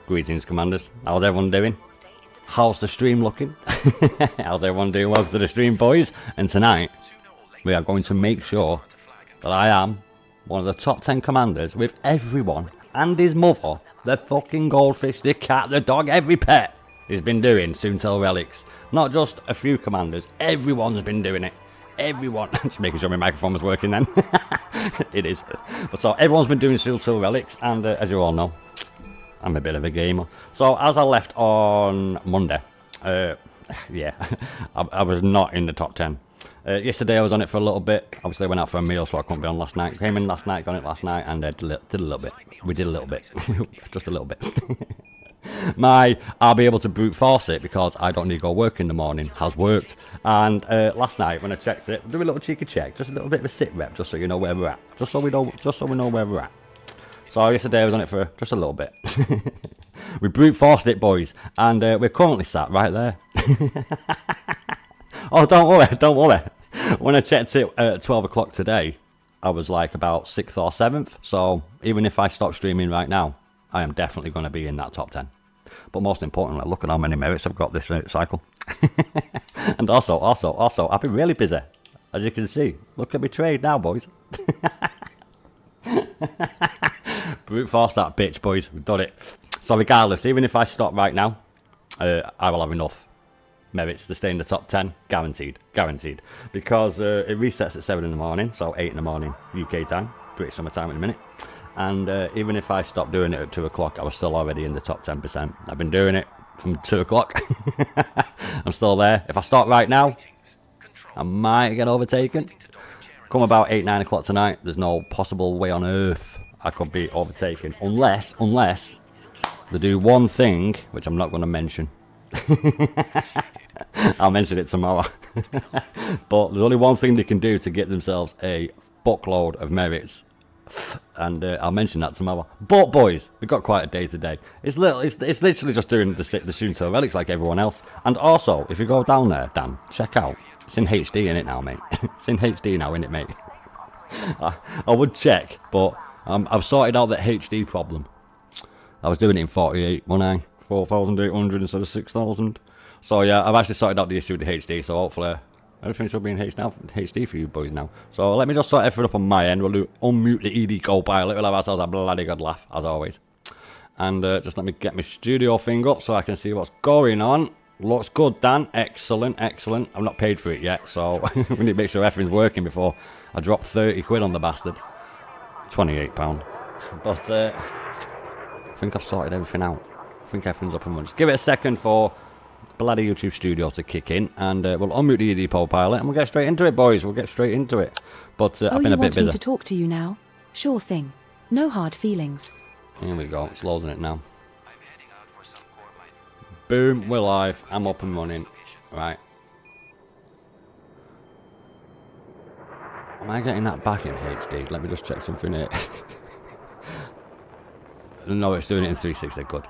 Greetings, commanders. How's everyone doing? How's the stream looking? How's everyone doing? Welcome to the stream, boys. And tonight, we are going to make sure that I am one of the top 10 commanders with everyone and his mother, the fucking goldfish, the cat, the dog, every pet has been doing Sootil Relics. Not just a few commanders, everyone's been doing it. Everyone. Just making sure my microphone was working then. It is. But so everyone's been doing Sootil Relics, and as you all know, I'm a bit of a gamer. So as I left on Monday, yeah, I was not in the top 10. Yesterday I was on it for a little bit. Obviously I went out for a meal, so I couldn't be on last night. Came in last night, got it last night, and did a little bit. We did a little bit. Just a little bit. I'll be able to brute force it because I don't need to go work in the morning. Has worked. And last night when I checked it, do a little cheeky check, just a little bit of a sit rep, just so you know where we're at. Just so we know where we're at. So yesterday I was on it for just a little bit. We brute forced it, boys, and we're currently sat right there. Oh, don't worry. When I checked it at 12 o'clock today, I was like about 6th or 7th. So even if I stop streaming right now, I am definitely going to be in that top 10. But most importantly, look at how many merits I've got this cycle. And also, I've been really busy, as you can see. Look at me trade now, boys. Brute force that bitch, boys. We've done it. So regardless, even if I stop right now, I will have enough merits to stay in the top 10. Guaranteed. Because it resets at 7 in the morning, so 8 in the morning UK time. British summer time in a minute. And even if I stopped doing it at 2 o'clock, I was still already in the top 10%. I've been doing it from 2 o'clock. I'm still there. If I start right now, I might get overtaken. Come about 8, 9 o'clock tonight, there's no possible way on earth I could be overtaken. Unless they do one thing, which I'm not going to mention. I'll mention it tomorrow. But there's only one thing they can do to get themselves a buckload of merits. And I'll mention that tomorrow. But boys, we've got quite a day today. It's literally just doing the Sootil Relics like everyone else. And also, if you go down there, Dan, check out. It's in HD in it now, mate. It's in HD now, innit, mate? I would check, but I've sorted out that HD problem. I was doing it in 48, wasn't I? 4,800 instead of 6,000. So yeah, I've actually sorted out the issue with the HD, so hopefully everything should be in HD for you boys now. So let me just sort everything up on my end. We'll unmute the ED co-pilot. We'll have ourselves a bloody good laugh, as always. And just let me get my studio thing up so I can see what's going on. Looks good, Dan. Excellent. I'm not paid for it yet, so we need to make sure everything's working before I drop 30 quid on the bastard. £28. But I think I've sorted everything out. I think everything's up and running. Just give it a second for bloody YouTube studio to kick in, and we'll unmute the ED pilot, and we'll get straight into it, boys. We'll get straight into it. But I've been a bit busy. You want me to talk to you now? Sure thing. No hard feelings. Here we go. It's loading it now. Boom, we're live. I'm up and running. Right. Am I getting that back in HD? Let me just check something here. No, it's doing it in 360. Good.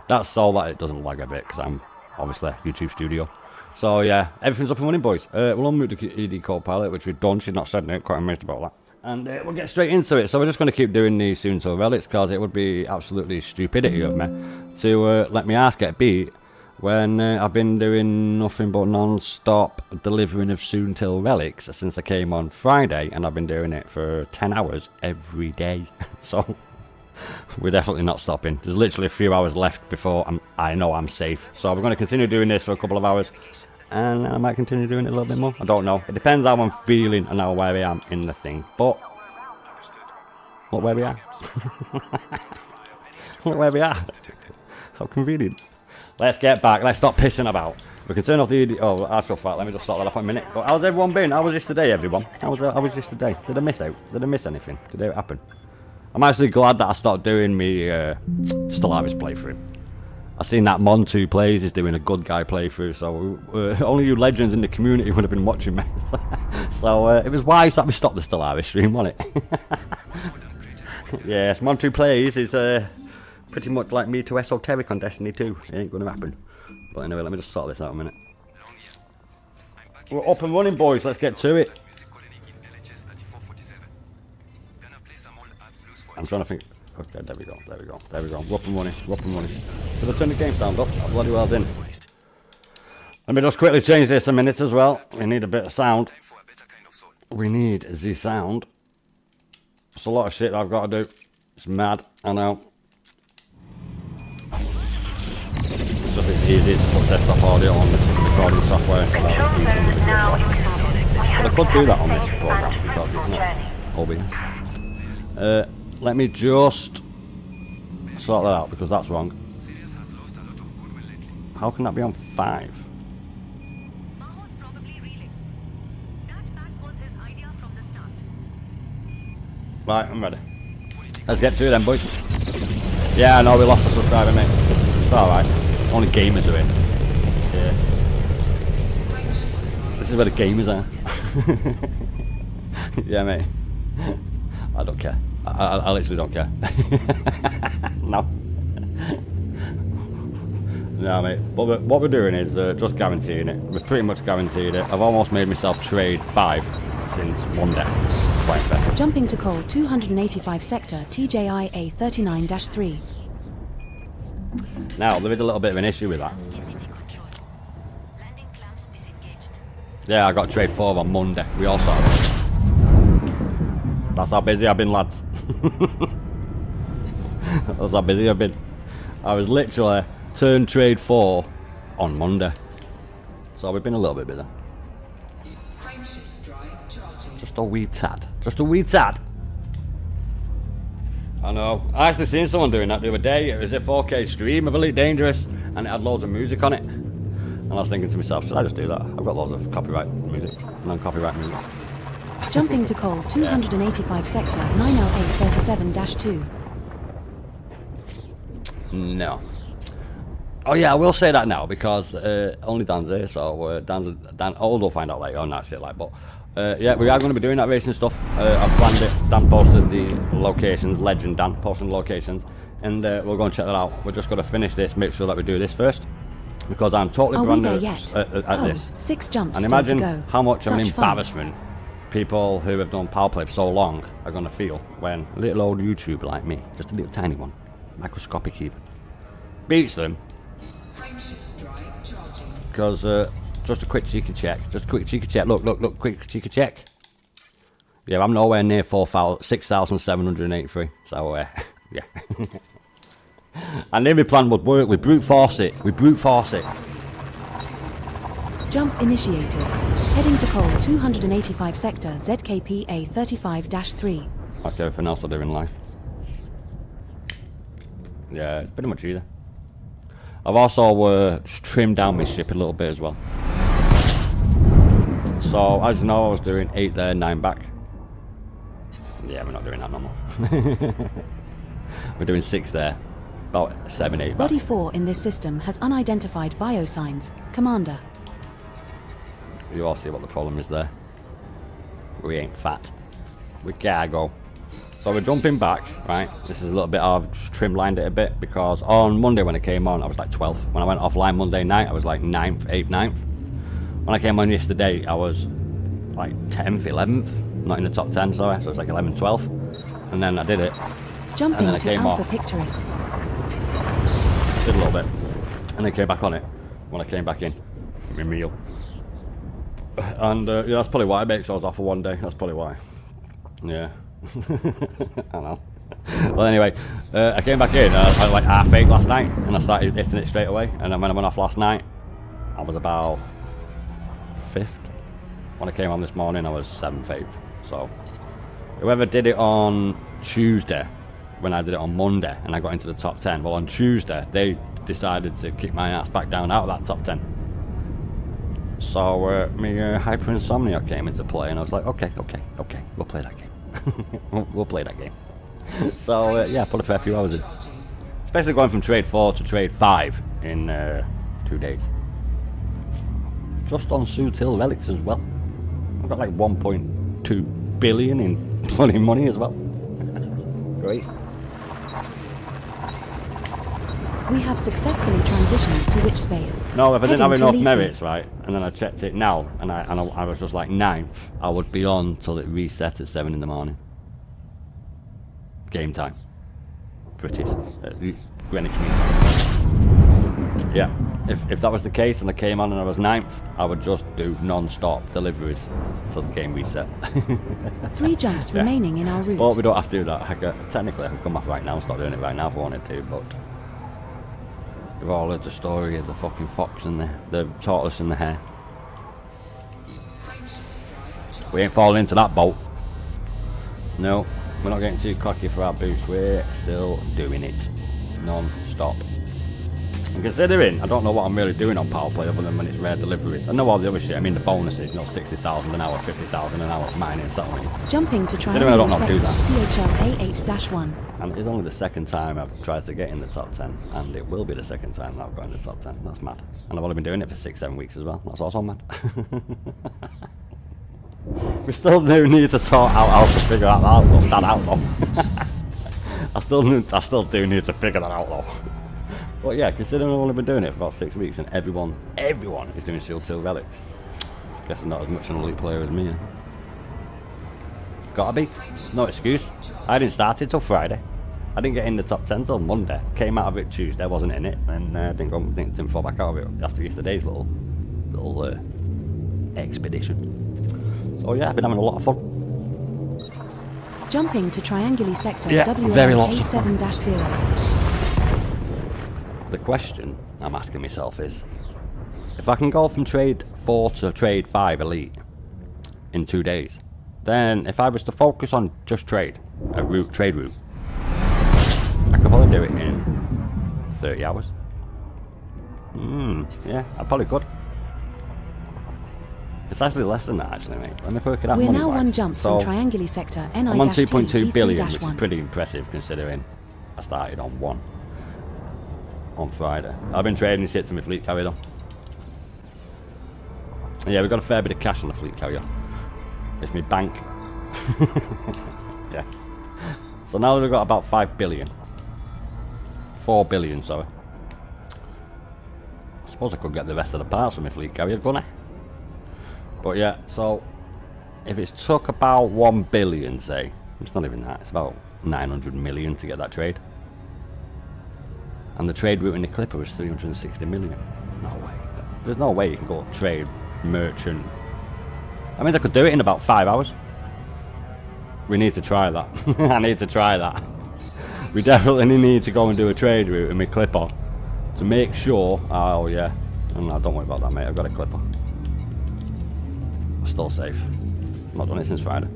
That's all that it doesn't lag a bit, because I'm obviously YouTube studio. So yeah, everything's up and running, boys. We'll unmute the ED co-pilot, which we've done. She's not said it. Quite amazed about that. And we'll get straight into it. So we're just going to keep doing these Sootil Relics, because it would be absolutely stupidity of me to let me ass get beat when I've been doing nothing but non-stop delivering of Sootil Relics since I came on Friday, and I've been doing it for 10 hours every day. So we're definitely not stopping. There's literally a few hours left before I know I'm safe. So we're going to continue doing this for a couple of hours, and I might continue doing it a little bit more. I don't know. It depends how I'm feeling and how where I am in the thing. But look where we are. Look where we are. How convenient. Let's get back. Let's stop pissing about. We can turn off the... Oh, actual fact, let me just start that up in a minute. But how's everyone been? How was yesterday, everyone? How was yesterday? Did I miss out? Did I miss anything? Did it happen? I'm actually glad that I started doing me Stellaris playthrough. I seen that Mon2 Plays is doing a good guy playthrough, so only you legends in the community would have been watching me. So it was wise that we stopped the Stellaris stream, wasn't it? Yes, Mon2 Plays is pretty much like me to Esoteric on Destiny 2. It ain't going to happen. But anyway, let me just sort this out a minute. We're up and running, boys. Let's get to it. I'm trying to think. Okay, there we go. There we go. There we go. We're up and running. We're up and running. Did I turn the game sound up? I bloody well didn't. Let me just quickly change this a minute as well. We need a bit of sound. We need the sound. It's a lot of shit I've got to do. It's mad. I know. It's just easy to put desktop audio on this recording software instead of using the but I could do that on this program because it's not OBS. Let me just sort that out because that's wrong. How can that be on 5? Right, I'm ready. Let's get to it then, boys. Yeah, I know we lost a subscriber, mate. It's alright. Only gamers are in. Yeah. This is where the gamers are. Yeah, mate. I don't care. I literally don't care. No. No, mate. But what we're doing is just guaranteeing it. We're pretty much guaranteed it. I've almost made myself trade 5 since Monday. Quite impressive. Jumping to coal 285 sector TJIA 39-3. Now, there is a little bit of an issue with that. Yeah, I got trade 4 on Monday. We all saw it. That's how busy I've been, lads. That's how busy I've been. I was literally turned trade 4 on Monday. So we've been a little bit busy. Just a wee tad. Just a wee tad. I know. I actually seen someone doing that the other day. It was a 4K stream of Elite Dangerous and it had loads of music on it. And I was thinking to myself, should I just do that? I've got loads of copyright music, non-copyright music. Jumping to coal 285 sector 9LA 37-2. No. Oh yeah, I will say that now because only Dan's here, so Dan will find out later on that shit like. But yeah, we are going to be doing that racing stuff. I've planned it. Dan posted the locations. Legend Dan posted the locations, and we'll go and check that out. We're just going to finish this, make sure that we do this first, because I'm totally brand new at this. 6 jumps. And imagine how much of an embarrassment people who have done power play for so long are going to feel when a little old YouTuber like me, just a little tiny one, microscopic even, beats them. Because just a quick cheeky check. Just a quick cheeky check. Look, quick cheeky check. Yeah, I'm nowhere near 6,783. So, yeah. I knew my plan would work. We brute force it. Jump initiated. Heading to coal 285 sector ZKPA 35-3. Like everything else I do in life. Yeah, it's pretty much easy. I've also trimmed down my ship a little bit as well. So, as you know, I was doing 8 there, 9 back. Yeah, we're not doing that no more. We're doing 6 there, about 7, 8 back. Body 4 in this system has unidentified biosigns. Commander. You all see what the problem is there. We ain't fat. We gotta go. So we're jumping back, right? This is a little bit, I've trimlined it a bit because on Monday when I came on, I was like 12th. When I went offline Monday night, I was like 9th, 8th, 9th. When I came on yesterday, I was like 10th, 11th. Not in the top 10, sorry. So it's like 11th, 12th. And then I did it. Jumping and then I to came Alpha off. Picturus. Did a little bit. And then came back on it. when I came back in. My meal. And yeah, that's probably why, mate, 'cause I was off for one day. That's probably why. Yeah. I know. Well, anyway, I came back in. I was like half 8 last night, and I started hitting it straight away. And then when I went off last night, I was about 5th. When I came on this morning, I was 7th, 8th. So, whoever did it on Tuesday, when I did it on Monday, and I got into the top 10, well, on Tuesday, they decided to kick my ass back down out of that top 10. So, my hyper insomnia came into play, and I was like, okay, we'll play that game. We'll play that game. So, yeah, put a fair few hours in. Especially going from trade 4 to trade 5 in 2 days. Just on Sootil Relics as well. I've got like 1.2 billion in bloody money as well. Great. We have successfully transitioned to which space? No, if I didn't have Heading to enough Leafy. merits, right, and then I checked it now, and I was just like 9th, I would be on till it reset at 7 in the morning. Game time. British. Greenwich Mean Time. Yeah, if that was the case and I came on and I was 9th, I would just do non-stop deliveries till the game reset. 3 jumps Yeah. remaining in our route. But we don't have to do that. Technically I could come off right now and start doing it right now if I wanted to, but we've all heard the story of the fucking fox and the tortoise and the hare. We ain't falling into that boat. No, we're not getting too cocky for our boots. We're still doing it non-stop. And considering I don't know what I'm really doing on power play other than when it's rare deliveries. I know all the other shit. I mean the bonuses, 60,000 an hour, 50,000 an hour mining settlement. Jumping to Considering I don't know how to do triangle that. sector CHL A8-1. And it's only the second time I've tried to get in the top 10, and it will be the second time that I've got in the top 10. That's mad. And I've only been doing it for 6-7 weeks as well. That's also mad. We still do need to sort out how to figure that out though. I still do need to figure that out though. But yeah, considering I've only been doing it for about 6 weeks and everyone is doing Sootil Relics. Guess I'm not as much an elite player as me. Gotta be. No excuse. I didn't start it till Friday. I didn't get in the top 10 till Monday. Came out of it Tuesday, wasn't in it, and didn't fall back out of it after yesterday's little expedition. So yeah, I've been having a lot of fun. Jumping to trianguli sector Yeah, very lots of fun. WLA7-0. The question I'm asking myself is, if I can go from trade 4 to trade 5 elite in 2 days, then if I was to focus on just trade route, I could probably do it in 30 hours. Yeah, I probably could. It's actually less than that actually, mate. Let me work it out. We're now money-wise. one jump So, from trianguli sector I'm on NI-2 2.2 billion, which is B3-1. pretty impressive considering I started on 1 on Friday. I've been trading shit to my fleet carrier though. Yeah, we've got a fair bit of cash on the fleet carrier. It's my bank. Yeah. So now we've got about 5 billion. 4 billion, sorry. I suppose I could get the rest of the parts from my fleet carrier, couldn't I? But yeah, so if it's took about 1 billion, say, it's not even that, it's about 900 million to get that trade. And the trade route in the Clipper was 360 million. No way. There's no way you can go trade, merchant. I mean, I could do it in about 5 hours. We need to try that. I need to try that. We definitely need to go and do a trade route in my Clipper to make sure. Oh yeah. No, don't worry about that, mate. I've got a Clipper. I'm still safe. I've not done it since Friday.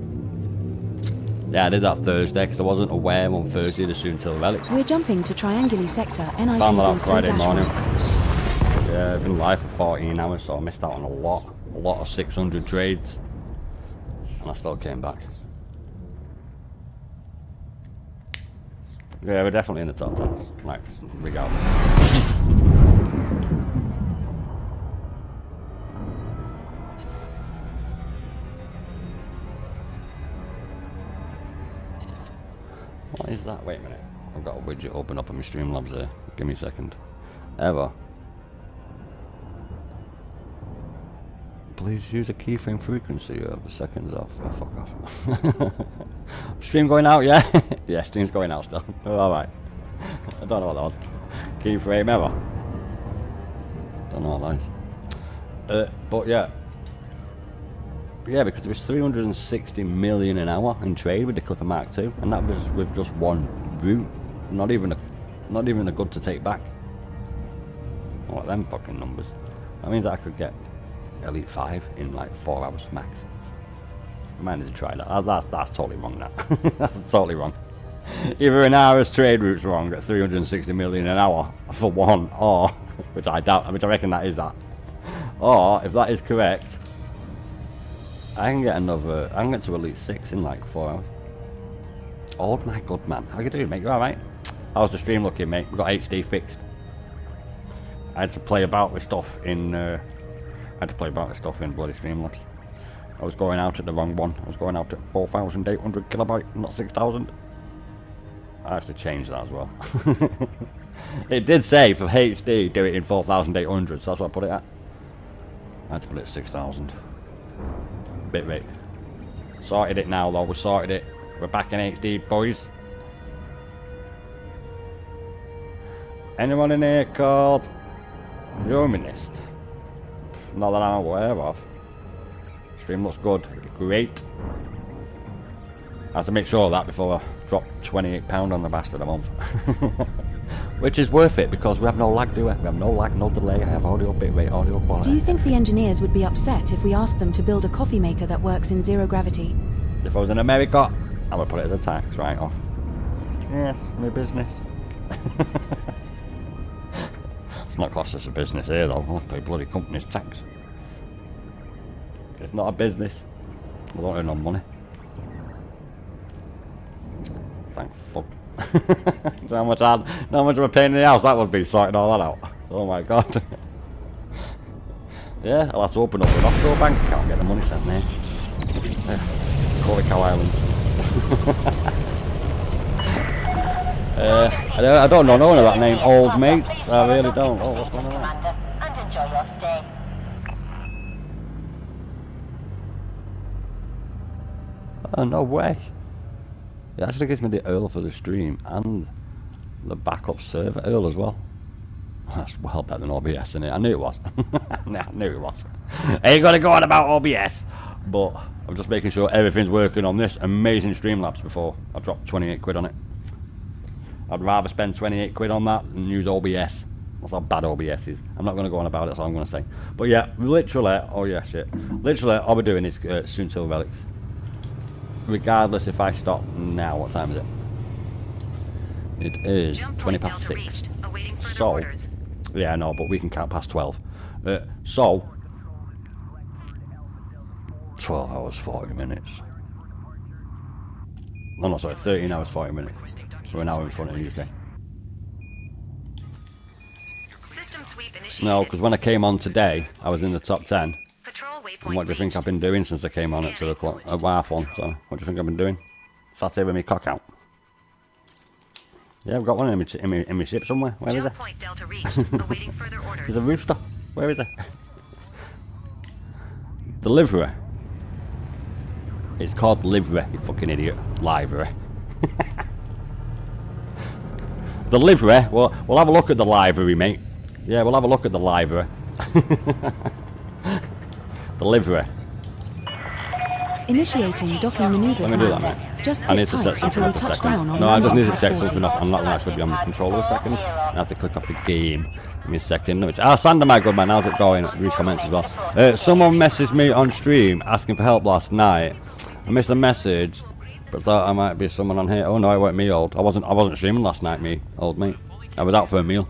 Yeah, I did that Thursday because I wasn't aware on Thursday the Sootil Relics. We're jumping to trianguli sector NI-2 Found that out Friday morning. B3-1. Yeah, I've been live for 14 hours, so I missed out on a lot of 600 trades, and I still came back. Yeah, we're definitely in the top 10, like, regardless. What is that? Wait a minute. I've got a widget open up on my Streamlabs here. Give me a second. Ever. Please use a keyframe frequency of the seconds off. Oh, fuck off. Stream going out, yeah? Yeah, stream's going out still. Alright. I don't know what that was. Keyframe error. don't know what that is. But yeah. Yeah, because it was 360 million an hour in trade with the Clipper Mark II, and that was with just one route. Not even a good to take back. What them fucking numbers? That means I could get Elite 5 in like 4 hours max. I might need to try that. That's totally wrong. That that's totally wrong. Either an hour's trade route's wrong at 360 million an hour for one, or which I doubt, which I reckon that is that. Or if that is correct, I can get another. I can get to Elite 6 in like 4 hours. Oh my god, man! How you doing, mate? You all right? How's the stream looking, mate? We got HD fixed. I had to play about with stuff in. I had to play about with stuff in bloody Streamlabs. I was going out at the wrong one. I was going out at 4,800 kilobyte, not 6,000. I have to change that as well. It did say for HD, do it in 4,800, so that's what I put it at. I had to put it at 6,000. Bitrate. Sorted it now, though. We sorted it. We're back in HD, boys. Anyone in here called Humanist? Not that I'm aware of. Stream looks good. Great. I have to make sure of that before I drop £28 on the bastard a month. Which is worth it because we have no lag, do we? We have no lag, no delay. I have audio bitrate, audio quality. Do you think the engineers would be upset if we asked them to build a coffee maker that works in zero gravity? If I was in America, I would put it as a tax write-off. Yes, my business. It's not classed as a business here though. I'll pay bloody company's tax. It's not a business. I don't earn no money. Thank fuck. So how much of a pain in the house that would be sorting all that out. Oh my god. Yeah, I'll have to open up an offshore bank account and get the money sent there. Yeah. Call it Cow Island. I don't know no one of that name, old mates. I really don't. Oh, what's going on? And enjoy your stay. Oh, no way. It actually gives me the URL for the stream and the backup server URL as well. That's well better than OBS, isn't it? I knew it was. I knew it was. I ain't gonna go on about OBS, but I'm just making sure everything's working on this amazing Streamlabs before I drop 28 quid on it. I'd rather spend 28 quid on that than use OBS. That's how bad OBS is. I'm not going to go on about it, that's all I'm going to say. But yeah, literally, oh yeah, shit. Literally, all we're doing is Sootil Relics. Regardless if I stop now, what time is it? It is 20 past 6. So, yeah, no, but we can count past 12. So, 12 hours, 40 minutes. No, no, sorry, 13 hours, 40 minutes. We're an hour in front of the UK. No, because when I came on today, I was in the top 10. And what do you think I've been doing since I came on at 2 o'clock? At half 1, so what do you think I've been doing? Sat here with my cock out. Yeah, I've got one in my ship somewhere. Where is it? There's a rooster. Where is it? The livery. It's called livery, you fucking idiot. Livery. The livery, we'll have a look at the livery, mate. Yeah, we'll have a look at the livery. The livery. Initiating docking maneuvers. Let me do that, mate. Just I need sit to tight set something until we up a touch second. down on No, I just need to landing check pad 40. something off. I'm not going to actually be on the controller a second. I have to click off the game. Give me a second. Ah, Sander, my good man, how's it going? Read comments as well. Someone messaged me on stream asking for help last night. I missed a message, but thought I might be someone on here. Oh no, it weren't me, old. I wasn't streaming last night, me, old mate. I was out for a meal.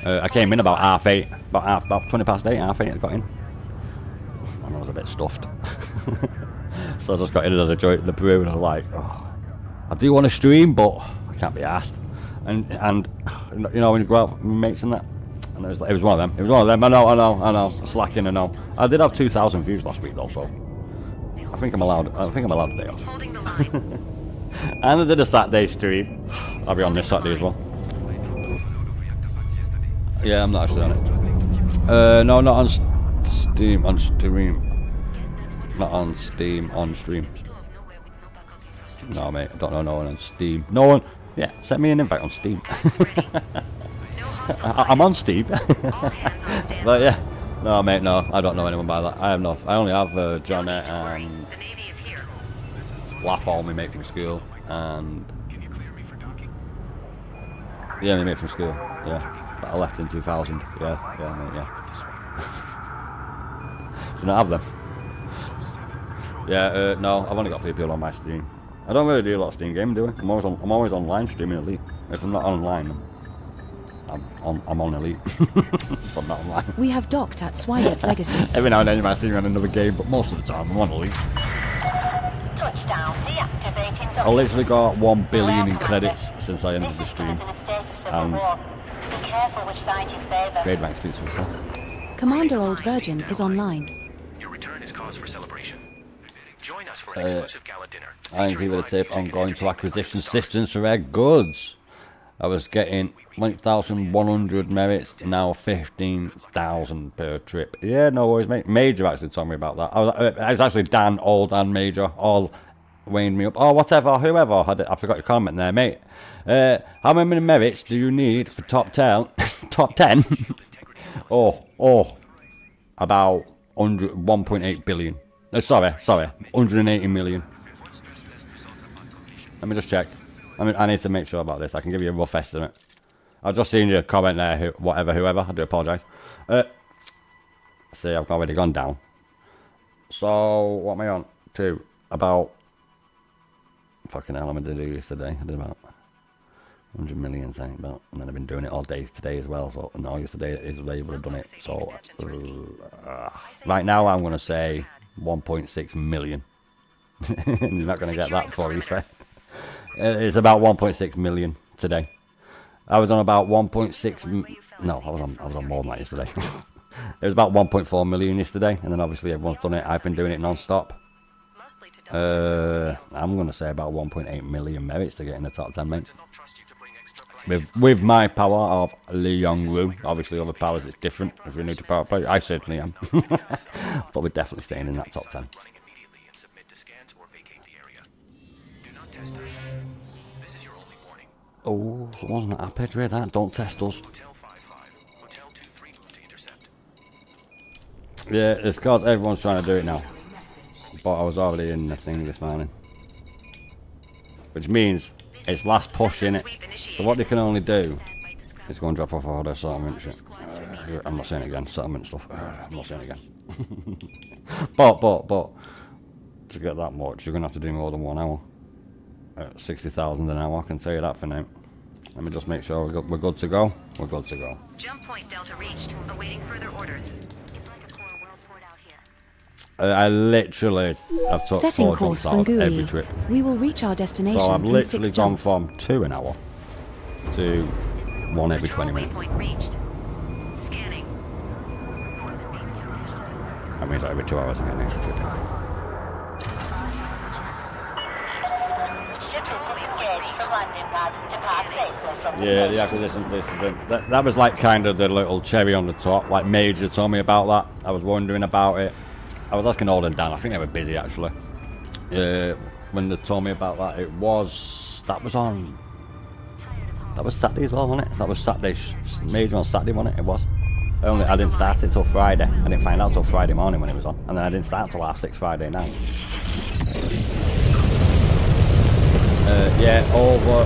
I came in about half 8, about 20 past 8, half 8 I got in. And I was a bit stuffed. So I just got in the brew and I was like, oh, I do want to stream, but I can't be asked. And you know when you go out with mates and that, and it was one of them. It was one of them. I know. Slacking, I know. I did have 2,000 views last week though, so I think I'm allowed a day off. And I did a Saturday stream. I'll be on this Saturday as well. Yeah, I'm not actually on it. No, not on Steam, on stream. Not on Steam, on stream. No, mate, I don't know no one on Steam. No one, yeah, send me an invite on Steam. I'm on Steam. But yeah, no mate, no, I don't know anyone by that. I have no. I only have John and Wifi, my mate from school, and yeah, my mate from school. Yeah, but I left in 2000. Yeah, mate, yeah. Do you not have them? Yeah, no, I've only got 3 people on my Steam. I don't really do a lot of Steam gaming, do I? I'm always online streaming Elite. If I'm not online, I'm on Elite, but not online. We have docked at Swigert Legacy. Every now and then you might see me on another game, but most of the time I'm on Elite. I literally got 1 billion in credits since I ended the stream. Grade rank speaks for itself. Commander Old Virgin is online. Your return is cause for celebration. Join us for an exclusive gala dinner. I can give it a tip on going to acquisition systems for their goods. I was getting 1,100 merits, now 15,000 per trip. Yeah, no worries, mate. Major actually told me about that. I was actually Dan, Old and Major, all weighing me up. Oh, whatever, whoever. I forgot your comment there, mate. How many merits do you need for top 10? Top 10? oh, about 1.8 billion. Sorry, 180 million. Let me just check. I need to make sure about this. I can give you a rough estimate. I've just seen your comment there, whoever. I do apologise. See, I've already gone down. So, what am I on to? About... Fucking hell, I'm going to do yesterday. I did about 100 million, something about. And then I've been doing it all day today as well. So, no, yesterday is they would have done it. So, right now I'm going to say 1.6 million. You're not going to get that before you say. It's about 1.6 million today. I was on about 1.6. No, I was on more than that yesterday. It was about 1.4 million yesterday, and then obviously everyone's done it. I've been doing it non-stop. I'm going to say about 1.8 million merits to get in the top 10, mate. With my power of Lee Young-woo, obviously other powers it's different. If you're new to power play, I certainly am. But we're definitely staying in that top 10. Oh, someone's not happy to read that. Don't test us. Yeah, it's because everyone's trying to do it now. But I was already in the thing this morning. Which means it's last push in it. So what they can only do is go and drop off all their settlement shit. I'm not saying it again, settlement stuff. I'm not saying it again. but to get that much, you're going to have to do more than 1 hour. 60,000 an hour, I can tell you that for now. Let me just make sure we're good to go. We're good to go. Jump point Delta reached. Awaiting further orders. It's like a core worldport out here. I literally have took Setting 4 course jumps out from of every GUI. trip. We will reach our destination So I've in literally 6 gone jumps. from 2 an hour to 1 every 20 minutes. Waypoint reached. Scanning. That means every 2 hours I get an extra trip. Yeah, the acquisition system. That was like kind of the little cherry on the top. Like Major told me about that. I was wondering about it. I was asking Old and Dan. I think they were busy actually. When they told me about that, that was Saturday as well, wasn't it? That was Saturday. Major on Saturday, wasn't it? It was. I didn't start it till Friday. I didn't find out till Friday morning when it was on, and then I didn't start till 6:30 Friday night. Yeah, over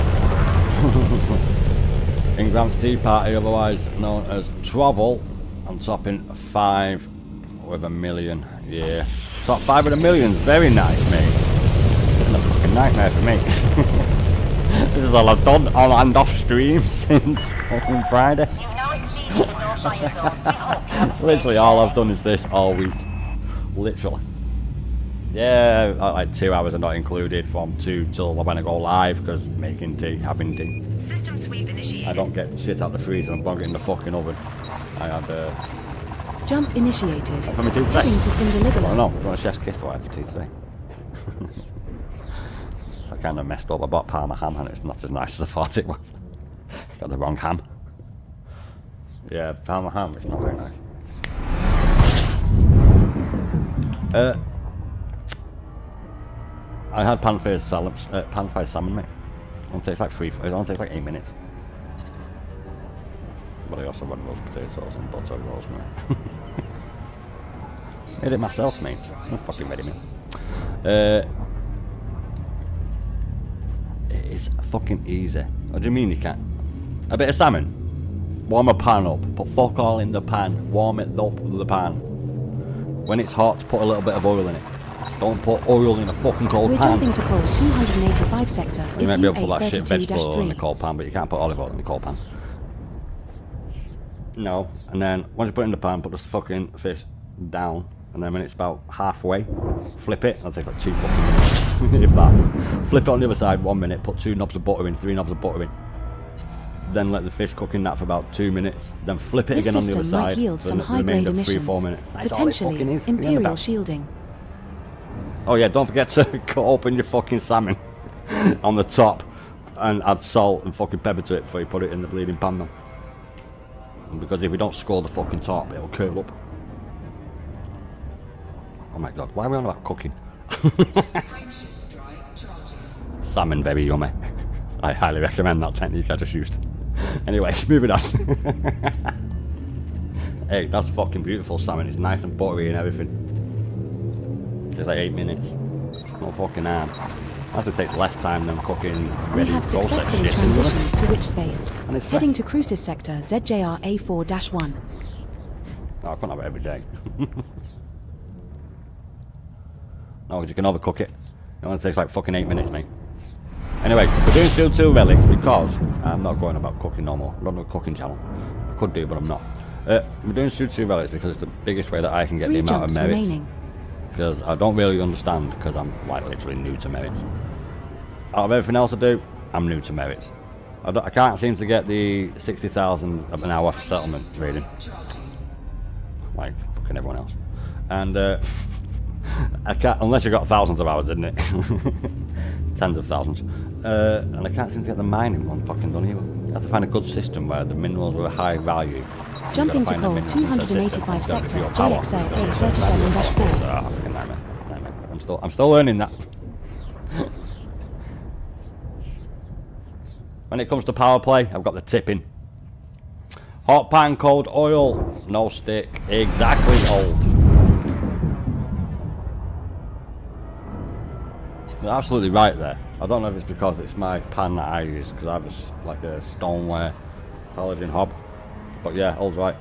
in Gramps Tea Party, otherwise known as Travel. I'm topping 5 with a million. Yeah, top 5 with a million. Very nice, mate. It's a fucking nightmare for me. This is all I've done on and off stream since fucking Friday. Literally all I've done is this all week. Literally. Yeah, like 2 hours are not included from 2 till when I go live because making tea, having tea. System sweep initiated. I don't get shit out the freezer and bung it in the fucking oven. I had Jump initiated. for me tea today. Heading to I don't Findelibula. know, I want a chef's kiss for tea today. I kind of messed up. I bought Parma ham and it's not as nice as I thought it was. Got the wrong ham. Yeah, Parma ham is not very nice. I had pan-fried salmon, mate. It only takes like 8 minutes. But I also run roast potatoes and butter rosemary. Made it myself, mate. I'm fucking ready, mate. It's fucking easy. What do you mean you can't? A bit of salmon. Warm a pan up. Put fuck all in the pan. Warm it up with the pan. When it's hot, put a little bit of oil in it. Don't put oil in a fucking cold We're pan. jumping to call 285 sector. You might be able to put that shit SU-A32-3. vegetable oil in a cold pan, but you can't put olive oil in a cold pan. No. And then once you put it in the pan, put the fucking fish down. And then when it's about halfway, flip it. That takes like 2 fucking minutes. If that. Flip it on the other side 1 minute. Put 2 knobs of butter in, 3 knobs of butter in. Then let the fish cook in that for about 2 minutes. Then flip it This again on the other system might side. yield some the high-grade remainder 3 or 4 emissions, minutes. That's all it fucking potentially is. imperial shielding. Oh yeah, don't forget to cut open your fucking salmon on the top and add salt and fucking pepper to it before you put it in the bleeding pan though. Because if we don't score the fucking top, it'll curl up. Oh my god, why are we on about cooking? Salmon, very yummy. I highly recommend that technique I just used. Anyway, moving on. Hey, that's fucking beautiful salmon. It's nice and buttery and everything. It's like 8 minutes. Not fucking hard. Actually takes less time than cooking We ready have processed successfully shit. transitioned to which space? And it's Heading to Cruises sector ZJR A4-1. Oh, I can't have it every day. No, because you can overcook it. It only takes like fucking 8 minutes, mate. Anyway, we're doing Sootil Relics because I'm not going about cooking no more. I'm not on a cooking channel. I could do, but I'm not. We're doing Sootil Relics because it's the biggest way that I can get 3 the amount of jumps merits. remaining. Because I don't really understand, because I'm like literally new to merits. Out of everything else I do, I'm new to merits. I can't seem to get the 60,000 an hour for settlement rating. Like fucking everyone else. And I can't, unless you've got thousands of hours, isn't it? Tens of thousands. And I can't seem to get the mining one fucking done either. You have to find a good system where the minerals are a high value. Jumping to call 285 sector JXL A37-4. Fucking nightmare. I'm still learning that. When it comes to power play, I've got the tipping. Hot pan, cold oil, no stick, exactly old. You're absolutely right there. I don't know if it's because it's my pan that I use, because I have like a stoneware paladin hob. But yeah, old's right.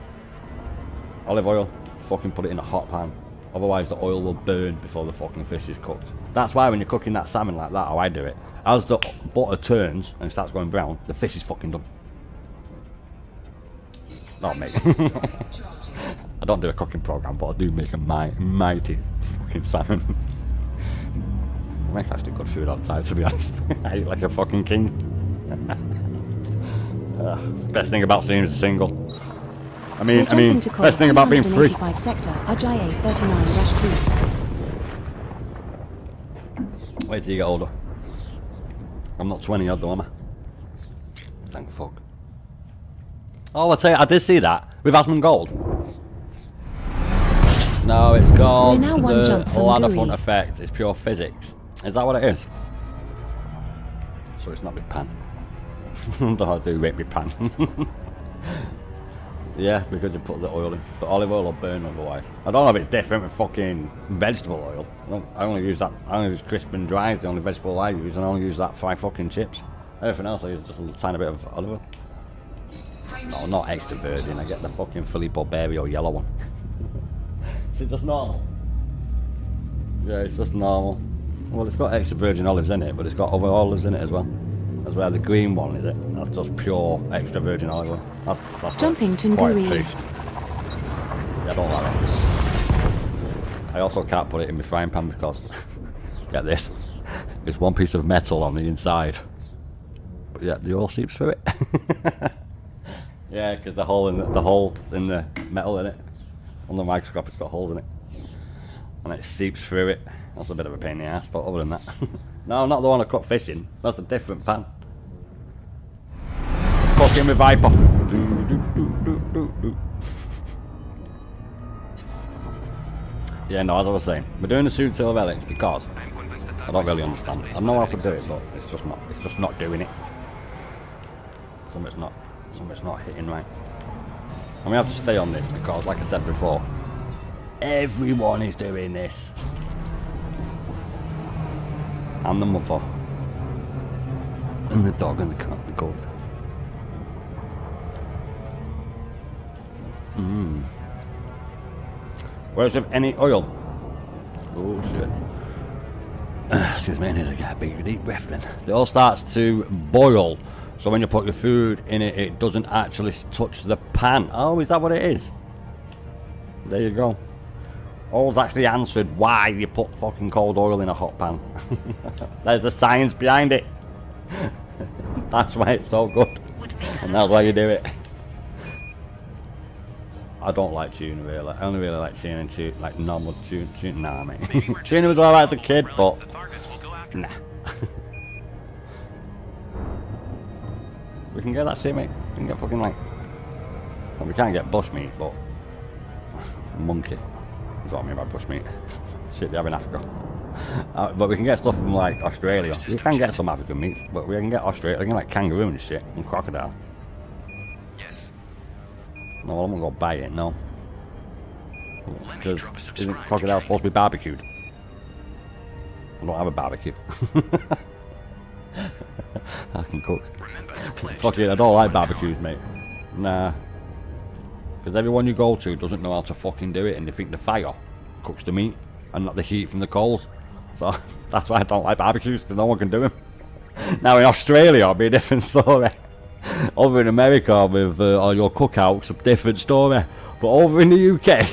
Olive oil, fucking put it in a hot pan. Otherwise the oil will burn before the fucking fish is cooked. That's why when you're cooking that salmon like that, how I do it, as the butter turns and starts going brown, the fish is fucking done. Not mate. I don't do a cooking program, but I do make a mighty fucking salmon. I make actually good food all the time, to be honest. I eat like a fucking king. Best thing about seeing is a single. I mean, best thing about being free. Sector Ajay A39-2. Wait till you get older. I'm not 20 odd though, am I? Thank fuck. Oh, I tell you, I did see that with Asmongold. No, it's called We're now one jump the from ladder Guri. front effect. It's pure physics. Is that what it is? So it's not with pan. Don't have to do it with pan. Yeah, because you put the oil in. But olive oil will burn otherwise. I don't know if it's different with fucking vegetable oil. I only use that. I only use crisp and dry is the only vegetable I use, and I only use that for my fucking chips. Everything else I use just a tiny bit of olive oil. No, not extra virgin. I get the fucking Filippo Barrio yellow one. Is it just normal? Yeah, it's just normal. Well, it's got extra virgin olives in it, but it's got other olives in it as well. That's where the green one is it. That's just pure extra virgin olive oil. That's Jumping to quite Nguri. tasty. Yeah, I don't like that. I also can't put it in my frying pan because, get this, there's one piece of metal on the inside. But yeah, the oil seeps through it. Yeah, because the hole in the metal in it. On the microscope it's got holes in it. And it seeps through it. That's a bit of a pain in the ass, but other than that. No, not the one I cook fish in. That's a different pan. Cooking with Viper. Yeah, no, as I was saying, we're doing the Sootil Relics because I don't really understand. I know how to do it, but it's just not doing it. Something's not hitting right. And we have to stay on this because, like I said before, everyone is doing this. And the mother. And the dog and the cat and the goat. Where's there any oil? Oh shit. Excuse me, I need to get a big deep breath then. It all starts to boil. So when you put your food in it, it doesn't actually touch the pan. Oh, is that what it is? There you go. All's actually answered why you put fucking cold oil in a hot pan. There's the science behind it. That's why it's so good. And that's why you do it. I don't like tuna really. I only really like tuna and like normal tuna. Nah, mate. Tuna was alright as a kid, but nah. We can get that shit, mate. We can get fucking like. Well, we can't get bush meat, but monkey is what I mean by bush meat. Shit they have in Africa. But we can get stuff from like Australia. We can get some African meats, but we can get Australia. We can get like kangaroo and shit and crocodile. Yes. No, I won't go buy it. No, because isn't crocodile supposed to be barbecued? I don't have a barbecue. I can cook. Fuck it, I don't like barbecues, mate. Nah. Because everyone you go to doesn't know how to fucking do it, and they think the fire cooks the meat and not the heat from the coals. So that's why I don't like barbecues, because no one can do them. Now in Australia it'll be a different story. Over in America with all your cookouts, a different story. But over in the UK,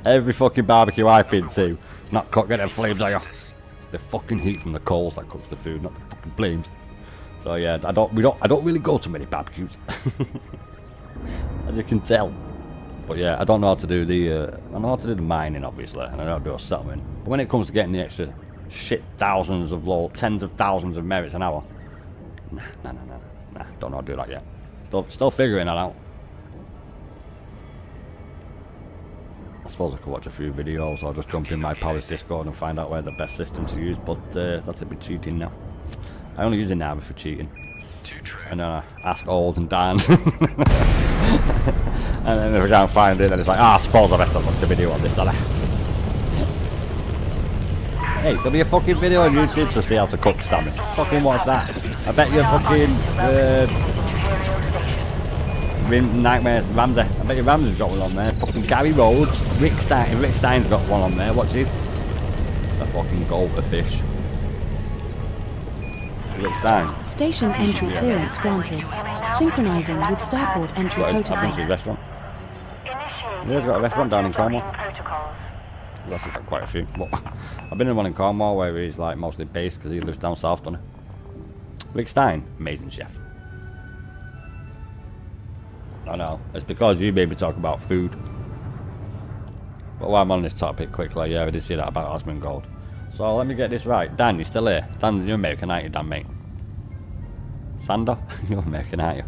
every fucking barbecue I've been to, not cooking them flames are you? It's the fucking heat from the coals that cooks the food, not the fucking flames. So yeah, I don't really go to many barbecues, as you can tell. But yeah, I don't know how to do the I know how to do the mining obviously, and I know how to do a settlement. But when it comes to getting the extra shit thousands of tens of thousands of merits an hour, nah, don't know how to do that yet. Still figuring that out. I suppose I could watch a few videos or just jump in my Power's Discord and find out where the best system to use, but that's a bit cheating now. I only use it now for cheating. And then I ask Old and Dan. And then if I can't find it, then it's like, I suppose I best have watched a video on this, Hey, there'll be a fucking video on YouTube to see how to cook salmon. Fucking watch that. I bet you fucking Nightmares Ramsey. I bet you Ramsey's got one on there. Fucking Gary Rhodes. Rick Stein's got one on there. What's his? A fucking gold of fish. Rick Stein. Station entry clearance granted. Synchronizing with starport entry protocol. I've been to his restaurant. Yeah, he's got a restaurant down in Cornwall. He's actually got quite a few. But I've been in one in Cornwall where he's like mostly based because he lives down south, doesn't he? Rick Stein, amazing chef. I know, it's because you made me talk about food. But while I'm on this topic quickly, yeah, I did see that about Osmond Gold. So let me get this right. Dan, you still here? Dan, you're American, aren't you, Dan, mate? Sander, you're American, aren't you?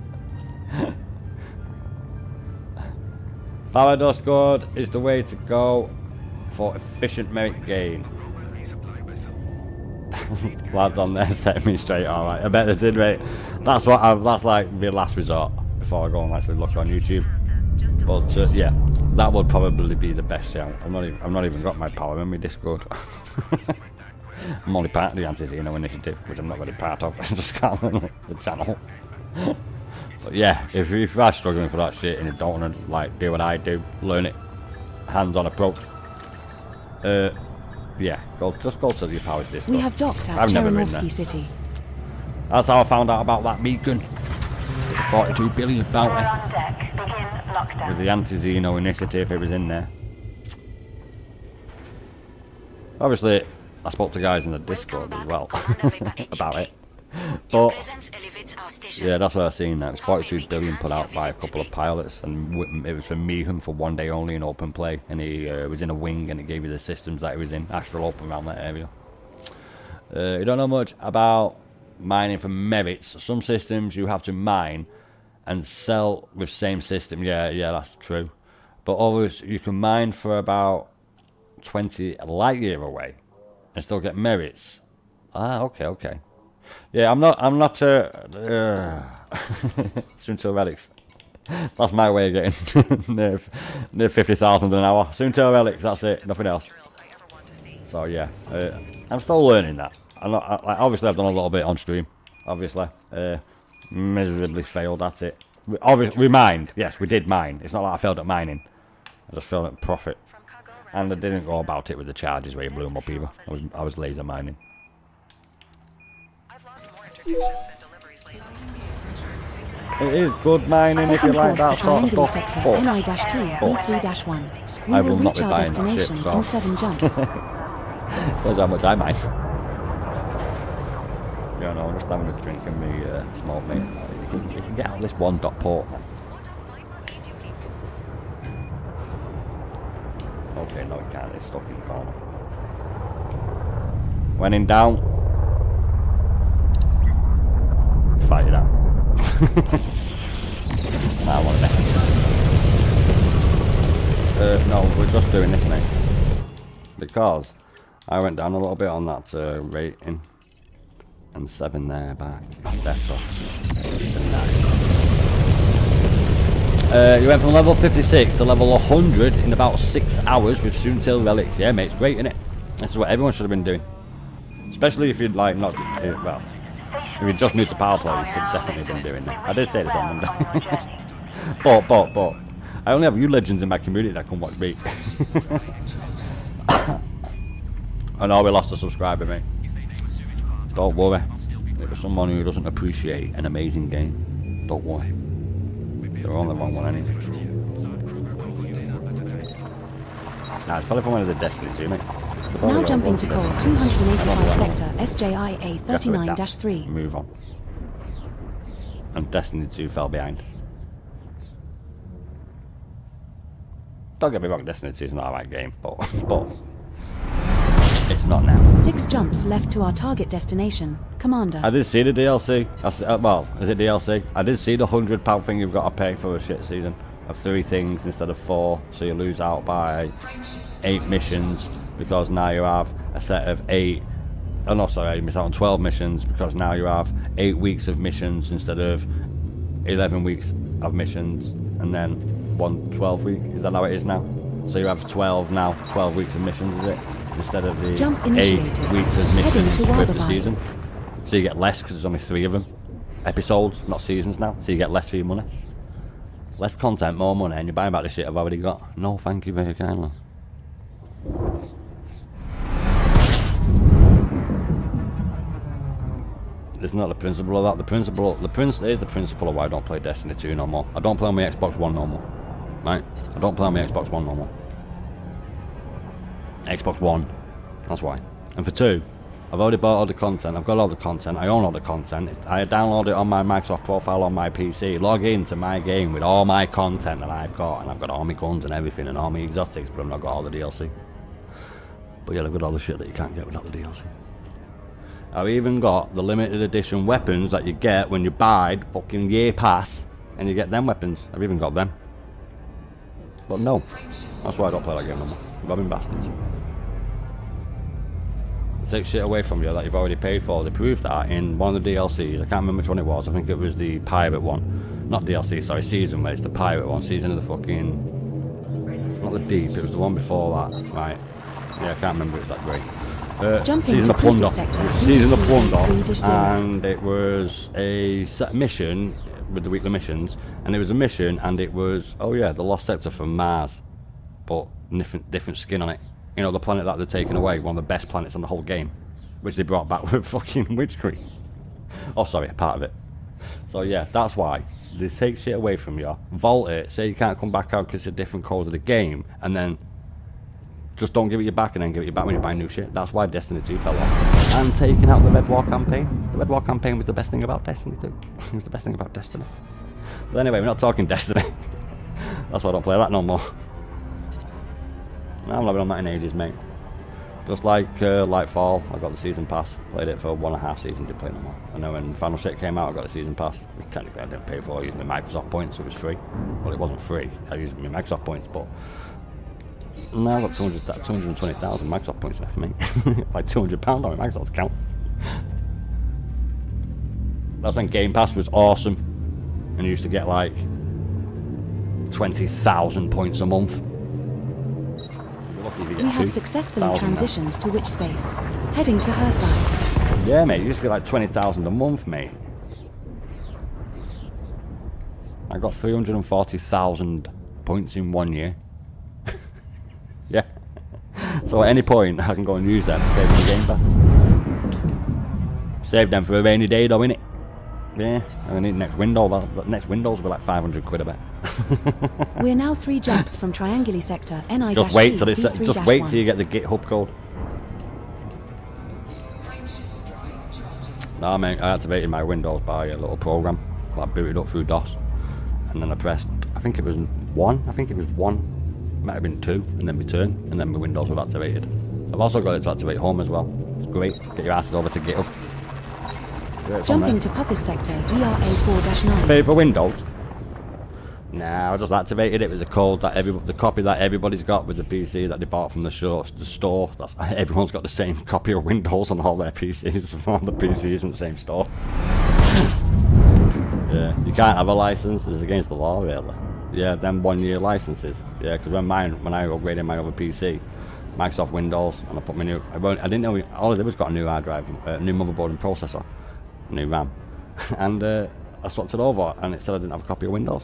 Power dust good is the way to go for efficient merit gain. Lads on there set me straight, alright. I bet they did, mate. That's like my last resort before I go and actually look on YouTube. But yeah, that would probably be the best shout. I've not even got my power in my Discord. I'm only part of the Anti-Xeno initiative, which I'm not really part of. I just can't run the channel. But yeah, if you are struggling for that shit and you don't want to like do what I do, learn it, hands-on approach. Yeah, just go to the Powers Discord. We have docked at I've never been Chernovsky there. City. That's how I found out about that beacon. 42 billion bounty. With the Anti-Xeno initiative, it was in there. Obviously, I spoke to guys in the Discord as well about it. But yeah, that's what I've seen. That it's 42 billion put out by a couple of pilots, and it was for Mayhem for one day only in open play. And he was in a wing, and it gave you the systems that he was in, Astral Open around that area. You don't know much about mining for merits. Some systems you have to mine and sell with same system. Yeah, that's true. But others you can mine for about 20 light year away and still get merits. Ah, okay. Yeah, I'm not Sootil Relics. That's my way of getting near 50,000 an hour. Sootil Relics, that's it, nothing else. So yeah, I'm still learning that. Obviously I've done a little bit on stream, obviously. Miserably failed at it. We mined, yes we did mine. It's not like I failed at mining. I just failed at profit. And I didn't go about it with the charges where you blew them up either. I was laser mining. It is good mining if you like that sort of stuff. Sector, But NI-T, B3-1. We I will will not reach be our buying that shit, destination so. in 7 jumps. That's how much I mine. Yeah, no, I'm just having a drink and me small mate. You can get out this one dot port. Okay, no, it can't. It's stuck in the corner. When in doubt, fight it out. I want to mess it. No, we're just doing this, mate. Because I went down a little bit on that rating. And 7 there back. Better. You went from level 56 to level 100 in about 6 hours with Sootil Relics. Yeah, mate, it's great, isn't it? This is what everyone should have been doing. Especially if you'd like not, well, if you're just new to power play, you should definitely been doing it. I did say this on Monday. but, I only have you legends in my community that can watch me. I know we lost a subscriber, mate. Don't worry. It was someone who doesn't appreciate an amazing game. Don't worry. They're on the wrong one anyway. Nah, it's probably from one of the Destiny 2, mate. Now jumping to call 285 sector, SJIA 39-3. Move on. And Destiny 2 fell behind. Don't get me wrong, Destiny 2 is not a right game, but it's not now. 6 jumps left to our target destination, Commander. I did see the DLC. Well, is it DLC? I did see the £100 thing you've got to pay for a shit season of 3 things instead of 4, so you lose out by 8 missions because now you have a set of 8. Oh no, sorry, you missed out on 12 missions because now you have 8 weeks of missions instead of 11 weeks of missions, and then 1 12 week. Is that how it is now? So you have 12 now, 12 weeks of missions, is it? Instead of the 8 weeks of missions with the season. So you get less because there's only 3 of them. Episodes, not seasons now. So you get less for your money. Less content, more money, and you're buying back the shit I've already got. No, thank you very kindly. It's not the principle of that. Here's the principle of why I don't play Destiny 2 no more. I don't play on my Xbox One no more. Right? I don't play on my Xbox One no more. Xbox One. That's why. And for 2, I've already bought all the content. I've got all the content. I own all the content. I download it on my Microsoft profile on my PC. Log into my game with all my content that I've got. And I've got all my guns and everything and all my exotics, but I've not got all the DLC. But yeah, I've got all the shit that you can't get without the DLC. I've even got the limited edition weapons that you get when you buy the fucking year pass. And you get them weapons. I've even got them. But no. That's why I don't play that game no more. Robbing bastards. Take shit away from you that you've already paid for. They proved that in one of the DLCs. I can't remember which one it was. I think it was the pirate one. Not DLC, sorry, season, where it's the pirate one. Season of the fucking... Not the deep, it was the one before that. Right. Yeah, I can't remember if it was that great. Season of Plunder. Season of Plunder. And it was a set mission with the weekly missions. And it was a mission and it was, oh yeah, the Lost Sector from Mars. But different skin on it. You know, the planet that they're taking away, one of the best planets on the whole game, which they brought back with fucking witchery. Oh, sorry, part of it. So yeah, that's why they take shit away from you, vault it, say you can't come back out because it's a different code of the game, and then just don't give it you back, and then give it you back when you buy new shit. That's why Destiny 2 fell off. And taking out the Red War campaign. The Red War campaign was the best thing about Destiny 2. It was the best thing about Destiny. But anyway, we're not talking Destiny. That's why I don't play that no more. I'm not been on that in ages, mate. Just like Lightfall, I got the season pass. Played it for 1.5 seasons, didn't play no more. And then when Final Shit came out, I got the season pass. Which technically I didn't pay for, using my Microsoft points, so it was free. Well, it wasn't free, I used my Microsoft points, but... Now I've got 220,000 Microsoft points left, mate. Like £200 on my Microsoft account. That's when Game Pass was awesome. And you used to get like 20,000 points a month. You're lucky if you get We have 2,000 successfully now. transitioned to witch space. Heading to her side. Yeah, mate, you used to get like 20,000 a month, mate. I got 340,000 points in 1 year. Yeah. So at any point, I can go and use them. Pay for the Game Pass. Save them for a rainy day, though, innit? Yeah. And I need next window. Well, next windows will be like 500 quid, I bet. We're now 3 jumps from Trianguli sector NI-T Just wait till it's. B3-1. Just wait till you get the GitHub code. Nah, mate, I activated my Windows by a little program. I booted up through DOS, and then I pressed. I think it was 1. I think it was 1. Might have been 2, and then return, and then my Windows was activated. I've also got it to activate Home as well. It's great. Get your asses over to GitHub. Jumping to Puppis sector VRA4-9. Pay for Windows. Nah, I just activated it with the code that the copy that everybody's got with the PC that they bought from the store. That's everyone's got the same copy of Windows on all their PCs, all the PCs from the same store. Yeah, you can't have a license. It's against the law, really. Yeah, them 1-year licenses. Yeah, because when I upgraded my other PC, Microsoft Windows, and I put my new. I didn't know all I did was got a new hard drive, new motherboard and processor, new RAM, and I swapped it over, and it said I didn't have a copy of Windows.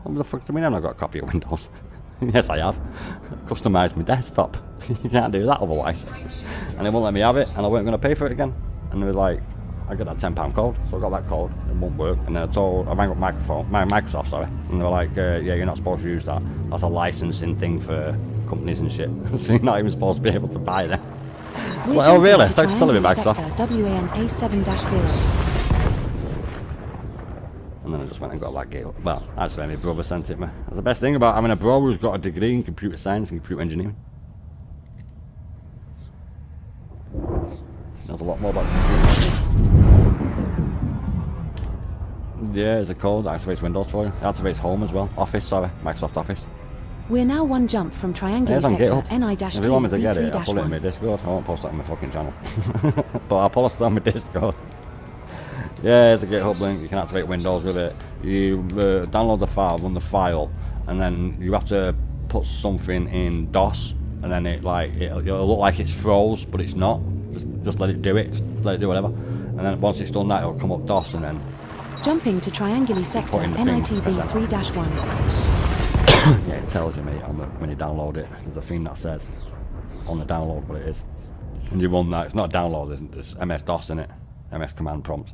What the fuck do you mean I've not got a copy of Windows? Yes, I have. I've customised my desktop. You can't do that otherwise. And they won't let me have it, and I weren't going to pay for it again. And they were like, I got that £10 code, so I got that code. It won't work. And then I rang up Microsoft, sorry, and they were like, yeah, you're not supposed to use that. That's a licensing thing for companies and shit. So you're not even supposed to be able to buy them. Well, oh really? Thanks for telling me, Microsoft. WAN-A7-0. And then I just went and got that gate up. Well, actually, my brother sent it me. That's the best thing about having a bro who's got a degree in computer science and computer engineering. There's a lot more about computers. Yeah, there's a code that activates Windows for you. It activates Home as well. Office, sorry. Microsoft Office. We're now 1 jump from Trianguli sector NI-T If you want me to get it, I'll put it in my B3-1. Discord. I won't post that on my fucking channel. But I'll post it on my Discord. Yeah, it's a GitHub link. You can activate Windows with it. You download the file, run the file, and then you have to put something in DOS, and then it'll look like it's froze, but it's not. Just let it do it. Just let it do whatever. And then once it's done that, it'll come up DOS, and then Jumping to Trianguli sector in the thing, NIT B3-1. yeah, it tells you, mate, when you download it. There's a thing that says on the download what it is, and you run that. It's not a download, isn't it? There's MS-DOS in it. MS command prompt.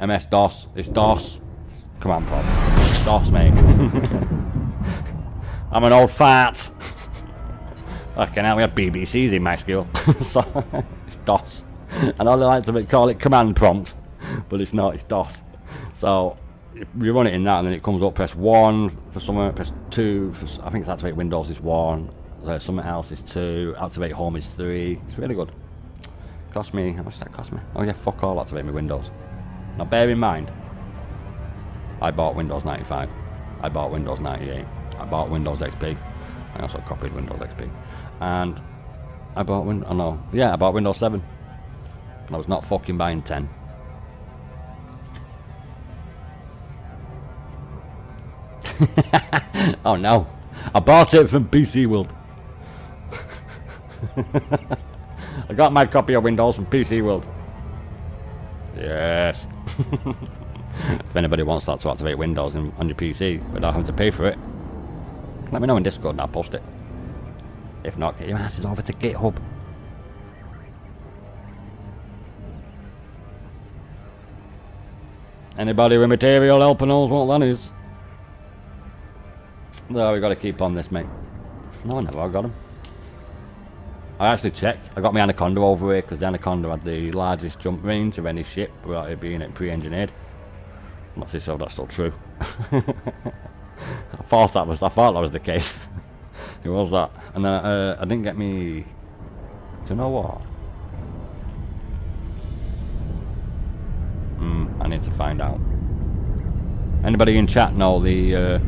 MS-DOS. It's DOS. Command prompt. It's DOS, mate. I'm an old fart. Fucking hell, we have BBCs in my school. So, it's DOS. And I like to call it command prompt, but it's not, it's DOS. So, you run it in that, and then it comes up, press 1 for something, press 2 for, I think it's activate Windows is 1, something else is 2, activate Home is 3. It's really good. Cost me, how much did that cost me? Oh yeah, fuck all, activate my Windows. Now bear in mind, I bought Windows 95, I bought Windows 98, I bought Windows XP, I also copied Windows XP, and I bought I bought Windows 7. I was not fucking buying 10. Oh no, I bought it from PC World. I got my copy of Windows from PC World. Yes. If anybody wants that to activate Windows on your PC without having to pay for it, let me know in Discord and I'll post it. If not, get your asses over to GitHub. Anybody with material helper knows what that is. No, we got to keep on this, mate. No, never. I got him. I actually checked. I got my Anaconda over here because the Anaconda had the largest jump range of any ship without it being pre-engineered. I'm not too sure that's still true. I thought that was the case. It was that, and then I didn't get me. Do you know what? I need to find out. Anybody in chat know the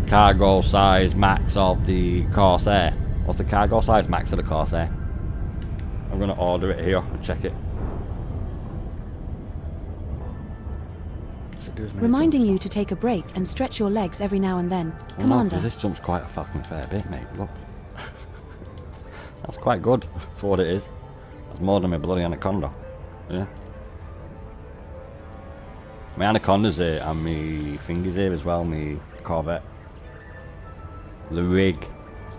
cargo size max of the Corsair? What's the cargo size max of the Corsair? I'm going to order it here and check it. do as many Reminding jumps. you to take a break and stretch your legs every now and then. Well, no, Commander. 'cause this jump's quite a fucking fair bit, mate. Look. That's quite good for what it is. That's more than my bloody anaconda. Yeah. My anaconda's here and my fingers here as well, my Corvette. The rig.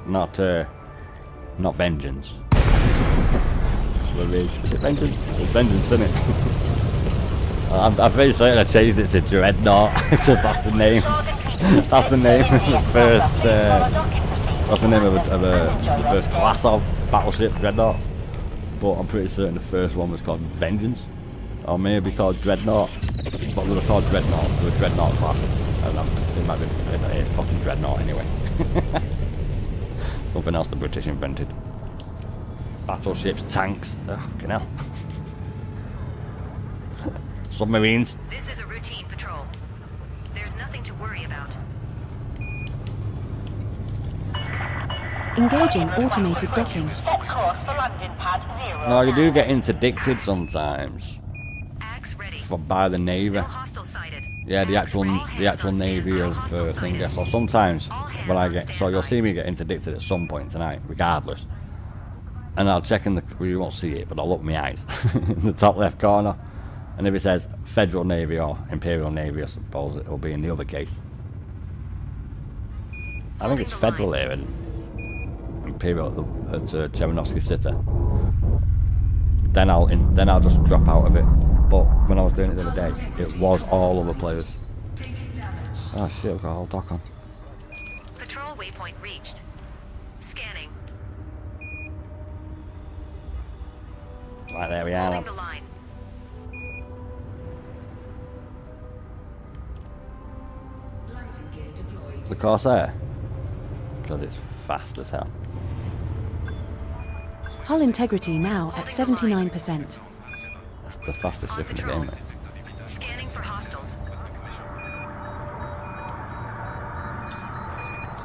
Not vengeance. The rig. Is it vengeance? It's vengeance, isn't it? I'm very certain I changed it to Dreadnought because that's the name. That's the name of the first. That's the name of the first class of battleship, Dreadnoughts. But I'm pretty certain the first one was called Vengeance, or maybe called Dreadnought. But they were called Dreadnought. They were Dreadnought class. I don't know. It might be it's fucking Dreadnought anyway. Something else the British invented. Battleships, tanks. Oh, fucking hell. Submarines. This is a routine patrol. There's nothing to worry about. Engaging automated docking. Set course for landing pad 0. No, you do get interdicted sometimes Axe ready. by the Navy. No hostile sighted. Yeah, the Axe, all actual hands on Navy standby, of hostile thing. sighted. So sometimes All hands when I on get, so standby. you'll see me get interdicted at some point tonight, regardless. And I'll check in the, well, you won't see it, but I'll look in my eyes in the top left corner, and if it says Federal Navy or Imperial Navy, I suppose it will be in the other case. I think it's Federal here and Imperial at Chernovsky City. Then I'll just drop out of it. But when I was doing it the other day, it was all other players. Oh shit, I've got a whole dock on. Patrol waypoint reached. Scanning. Right, there we are. Holding the line. The Corsair. Because it's fast as hell. Hull integrity now at 79%. That's the fastest ship in the game, mate. Scanning for hostiles.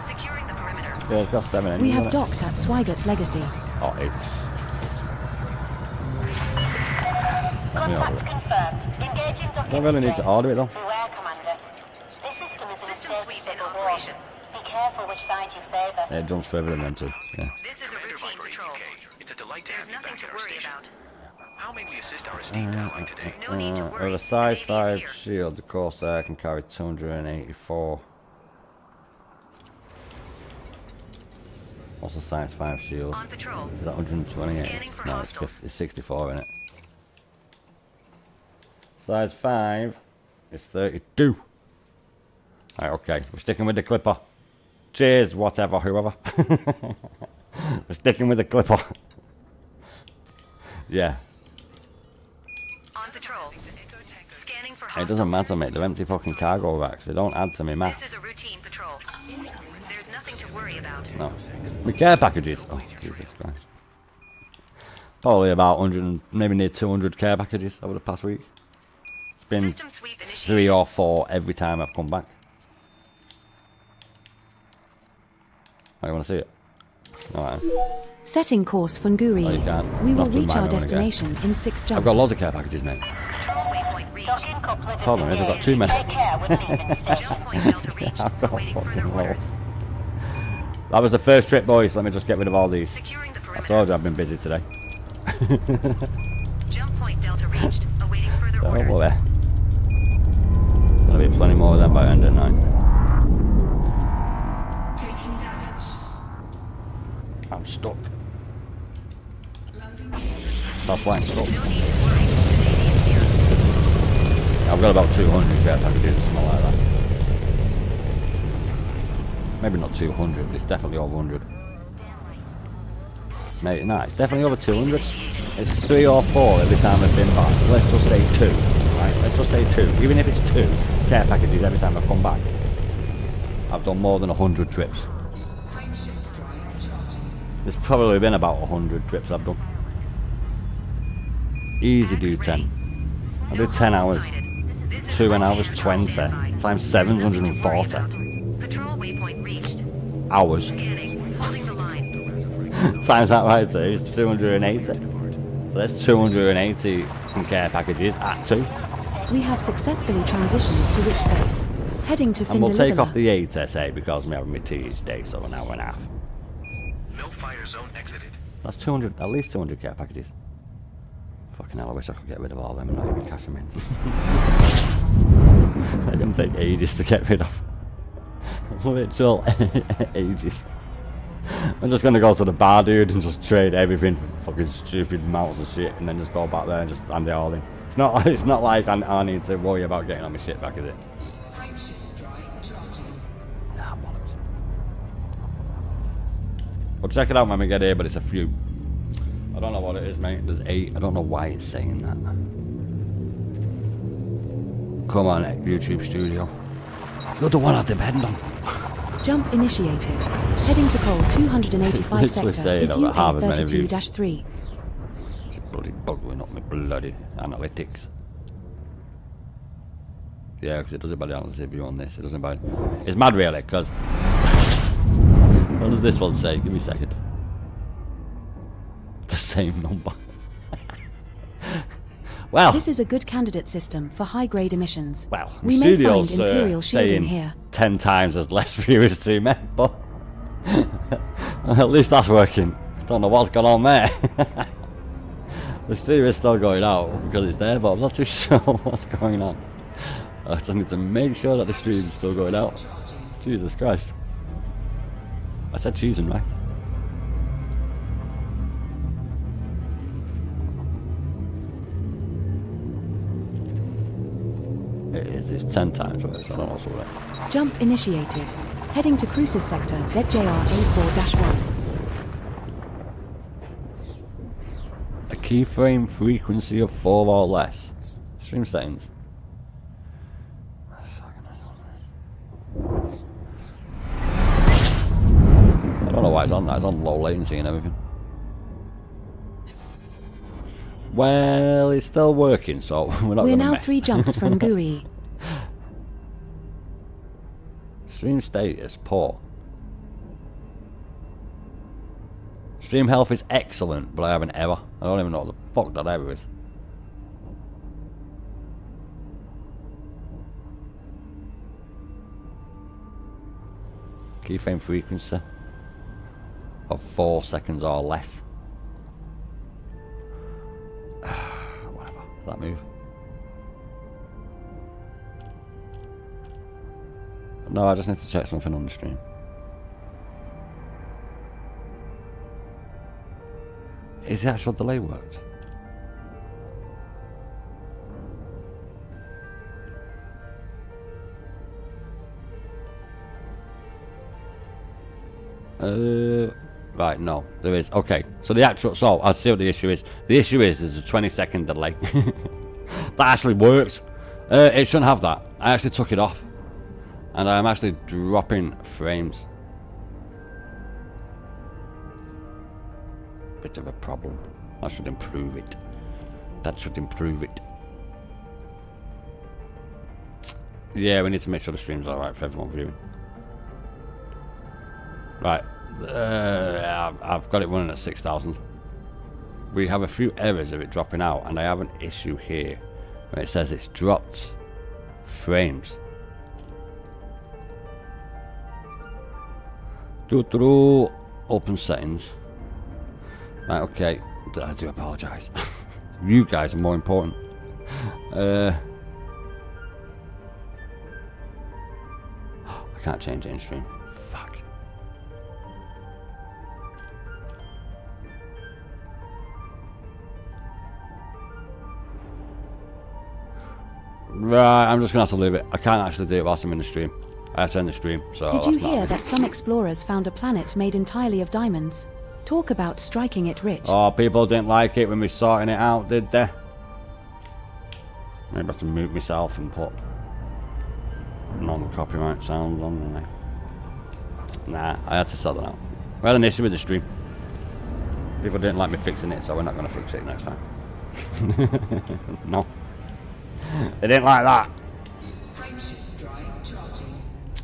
Securing the perimeter. Yeah, it's got 7 engines We have on it. docked at Swigert Legacy. Oh, 8. Contact confirmed. Engaging docking. Don't really need to order it though. Beware, Commander. This system is System in sweep state in of war. operation. Be careful which side you favour. Yeah, it jumps further than them too. Yeah. This is a routine patrol. It's a delight to There's have you nothing back to at our worry station. about. How may we assist our esteemed ally today? No need to With worry. a size The Navy is 5 here. shield, the Corsair can carry 284. What's a size 5 shield? On patrol. Is that 128? Scanning for No, it's, hostiles. it's 64 in it. Size 5 is 32. Right, okay, we're sticking with the clipper. Cheers, whatever, whoever. We're sticking with the clipper. Yeah, On patrol. Scanning for it hostiles. doesn't matter, mate. They're empty fucking cargo racks. They don't add to me math. This is a routine patrol. There's nothing to worry about. No. My care packages. Oh, Jesus Christ. Probably about 100, maybe near 200 care packages over the past week. It's been System sweep 3 initiated. or 4 every time I've come back. Oh, you want to see it? Alright. Setting course Funguri. Oh, you can't. We will Not to reach mine our on again. destination in 6 jumps. I've got loads of care packages, mate. Patrol waypoint reached. Docking couplers Problem is, I've got engaged. too many. Take care when leaving the station. Jump point Delta reached. I've got Awaiting further fucking orders. That was the first trip, boys. Let me just get rid of all these. Securing the I perimeter. told you I've been busy today. Jump point Delta reached. Awaiting further Don't orders. worry. There's going to be plenty more of them by the end of the night. I'm stuck. That's why I'm stuck. No need to worry. The Navy is here. I've got about 200 care packages, something like that. Maybe not 200, but it's definitely over 100. Mate, no, it's definitely over 200. It's 3 or 4 every time I've been back. So let's just say 2, right? Let's just say 2. Even if it's 2 care packages every time I've come back, I've done more than 100 trips. There's probably been about 100 trips I've done. Easy do 10. I do 10 hours. 2 an hour is 20. Times 7 is 140 Patrol waypoint reached. hours. Scanning. Holding the line. Times that right there is 280. So that's 280 care packages at 2. We have successfully transitioned to which space? Heading to And we'll take off Findalibala. the 8 SA because I'm having my tea each day, so an hour and a half. No fire zone exited. That's 200, at least 200 care packages. Fucking hell, I wish I could get rid of all them and not even cash them in. They're gonna take ages to get rid of. Literal ages. I'm just gonna go to the bar, dude, and just trade everything, fucking stupid amounts of shit, and then just go back there and just hand it all in. It's not like I need to worry about getting all my shit back, is it? Nah, bollocks. We'll check it out when we get here, but it's a few. I don't know what it is, mate. There's 8. I don't know why it's saying that. Come on, YouTube Studio. You're the one I depend on. Jump initiated. Heading to Cole 285 Literally sector saying is I've got half as many views. UA32-3. She's bloody bugging up my bloody analytics. Yeah, because it doesn't by the analytics view on this. It doesn't by. It's mad, really, because. What does this one say? Give me a second. The same number. Well. This is a good candidate system for high-grade emissions. Well, we may studio's, find Imperial shielding saying here. 10 times as less viewers to me, but at least that's working. Don't know what's going on there. The stream is still going out because it's there, but I'm not too sure what's going on. I just need to make sure that the stream is still going out. Jesus Christ. I said cheesing, right? It is, it's 10 times worse, I don't know what's all that. Jump initiated. Heading to Cruises sector ZJR A4-1. A keyframe frequency of 4 or less. Stream settings. I don't know why it's on that. It's on low latency and everything. Well, it's still working, so we're not We're gonna now mess. 3 jumps from GUI. Stream status poor. Stream health is excellent, but I have an error. I don't even know what the fuck that error is. Keyframe frequency of 4 seconds or less. Whatever. That move. No, I just need to check something on the stream. Is the actual delay worked? Right, no, there is. Okay, so the actual, so I'll see what the issue is. The issue is there's a 20-second delay. That actually works. It shouldn't have that. I actually took it off, and I'm actually dropping frames. Bit of a problem. That should improve it. That should improve it. Yeah, we need to make sure the stream's alright for everyone viewing. Right. I've got it running at 6,000. We have a few errors of it dropping out, and I have an issue here where it says it's dropped frames. Open settings. Right, okay. I do apologise. You guys are more important. I can't change it in stream. Fuck. Right, I'm just gonna have to leave it. I can't actually do it whilst I'm in the stream. I have to end the stream, so Did you that's hear not- that some explorers found a planet made entirely of diamonds? Talk about striking it rich. Oh, people didn't like it when we sorting it out, did they? Maybe I have to mute myself and put non-copyright sounds on there. Nah, I had to sort that out. We had an issue with the stream. People didn't like me fixing it, so we're not going to fix it next time. No. They didn't like that.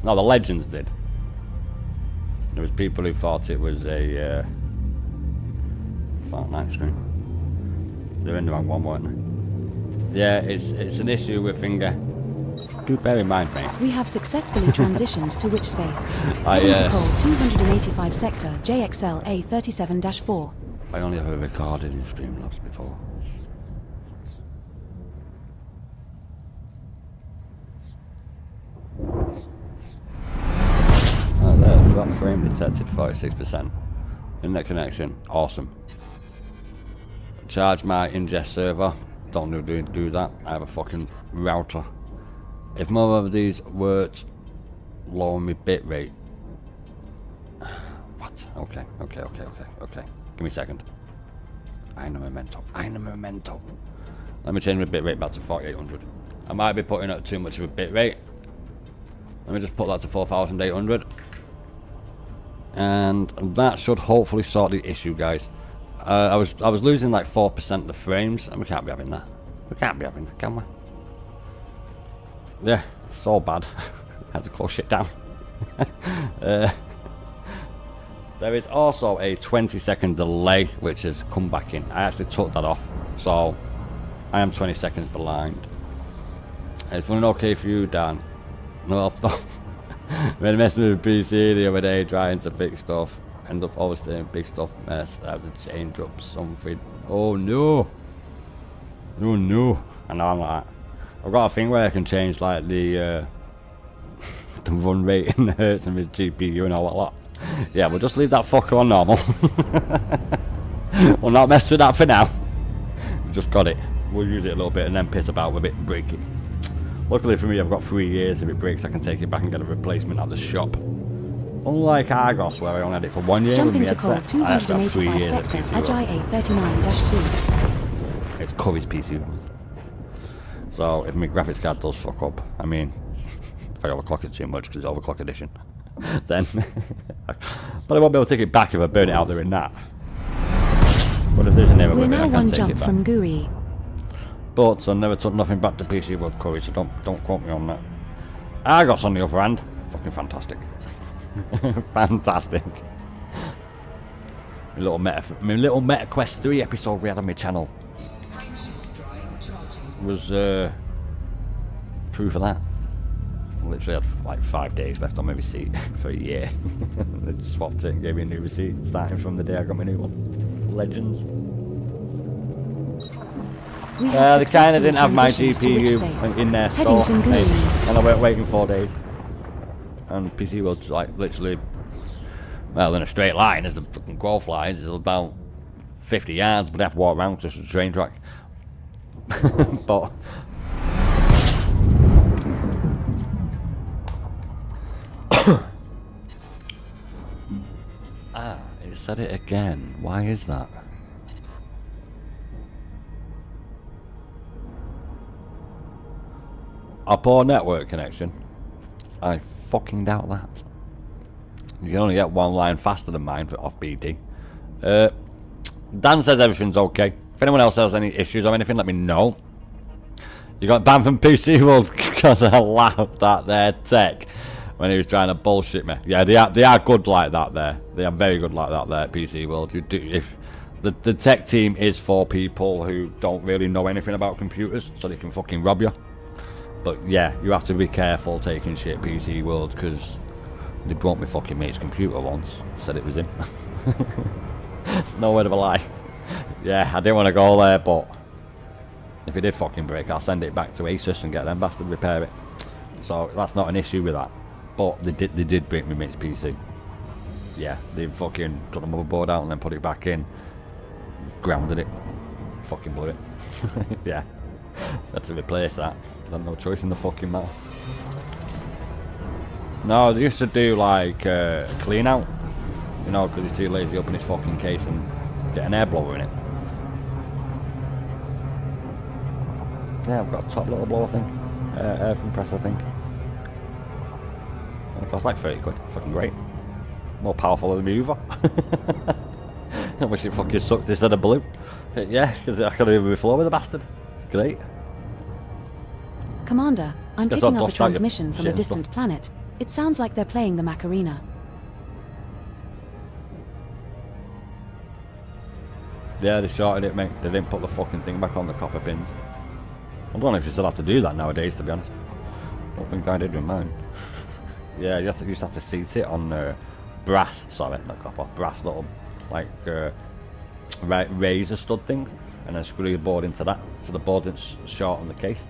No, the legends did. There was people who thought it was a Fortnite stream. They're in the wrong one, weren't they? Yeah, it's an issue with finger. Do bear in mind, mate. We have successfully transitioned to which space? I, Heading to Cole 285 sector JXL A37-4. I only ever recorded in Streamlabs before. Oh, there, drop frame detected 46%. Internet connection, awesome. Charge my ingest server. Don't do that. I have a fucking router. If more of these words lower my bit rate. What? Okay. Give me a second. I know memento. Let me change my bit rate back to 4800. I might be putting up too much of a bit rate. Let me just put that to 4800. And that should hopefully sort the issue, guys. I was losing like 4% of the frames, and we can't be having that. We can't be having that, can we? Yeah, so bad. I had to close shit down. There is also a 20-second delay, which has come back in. I actually took that off, so I am 20 seconds behind. It's running okay for you, Dan. No, when messing with the PC the other day, trying to fix stuff, end up overstaying big stuff mess. I have to change up something. Oh no! Oh no! I know I'm like that. I've got a thing where I can change like the run rate in the hertz and the GPU and all that lot. Yeah, we'll just leave that fucker on normal. We'll not mess with that for now. We've just got it. We'll use it a little bit and then piss about with it and break it. Luckily for me, I've got 3 years. If it breaks, I can take it back and get a replacement at the shop. Unlike Argos, where I only had it for 1 year. Jumping to Cole Cole 285 sector Agi A39-2. It's Curry's PC. So if my graphics card does fuck up, I mean, if I overclock it too much because it's overclock edition, then but I won't be able to take it back if I burn it out there in that. But if there's an error We're with it, now I can one take jump it back. from Guri. But I never took nothing back to PC World Curry, so don't quote me on that. Argos on the other hand, fucking fantastic. Fantastic. My little Meta Quest 3 episode we had on my channel was proof of that. I literally had like 5 days left on my receipt for a year. They just swapped it and gave me a new receipt starting from the day I got my new one. Legends. They kind of didn't have my GPU in their store, and I went waiting 4 days. And PC World's like literally, well, in a straight line as the fucking growth lines, it's about 50 yards, but I have to walk around just a train track. But it said it again. Why is that? A poor network connection? I fucking doubt that. You can only get one line faster than mine off BT. Dan says everything's okay. If anyone else has any issues or anything, let me know. You got banned from PC World because I laughed at their tech when he was trying to bullshit me. Yeah, they are good like that there. They are very good like that there at PC World. You do, if the tech team is for people who don't really know anything about computers, so they can fucking rob you. But yeah, you have to be careful taking shit PC World, because they broke my fucking mate's computer once. Said it was him. No word of a lie. Yeah, I didn't want to go there, but if it did fucking break, I'll send it back to Asus and get them bastard repair it. So that's not an issue with that. But they did break my mate's PC. Yeah, they fucking took the motherboard out and then put it back in. Grounded it. Fucking blew it. Yeah. Had to replace that. Had no choice in the fucking matter. No, they used to do like clean out. You know, because he's too lazy to open his fucking case and get an air blower in it. Yeah, I've got a top little blower thing. Air compressor thing. And it costs like 30 quid. Fucking great. More powerful than the Uber. I wish it fucking sucked instead of blew. Yeah, because I could have flow with the bastard. It's great. Commander, I'm Guess picking I'll up a bust out your transmission from shit a and distant stuff. planet. It sounds like they're playing the Macarena. Yeah, they shorted it, mate. They didn't put the fucking thing back on the copper pins. I don't know if you still have to do that nowadays, to be honest. I don't think I did with mine. Yeah, you used to have to seat it on brass, sorry, not copper, brass little, like, razor stud things, and then screw your board into that, so the board didn't shorten the case.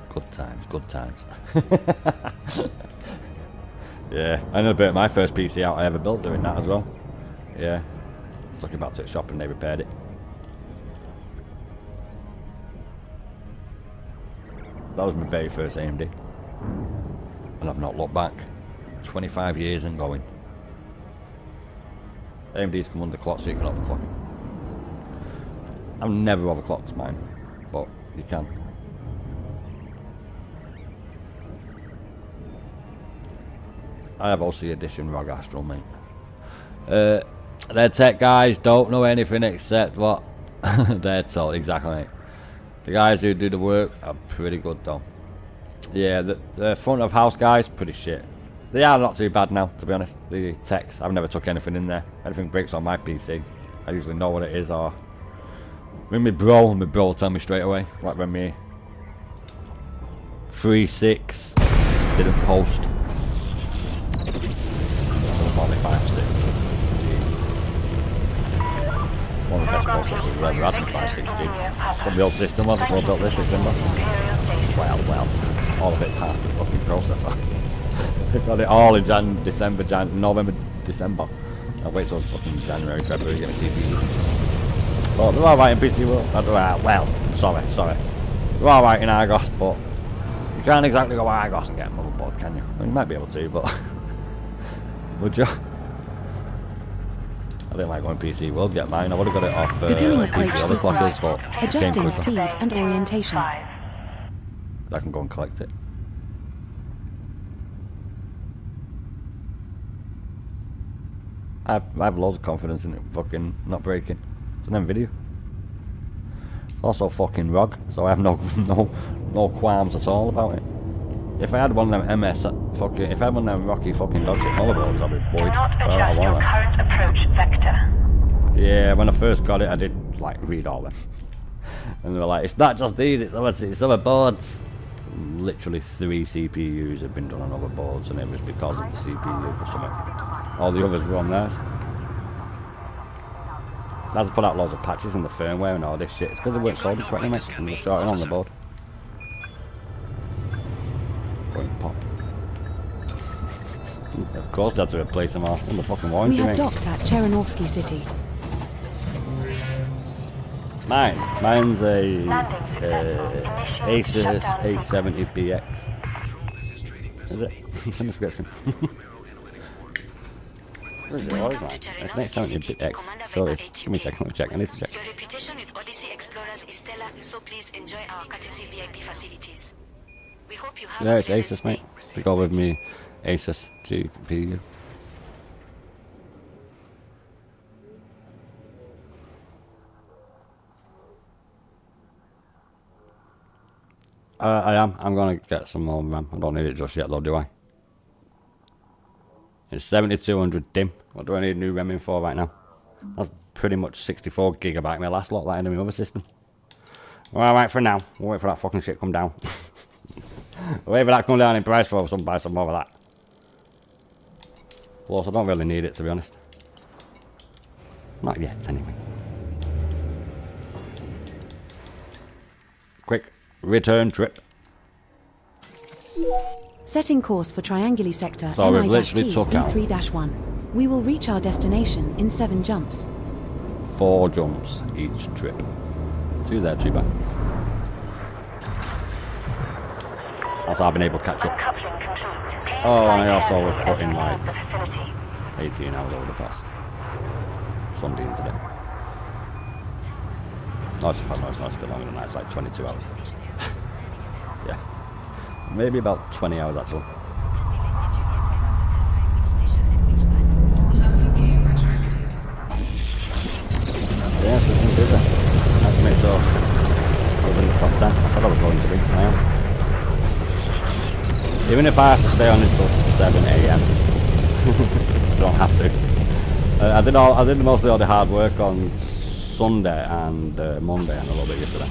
Good times, good times. Yeah, I ended up putting my first PC out I ever built doing that as well. Yeah, took it back to the shop and they repaired it. That was my very first AMD. And I've not looked back. 25 years and going. AMD's come underclock so you can overclock it. I've never overclocked mine, but you can. I have OC Edition ROG Astral, mate. Their tech guys don't know anything except what they're told. Exactly, mate. The guys who do the work are pretty good, though. Yeah, the front of house guys, pretty shit. They are not too bad now, to be honest. The techs, I've never took anything in there. Anything breaks on my PC, I usually know what it is, or ring my bro will tell me straight away. Like when me 3.6 didn't post. Only 5.6. One of the best processors I've ever had in 5.6G. From the old system was before I built this system. Well, all of it part of the fucking processor. I got it all in November, December. I'll wait till fucking January, February to get a CPU. But they're alright in PC World. Well, sorry. They're alright in Argos, but you can't exactly go Argos and get a motherboard, can you? Well, you might be able to, but would you? I didn't like going PC World, get mine. I would have got it off Beginning PC approach Overclockers, sequence. but Adjusting speed and orientation. I can go and collect it. I have loads of confidence in it fucking not breaking. It's an Nvidia. It's also fucking ROG, so I have no qualms at all about it. If I had one of them if I had one of them rocky fucking dog shit motherboards, I'd be buoyed. I want current approach vector. Yeah, when I first got it, I did like read all them, and they were like, "It's not just these; it's other boards." Literally 3 CPUs have been done on other boards, and it was because of the CPU or something. All the others were on theirs. I had to put out loads of patches in the firmware and all this shit. It's because they weren't soldered correctly, mate, and they were shorting on the board. Going pop. Of course, they had to replace them all in the fucking warranty, We mate. have docked at Chernovsky City. Mine's a Asus 870BX. Is it? It's in the description. Where is it? What is that? It's an 870BX. So it's, give me a second, let me check. I need to check. Your reputation with Odyssey Explorers is stellar, so please enjoy our courtesy VIP facilities. We hope you have Yeah, a it's pleasant Asus, mate. stay. To go with me, Asus GPU. I am. I'm going to get some more RAM. I don't need it just yet though, do I? It's 7200 DIMM. What do I need new RAM in for right now? That's pretty much 64 gigabyte. My last lot like in my other system. Alright for now. We'll wait for that fucking shit to come down. We'll wait for that to come down in price for some buy some more of that. Plus I don't really need it, to be honest. Not yet anyway. Quick return trip. Setting course for Trianguli Sector So we've literally NI-T took out E3-1. We will reach our destination in 7 jumps. 4 jumps each trip. 2 there, 2 back. That's how I've been able to catch up. Uncoupling complete. Oh, and I also was put in like 18 hours over the past Sunday and today. No, it's a bit longer than that. It's like 22 hours. Yeah. Maybe about 20 hours actually. Yeah, so it's been busy. I have to make sure I was in the top 10. I said I was going to be. I am. Even if I have to stay on until 7 AM. I don't have to. I did most of all the hard work on Sunday and Monday and a little bit yesterday.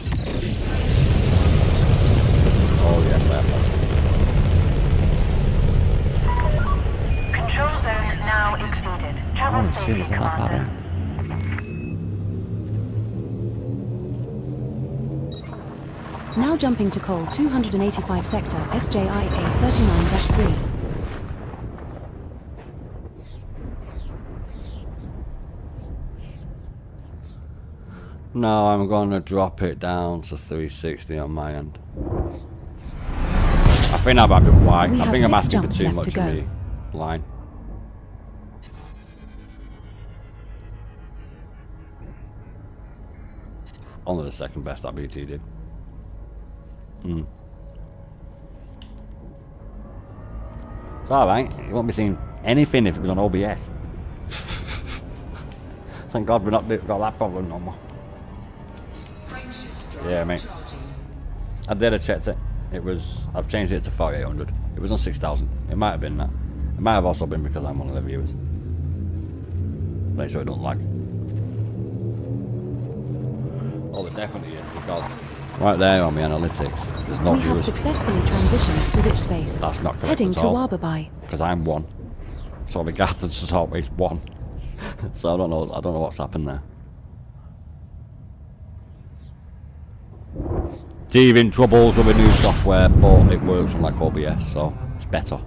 Oh yes, I have. Control zone now exceeded. Travel Holy shit, safely, is that that Commander. bad? Now jumping to Col 285 sector, SJIA 39-3. No, I'm going to drop it down to 360 on my end. I think that might be why. We I have think I'm 6 asking for jumps too left much to of go. the line. Only the second best that BT did. It's alright, you won't be seeing anything if it was on OBS. Thank God we've not got that problem no more. Yeah, mate. I did, I checked it. It was, I've changed it to 4800. It was on 6000. It might have been that. It might have also been because I'm one of the viewers. Make sure it don't lag. Oh, it definitely is because right there on my analytics, there's no We have viewers. successfully transitioned to which space? That's not correct Heading at to all. Wababai. Because I'm one. So regardless of always one. So I don't know what's happened there. Teething troubles with a new software, but it works on like OBS, so it's better.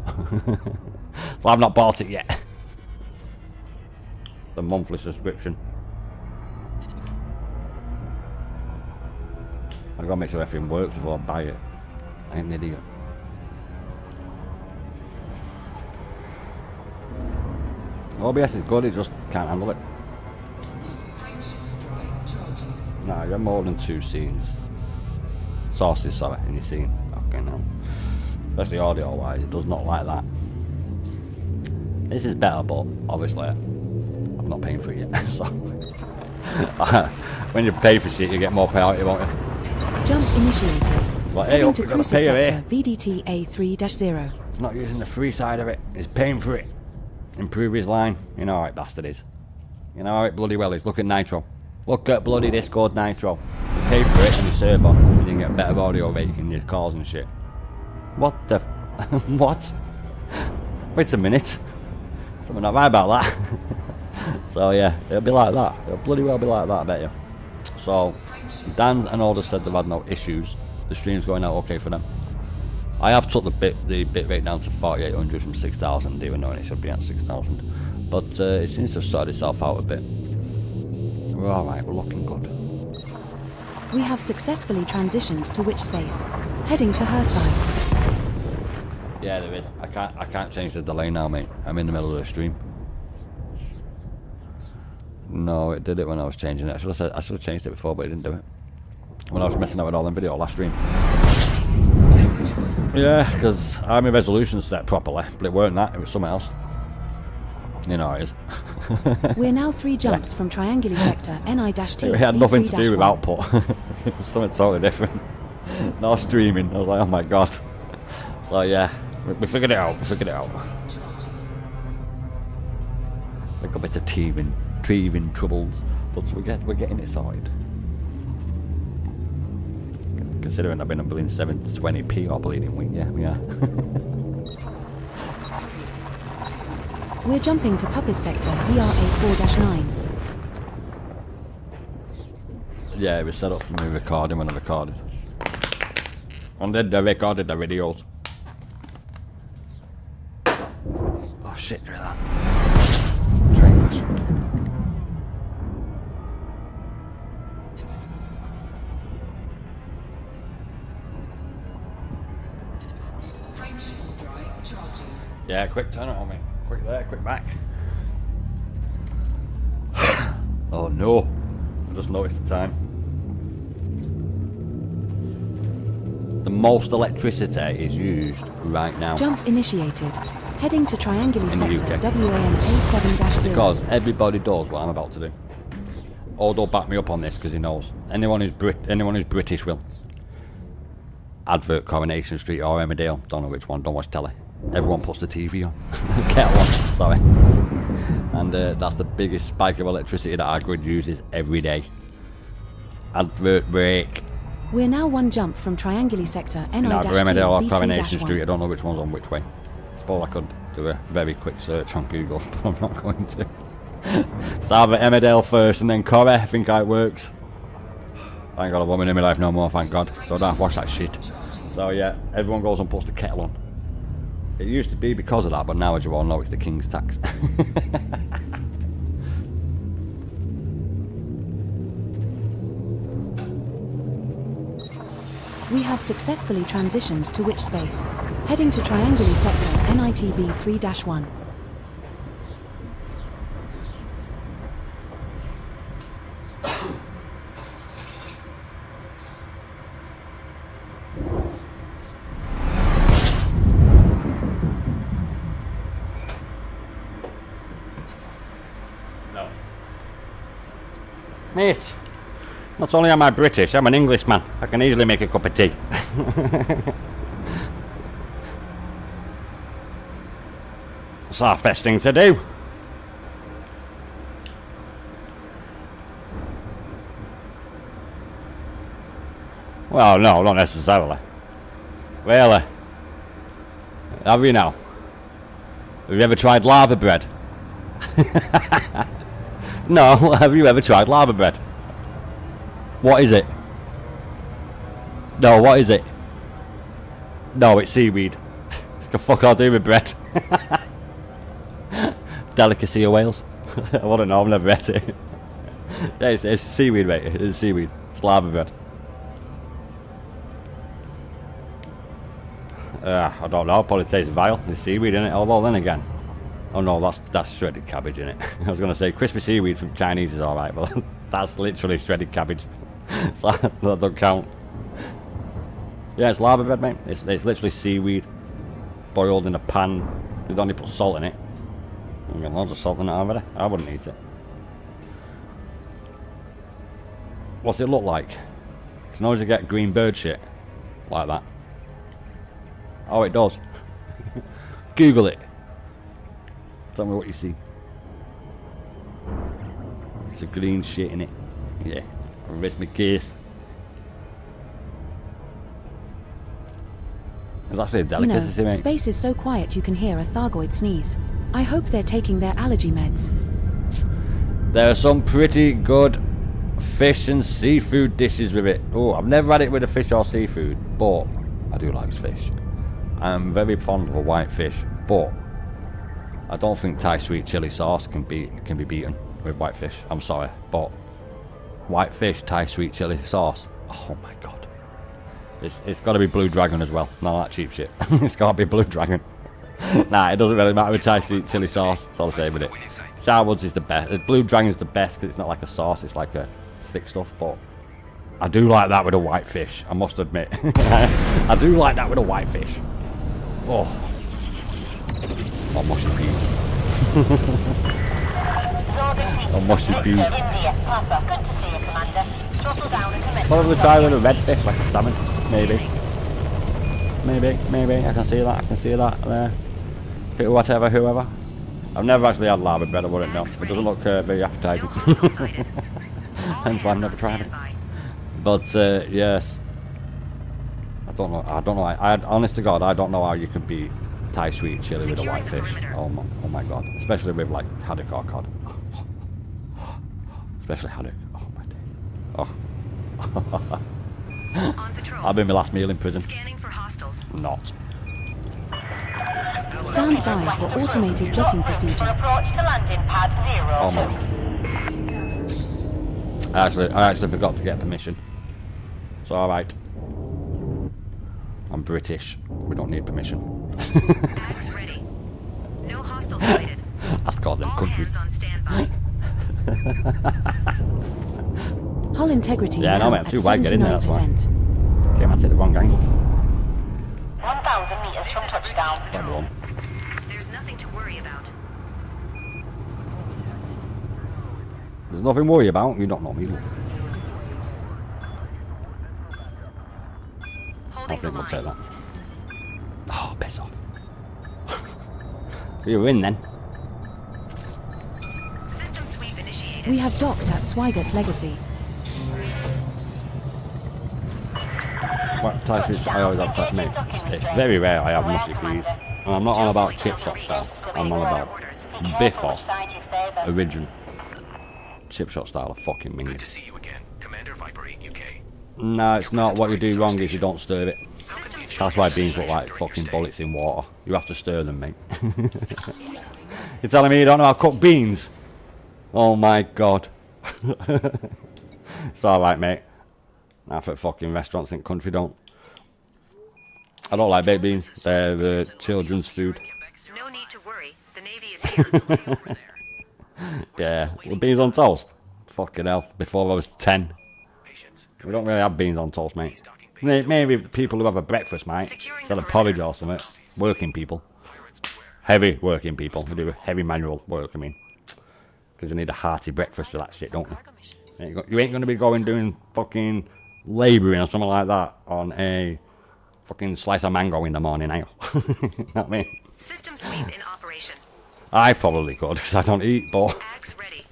But I've not bought it yet. The monthly subscription. I've got to make sure everything works before I buy it. I ain't an idiot. OBS is good, it just can't handle it. No, you have more than 2 scenes. Sources, sorry, in your scene. Okay, no. Especially audio wise, it does not like that. This is better, but obviously I'm not paying for it yet, so. When you pay for shit, you get more priority, won't you? Jump initiated. Well, hey, Heading up, to we gotta Cruiser pay her sector, VDT A3-0. He's not using the free side of it, he's paying for it. Improve his line. You know how it bastard is. You know how it bloody well is. Look at Nitro. Look at bloody Discord Nitro. You pay for it on your server and you can get better audio rate in your calls and shit. What the... what? Wait a minute. Something not right about that. So yeah, it'll be like that. It'll bloody well be like that, I bet you. So, Dan and all said they've had no issues. The stream's going out okay for them. I have took the bit rate down to 4800 from 6000, even though it should be at 6000. But it seems to have sorted itself out a bit. We're alright, we're looking good. We have successfully transitioned to which space? Heading to her side. Yeah, there is. I can't change the delay now, mate. I'm in the middle of the stream. No, it did it when I was changing it. I should have changed it before, but it didn't do it. When I was messing up with all them video last stream. Yeah, because I had my resolution set properly, but it weren't that, it was something else. You know how it is. We're now 3 jumps from Trianguli sector, NI-T. It had nothing to do with B3-1. output. It was something totally different. No streaming. I was like, oh my god. So yeah, we figured it out, We got a bit of teething troubles, but we're getting it sorted. Considering I've been on bleeding 720p or bleeding week, yeah, we are. We're jumping to Pupper's sector, VRA 4-9. Yeah, it was set up for me recording when I recorded. And then I recorded the videos. Oh shit, look at that. Train crash. Yeah, quick turn it on me. Quick there, quick back. Oh no. I just noticed the time. The most electricity is used right now. Jump initiated. Heading to Trianguli In the sector, UK. WAN A7-0. Because everybody does what I'm about to do. Odo back me up on this because he knows. Anyone who's British will. Advert Coronation Street or Emmerdale. Don't know which one, don't watch telly. Everyone puts the TV on. Kettle on, sorry. And that's the biggest spike of electricity that our grid uses every day. Advert break. We're now one jump from Trianguli Sector Now, Emmerdale or Coronation Street, I NI-2B3-1. don't know which one's on which way. I suppose I could do a very quick search on Google, but I'm not going to. So I'll have Emmerdale first and then Corrie, I think how it works. I ain't got a woman in my life no more, thank God, so I don't have to watch that shit. So yeah, everyone goes and puts the kettle on. It used to be because of that, but now as you all know, it's the King's tax. We have successfully transitioned to which space? Heading to Trianguli Sector NITB-3-1. No. Mate, not only am I British, I'm an Englishman. I can easily make a cup of tea. It's our first thing to do. Well, no, not necessarily. Really? Have you now? Have you ever tried lava bread? No, have you ever tried lava bread? What is it? No, what is it? No, it's seaweed. It's got fuck all to do with bread. Delicacy of Wales. I wouldn't know, I've never had it. Yeah, it's seaweed, mate. It's seaweed. It's lava bread. I don't know, I'll probably taste vile. There's seaweed in it, although then again. Oh no, that's shredded cabbage in it. I was going to say crispy seaweed from Chinese is alright, but that's literally shredded cabbage. So that don't count. Yeah, it's lava bread, mate. It's literally seaweed boiled in a pan. They've only put salt in it. I've got loads of salt in it already. I wouldn't eat it. What's it look like? You can always get green bird shit like that. Oh, it does. Google it. Tell me what you see. It's a green shit in it. Yeah. Rest my case. It's actually a delicacy, mate. Space is so quiet you can hear a Thargoid sneeze. I hope they're taking their allergy meds. There are some pretty good fish and seafood dishes with it. Oh, I've never had it with a fish or seafood, but I do like fish. I'm very fond of a white fish, but I don't think Thai sweet chili sauce can be beaten with white fish. I'm sorry, but white fish, Thai sweet chili sauce. Oh my god. It's got to be Blue Dragon as well. Not that cheap shit. It's got to be Blue Dragon. Nah, it doesn't really matter with Thai sweet chili sauce. It's all the same with it. Sourwoods is the best. Blue Dragon's the best because it's not like a sauce. It's like a thick stuff. But I do like that with a white fish. I must admit. I do like that with a white fish. Oh. Oh, mushy peas. Oh, mushy peas. Probably try with a red fish, like a salmon. Maybe. I can see that there. Whoever. I've never actually had lava bread, I wouldn't know. It doesn't look very appetizing. Hence why I've never tried it. But, yes. I don't know. I honest to God, I don't know how you can beat Thai sweet chili with a white fish. Oh my god. Especially with like haddock or cod. Especially haddock. Oh my days. Oh. I'll be my last meal in prison. Scanning for hostiles. Not. Stand by for automated docking procedure. Approach to landing pad 0. Almost. I actually forgot to get permission. So alright. I'm British. We don't need permission. Bags ready. No hostiles sighted. That's called them All countries. hands on standby. Hull integrity Yeah, no, now mate, I'm at too wide getting there, that's why. 79%. Okay, I took the wrong angle. 1,000 meters from touchdown. That one. There's nothing to worry about. There's nothing to worry about. You don't know me. I Holding the think we'll line. take that. Oh, piss off. We were in then. System sweep initiated. We have docked at Swigert Legacy. what type of I always have to make. It's very rare I have mushy peas. And I'm not on about chip shop style. I'm on about before original chip shop style of fucking minging. Good to see you again, Commander Viper 8 UK. No, it's not. What you do wrong is you don't stir it. That's why beans look like fucking bullets in water. You have to stir them, mate. You're telling me you don't know how to cook beans? Oh my god. It's alright, mate. Half at fucking restaurants in the country don't. I don't like baked beans. They're children's food. No need to worry. The Navy is here. Yeah, well, beans on toast. Fucking hell. Before I was 10. Patience. We don't really have beans on toast, mate. Maybe people who have a breakfast, mate. Instead of porridge or something. Working people. Heavy working people who do heavy manual work, I mean. Because you need a hearty breakfast for that shit, don't you? You ain't going to be going doing fucking labouring or something like that on a fucking slice of mango in the morning, are you? You know what I mean? System sweep in operation. I probably could, because I don't eat, but Ags ready.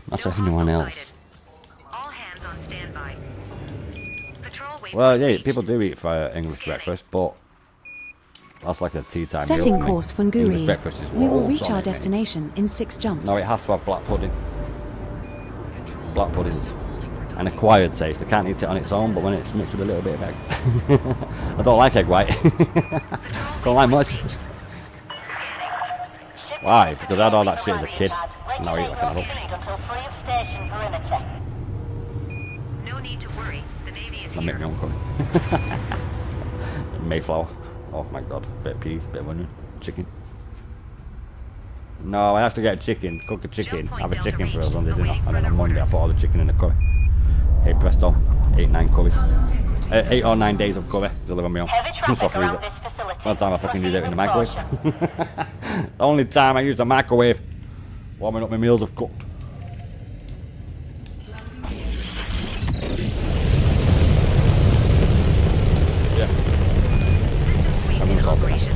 that's No everyone hostile else. sighted. All hands on standby. Patrol waypoint Well, yeah, reached. people do eat for English breakfast, but that's like a tea time meal Setting for me. course English Funguri. breakfast is We will what's reach on our it, mate. destination in 6 jumps. No, it has to have black pudding. Black pudding's an acquired taste. I can't eat it on its own, but when it's mixed with a little bit of egg. I don't like egg white. Don't like much. Why? Because I had all that shit as a kid. And now I eat like an adult. Until free of station perimeter. No need to worry. The Navy is I'll make here. my own curry. Mayflower. Oh my god. Bit of peas, bit of onion. Chicken. No, I have to get chicken. Cook a chicken. Have a chicken for us on the dinner. And then on Monday I put all the chicken in the curry. Hey presto. 8-9 curries. 8 or 9 days of curry. Deliver me home. Heavy So traffic freeze around it. this facility. One time I fucking use it in the Proceed microwave. with caution. The only time I use the microwave. Warming up my meals I've cooked. Yeah. System sweep I'm in gonna sort it out. operation.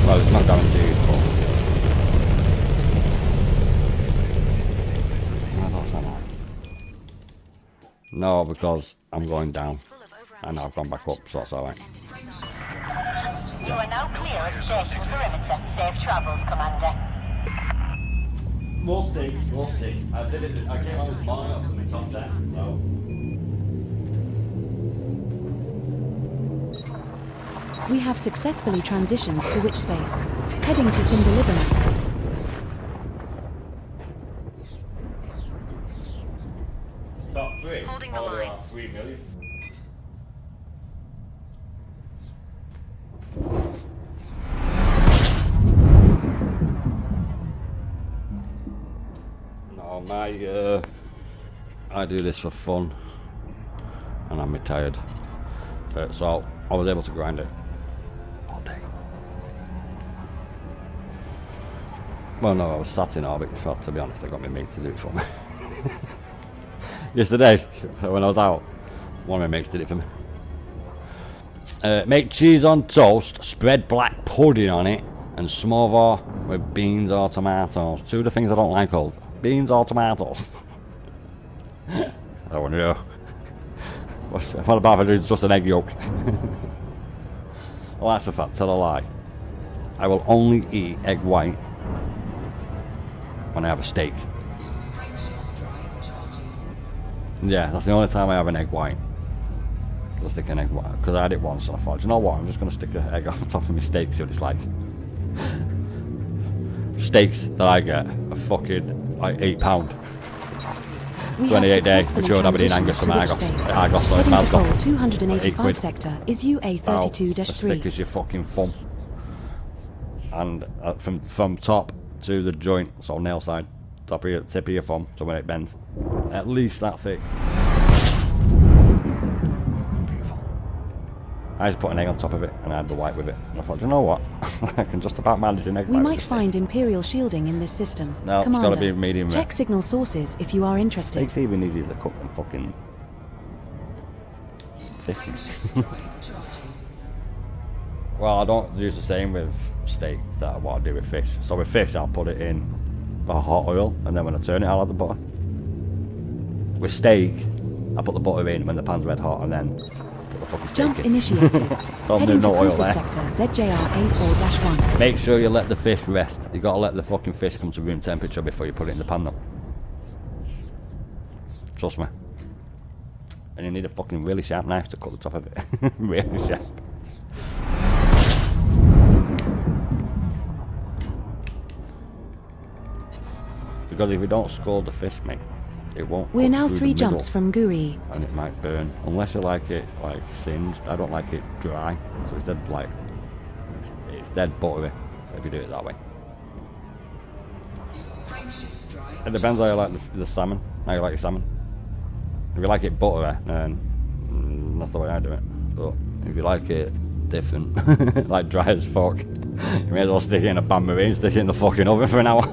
Well, it's not guaranteed, but... No, because I'm going down. And I've gone back up, so that's alright. You are now clear of station perimeter. Safe travels, Commander. We'll see, we'll see. I came on this morning up to my top 10, so... We have successfully transitioned to which space? Heading to Findalibana. Top 3? Holding the line. 3 million. No, I do this for fun, and I'm retired. So I was able to grind it all day. Well, no, I was sat in orbit. So to be honest, I got my mate to do it for me. Yesterday, when I was out, one of my mates did it for me. Make cheese on toast, spread black pudding on it, and smother with beans or tomatoes. 2 of the things I don't like old. Beans or tomatoes. I don't want to know. What about if I do just an egg yolk? Well, that's a fact, tell a lie. I will only eat egg white when I have a steak. Yeah, that's the only time I have an egg white. I'll stick an egg white, because I had it once and I thought, you know what, I'm just going to stick an egg on top of my steak, see what it's like. Steaks that I get are fucking like £8. We 28 days, successfully mature Aberdeen Angus transitioned from to which Argos. space? Argos, so it's Heading to Glasgow. Pole 285 £8. sector is About as thick UA32-3. as your fucking thumb. And from top to the joint, so nail side, top of your tip of your thumb, so when it bends, at least that thick. Beautiful. I just put an egg on top of it and I had the white with it. And I thought, you know what? I can just about manage an egg We white might with a steak. find Imperial shielding in this system. No, it's Commander, gotta be medium rare. check signal sources if you are interested. Steak's even easier to cook than fucking 50. Well, I don't use the same with steak that what I do with fish. So with fish, I'll put it in a hot oil, and then when I turn it, I'll add the butter. With steak, I put the butter in when the pan's red hot, and then put the fucking steak Jump in. initiated. Don't Heading do to no oil cruiser there. sector ZJR A4-1. Make sure you let the fish rest. You gotta let the fucking fish come to room temperature before you put it in the pan though. Trust me. And you need a fucking really sharp knife to cut the top of it. Really sharp. Because if you don't scald the fish, mate, it won't. We're cook now through 3 the jumps middle, from Guri. and it might burn. Unless you like it like singed. I don't like it dry. So it's dead like it's dead buttery if you do it that way. It depends how you like the salmon. How you like your salmon. If you like it buttery, then that's the way I do it. But if you like it different, like dry as fuck, you may as well stick it in a bain-marie, stick it in the fucking oven for an hour.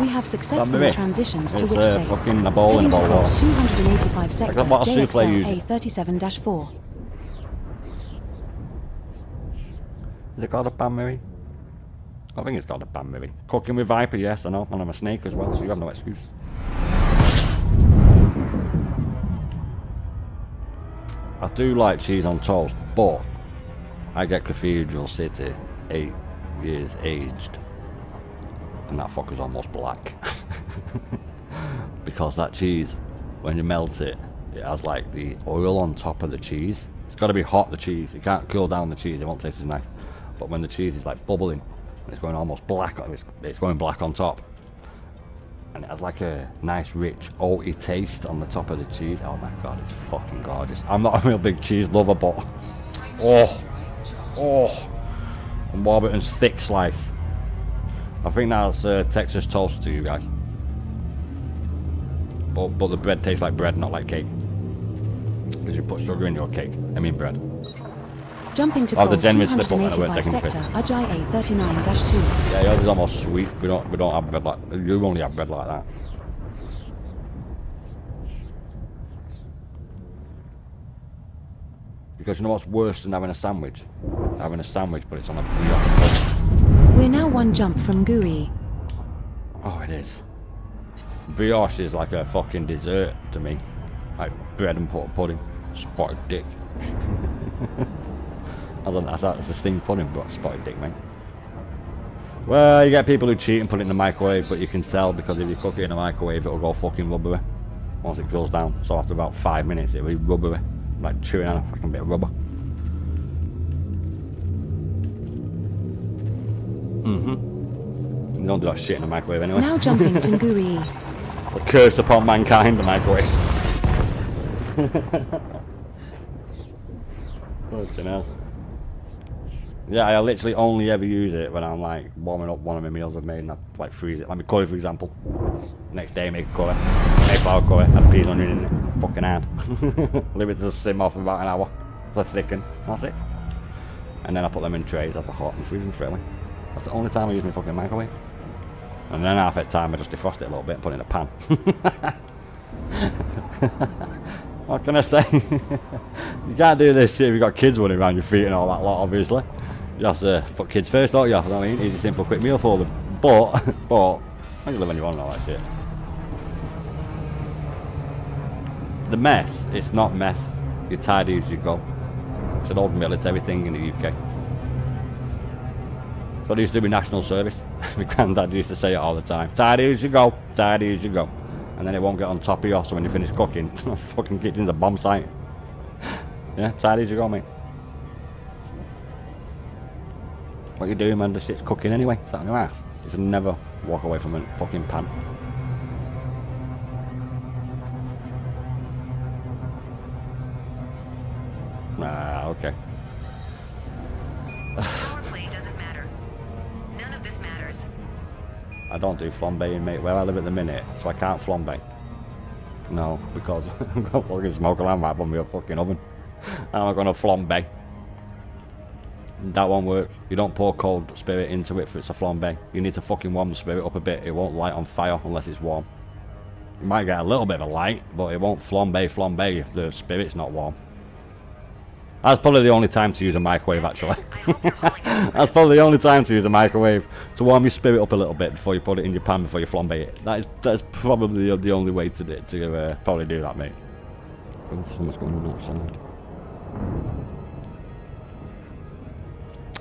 We have successfully Bain-marie. transitioned to It's which space? fucking a bowl in a Heading bowl to of Code water. 285 sector what a souffle uses. JXL A37-4. Is it called a bain-marie? I think it's called a bain-marie. Cooking with Viper, yes, I know, and I'm a snake as well, so you have no excuse. I do like cheese on toast, but I get Cathedral City 8 years aged, and that fucker's almost black. Because that cheese, when you melt it, it has like the oil on top of the cheese. It's got to be hot, the cheese. You can't cool down the cheese, it won't taste as nice. But when the cheese is like bubbling, and it's going almost black, it's going black on top. And it has like a nice rich oaty taste on the top of the cheese. Oh my god, it's fucking gorgeous. I'm not a real big cheese lover, but and Warburton's thick slice. I think that's Texas toast to you guys. But the bread tastes like bread, not like cake. Because you put sugar in your cake. I mean bread. Jumping to Oh, the Code genuine slip up, and I won't 285 take any sector piss. Ajay A39-2. Yeah, yours is almost sweet. We don't have bread like you. Only have bread like that. Because you know what's worse than having a sandwich? Having a sandwich, but it's on a brioche toast. We're now 1 jump from Guri. Oh, it is. Brioche is like a fucking dessert to me. Like bread and pudding. Spotted dick. I thought it's a steamed pudding, but spotted dick, mate. Well, you get people who cheat and put it in the microwave, but you can tell because if you cook it in the microwave, it'll go fucking rubbery once it cools down. So after about 5 minutes, it'll be rubbery, like chewing on a fucking bit of rubber. You don't do that shit in the microwave anyway. Now jumping to Guri. A curse upon mankind, the microwave. Fucking hell. Yeah, I literally only ever use it when I'm like warming up one of my meals I've made and I like freeze it. Like my curry, for example. Next day, make a curry. Make flour curry, add peas and onion in it. Fucking hard. Leave it to simmer for about an hour to thicken. That's it. And then I put them in trays after hot and freeze them straight away. That's the only time I use my fucking microwave. And then half that time I just defrost it a little bit and put it in a pan. What can I say? You can't do this shit if you've got kids running around your feet and all that lot, obviously. You have to put kids first, don't you? You know what I mean? Easy, simple, quick meal for them. But, when you live on your own and all that shit. The mess, it's not mess. You tidy as you go. It's an old military thing in the UK. So I used to do with national service. My granddad used to say it all the time. Tidy as you go, tidy as you go. And then it won't get on top of you, so when you finish cooking, fucking kitchen's a bomb site. Yeah, tidy as you go, mate. What you doing, man? The shit's cooking anyway. It's out on your ass. You should never walk away from a fucking pan. Okay. Power play doesn't matter. None of this matters. I don't do flambeing, mate, where I live at the minute, so I can't flambe. No, because I'm going to fucking smoke alarm right on my fucking oven. I'm not going to flambe. That won't work. You don't pour cold spirit into it for it's a flambe. You need to fucking warm the spirit up a bit. It won't light on fire unless it's warm. You might get a little bit of a light, but it won't flambe if the spirit's not warm. That's probably the only time to use a microwave, actually. I hope you're calling it. That's probably the only time to use a microwave, to warm your spirit up a little bit before you put it in your pan before you flambe it. That is probably the only way to probably do that, mate. Oh, something's going on outside.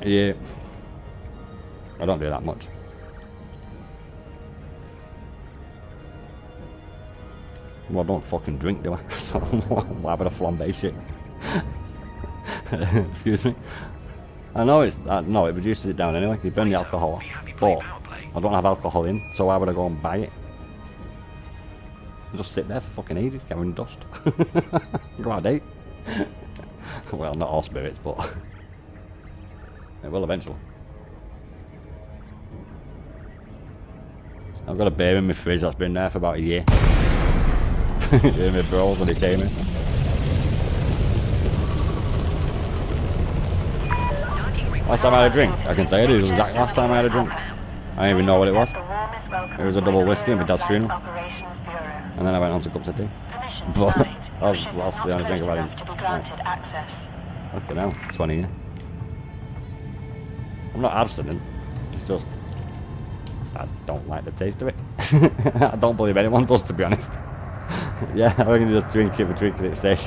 Yeah. I don't do that much. Well, I don't fucking drink, do I? So why would I flambe shit? Excuse me. I know it reduces it down anyway. You burn the alcohol off, but I don't have alcohol in, so why would I go and buy it? I'll just sit there for fucking ages, gathering dust. Go out date. Well, not all spirits, but it will eventually. I've got a beer in my fridge that's been there for about a year. Yeah, my bros when he came in. Last time I had a drink, I can say it was exactly last time I had a drink. I don't even know what it was. It was a double whiskey at my dad's funeral. And then I went on to cups of tea. But that's the only drink I've had in. Fucking hell, 20 years. I'm not abstinent, it's just I don't like the taste of it. I don't believe anyone does, to be honest. Yeah, I can just drink it for drinking its sake.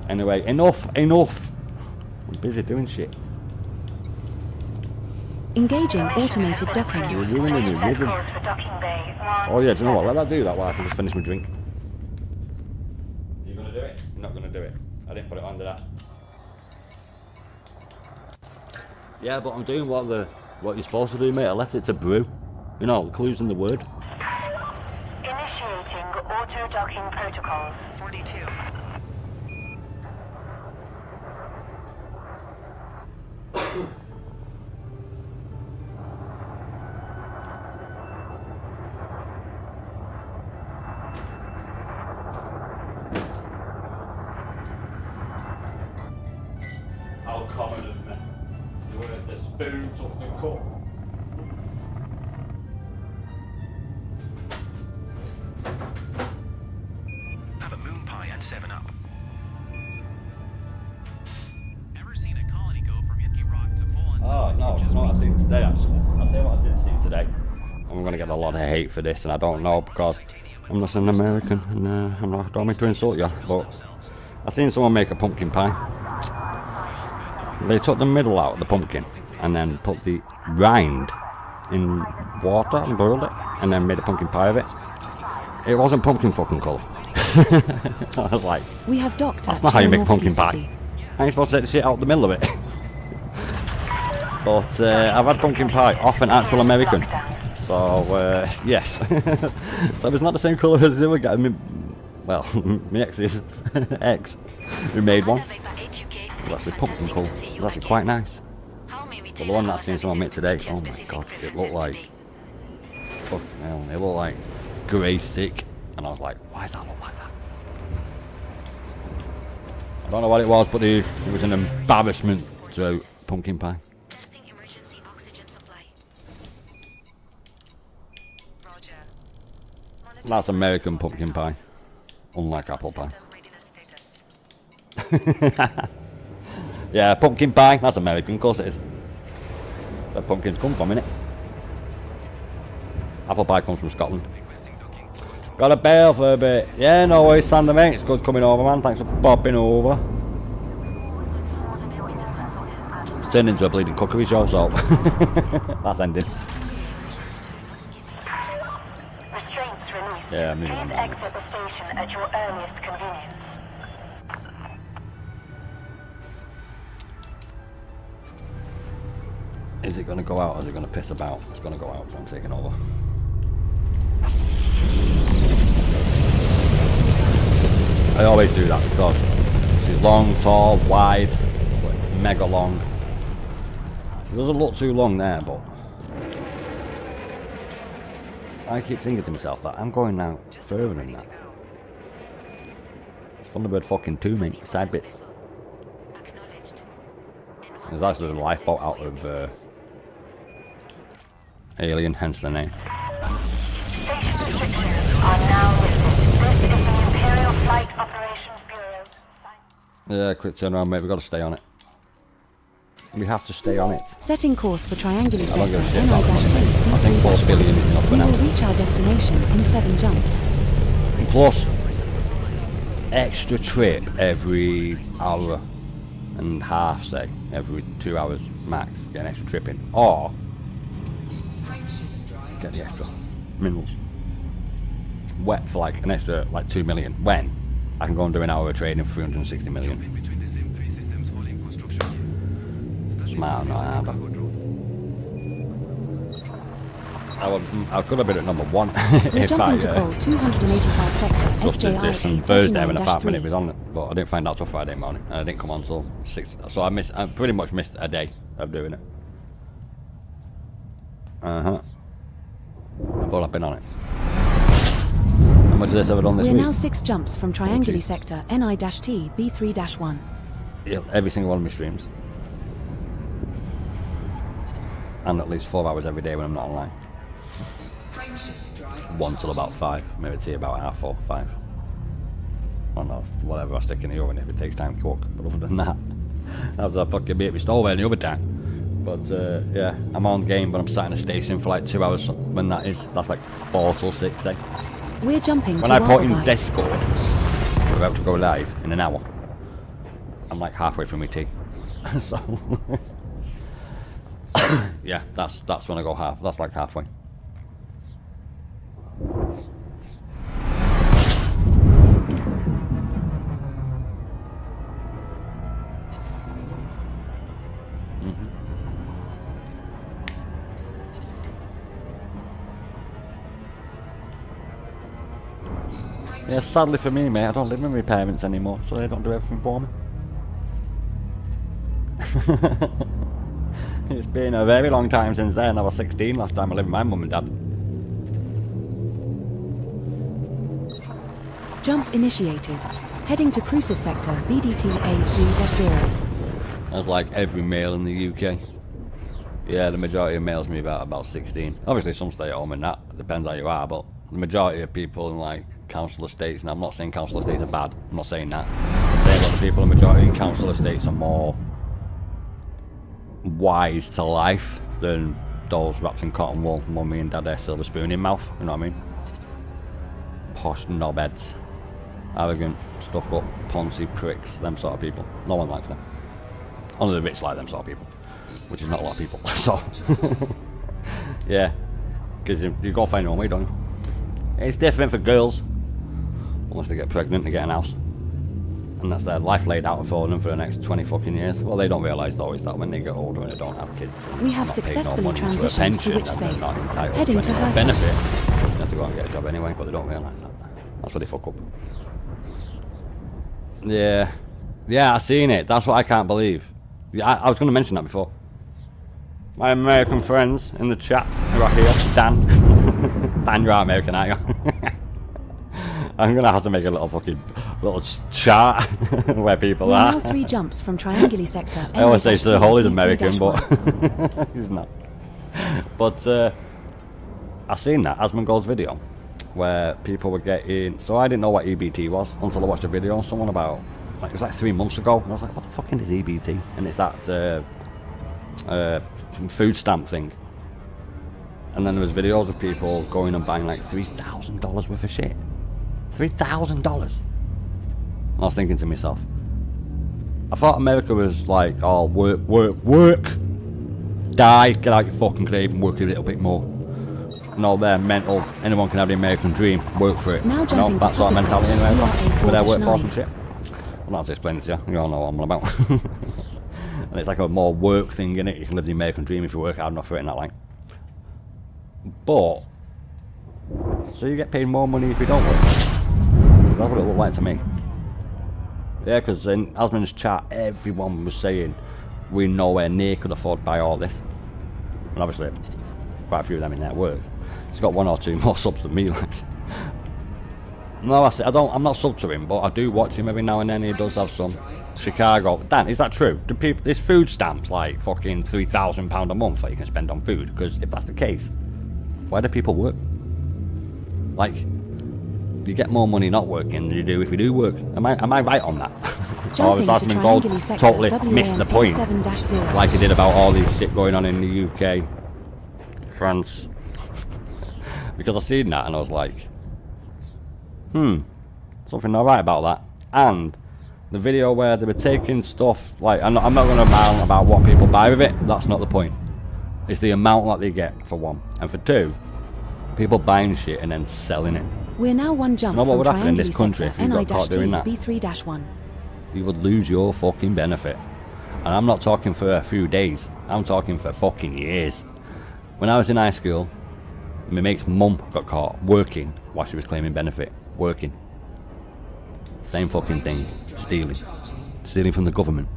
Anyway, enough! I'm busy doing shit. Engaging automated docking. You're ruining the rhythm. Oh yeah, do you know what? Let that do that while I can just finish my drink. Are you gonna do it? You're not gonna do it. I didn't put it under that. Yeah, but I'm doing what you're supposed to do, mate. I left it to brew. You know, the clue's in the word. Initiating auto-docking protocols. 42. How common of me. Where the spoon took the cup. Have a moon pie and 7-Up. Ever seen a colony go from Inky Rock to Poland? Oh, no, it's not what I've seen today, actually. I'll tell you what I did see today. I'm going to get a lot of hate for this, and I don't know, because I'm not an American, and I don't mean to insult you, but I seen someone make a pumpkin pie. They took the middle out of the pumpkin, and then put the rind in water and boiled it, and then made a pumpkin pie of it. It wasn't pumpkin fucking colour. I was like, We have docked that's at not how you make Johnathon pumpkin City. pie. I ain't supposed to take the shit out the middle of it. But I've had pumpkin pie off an actual American. So, yes. That was not the same colour as the other guy. Well, my ex's ex, who made one. Well, that's the pumpkin colour. It's actually quite nice. But the one that I've seen someone make today, oh my god, it looked like, fuck hell, it looked like grey sick. And I was like, why does that look like that? I don't know what it was, but it was an embarrassment to pumpkin pie. Testing emergency oxygen supply. Roger. That's American pumpkin pie, unlike apple pie. System readiness status. Yeah, pumpkin pie, that's American, of course it is. Where pumpkins come from, innit? Apple pie comes from Scotland. Got a bail for a bit. Yeah, no worries, Sander, mate. It's good coming over, man. Thanks for popping over. It's turned into a bleeding cookery show, so that's ending. Restraints released. Yeah, I'm moving on Please now. exit the station at your earliest convenience. Is it going to go out or is it going to piss about? It's going to go out, so I'm taking over. I always do that because she's long, tall, wide, but mega long. It doesn't look too long there, but I keep thinking to myself that I'm going now further than that. It's Thunderbird fucking 2, mate. Side bits. There's actually a lifeboat out of Alien, hence the name. Station restrictions are now lifted. This is the Yeah, quick turnaround, mate. We've got to stay on it. We have to stay on it. Setting course for triangular I don't sector give a shit about the NI-T. money. I think 4 billion is enough for We now. will reach our destination in 7 jumps. Plus, extra trip every hour and half, say, every 2 hours max, get an extra trip in. Or, get the extra minerals. Wet for like an extra, like 2 million. When I can go and do an hour of trading for 360 million. Smart, not harder. I could have been at number 1 We're if jumping I to call 285 sector trusted this from Thursday when I found when it was 39-3. on it, but I didn't find out till Friday morning, and I didn't come on till 6. So I pretty much missed a day of doing it. But I've been on it. How much has this ever done this We are week? now 6 jumps from triangular Jesus. sector NI-T B3-1. Yeah, every single one of my streams, and at least 4 hours every day when I'm not online. 1 till about 5, maybe tea about half 4, 5. Well, no, whatever I stick in the oven if it takes time to cook. But other than that, that was a fucking bit of stove in the other time. But yeah, I'm on game, but I'm sat in a station for like 2 hours. When that is, that's like 4 till 6. Eh? We're jumping When to I put in Wifi. Discord, we're about to go live in an hour. I'm like halfway through my tea, so yeah, that's when I go half. That's like halfway. Yeah, sadly for me, mate, I don't live with my parents anymore, so they don't do everything for me. It's been a very long time since then. I was 16 last time I lived with my mum and dad. Jump initiated. Heading to cruiser sector BDT A3-0. That's like every male in the UK. Yeah, the majority of males me about 16. Obviously some stay at home and that, depends how you are, but the majority of people in like council estates, and I'm not saying council estates are bad, I'm not saying that. I'm saying a lot of people, the majority in council estates are more wise to life than those wrapped in cotton wool, mummy and dad their silver spoon in mouth, you know what I mean? Posh knobheads, arrogant, stuck up, poncy pricks, them sort of people. No one likes them. Only the rich like them sort of people, which is not a lot of people, so yeah, because you go find your own way, don't you? It's different for girls, unless they get pregnant and get an house, and that's their life laid out for them for the next 20 fucking years. Well, they don't realise though is that when they get older and they don't have kids, We have not paid no successfully money into a transitioned to pension, which and they're space? not entitled Heading to to any more her benefit. They have to go out and get a job anyway, but they don't realise that. That's where they fuck up. Yeah, yeah, I've seen it. That's what I can't believe. Yeah, I was going to mention that before. My American friends in the chat who are here, Dan. Dan, you're American, aren't you? I'm going to have to make a little chart where people We're are. now 3 jumps from triangular sector I always say NI-T SirHoly's American, B3-1. but he's not. But I've seen that Asmongold's video where people were getting. So I didn't know what EBT was until I watched a video on someone about. Like, it was like 3 months ago, and I was like, "What the fucking is EBT?" And it's that food stamp thing. And then there was videos of people going and buying like $3,000 worth of shit. $3,000. And I was thinking to myself, I thought America was like, oh, work, die, get out your fucking grave and work a little bit more. No, they're mental. Anyone can have the American dream. Work for it. Now jumping that to sort of mentality in America. PCIe With their workforce 4-9. and shit. I'm not have to explain it to you. You all know what I'm on about. And it's like a more work thing, innit? You can live the American dream if you work hard enough for it and that, like. But so you get paid more money if you don't work. That's what it looked like to me. Yeah, because in Asman's chat, everyone was saying we nowhere near could afford to buy all this. And obviously, quite a few of them in their work. He's got 1 or 2 more subs than me, like. No, I'm not sub to him, but I do watch him every now and then. He does have some. Chicago. Dan, is that true? Do people, this food stamps like fucking £3,000 a month that you can spend on food? Because if that's the case, why do people work? Like, you get more money not working than you do if you do work. Am I right on that? Jumping to Admin Gold triangular sector totally missed the point. WAM-A7-0. Like he did about all this shit going on in the UK, France. Because I seen that and I was like, something not right about that. And the video where they were taking stuff, like, I'm not going to mount about what people buy with it, that's not the point. It's the amount that they get, for one. And for two, people buying shit and then selling it. We're now one jump You know what from would happen in triangular this country if sector you got caught doing that? NI-T-B3-1. You would lose your fucking benefit. And I'm not talking for a few days, I'm talking for fucking years. When I was in high school, my mate's mum got caught working while she was claiming benefit. Working. Same fucking thing. Stealing. Stealing from the government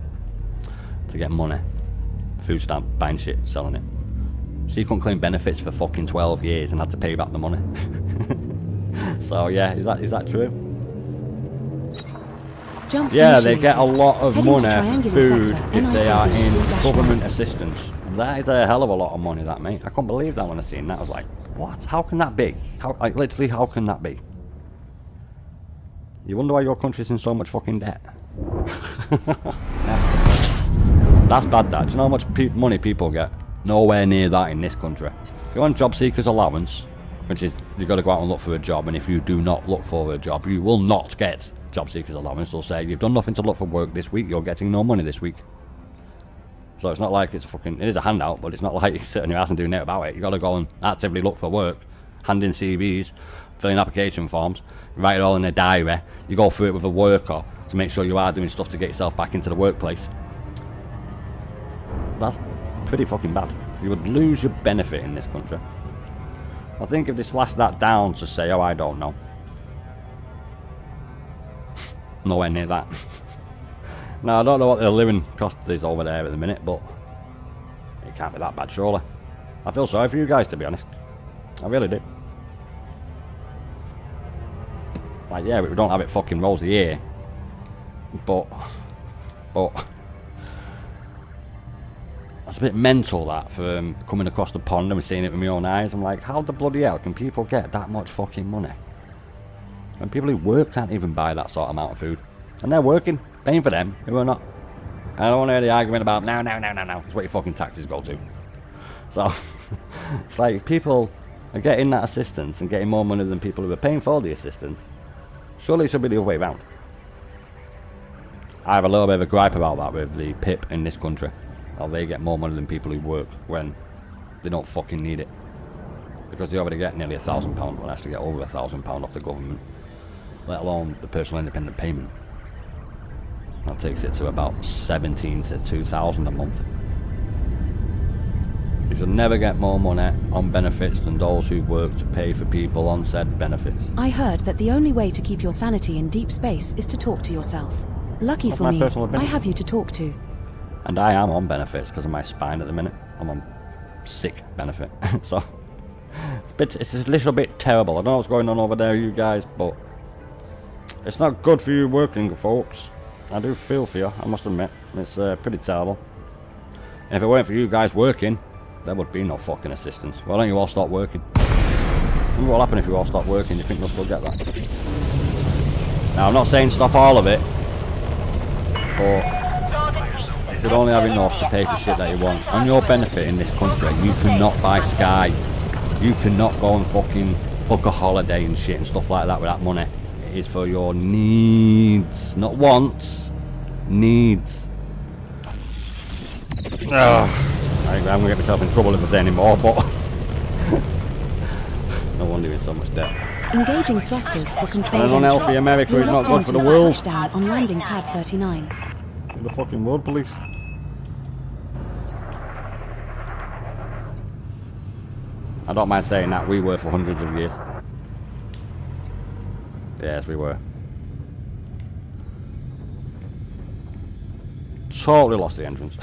to get money. Food stamp, buying shit, selling it. She couldn't claim benefits for fucking 12 years and had to pay back the money. So yeah, is that true? Jump Yeah, they initiated. get a lot of Heading to money, triangular food, sector if they are in NI-T-B3-1. government assistance. That is a hell of a lot of money, that, mate. I couldn't believe that when I seen that. I was like, what? How can that be? How, like, literally, how can that be? You wonder why your country's in so much fucking debt. Yeah. That's bad, that. Do you know how much money people get? Nowhere near that in this country. If you're on job seekers allowance, which is you've got to go out and look for a job, and if you do not look for a job, you will not get job seekers allowance. They'll say you've done nothing to look for work this week, you're getting no money this week. So it's not like it's a fucking, it is a handout, but it's not like you sit on your ass and do nothing about it. You got to go and actively look for work, hand in CVs, fill in application forms, write it all in a diary. You go through it with a worker to make sure you are doing stuff to get yourself back into the workplace. That's pretty fucking bad. You would lose your benefit in this country. I think if they slash that down to say, oh, I don't know. Nowhere near that. Now, I don't know what the living cost is over there at the minute, but it can't be that bad, surely. I feel sorry for you guys, to be honest. I really do. Like, yeah, we don't have it fucking rosy here. But it's a bit mental, that, for coming across the pond and seeing it with my own eyes. I'm like, how the bloody hell can people get that much fucking money? When people who work can't even buy that sort of amount of food. And they're working, paying for them, who are not. I don't want to hear the argument about, no. It's what your fucking taxes go to. So, it's like, people are getting that assistance and getting more money than people who are paying for the assistance. Surely it should be the other way around. I have a little bit of a gripe about that with the PIP in this country. How they get more money than people who work when they don't fucking need it. Because they already get nearly £1,000, when actually get over £1,000 off the government. Let alone the personal independent payment. That takes it to about 17 to 2,000 a month. You should never get more money on benefits than those who work to pay for people on said benefits. I heard that the only way to keep your sanity in deep space is to talk to yourself. Lucky That's for my me, personal I opinion. have you to talk to. And I am on benefits because of my spine at the minute. I'm on sick benefit. So, it's a little bit terrible. I don't know what's going on over there, you guys, but it's not good for you working folks. I do feel for you, I must admit. It's pretty terrible. And if it weren't for you guys working, there would be no fucking assistance. Why don't you all stop working? Wonder what'll happen if you all stop working. You think they'll still get that? Now, I'm not saying stop all of it, but you should only have enough to pay for shit that you want. On your benefit in this country, you cannot buy Sky. You cannot go and fucking book a holiday and shit and stuff like that with that money. It is for your needs, not wants, needs. I'm gonna get myself in trouble if I say any more, but no wonder you're in so much debt. Engaging thrusters for control. And an unhealthy America You're is not locked good for the into world. Touchdown on landing pad 39. The fucking world police. I don't mind saying that, we were for hundreds of years. Yes, we were. Totally lost the entrance.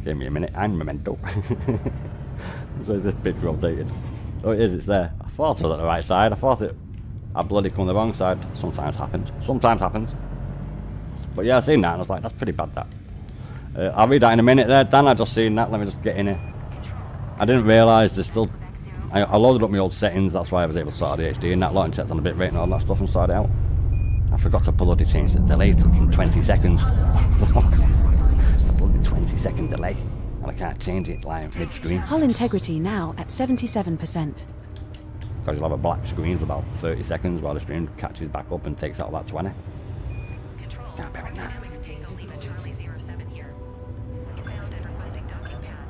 Give me a minute, I'm memento. So is this bitch rotated? Oh, it is, it's there. I thought it was at the right side. I thought I bloody come the wrong side. Sometimes happens. Sometimes happens. But yeah, I seen that and I was like, that's pretty bad, that. I'll read that in a minute there. Dan, I just seen that. Let me just get in here. I didn't realise there's still... I loaded up my old settings. That's why I was able to sort out the HD and that lot and checked on the bitrate and all that stuff and sorted it out. I forgot to bloody change the delay from 20 seconds. A bloody 20-second delay. And I can't change it like midstream. Hull integrity now at 77%. Because you'll have a black screen for about 30 seconds while the stream catches back up and takes out about 20. Control. Can't bear it now. NZXT Golden Charlie 07 here. Inbound and requesting docking pad.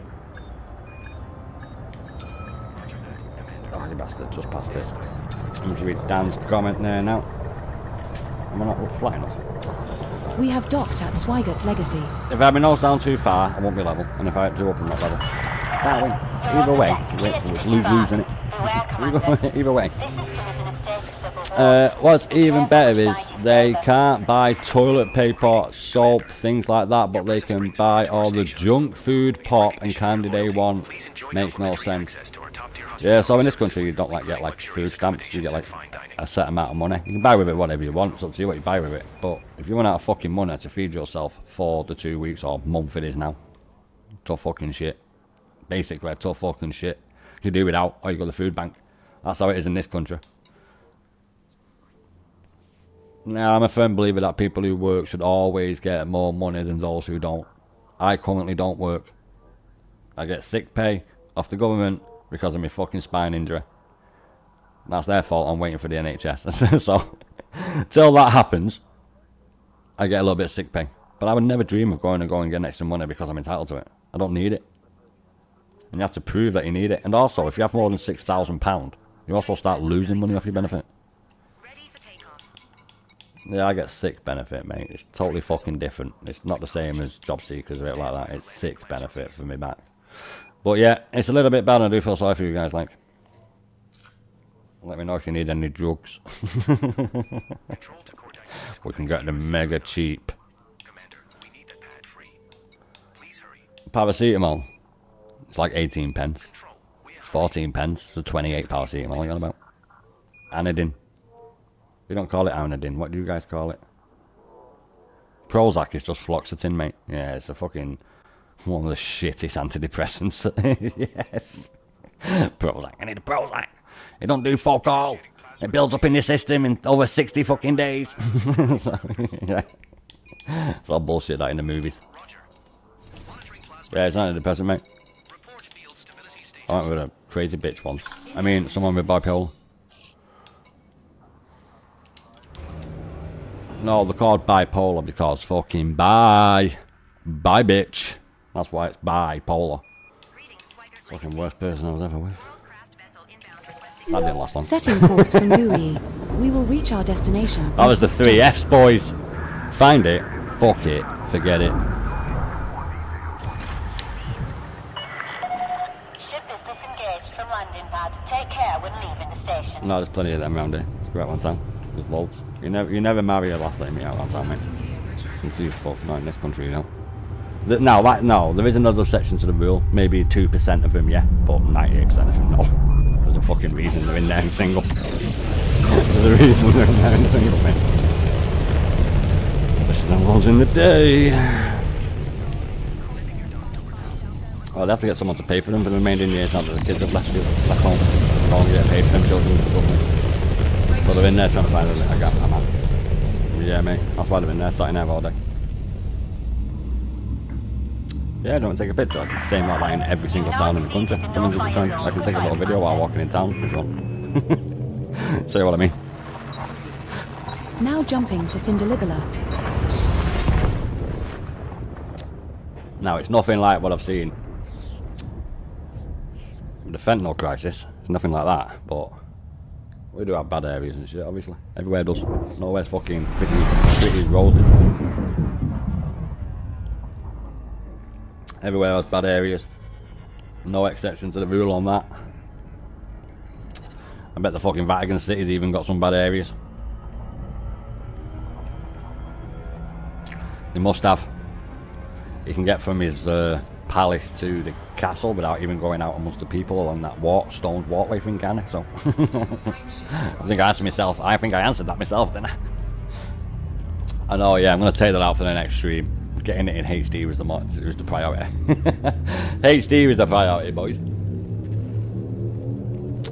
Roger that, Commander. Oh, you bastard, just passed it. I'm going to read Dan's comment there now. Am I not flying us? We have docked at Swigert Legacy. If I have my nose down too far, I won't be level. And if I do up, I'm not level. Can't win. Either way, it's lose-lose, isn't it? Either way. What's even better is they can't buy toilet paper, soap, things like that, but they can buy all the junk food, pop, and candy they want. Makes no sense. Yeah, so in this country you don't get like food stamps, you get like a set amount of money. You can buy with it whatever you want, it's up to you what you buy with it. But if you run out of fucking money to feed yourself for the 2 weeks or month it is now, tough fucking shit. Basically, tough fucking shit. You do without, or you go to the food bank. That's how it is in this country. Now, I'm a firm believer that people who work should always get more money than those who don't. I currently don't work. I get sick pay off the government because of my fucking spine injury. That's their fault. I'm waiting for the NHS. So, till that happens, I get a little bit of sick pay. But I would never dream of going and getting extra money because I'm entitled to it. I don't need it. And you have to prove that you need it. And also, if you have more than £6,000, you also start losing money off your benefit. Ready for takeoff. Yeah, I get sick benefit, mate. It's totally fucking different. It's not the same as job seekers or anything like that. It's sick benefit for me back. But yeah, it's a little bit bad, and I do feel sorry for you guys, like. Let me know if you need any drugs. We can get them mega cheap. Commander, we need the pad free. Please hurry. Paracetamol. It's like 18 pence. Control. We It's have 14 pence. So 28 paracetamol. What are you on about? Anodin. We don't call it anodin. What do you guys call it? Prozac is just fluoxetine, mate. Yeah, it's a fucking one of the shittest antidepressants. Yes. Prozac. I need a Prozac. It don't do fuck all. It builds up in your system in over 60 fucking days. So, yeah. It's all bullshit that in the movies. Roger. Monitoring plasma. Yeah, it's antidepressant, mate. Report field stability status. I went with a crazy bitch one. I mean, someone with bipolar. No, they're called bipolar because fucking bye bitch. That's why it's bipolar. Reading Swigert Fucking Legacy. worst person I was ever with. Craft vessel inbound requesting. That didn't last long. Setting course for Ngui. We will reach our destination. That in was the 6 three days. F's, boys. Find it, fuck it, forget it. Ship is disengaged from landing pad. Take care when leaving the station. No, there's plenty of them around here. Let's go out one time. There's loads. You never marry a last time you out one time, mate. It's you fuck, not in this country, you know. No, there is another section to the rule. Maybe 2% of them, yeah, but 98% of them, no. There's a fucking reason they're in there and single. There's a reason they're in there and single, mate. Especially them ones in the day. Oh, they have to get someone to pay for them for the remaining years now that the kids have left home. They're all get paid for them children and stuff. So they're in there trying to find a gap, man. Yeah, mate, that's why they're in there, starting there all day. Yeah, don't take a picture. I can say like that in every single town in the country. I can take a little video while walking in town if you want. See what I mean? Now jumping to Findalibula. Now, it's nothing like what I've seen. The fentanyl crisis, it's nothing like that, but we do have bad areas and shit, obviously. Everywhere does. Nowhere's fucking pretty roses. Everywhere has bad areas. No exception to the rule on that. I bet the fucking Vatican City's even got some bad areas. They must have. You can get from his palace to the castle without even going out amongst the people along that stone walkway thing, can I? So I think I answered that myself, didn't I? I know, yeah, I'm gonna take that out for the next stream. Getting it in HD was the priority. HD was the priority, boys.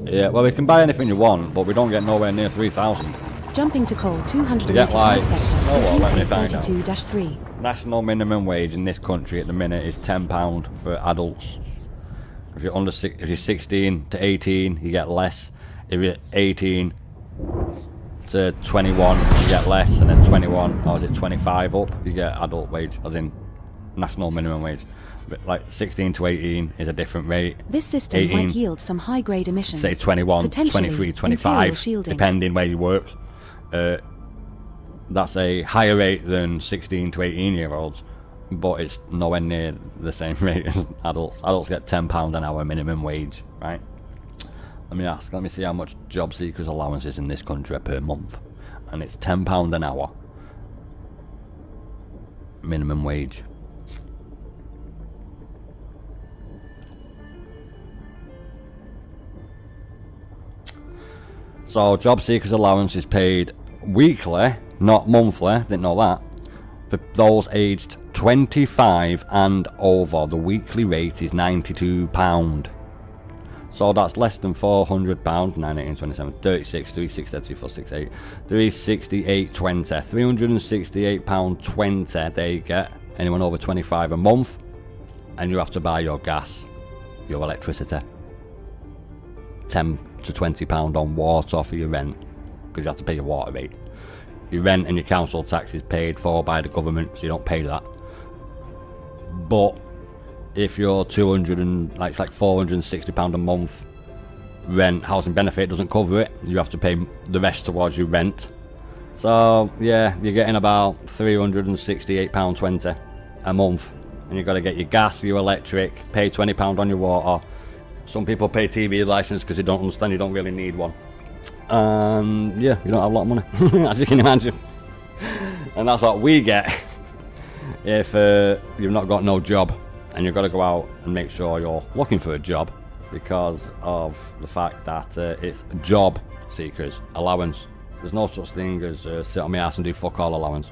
Yeah, well, we can buy anything you want, but we don't get nowhere near 3,000. Jumping to coal To get 285 like, sector, oh well, let me find out. 32-3. National minimum wage in this country at the minute is £10 for adults. If you're under if you're 16 to 18, you get less. If you're 18 to 21, you get less, and then 21, or is it 25 up, you get adult wage, as in national minimum wage. But like 16 to 18 is a different rate. This system 18, might yield some high-grade emissions. say 21, potentially 23, imperial 25, shielding. depending where you work. That's a higher rate than 16 to 18 year olds, but it's nowhere near the same rate as adults. Adults get £10 an hour minimum wage, right? Let me see how much job seekers allowance is in this country per month, and it's £10 an hour minimum wage. So job seekers allowance is paid weekly, not monthly, didn't know that. For those aged 25 and over, the weekly rate is £92. So that's less than £400, 9, 27, 36, 36, 34, 68, 368, 20, £368.20 they get, anyone over 25 a month, and you have to buy your gas, your electricity, £10 to £20 on water for your rent, because you have to pay your water rate. Your rent and your council tax is paid for by the government, so you don't pay that. But if you're it's like £460 a month rent, housing benefit doesn't cover it, you have to pay the rest towards your rent. So yeah, you're getting about £368.20 a month, and you've got to get your gas, your electric, pay £20 on your water. Some people pay TV license because they don't understand you don't really need one. Yeah, you don't have a lot of money, as you can imagine. And that's what we get if you've not got no job, and you've got to go out and make sure you're looking for a job, because of the fact that it's job seekers allowance. There's no such thing as sit on my ass and do fuck all allowance.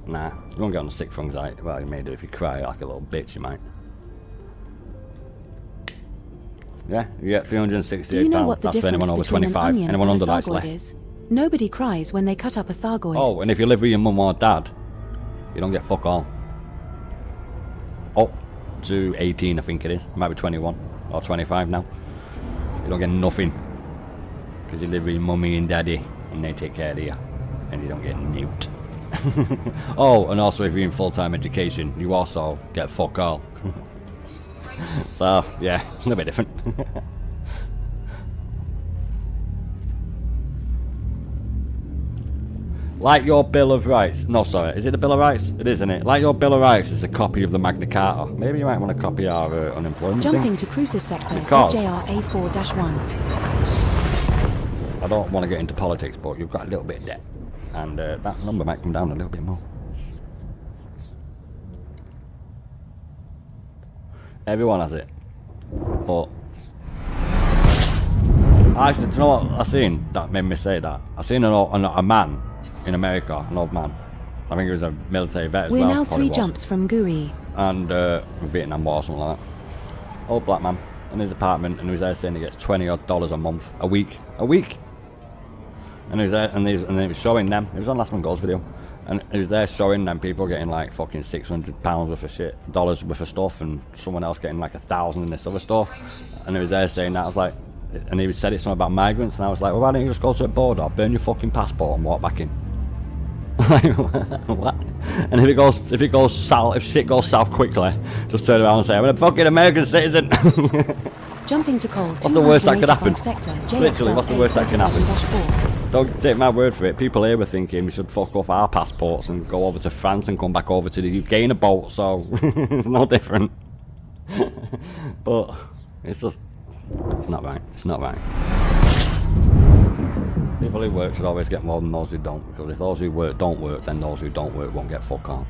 Nah, you won't get on the sick for anxiety. Well, you may do if you cry like a little bitch, you might. Yeah, you get £368. Do you know what the That's for anyone over difference between 25. an onion Anyone and under a that's thargoid less. is? Nobody cries when they cut up a thargoid. Oh, and if you live with your mum or dad, you don't get fuck all. Up to 18, I think it is. It might be 21 or 25 now. You don't get nothing, because you live with your mummy and daddy, and they take care of you, and you don't get newt. Oh, and also if you're in full-time education, you also get fuck all. So yeah, it's a little bit different. Like your Bill of Rights. No, sorry, is it the Bill of Rights? It is, isn't it? Like your Bill of Rights is a copy of the Magna Carta. Maybe you might want to copy our unemployment Jumping thing. to cruises sector, Because JRA4-1. I don't want to get into politics, but you've got a little bit of debt, and that number might come down a little bit more. Everyone has it, but actually, do you know what I seen that made me say that? I seen a man in America, an old man. I think he was a military vet as We're well. now probably 3 was. jumps from Guri. And Vietnam War or something like that. Old black man in his apartment, and he was there saying he gets $20 odd a month, a week, and he was there, and he was showing them. It was on Last Man Goes video, and he was there showing them people getting like fucking £600 worth of shit, dollars worth of stuff, and someone else getting like 1,000 in this other stuff. And he was there saying that. I was like, and he said it's something about migrants, and I was like, well, why don't you just go to the border, burn your fucking passport, and walk back in? What? And if shit goes south quickly, just turn around and say, I'm a fucking American citizen. Jumping to coal, What's the worst that could happen? Sector, Literally, what's the worst that can happen? 47-4. Don't take my word for it. People here were thinking we should fuck off our passports and go over to France and come back over to the UK in a boat, so it's no different. But it's just, it's not right. It's not right. People who work should always get more than those who don't, because if those who work don't work, then those who don't work won't get fuck all.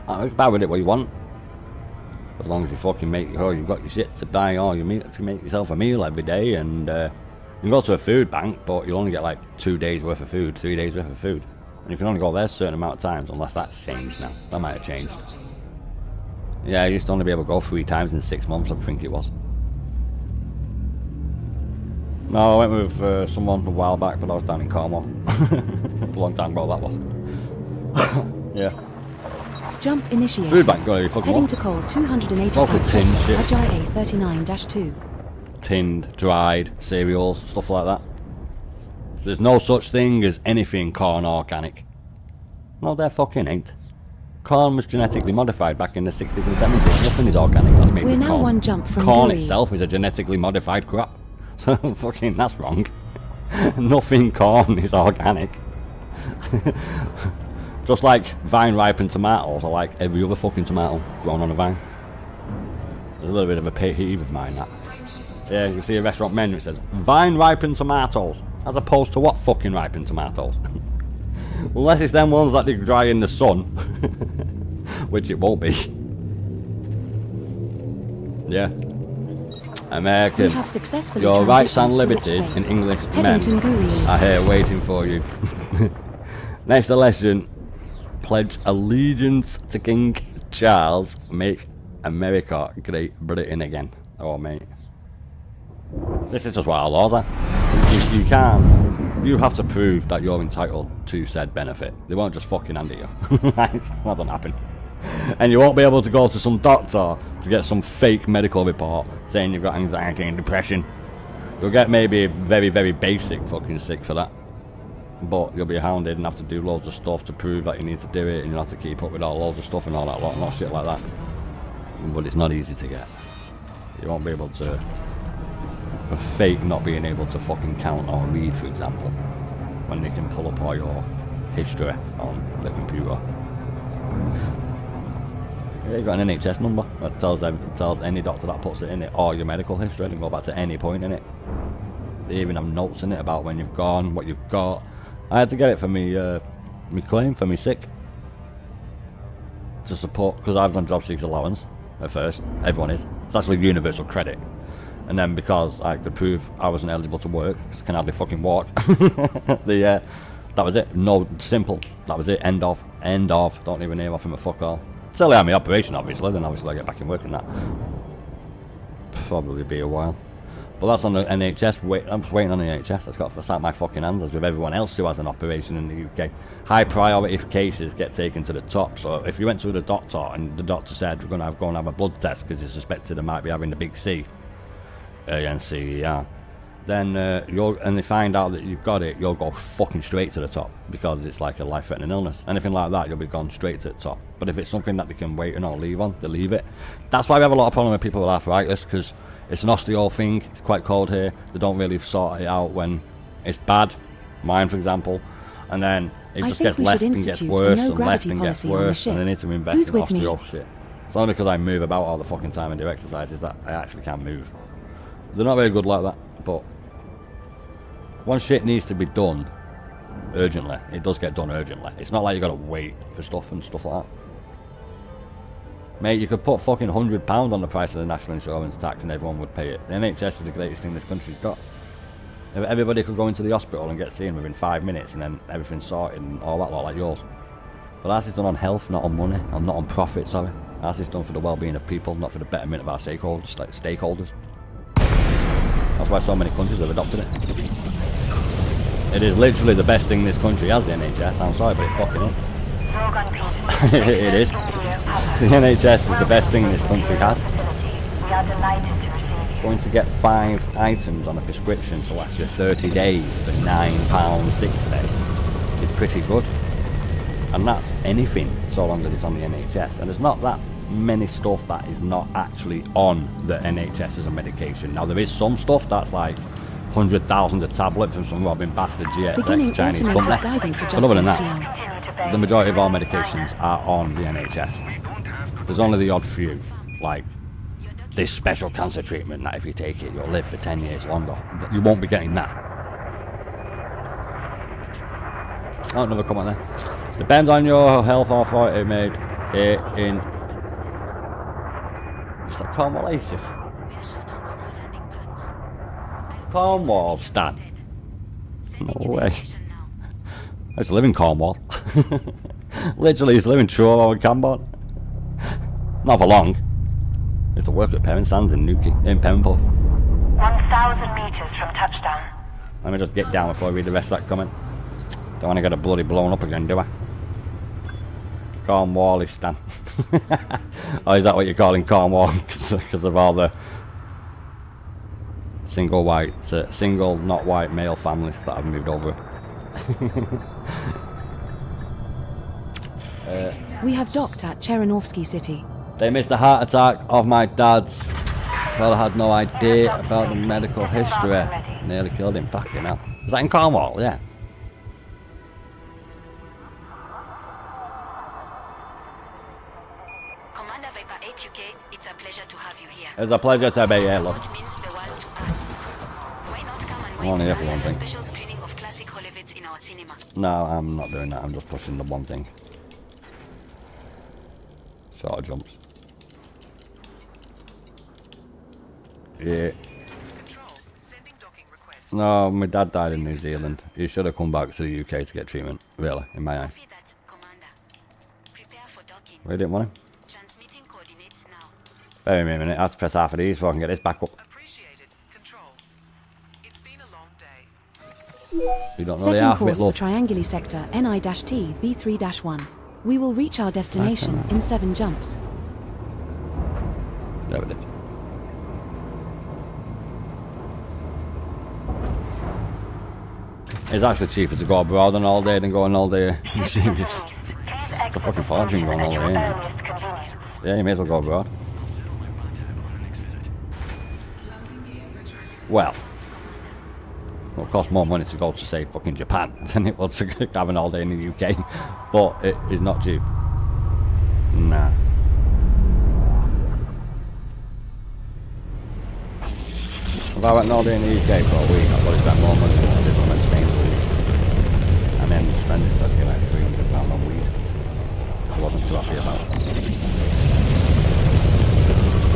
You can buy with it what you want, as long as you fucking you've got your shit to buy all your meat to make yourself a meal every day, and you can go to a food bank, but you'll only get like 2 days worth of food, 3 days worth of food. And you can only go there a certain amount of times, unless that's changed now. That might have changed. Yeah, I used to only be able to go 3 times in 6 months, I think it was. No, I went with someone a while back, but I was down in Cornwall. A long time ago that was. Yeah. Jump initiated. Food bank, got any fucking Heading what? to coal 285 Local tin shit. Ajay A39-2. Tinned, dried, cereals, stuff like that. There's no such thing as anything corn organic. No, there fucking ain't. Corn was genetically modified back in the 60s and 70s. Nothing is organic. That's made We're with now corn. one jump from corn Yuri. itself is a genetically modified crop. So fucking that's wrong. Nothing corn is organic. Just like vine ripened tomatoes are like every other fucking tomato grown on a vine. There's a little bit of a pet peeve of mine that. Yeah, you can see a restaurant menu, it says vine ripened tomatoes, as opposed to what fucking ripened tomatoes? Unless it's them ones that they dry in the sun, which it won't be. Yeah. American. We have successfully Your rights and transitioned to liberties which in space? English Heading men to Nguri. are here waiting for you. Next election, pledge allegiance to King Charles. Make America Great Britain again. Oh mate. This is just what our laws are. You can't. You have to prove that you're entitled to said benefit. They won't just fucking hand it you. That doesn't happen. And you won't be able to go to some doctor to get some fake medical report saying you've got anxiety and depression. You'll get maybe very, very basic fucking sick for that. But you'll be hounded and have to do loads of stuff to prove that you need to do it, and you'll have to keep up with all loads of stuff and all that lot and all shit like that. But it's not easy to get. You won't be able to fake not being able to fucking count or read, for example, when they can pull up all your history on the computer. Yeah, you got an NHS number that tells any doctor that puts it in it, or your medical history, and go back to any point in it. They even have notes in it about when you've gone, what you've got. I had to get it for me claim for me sick to support, because I've done job seekers allowance at first. Everyone is. It's actually universal credit. And then because I could prove I wasn't eligible to work because I can hardly fucking walk, that was it. No, simple. That was it. End of. End of. Don't even name off him a fuck all. Still have my operation, obviously. Then obviously I get back in work and that. Probably be a while. But that's on the NHS. I'm just waiting on the NHS. That's got to start my fucking hands as with everyone else who has an operation in the UK. High priority cases get taken to the top. So if you went to the doctor and the doctor said we're going to go and have a blood test because you suspected they might be having the big C, A-N-C-E-R, then and they find out that you've got it, you'll go fucking straight to the top because it's like a life-threatening illness. Anything like that, you'll be gone straight to the top. But if it's something that they can wait and or leave on, they leave it. That's why we have a lot of problem with people with arthritis, because it's an osteo thing. It's quite cold here. They don't really sort it out when it's bad. Mine, for example. And then it just gets left and gets worse and left and gets worse, and they need to invest in osteo shit. It's only because I move about all the fucking time and do exercises that I actually can't move. They're not very good like that, but once shit needs to be done urgently, it does get done urgently. It's not like you gotta wait for stuff and stuff like that. Mate, you could put fucking £100 on the price of the national insurance tax and everyone would pay it. The NHS is the greatest thing this country's got. If everybody could go into the hospital and get seen within 5 minutes and then everything's sorted and all that lot like yours. But ours is done on health, not on money, or not on profit, sorry. Ours is done for the well-being of people, not for the betterment of our stakeholders. That's why so many countries have adopted it. It is literally the best thing this country has, the NHS. I'm sorry, but it fucking is. It is. The NHS is the best thing this country has. Going to get 5 items on a prescription to last you 30 days for £9.60 is pretty good. And that's anything, so long as it's on the NHS. And there's not that many stuff that is not actually on the NHS as a medication. Now there is some stuff that's like 100,000 a tablet from some robbing bastard GXX Chinese company. But other than that, the majority of our medications are on the NHS. There's only the odd few, like this special cancer treatment that if you take it you'll live for 10 years longer. You won't be getting that. Oh, another comment there. Depends on your health authority made it in. What's that, Cornwall Asus? Cornwall Stan. No way. I used to live in Cornwall. Literally used to live in Truro and Camborne. Not for long. I used to work at Parent Sands in Pembrokeshire. 1,000 meters from touchdown. Let me just get down before I read the rest of that comment. Don't want to get a bloody blown up again, do I? Cornwallistan. Oh, is that what you're calling Cornwall? Because of all the single not white male families that have moved over. We have docked at Chernovsky City. They missed a heart attack of my dad's. Fella had no idea about the medical history. Nearly killed him. Fucking hell. Was that in Cornwall? Yeah. Commander Viper 8 UK, it's a pleasure to have you here. It's a pleasure to be here, look. What means the world to us. Why not come and I'm only here wait for for one us at a thing. special screening of classic Hollywoods in our cinema? No, I'm not doing that. I'm just pushing the one thing. Short jumps. Yeah. Control, sending docking request. No, my dad died in New Zealand. He should have come back to the UK to get treatment. Really, in my eyes. Copy that, Commander. Prepare for docking. We didn't want him. Transmitting coordinates now. Bear with me a minute. I have to press half of these before I can get this back up. Appreciated. Control. It's been a long day. You don't know the Setting half of course it, for love. Trianguli Sector NI-T B3-1. We will reach our destination in 7 jumps. Yeah, we did. It's actually cheaper to go abroad on all day than going all day. Are you serious? It's a fucking fortune going all day, isn't it? Yeah, you may as well go abroad. Well, it'll cost more money to go to, say, fucking Japan than it will to have an all day in the UK. But it is not cheap. Nah. If I went all day in the UK for a week, I'd probably spend more money than I did when I went to Spain for a week. And then spend it fucking like £300 on weed. I wasn't too happy about it.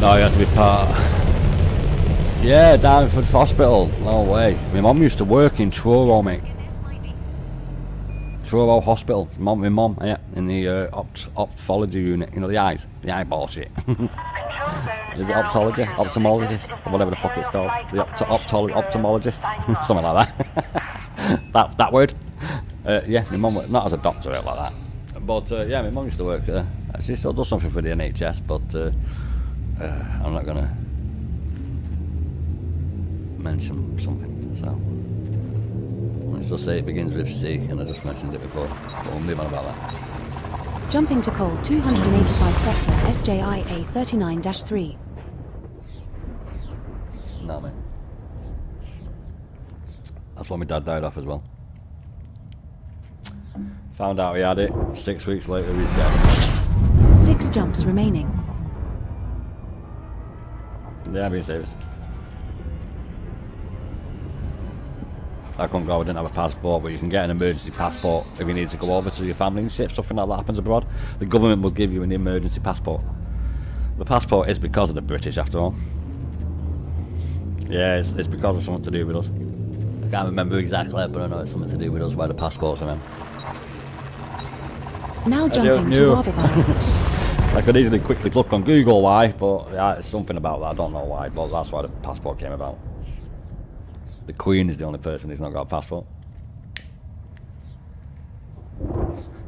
No, you have to be part. Yeah, Dartford Hospital. No way. My mum used to work in Truro, mate. Truro Hospital. My mum, yeah, in the ophthalmology unit. You know, the eyes, the eyeball shit. Is it optology? Ophthalmologist? Or whatever the fuck it's called. The ophthalmologist? Something like that. that word. Yeah, my mum, not as a doctor like that. But yeah, my mum used to work there. She still does something for the NHS, but I'm not going to mention something. So let's just say it begins with C, and I just mentioned it before. But we'll move on about that. Jumping to Cole 285 Sector SJIA 39-3. No, mate. That's what my dad died off as well. Found out he had it. 6 weeks later, he's dead. 6 jumps remaining. Yeah, I'm being serious. I couldn't go, I didn't have a passport, but you can get an emergency passport if you need to go over to your family and shit, something like that happens abroad. The government will give you an emergency passport. The passport is because of the British, after all. Yeah, it's because of something to do with us. I can't remember exactly, but I know it's something to do with us, why the passports are in. Now jumping to Warbleby. I could easily quickly look on Google why, but yeah, it's something about that, I don't know why, but that's why the passport came about. The Queen is the only person who's not got a passport.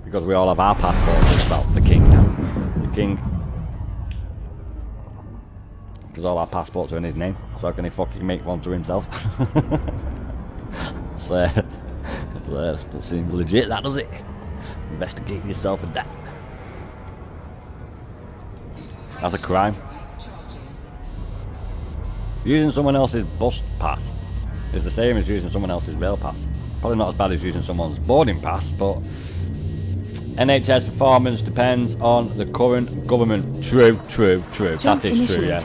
Because we all have our passports, it's about the King now. The King. Because all our passports are in his name, so how can he fucking make one to himself? So, doesn't seem legit, that does it? Investigate yourself with that. That's a crime. Using someone else's bus pass is the same as using someone else's rail pass. Probably not as bad as using someone's boarding pass, but NHS performance depends on the current government. True. Jump That is true, initiated. yeah.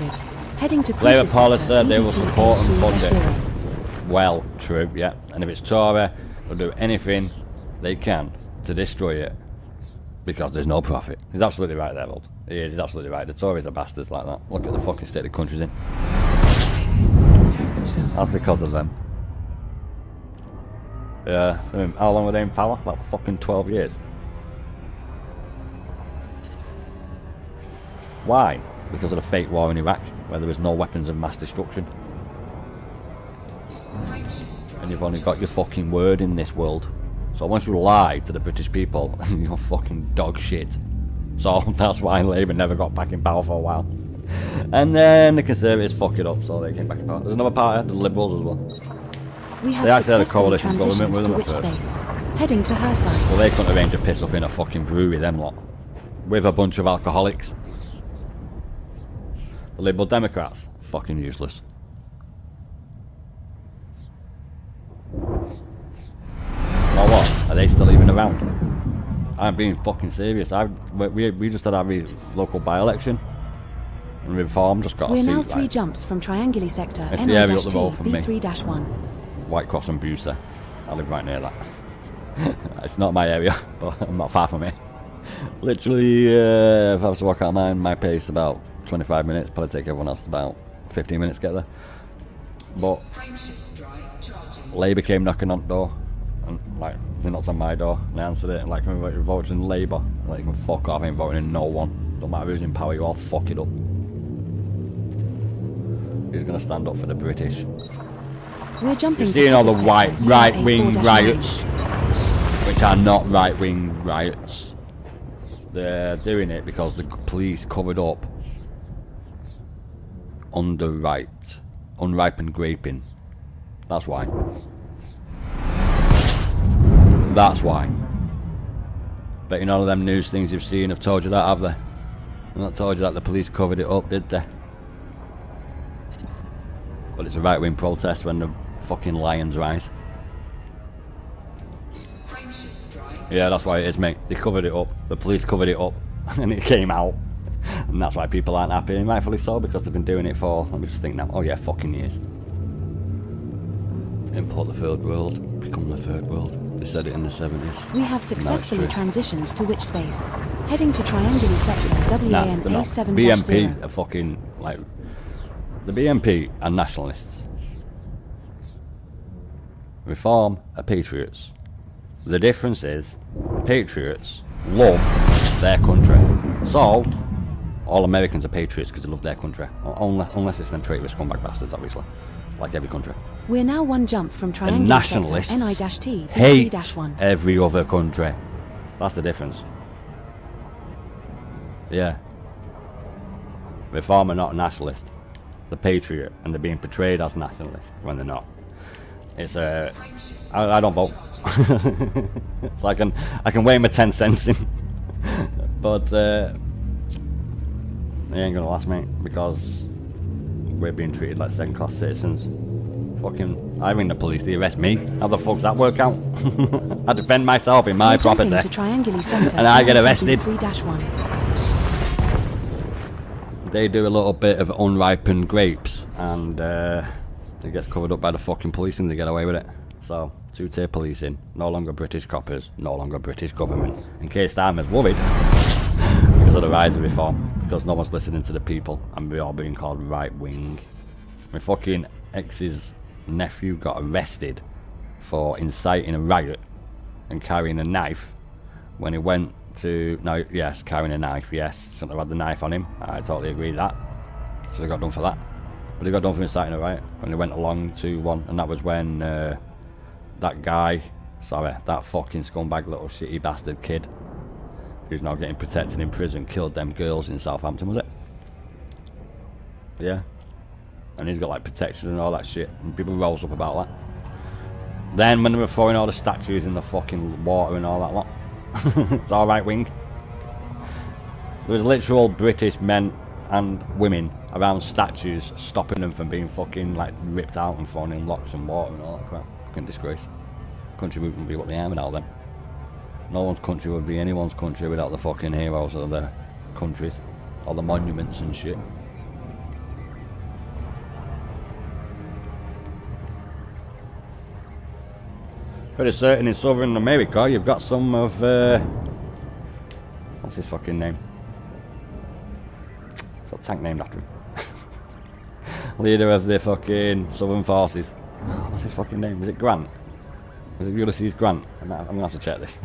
Heading to Labour Crisis policy, Sector they will support and fund it. NDT-A3-0. Well, true, yeah. And if it's Tory, they'll do anything they can to destroy it. Because there's no profit. He's absolutely right there, Bob. He's absolutely right. The Tories are bastards like that. Look at the fucking state the country's in. That's because of them. Yeah, how long were they in power? About fucking 12 years. Why? Because of the fake war in Iraq, where there was no weapons of mass destruction. And you've only got your fucking word in this world. So once you lie to the British people, you're fucking dog shit. So that's why Labour never got back in power for a while. And then the Conservatives fucked it up, so they came back in power. There's another party, the Liberals as well. We have They actually had a successfully coalition government transitioned with to them which at first. space? Heading to her side. Well, they couldn't arrange a piss up in a fucking brewery, them lot. With a bunch of alcoholics. The Liberal Democrats, fucking useless. Now what? Are they still even around? I'm being fucking serious. We just had our local by-election. And Reform just got a We're seat. now 3 like, jumps from Trianguli sector It's the area up the road from me. B3-1. White Cross and Brewster. I live right near that. It's not my area, but I'm not far from it. Literally, if I was to walk out of my pace about 25 minutes, probably take everyone else about 15 minutes to get there. But Labour came knocking on the door, and like they knocked on my door, and I answered it, and like, I'm voting in Labour. Like, you can fuck off, I ain't voting in no one. Don't matter who's in power, you all fuck it up. Who's gonna stand up for the British? We're jumping You're to seeing all the sector right-wing UA4-9. riots, which are not right-wing riots. They're doing it because the police covered up unripened graping. That's why. That's why. Bet you none of them news things you've seen have told you that, have they? They've not told you that the police covered it up, did they? But it's a right-wing protest when the fucking lions rise. Yeah, that's why it is, mate. They covered it up. The police covered it up, and it came out. And that's why people aren't happy, and rightfully so, because they've been doing it for, let me just think now, oh yeah, fucking years. Import the third world, become the third world. They said it in the 70s. We have successfully true. transitioned to which space? Heading to Trianguli sector Nah, they're not. WAN-A7-0. BNP are fucking, like, the BNP are nationalists. Reform are patriots. The difference is, patriots love their country. So, all Americans are patriots because they love their country. Unless it's them traitorous scumbag bastards, obviously. Like every country. We're now 1 jump from And Trianguli nationalists sector NI-T hate B3-1. every other country. That's the difference. Yeah. Reform are not a nationalist. The patriot, and they're being portrayed as nationalists when they're not. It's I don't vote. So I can weigh my 10 cents in. But it ain't gonna last, mate, because we're being treated like second-class citizens. Fucking, I ring the police, they arrest me. How the fuck does that work out? I defend myself in my We're jumping property, to Trianguli sector and I get arrested. B3-1. They do a little bit of unripened grapes, and it gets covered up by the fucking police, and they get away with it. So, 2-tier policing, no longer British coppers, no longer British government. In case Starmer's worried, because of the rise of reform, because no one's listening to the people, and we're all being called right-wing. My fucking ex's nephew got arrested for inciting a riot and carrying a knife when he went to, no, yes, carrying a knife, yes, shouldn't have had the knife on him, I totally agree with that, so he got done for that. But he got done for inciting a riot when he went along to one, and that was when that guy, that fucking scumbag little shitty bastard kid who's now getting protected in prison killed them girls in Southampton, was it? Yeah. And he's got like protection and all that shit, and people rose up about that. Then when they were throwing all the statues in the fucking water and all that lot, it's all right wing. There was literal British men and women around statues stopping them from being fucking like ripped out and thrown in locks and water and all that crap. Fucking disgrace. Country wouldn't be what they are without them. No one's country would be anyone's country without the fucking heroes of their countries. All the monuments and shit. Pretty certain in Southern America you've got some of what's his fucking name? It's got a tank named after him. Leader of the fucking Southern Forces. What's his fucking name? Is it Grant? Was it Ulysses Grant? I'm gonna have to check this.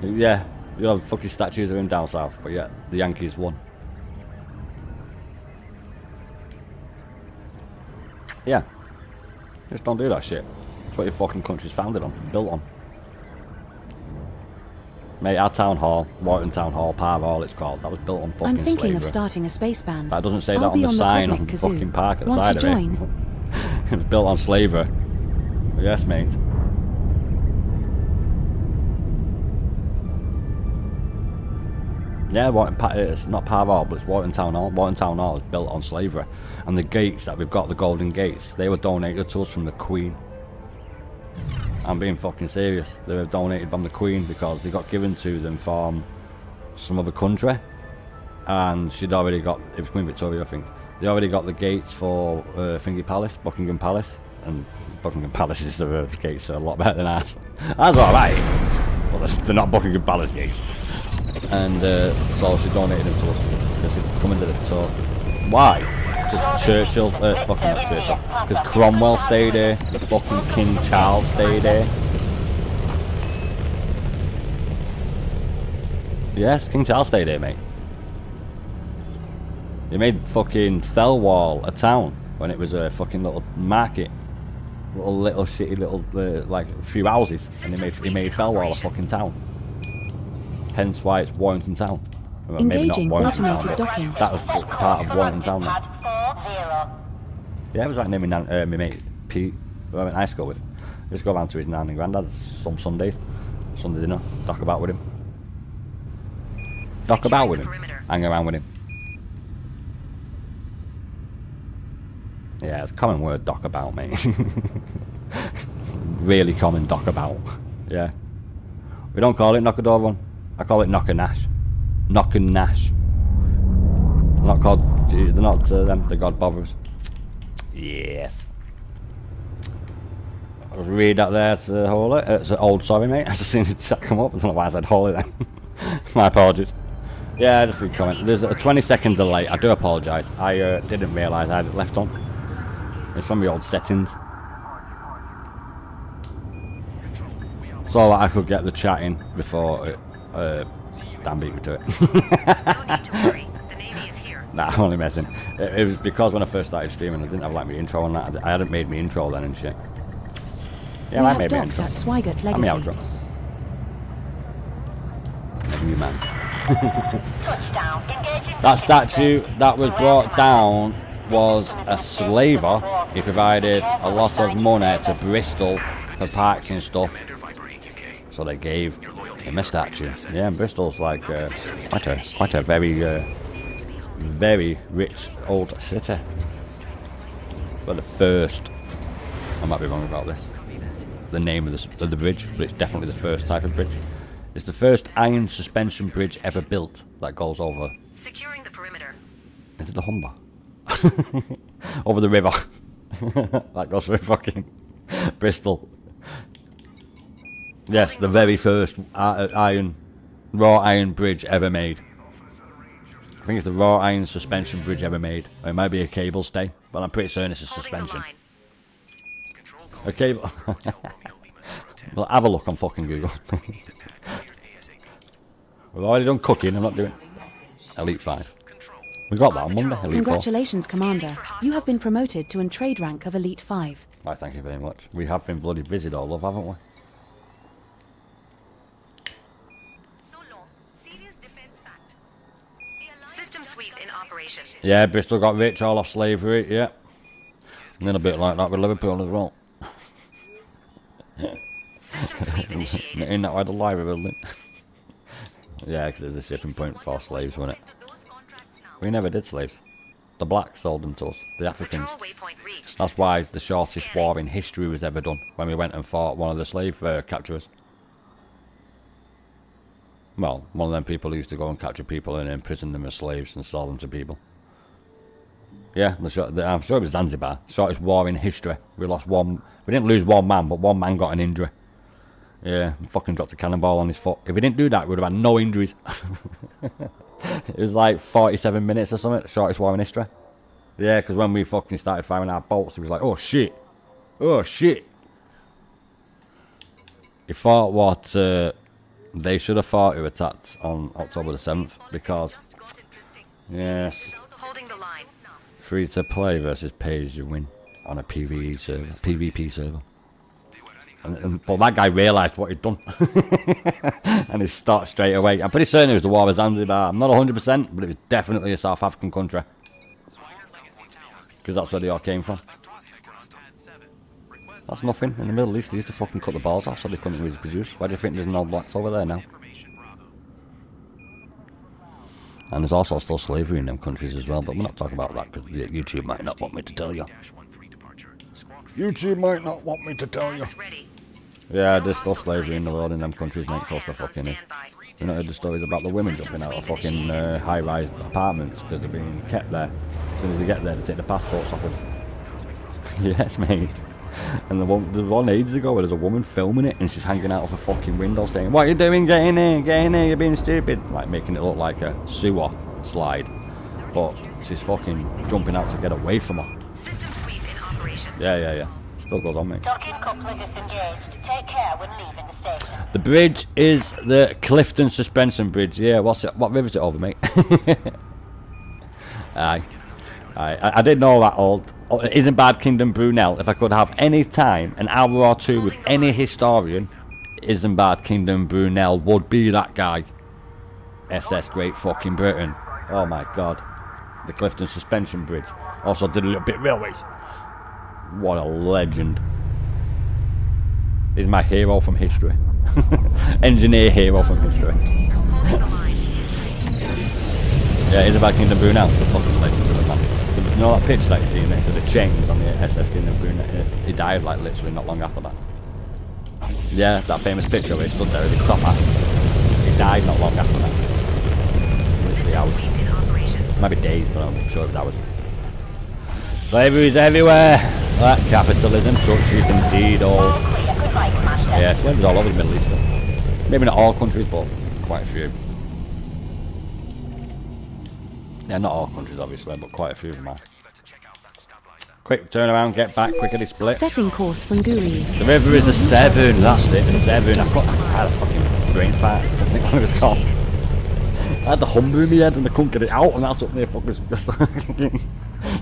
Yeah, you know, fucking statues of him down south, but yeah, the Yankees won. Yeah, just don't do that shit. That's what your fucking country's founded on, built on. Mate, our town hall, Warrington Town Hall, Parvall it's called, that was built on fucking I'm thinking slavery. of starting a space band. That doesn't say I'll that on be the on sign Cosmic on the Kazoo. fucking park at the Want side to of join? it. It was built on slavery. Yes, mate. Yeah, it's not Parvall, but it's Warrington Town Hall. Warrington Town Hall is built on slavery. And the gates that we've got, the golden gates, they were donated to us from the Queen. I'm being fucking serious. They were donated by the Queen because they got given to them from some other country. And she'd already got, it was Queen Victoria, I think. They already got the gates for Thingy Palace, Buckingham Palace. And Buckingham Palace's gates are a lot better than ours. That's alright. But they're not Buckingham Palace gates. And so she donated them to us. Because she'd come into the tour. Why? Because Churchill, fucking not Churchill. Because Cromwell stayed here. The fucking King Charles stayed here. Yes, King Charles stayed here, mate. He made fucking Thelwall a town when it was a fucking little market. Little shitty little, like, a few houses. And he made Thelwall a fucking town. Hence why it's Warrington Town. Well, Engaging maybe not Warrington automated Town, docking. that was part of Warrington Town. At 40. Yeah, it was like naming my mate Pete, who I went to high school with. I just go round to his nan and granddad's some Sundays. Sunday dinner, dock about with him. Dock about with him. Hang around with him. Yeah, it's a common word, dock about, mate. Really common, dock about. Yeah. We don't call it knock a door run. I call it knock a nash. Knock and nash. They're not called, they're not them, they're God bothers. Yes. I'll read that there, SirHoly. It's old, sorry mate. I just seen the chat come up. I don't know why I said holy then. My apologies. Yeah, I just need a comment. There's a 20-second delay. I do apologise. I didn't realise I had it left on. It's from the old settings. So that I could get the chat in before it, Dan beat me to it. No need to worry. The Navy is here. Nah, I'm only messing. It was because when I first started streaming, I didn't have like my intro on that. I hadn't made my intro then and shit. Yeah, We I have made my docked intro. at Swigert I'm the Legacy. outro. You man. Touchdown. Engaging That statue that was brought down was a slaver. He provided a lot of money to Bristol for parks and stuff. Commander Viper 8 UK. So they gave him a statue. Yeah, and Bristol's like quite a very rich old city. But the first, I might be wrong about this, the name of the bridge, but it's definitely the first type of bridge. It's the first iron suspension bridge ever built that goes over. Securing the perimeter. Into the Humber. Over the river. That goes through fucking Bristol. Yes, the very first raw iron bridge ever made. I think it's the raw iron suspension bridge ever made. Or it might be a cable stay, but I'm pretty certain it's a Holding the suspension. line. A cable. Well, have a look on fucking Google. We've already done cooking, I'm not doing Elite 5. We got that on Monday, Elite 4. Congratulations, Commander. You have been promoted to a trade rank of Elite 5. Right, thank you very much. We have been bloody busy though, love, haven't we? System sweep in operation. Yeah, Bristol got rich all off slavery, yeah. And then a bit like that with Liverpool as well. System sweep initiated. In that way the library building. Yeah, because it was a shipping point for slaves, wasn't it? We never did slaves. The blacks sold them to us, the Africans. Patrol waypoint reached. That's why the shortest war in history was ever done, when we went and fought one of the slave capturers. Well, one of them people who used to go and capture people and imprison them as slaves and sell them to people. Yeah, I'm sure it was Zanzibar. Shortest war in history. We didn't lose one man, but one man got an injury. Yeah, fucking dropped a cannonball on his foot. If we didn't do that, we would have had no injuries. It was like 47 minutes or something, shortest war in history. Yeah, because when we fucking started firing our bolts, it was like, oh shit. Oh shit. He thought what they should have thought who attacked on October the 7th, because, yes, Holding the line. free to play versus pay as you win on a PvE server, PvP server. But that guy realised what he'd done and he started straight away. I'm pretty certain it was the War of Zanzibar. I'm not 100%, but it was definitely a South African country, because that's where they all came from. That's nothing. In the Middle East, they used to fucking cut the balls off so they couldn't really produce. Why do you think there's no blacks over there now? And there's also still slavery in them countries as well, but we're not talking about that because YouTube might not want me to tell you. YouTube might not want me to tell you. Yeah, there's still slavery in the world in them countries, mate. Of course there fucking is. You know, heard the stories about the women jumping out of fucking high-rise apartments because they're being kept there. As soon as they get there, they take the passports off them. Yes, mate. And there was one ages ago where there's a woman filming it and she's hanging out of a fucking window saying, "What are you doing? Get in here, you're being stupid." Like making it look like a sewer slide. But she's fucking jumping out to get away from her. System sweep in operation. Yeah. Still goes on, mate. Docking coupler disengaged. Take care when leaving the station. The bridge is the Clifton Suspension Bridge. Yeah, what's it? What river's it over, mate? Aye. I did know that old. Isambard Kingdom Brunel. If I could have any time, an hour or two with any historian, Isambard Kingdom Brunel would be that guy. SS Great fucking Britain. Oh my god. The Clifton Suspension Bridge. Also did a little bit railways. What a legend. He's my hero from history. Engineer hero from history. Yeah, Isambard Kingdom Brunel. The fucking legend of the man. You know that picture that you see next to the chains on the SS Kingdom Brunel? He died like literally not long after that. Yeah, that famous picture where he stood there with his top hat. He died not long after that. Literally hours. Maybe days, but I'm sure it was hours. Slavery is everywhere. That capitalism touches indeed all. Yeah, slavery's all over the Middle East. Maybe not all countries, but quite a few. Yeah, not all countries obviously, but quite a few of them are. Quick turn around, get back, quickly split. Setting course from Guri. The river is a 7, that's it, a 7. I had a fucking brain fart, I don't think what it was called. I had the humber in my head and I couldn't get it out, and that's up near fucking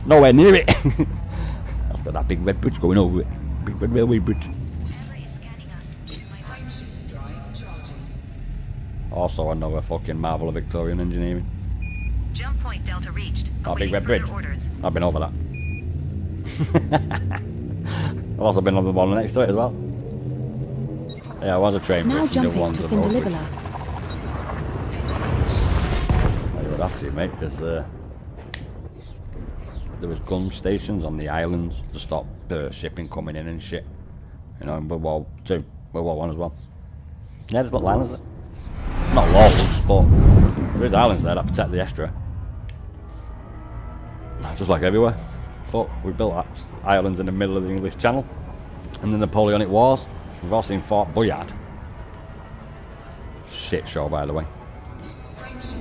nowhere near it. That's got that big red bridge going over it. Big red railway bridge. Also another fucking marvel of Victorian engineering. Jump point Delta reached. Oh, big red bridge. Orders. I've been over that. I've also been on the one next to it as well. Yeah, I was a train Now bridge, and the jumping one's to a road bridge. Findalibala. You would have to, mate, because there was gun stations on the islands to stop shipping coming in and shit. You know, in World War II, World War I as well. Yeah, there's little islands there. Not loads, but there is islands there that protect the estuary. Just like everywhere. Fuck, we built islands in the middle of the English Channel. And the Napoleonic Wars. We've all seen Fort Boyard. Shit show, by the way.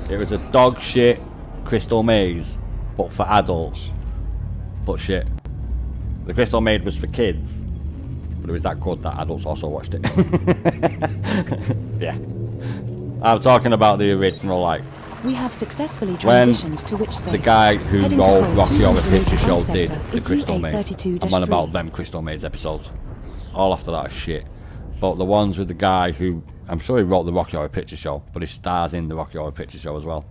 It was a dog shit Crystal Maze, but for adults. But shit. The Crystal Maze was for kids, but it was that good that adults also watched it. Yeah. I'm talking about the original, like, We have successfully when transitioned to which space? the guy who Heading to wrote hole Rocky Horror Picture 285 Show sector did the is Crystal Maze. I'm on about 3832-3. them Crystal Maze episodes. All after that is shit. But the ones with the guy who, I'm sure he wrote the Rocky Horror Picture Show, but he stars in the Rocky Horror Picture Show as well.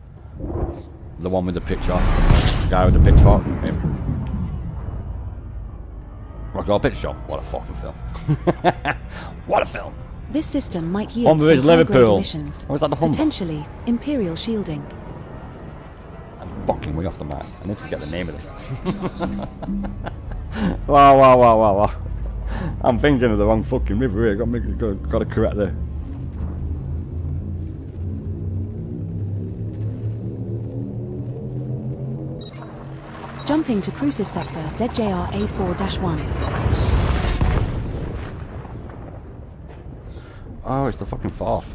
The one with the picture, the guy with the pitchfork, him. Rocky Horror Picture Show, what a fucking film. What a film. This system might yield Humber is some high-grade Liverpool. emissions. Oh, is that the Humber? Potentially Imperial shielding. I'm fucking way off the mark. I need to get the name of this. Wow. I'm thinking of the wrong fucking river here. Got to correct there. Jumping to Crucis sector ZJR A4-1. Oh, it's the fucking fourth.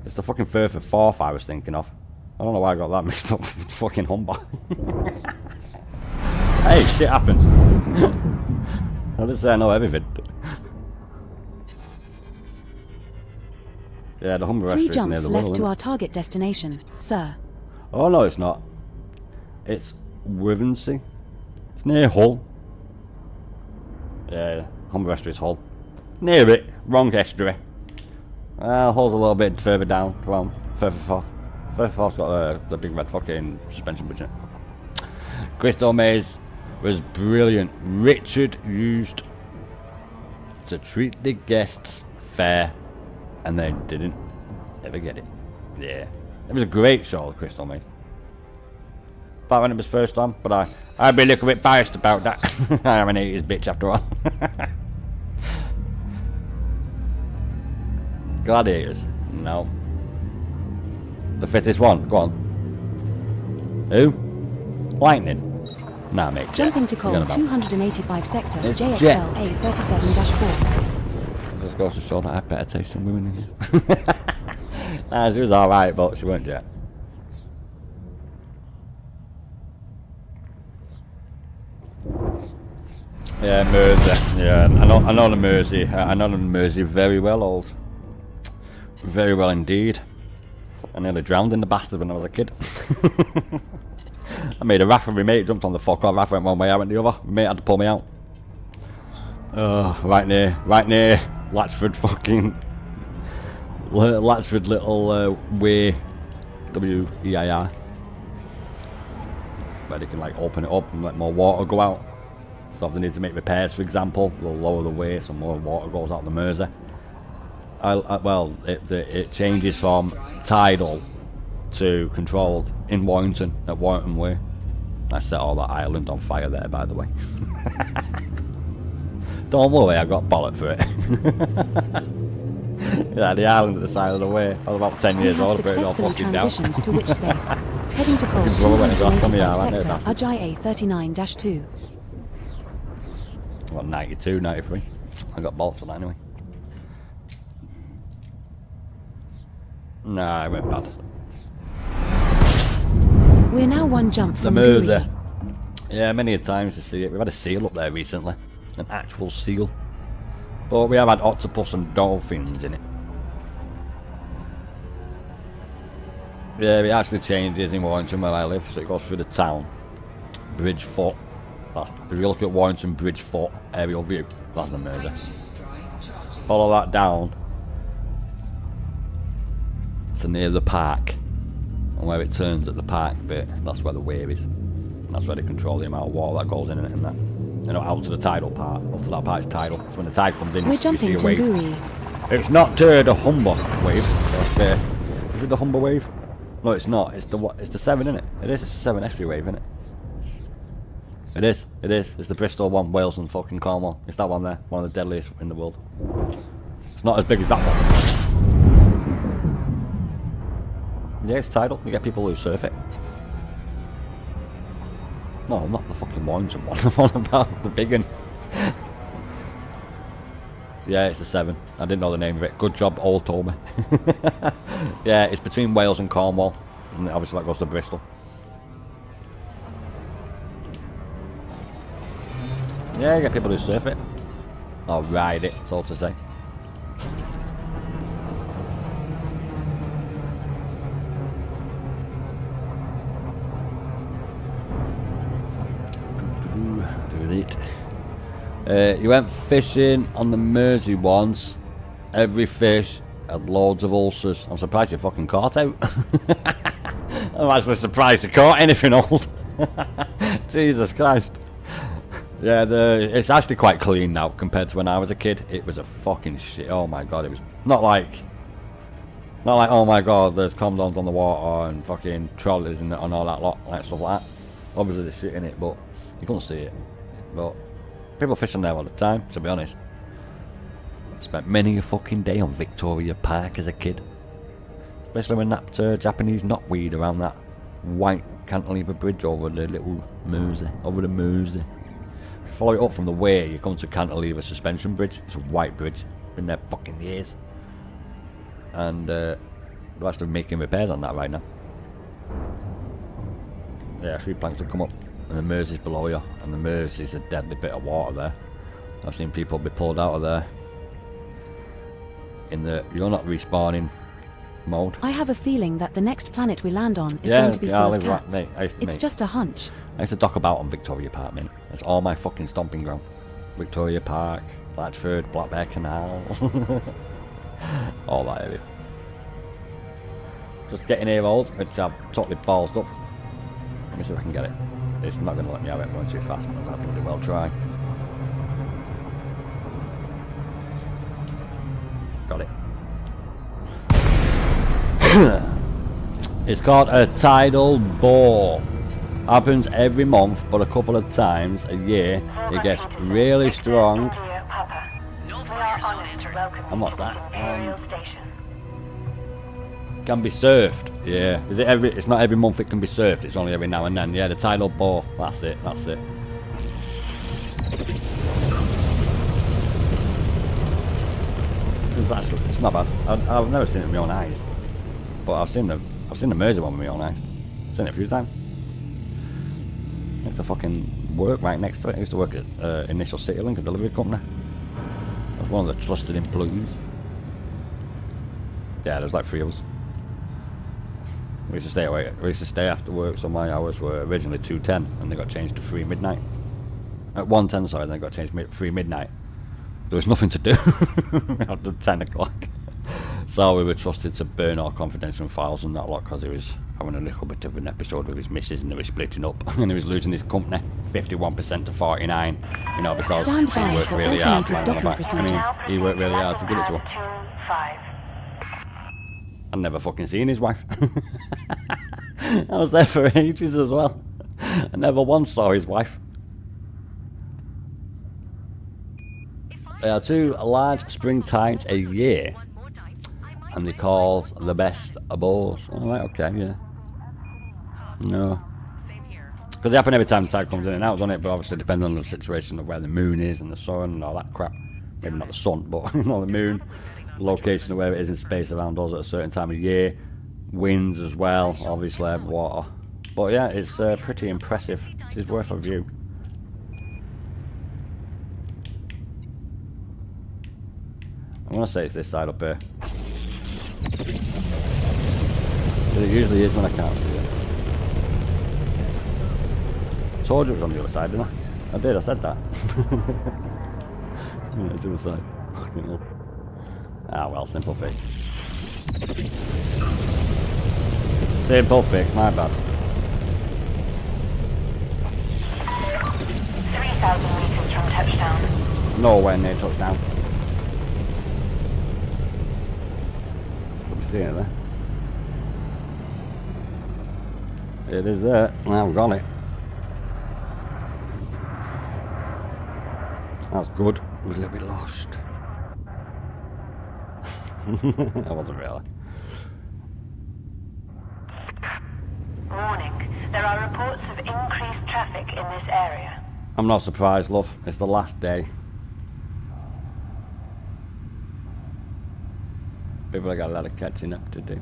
It's the fucking third or fourth I was thinking of. I don't know why I got that mixed up with fucking Humber. Hey, shit happens. I didn't say I know everything. Yeah, the Humber 3 Estuary is near jumps the left Wirral, to isn't our it? target destination, sir. Oh no, it's not. It's Wivensey. It's near Hull. Yeah, Humber Estuary is Hull. Near it, wrong estuary. Hull's a little bit further down, from further forth. Further forth's got the big red fucking suspension bridge in it. Crystal Maze was brilliant. Richard used to treat the guests fair, and they didn't ever get it. Yeah, it was a great show, the Crystal Maze. Back when it was first on, but I'd be a little bit biased about that. I am an 80s bitch after all. Gladiators? No. The fittest one? Go on. Who? Lightning? Nah, mate. Jumping to You're call gonna about. 285 sector, It's JXL Jet. A37-4. Just goes to show that I have better taste in women than you. Nah, she was alright, but she weren't Jet. Yeah, Mersey. Yeah, I know the Mersey. I know the Mersey very well, old. Very well indeed. I nearly drowned in the bastard when I was a kid. I made a raft with my mate, jumped on the fuck off, raft went one way, I went the other. My mate had to pull me out. Right near Latchford fucking... Latchford little way, W-E-I-R. Where they can like open it up and let more water go out. So if they need to make repairs, for example, they'll lower the way so more water goes out the Mersey. Well, it changes from tidal to controlled in Warrington, at Warrington Way. I set all that island on fire there, by the way. Don't worry, I got bollocked for it. Yeah, the island at the side of the way. I was about 10 We years have old, but it all successfully fucking down. transitioned to which space? Heading to call Well, when it got to me, 285 I went there, sector, bastard. Ajay A39-2. Well, 92, 93. I got bolts for that anyway. Nah, it went bad. We're now one jump The from Mersey. Guri. Yeah, many a times you see it. We've had a seal up there recently. An actual seal. But we have had octopus and dolphins in it. Yeah, it actually changes in Warrington where I live, so it goes through the town. Bridgefoot. That's, if you look at Warrington Bridgefoot aerial view, that's the Mersey. Follow that down to near the park, and where it turns at the park bit, that's where the wave is. And that's where they control the amount of water that goes in it and that. You know, out to the tidal part. Up to that part is tidal. So when the tide comes in, We're you see jumping a to wave. Guri. It's not the Humber wave. Is it the Humber wave? No, it's not. It's the what? It's the 7, isn't it? It is. It's the 7 estuary wave, isn't it? It is. It is. It's the Bristol one, Wales and fucking Cornwall. It's that one there. One of the deadliest in the world. It's not as big as that one. Yeah, it's tidal. You get people who surf it. No, not the fucking Warrington one. I'm on about the big one. Yeah, it's a 7. I didn't know the name of it. Good job, Old told me. Yeah, it's between Wales and Cornwall. And obviously that goes to Bristol. Yeah, you get people who surf it. Or ride it, so to say. Do it. You went fishing on the Mersey once. Every fish had loads of ulcers. I'm surprised you fucking caught out. I'm actually surprised you caught anything old. Jesus Christ. Yeah, it's actually quite clean now compared to when I was a kid. It was a fucking shit. Oh my god, it was not like oh my god, there's condoms on the water and fucking trolleys and all that lot, like stuff like that. Obviously there's shit in it, but you couldn't see it. But people fishing there all the time, to be honest. Spent many a fucking day on Victoria Park as a kid. Especially when that Japanese knotweed around that white cantilever bridge over the little Mersey, over the Mersey. Follow it up from the way, you come to Cantilever Suspension Bridge. It's a white bridge. Been there fucking years. And they're actually making repairs on that right now. Yeah, 3 planks have come up. And the Mersey's below you. And the Mersey's a deadly bit of water there. I've seen people be pulled out of there. You're not respawning mode. I have a feeling that the next planet we land on is Yeah, going to be yeah, I full of live right- cats. mate, I used to It's make- just a hunch. I used to dock about on Victoria Park, mate. That's all my fucking stomping ground. Victoria Park, Latchford, Black Bear Canal. All that area. Just getting here old, which I've totally ballsed up. Let me see if I can get it. It's not going to let me have it going too fast, but I'm going to bloody well try. Got it. It's called a tidal bore. Happens every month, but a couple of times a year. It gets really strong. No fire zone entered. And what's that? Can be surfed. Yeah. Is it every? It's not every month it can be surfed. It's only every now and then. Yeah, the tidal bore. That's it. That's it. It's not bad. I've never seen it with my own eyes, but I've seen the Mersey one with my own eyes. I've seen it a few times. I used to fucking work right next to it. I used to work at Initial City Link, a delivery company. I was one of the trusted employees. Yeah, there's like 3 of us. We used to stay away. We used to stay after work, so my hours were originally 2:10, and they got changed to 3 midnight. At 1:10, sorry, then they got changed to 3 midnight. There was nothing to do after 10 o'clock. So we were trusted to burn our confidential files and that lot, because he was having a little bit of an episode with his missus, and they were splitting up, and he was losing his company 51% to 49. You know, because Stand he by worked for really hard. automated docking procedure. I mean, he worked really hard to give it to her. 2-5. I've never fucking seen his wife. I was there for ages as well. I never once saw his wife. There are 2 large spring tides a year, and they cause the best of bows. Oh, right, okay, yeah. No. Because they happen every time the tide comes in and out, doesn't it? But obviously depending on the situation of where the moon is and the sun and all that crap. Maybe not the sun, but you know, the moon. Location of where it is in space around us at a certain time of year. Winds as well, obviously, water. But yeah, it's pretty impressive. It is worth a view. I want to say it's this side up here. It usually is when I can't see it. Told you it was on the other side, didn't I? I did, I said that. Yeah, it's the other side. Fucking hell. Ah well, simple fix. Simple fix, my bad. 3,000 meters from touchdown. Nowhere near touchdown. Could be seeing it there. It is there. Now I've got it. That's good. I'm a little bit lost. I wasn't really. Warning. There are reports of increased traffic in this area. I'm not surprised, love. It's the last day. People have got a lot of catching up to do.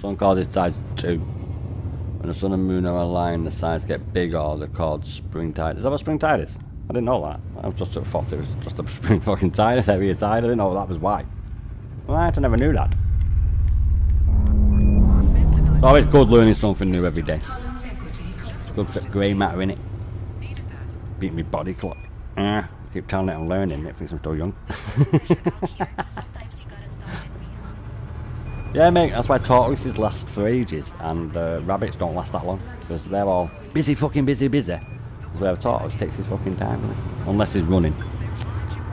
Some call these tides 2. When the sun and moon are aligned, the sides get bigger, or they're called spring tide. Is that what spring tide is? I didn't know that. I just sort of thought it was just a spring fucking tide, a heavier tide. I didn't know that was why. Right, I never knew that. It's always good learning something new every day. It's good for grey matter, innit? Beat me body clock. Keep telling it I'm learning, it thinks I'm still young. Yeah, mate, that's why tortoises last for ages, and rabbits don't last that long, because they're all busy, fucking busy. That's where a tortoise takes his fucking time, doesn't it? Unless he's running.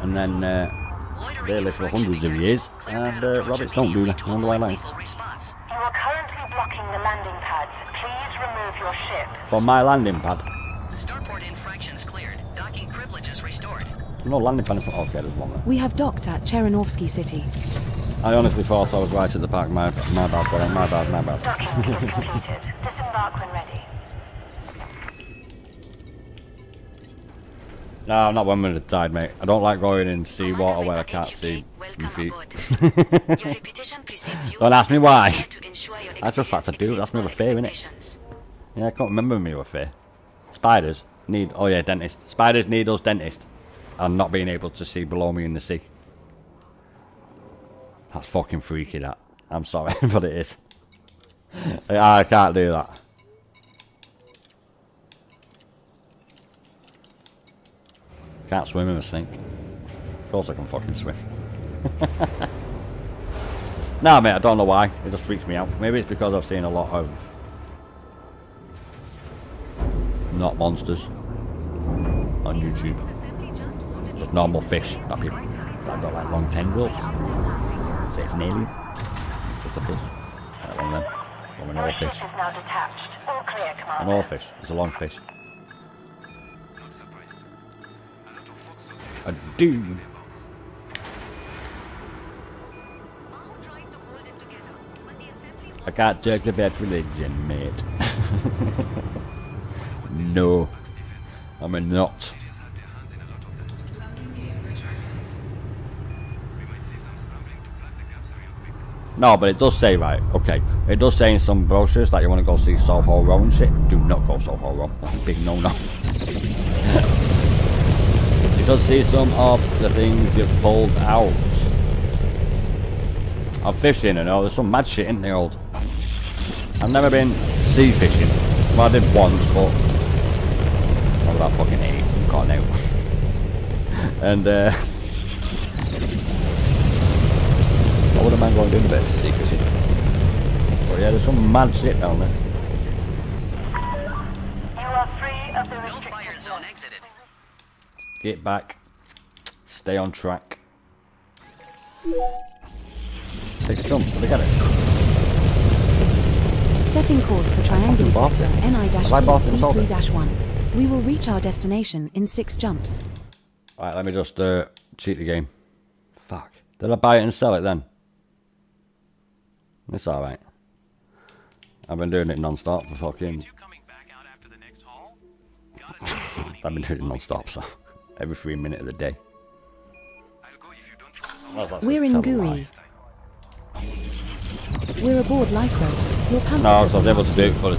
And then they live for hundreds of years, and rabbits don't do that. I wonder why that is. You are currently blocking the landing pads. Please remove your ship. From my landing pad. Starport infractions cleared. Docking privileges restored. No landing pad. Okay, there's one there. We have docked at Cheranovsky City. I honestly thought I was right at the park. My bad, brother. My bad. Docking is completed. Disembark when ready. No, I'm not one with the tide, mate. I don't like going in sea water where I can't see my feet. Your reputation precedes you. Don't ask me why. To ensure your That's just fact I do. That's experience never fair, innit? exceeds Yeah, I can't remember me with fear. Spiders need... Oh yeah, dentist. Spiders need us dentist. And not being able to see below me in the sea. That's fucking freaky, that. I'm sorry, but it is. I can't do that. Can't swim in a sink. Of course I can fucking swim. Nah, mate, I don't know why. It just freaks me out. Maybe it's because I've seen a lot of not monsters on YouTube. Just normal fish that people that got like long tendrils. So it's an alien. Just a fish. Like one of them. Or an oarfish. An oarfish. It's a long fish. A dude. I can't joke about religion, mate. No. I'm a not. No, but it does say, right, okay. It does say in some brochures that you want to go see SirHoly and shit. Do not go SirHoly. That's a big no-no. You should see some of the things you've pulled out. I'm fishing and all. There's some mad shit in the old. I've never been sea fishing. Well, I did once, but I was about fucking 8. I can't know. And what would a man go and do in a bit of sea fishing? But yeah, there's some mad shit down there. You are free of the No restricted fire zone. zone exited. Get back. Stay on track. 6 jumps, did I get it? Setting course for triangular bought sector it. Have I bought it and sold it? NI-B3-1. We will reach our destination in 6 jumps. Alright, let me just cheat the game. Fuck. Did I buy it and sell it then? It's alright. I've been doing it non-stop for fucking... You coming back out after the next haul? I've been doing it non-stop, so... Every 3 minutes of the day. I'll go if you don't try. We're in Guri. We're aboard lifeboat. Your pamphlet No, will because I was able to mark do it two. for the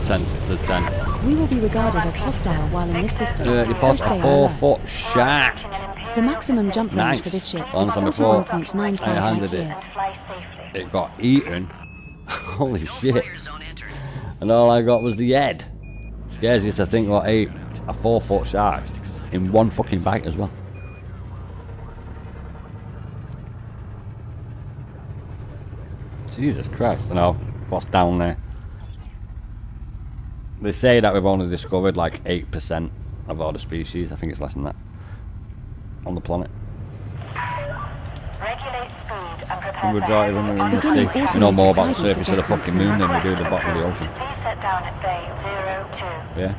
10th. We will be regarded as hostile while in this system, You so fought stay a alert. 4-foot shack. The maximum jump range Nice. for this ship Once is on the floor, 41.95 I handed light it. years. Fly safely. It got eaten. Holy No shit. fire zone entered. And all I got was the head. Scares you to think what ate a 4-foot shark in one fucking bite as well. Jesus Christ, I know what's down there. They say that we've only discovered like 8% of all the species. I think it's less than that on the planet. Regulate speed and prepare The majority of them are in the Beginning sea. We know more about the automated surface of the guidance fucking moon than we do adjustments the bottom of the ocean. Please set down at bay 02. Yeah.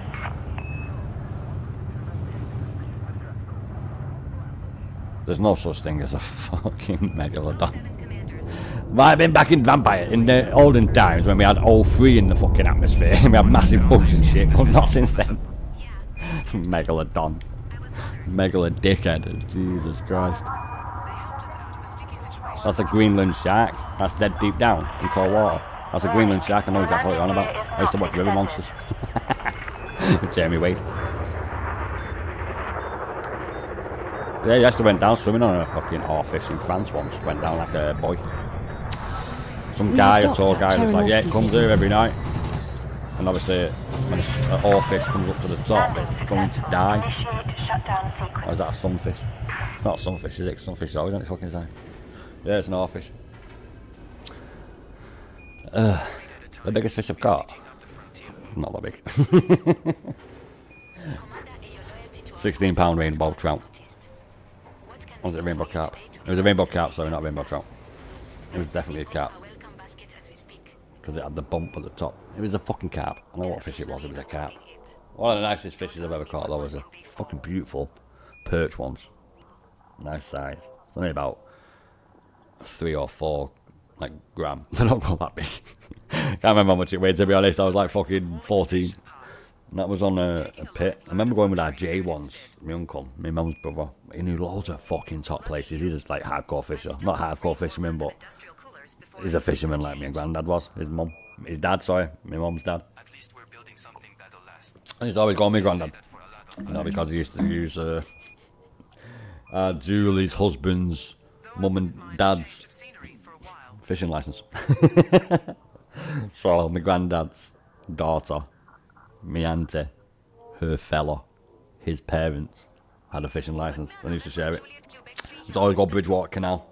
There's no such thing as a fucking megalodon. Might have been back in Vampire in the olden times when we had O3 in the fucking atmosphere and we had massive bugs and shit, but not since then. Megalodon. Megalodickhead. Jesus Christ. That's a Greenland shark. That's dead deep down in cold water. That's a Greenland shark. I know exactly what you're on about. I used to watch River Monsters. With Jeremy Wade. Yeah, he actually went down swimming on a fucking oarfish in France once. Went down like a boy. Some guy, a tall guy, was like, yeah, it comes here every night. And obviously, when an oarfish comes up to the top, it's going to die. Initiate shutdown Or sequence. is that a sunfish? It's not a sunfish, is it? Sunfish is always on its fucking side. Yeah, it's an oarfish. The biggest fish I've caught? Not that big. £16 rainbow trout. Was it a rainbow carp? It was a rainbow carp, sorry, not a rainbow trout. It was definitely a carp. Because it had the bump at the top. It was a fucking carp. I know what fish it was a carp. One of the nicest fishes I've ever caught though was a fucking beautiful perch once. Nice size. It's only about 3 or 4 like gram. They don't go that big. Can't remember how much it weighed, to be honest. I was like fucking 14. And that was on a pit. I remember going with our J once, my uncle, my mum's brother. He knew loads of fucking top places. He's just like hardcore fisher. Not hardcore fisherman, but he's a fisherman like me and granddad was. His dad, sorry, my mum's dad. At least we're building something that'll last. And he's always gone with granddad. You know, because he used to use Julie's husband's mum and dad's fishing license. So my granddad's daughter, my auntie, her fella, his parents had a fishing license and used to share it. It's always got Bridgewater Canal.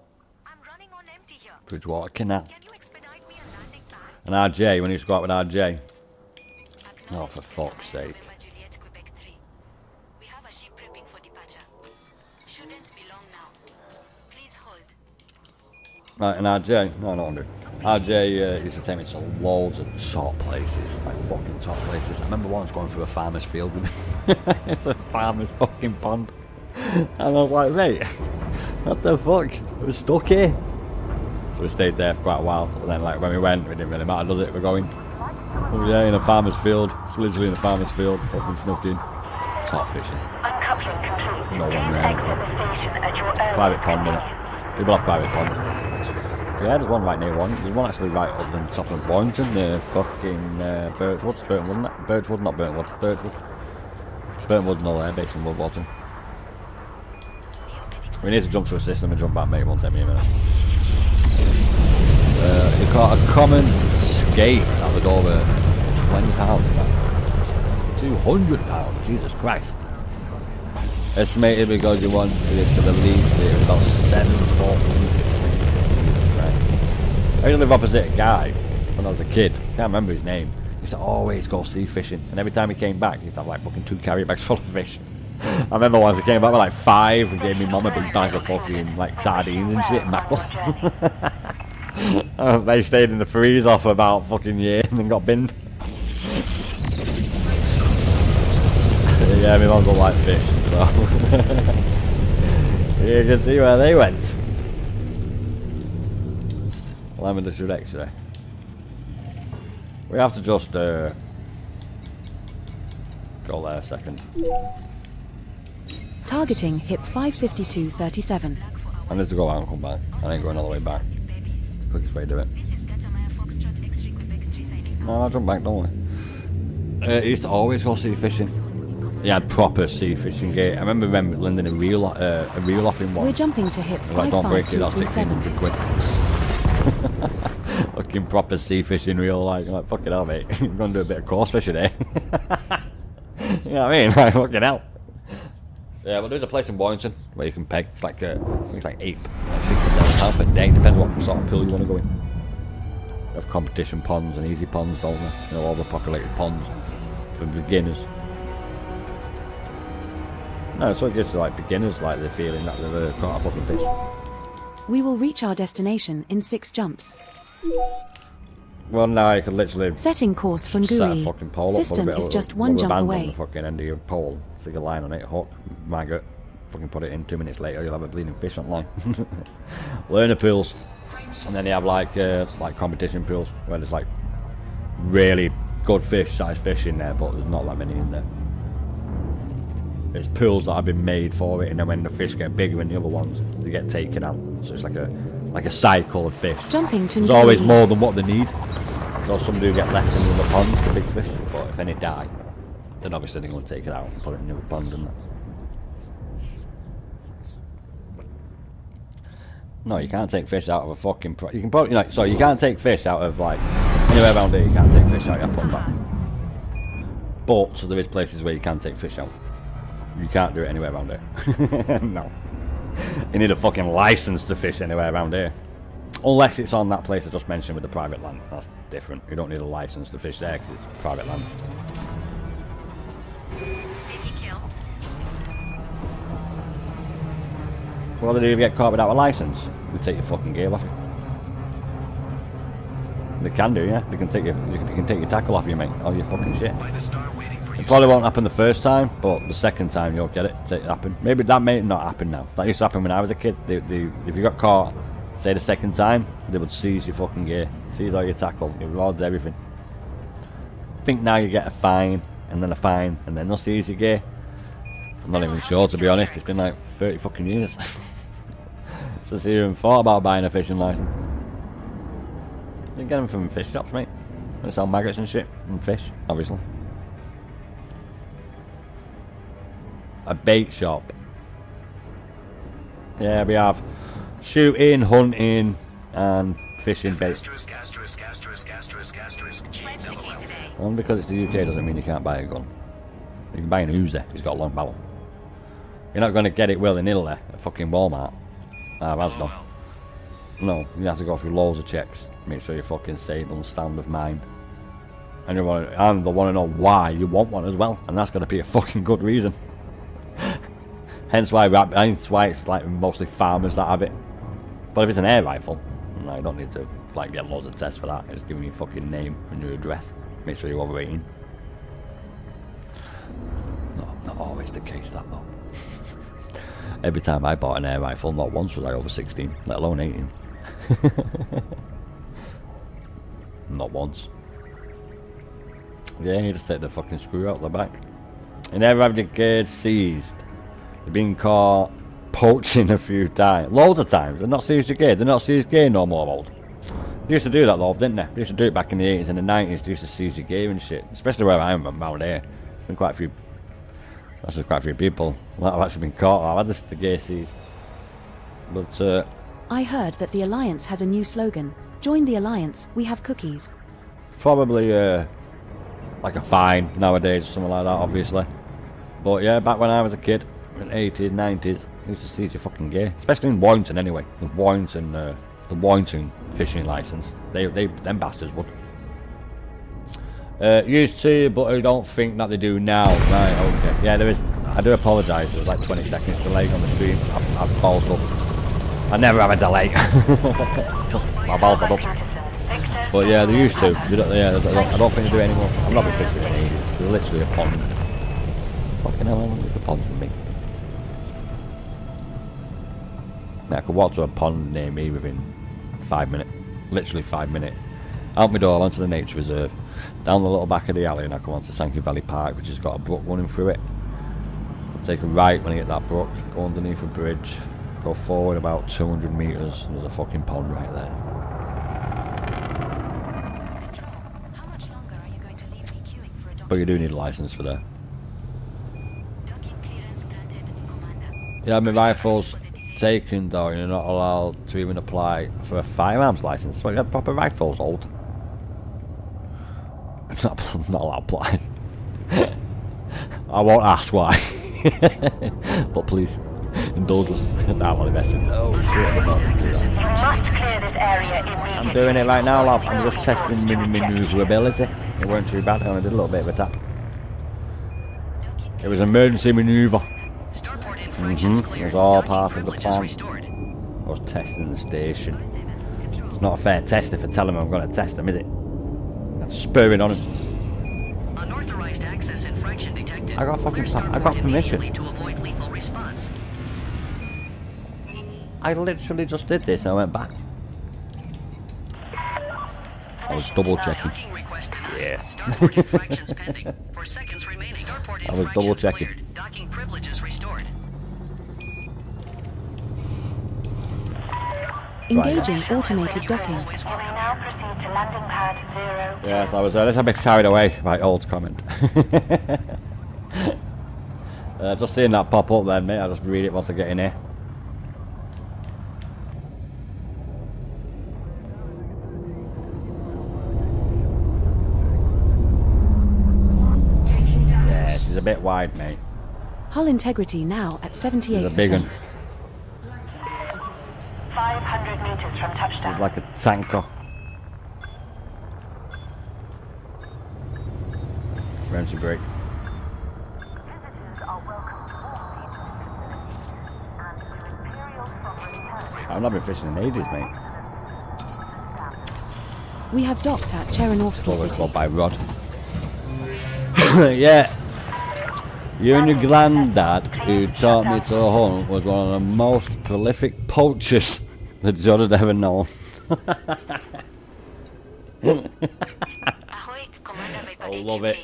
I'm running on empty here. Bridgewater Canal. Can you expedite me a landing pad? And RJ, when he used to go out with RJ. Oh, for fuck's sake. Juliet, Quebec 3. We have a ship prepping for departure. Shouldn't be long now. Please hold. Right, and RJ, no, not under. RJ used to take me to loads of top places, like fucking top places. I remember once going through a farmer's field with him. It's a farmer's fucking pond. And I was like, mate, what the fuck? We're stuck here. So we stayed there for quite a while. But then, like, when we went, it didn't really matter, does it? We're going, oh yeah, in a farmer's field. It's literally in a farmer's field, fucking snuffed in. Top fishing. Uncoupling complete. No one Please there. exit the station at your own Private pond, risk. innit? People have private ponds. Yeah, there's one right near one. There's one actually right up in the top of Warrington, fucking Birchwood, isn't it? Birchwood, not Burntwood. Birchwood. Burntwood's not there, based in World War II. We need to jump to a system and jump back, mate. It won't take me a minute. You caught a common skate at the door for £20. £200, Jesus Christ. Estimated because you want it to release it about 740. I used to live opposite a guy when I was a kid. Can't remember his name. He used to always go sea fishing, and every time he came back, he used to have like fucking 2 carrier bags full of fish. I remember once he came back with like 5 and gave me mum a big bag of fucking like sardines and shit, mackerel. They stayed in the freezer for about fucking year and then got binned. Yeah, my mum don't like fish, so you can see where they went. Lemon Tradin. We have to just go there a second. Targeting hip 552.37. I need to go out and come back. I ain't going all the way back. Quickest way to do it. This is Katamaya Foxtrot X-ray Quebec 3 signing out. No, I'll jump back, don't worry. He used to always go sea fishing. He had proper sea fishing gear. I remember lending a reel off in one. We're jumping to hip Like, don't break it, that's 55237. 1600 quid. Fucking proper sea fishing reel, like fucking hell, mate. I'm gonna do a bit of course fishing here. You know what I mean? Like, fucking hell. Yeah, but there's a place in Warrington where you can peg. It's like I think it's like £67 per day. Depends what sort of pool you want to go in. They have competition ponds and easy ponds, don't they? You know, all the populated ponds for beginners. No, so it gives to like beginners like the feeling that they've caught a fucking fish. We will reach our destination in 6 jumps. Well, now you could literally Setting course for set a fucking pole up, System put a bit is of just a 1 rubber jump band on away. the fucking end of your pole, stick a line on it, hook, maggot, fucking put it in. 2 minutes later, you'll have a bleeding fish on line. Learner pools, and then you have like competition pools where there's like really good size fish in there, but there's not that many in there. There's pools that have been made for it, and then when the fish get bigger than the other ones, they get taken out. So it's like a cycle of fish. Jumping to There's always Nvidia. more than what they need. So some do get left in the pond, the big fish, but if any die, then obviously they're going to take it out and put it in the other pond, and that. No, you can't take fish out of a fucking. You can put, you can't take fish out of like anywhere around here. You can't take fish out. You have to put them back. But so there is places where you can take fish out. You can't do it anywhere around here. No. You need a fucking license to fish anywhere around here. Unless it's on that place I just mentioned with the private land. That's different. You don't need a license to fish there because it's private land. Did he kill? What do they do if you get caught without a license? They take your fucking gear off you. They can do, yeah. They can take your tackle off you, mate. All your fucking shit. By the star waiting for you. It probably won't happen the first time, but the second time you'll get it. It happen. Maybe that may not happen now. That used to happen when I was a kid. If you got caught, say the second time, they would seize your fucking gear, seize all your tackle, your rods, everything. I think now you get a fine, and then a fine, and then they'll seize your gear. I'm not even sure, to be honest. It's been like 30 fucking years since I even thought about buying a fishing license. You get them from fish shops, mate. They sell maggots and shit, and fish, obviously. A bait shop. Yeah, we have shooting, hunting, and fishing bait. Asterisk, asterisk, asterisk, asterisk, asterisk, G. Pledge to LOL. today. Only because it's the UK doesn't mean you can't buy a gun. You can buy an Uzi, he's got a long barrel. You're not going to get it willy-nilly at fucking Walmart. That's done. No, you have to go through loads of checks. Make sure you're fucking safe and sound of mind. And they'll want to know why you want one as well. And that's going to be a fucking good reason. hence why it's like mostly farmers that have it. But if it's an air rifle, no, you don't need to like get loads of tests for that. Just give me your fucking name and your address. Make sure you're over 18. No, not always the case that though. Every time I bought an air rifle, not once was I over 16, let alone 18. Not once. Yeah, you just take the fucking screw out the back. And never have the gear seized. They've been caught poaching a few times. Loads of times. They're not seized your gear. They're not seized gear no more, old. They used to do that though, didn't they? They used to do it back in the 80s and the 90s. They used to seize your gear and shit. Especially where I am around here. There's been quite a few people that have actually been caught. I've had the gear seized. But I heard that the Alliance has a new slogan. Join the Alliance, we have cookies. probably like a fine nowadays or something like that, obviously. But yeah, back when I was a kid, in the 80s, 90s, I used to seize your fucking gear. Especially in Warrington anyway. The Warrington fishing license. Them bastards would. Used to, but I don't think that they do now. Right, okay. Yeah, there is. I do apologise. There was like 20 seconds delay on the stream. I've ballsed up. I never have a delay. My balls are up. But yeah, they used to. I don't think they do anymore. I've not been fishing in ages. There's literally a pond. Fucking hell, how long is the pond for me? Now, I could walk to a pond near me within 5 minutes. Literally 5 minutes. Out my door, onto the nature reserve. Down the little back of the alley, and I come onto Sankey Valley Park, which has got a brook running through it. I'll take a right when I get that brook, go underneath a bridge, go forward about 200 metres, and there's a fucking pond right there. Control, how much longer are you going to leave me queuing for a But you do need a licence for that. Docking clearance granted, Commander. Yeah, my rifle's taken though, you're not allowed to even apply for a firearms licence. So you have proper rifles, old. I'm not allowed to apply. I won't ask why. But please, indulge us. Nah, I'm messing. Oh shit, I'm not doing that. You must clear this area immediately. I'm doing it right now, lad. I'm just testing manoeuvrability. It weren't too bad, I only did a little bit of a tap. It was emergency manoeuvre. It was all part of the plan. I was testing the station. It's not a fair test if I tell them I'm going to test them, is it? I'm spurring on him. Unauthorized access infraction detected. I got fucking Clear I got starport permission. immediately to avoid lethal response. I literally just did this and I went back. I was double checking. Docking request denied. Yes. Starport infractions pending. For seconds remaining. Starport I was double infractions checking. cleared. Docking privileges restored. Engaging automated docking. Always You may welcome. now proceed to landing pad 0. Yes, I was a little bit carried away by old comment. Just seeing that pop up then, mate. I'll just read it once I get in here. Yeah, she's a bit wide, mate. Hull integrity now at 78%. She's a big one. 500 meters from She's touchdown. like a tanker. Emergency brake. Visitors are welcome to all the and to Imperial Sovereign Territory. I've not been fishing in ages, mate. We have docked at Cherenovsky Always City. called by Rod. Yeah. You and your granddad, who taught me to hunt, was one of the most prolific poachers that John had ever known. Ahoy, Commander Viper I 8 love UK. it.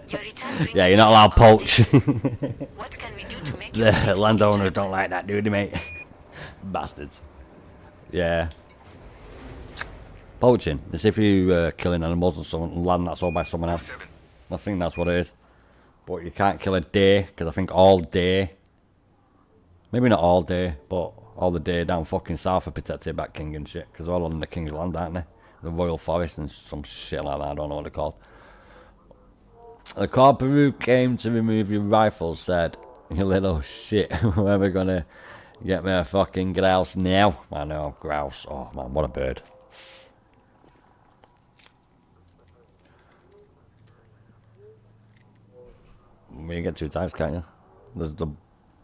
Your return brings Yeah, you're not allowed to our poach. station. What can we do to make your The visit landowners enjoyable? don't like that, do they, mate? Bastards. Yeah. Poaching. It's if you killing animals on some land that's owned by someone else. I think that's what it is. But you can't kill a deer, because I think all deer, maybe not all deer, but all the day down fucking south are protected by king and shit, because they're all on the king's land, aren't they? The royal forest and some shit like that, I don't know what they're called. The corporal who came to remove your rifles said, you little shit, we're ever gonna get me a fucking grouse now? I know, grouse, oh man, what a bird. You can get 2 types, can't you? There's the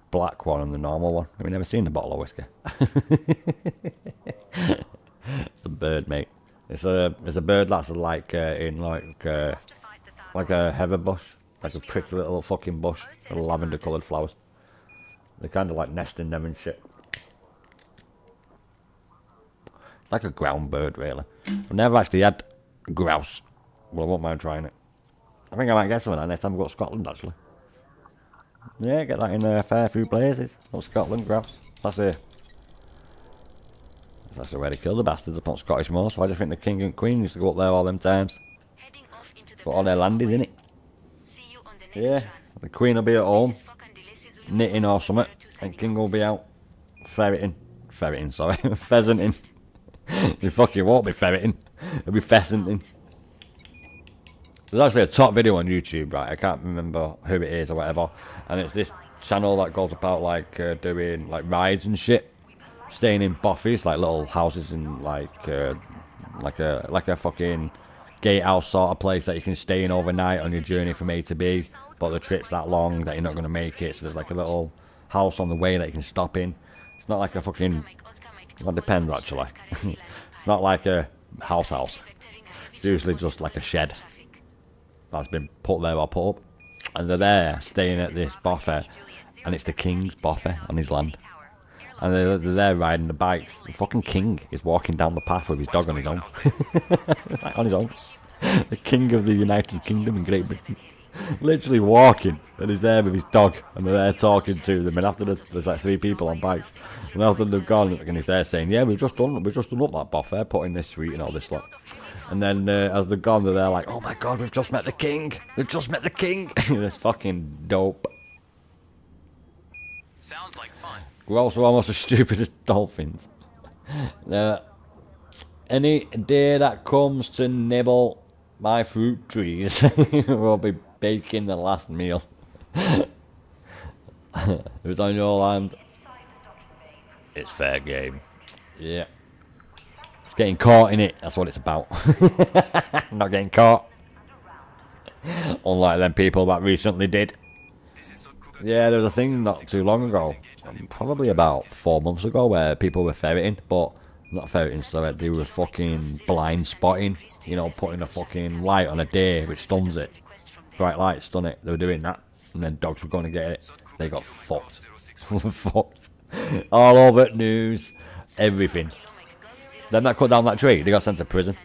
black one and the normal one. Have you never seen a bottle of whiskey? It's a bird, mate. It's a bird that's like in like a heather bush, like a prickly little fucking bush with lavender coloured flowers. They kind of like nest in them and shit. It's like a ground bird, really. I've never actually had grouse, but I won't mind trying it. I think I might get some of that next time we go to Scotland, actually. Yeah, get that in a fair few places. Up Scotland, grouse. That's the way to kill the bastards upon Scottish moors. So I just think the king and queen used to go up there all them times. But all their land is in it. Yeah, the queen will be at home, knitting or something, and king will be out ferreting, sorry, pheasanting. He fucking won't be ferreting, he'll be pheasanting. There's actually a top video on YouTube, right? I can't remember who it is or whatever, and it's this channel that goes about like doing like rides and shit, staying in boffies, like little houses in like a fucking gatehouse sort of place that you can stay in overnight on your journey from A to B, but the trip's that long that you're not going to make it, so there's like a little house on the way that you can stop in. It's not like a fucking, well, it depends actually. It's not like a house. It's usually just like a shed that's been put there or put up, and they're there staying at this buffet, and it's the king's buffet on his land, and they're there riding the bikes. The fucking king is walking down the path with his dog on his own. Like on his own. The king of the United Kingdom and Great Britain, literally walking, and he's there with his dog, and they're there talking to them, and after there's like 3 people on bikes, and after they've gone, and he's there saying, yeah, we've just done up that buffet, put in this suite and all this lot. And then as they're gone, they're there like, oh my god, we've just met the king! We've just met the king! It's fucking dope. Sounds like fun. We're also almost as stupid as dolphins. Any day that comes to nibble my fruit trees, we'll be baking the last meal. If it's on your land, it's fair game. Yeah. It's getting caught in it, that's what it's about. Not getting caught. Unlike them people that recently did. Yeah, there was a thing not too long ago, probably about 4 months ago, where people were ferreting, but not ferreting, so they were fucking blind spotting, you know, putting a fucking light on a day which stuns it. Bright light stun it, they were doing that, and then dogs were going to get it. They got fucked. Fucked. All over news, everything. Then that cut down that tree, they got sent to prison.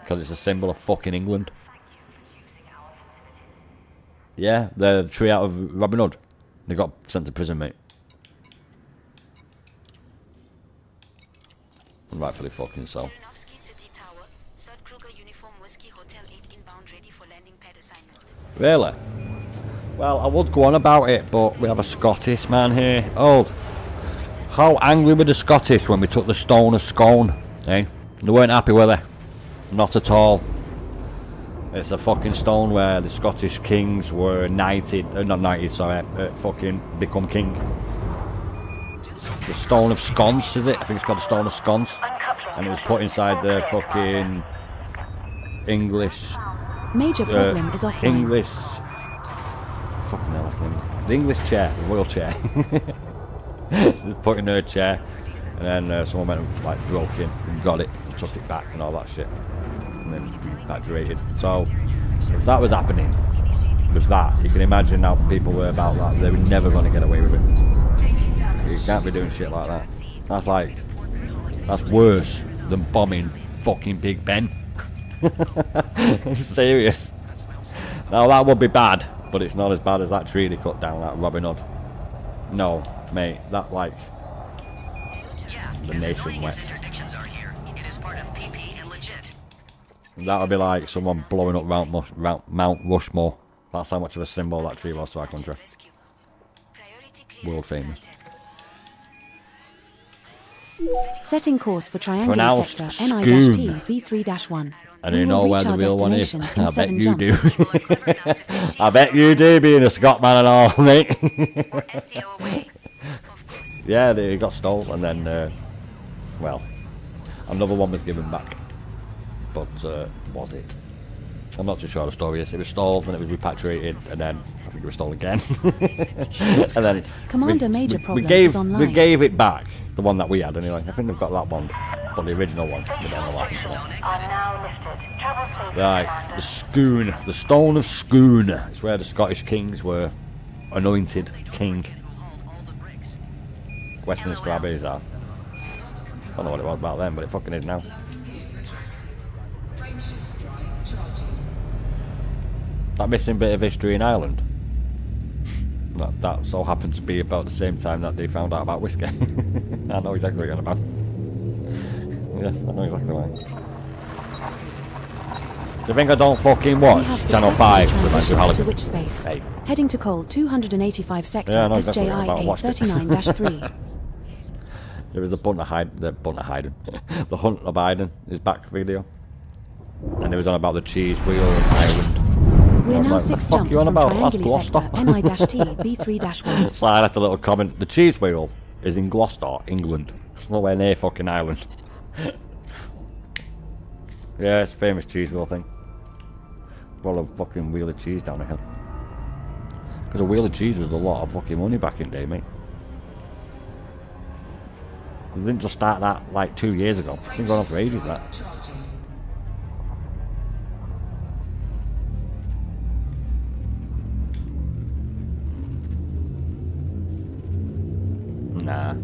Because it's a symbol of fucking England. Yeah, the tree out of Robin Hood. They got sent to prison, mate. Rightfully fucking so. Really? Well, I would go on about it, but we have a Scottish man here. Old. How angry were the Scottish when we took the stone of Scone? Eh? They weren't happy, were they? Not at all. It's a fucking stone where the Scottish kings were knighted, not knighted, sorry, fucking become king. The stone of sconce, is it? I think it's called the stone of sconce. And it was put inside the fucking English... Major problem is offline. English... Fucking hell, I think. The English chair, the royal chair. They put in her chair, and then someone went and like broke in and got it, and took it back and all that shit. And then repatriated. So, if that was happening with that, you can imagine how people were about that. They were never going to get away with it. You can't be doing shit like that. That's worse than bombing fucking Big Ben. Serious. Now that would be bad, but it's not as bad as that tree they cut down, that Robin Hood. No, mate, that like the nation wept. That would be like someone blowing up Mount Rushmore. That's how much of a symbol that tree was to our country. World famous. Setting course for triangular Pronounced sector Scoon. NI-T B3-1. I We don't will know where reach the our real one is. destination in I bet 7 you jumps. do. I bet you do, being a Scotsman and all, mate. SCO away. Of course. Yeah, they got stolen, and then, well, another one was given back. But, was it? I'm not too sure how the story is. It was stolen, and it was repatriated, and then I think it was stolen again. And then Commander Major problem gave, is online. we gave it back, the one that we had anyway. I think they've got that one, but the original one, we don't know what happened to that. Zone Are exit. now lifted. Travel safely, Right, Commander. the Scoon, the Stone of Scoon. It's where the Scottish kings were anointed king. Hold all the bricks. Westminster Abbey is that. I don't know what it was about then, but it fucking is now. That missing bit of history in Ireland. That so happened to be about the same time that they found out about whiskey. I know exactly what you're on about. Yes, I know exactly why. Do you think I don't fucking We watch have Channel 5 with my successfully transitioned to Sootil which space? Hey. Heading to Col 285 sector Yeah, I know exactly what you're about. I watched it. SJIA-39-3. There was the Hunt of Biden, his back video. And it was on about the cheese wheel in Ireland. We are I'm now like, 6 the fuck jumps you on from about? That's triangular sector Gloucester. NI-T B3-1. So I left a little comment. The cheese wheel is in Gloucester, England. It's nowhere near fucking Ireland. Yeah, it's a famous cheese wheel thing. Roll a fucking wheel of cheese down the hill. Because a wheel of cheese was a lot of fucking money back in the day, mate. They didn't just start that like 2 years ago. It's been going on for ages, that. Nah.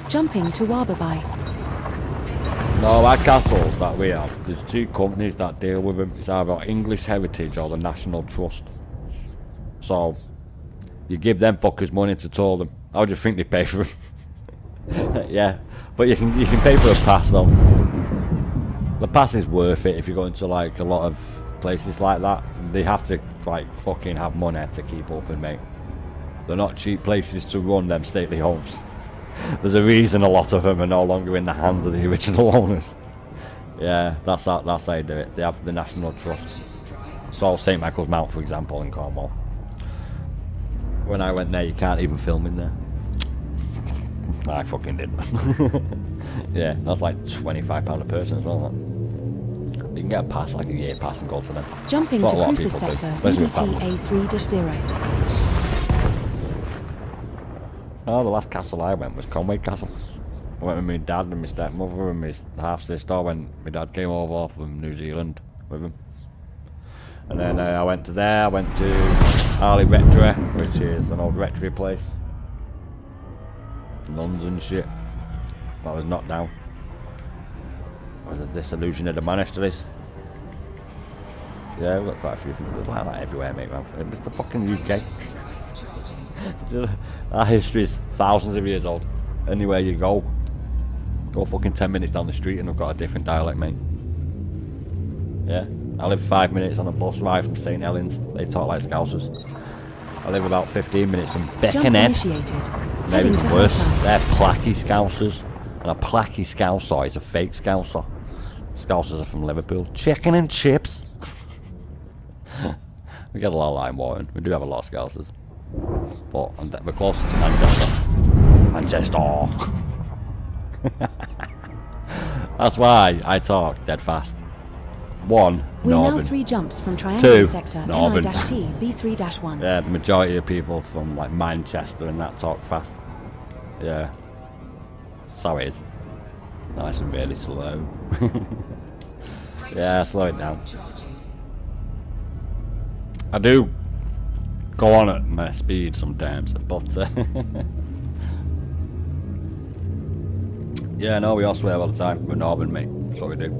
Jumping to Wababai. No, our castles that we have, there's 2 companies that deal with them. It's either English Heritage or the National Trust. So, you give them fuckers money to tour them. How do you think they pay for them? Yeah, but you can pay for a pass though. The pass is worth it if you go into like a lot of places like that. They have to like fucking have money to keep open, mate. They're not cheap places to run them stately homes. There's a reason a lot of them are no longer in the hands of the original owners. Yeah, that's how you do it. They have the National Trust. So St Michael's Mount, for example, in Cornwall. When I went there, you can't even film in there. I fucking did. Yeah, that's like £25 a person as well. That. You can get a pass, like a year pass, and go to them. Jumping Not to a lot of cruiser people do, sector especially with BDT A3-0. Oh, the last castle I went was Conway Castle. I went with my dad and my stepmother and my half sister when my dad came over from New Zealand with him. And then I went to there. I went to Harley Rectory, which is an old rectory place. Nuns and shit. That was knocked down. There was a dissolution of the monasteries. Yeah, we've got quite a few things. There's like that everywhere, mate, man. It's the fucking UK. Our history is thousands of years old. Anywhere you go fucking 10 minutes down the street and I've got a different dialect, mate. Yeah, I live 5 minutes on a bus ride from St Helens. They talk like Scousers. I live about 15 minutes from Jump Beckenhead. initiated. Maybe Heading to worse. Hillside. They're placky Scousers. And a placky Scouser is a fake Scouser. Scousers are from Liverpool. Chicken and chips. We get a lot of lime water. We do have a lot of Scousers. But we're closer to Manchester. Manchester! That's why I talk dead fast. 1, We are now Northern. 3 jumps from triangular 2, sector Northern. NI-T B3-1. Yeah, the majority of people from like Manchester and that talk fast. Yeah. So it is. Nice and really slow. Yeah, slow it down. I do go on at my speed sometimes, but yeah, no, we all swear all the time. We're Northern, mate. That's what we do.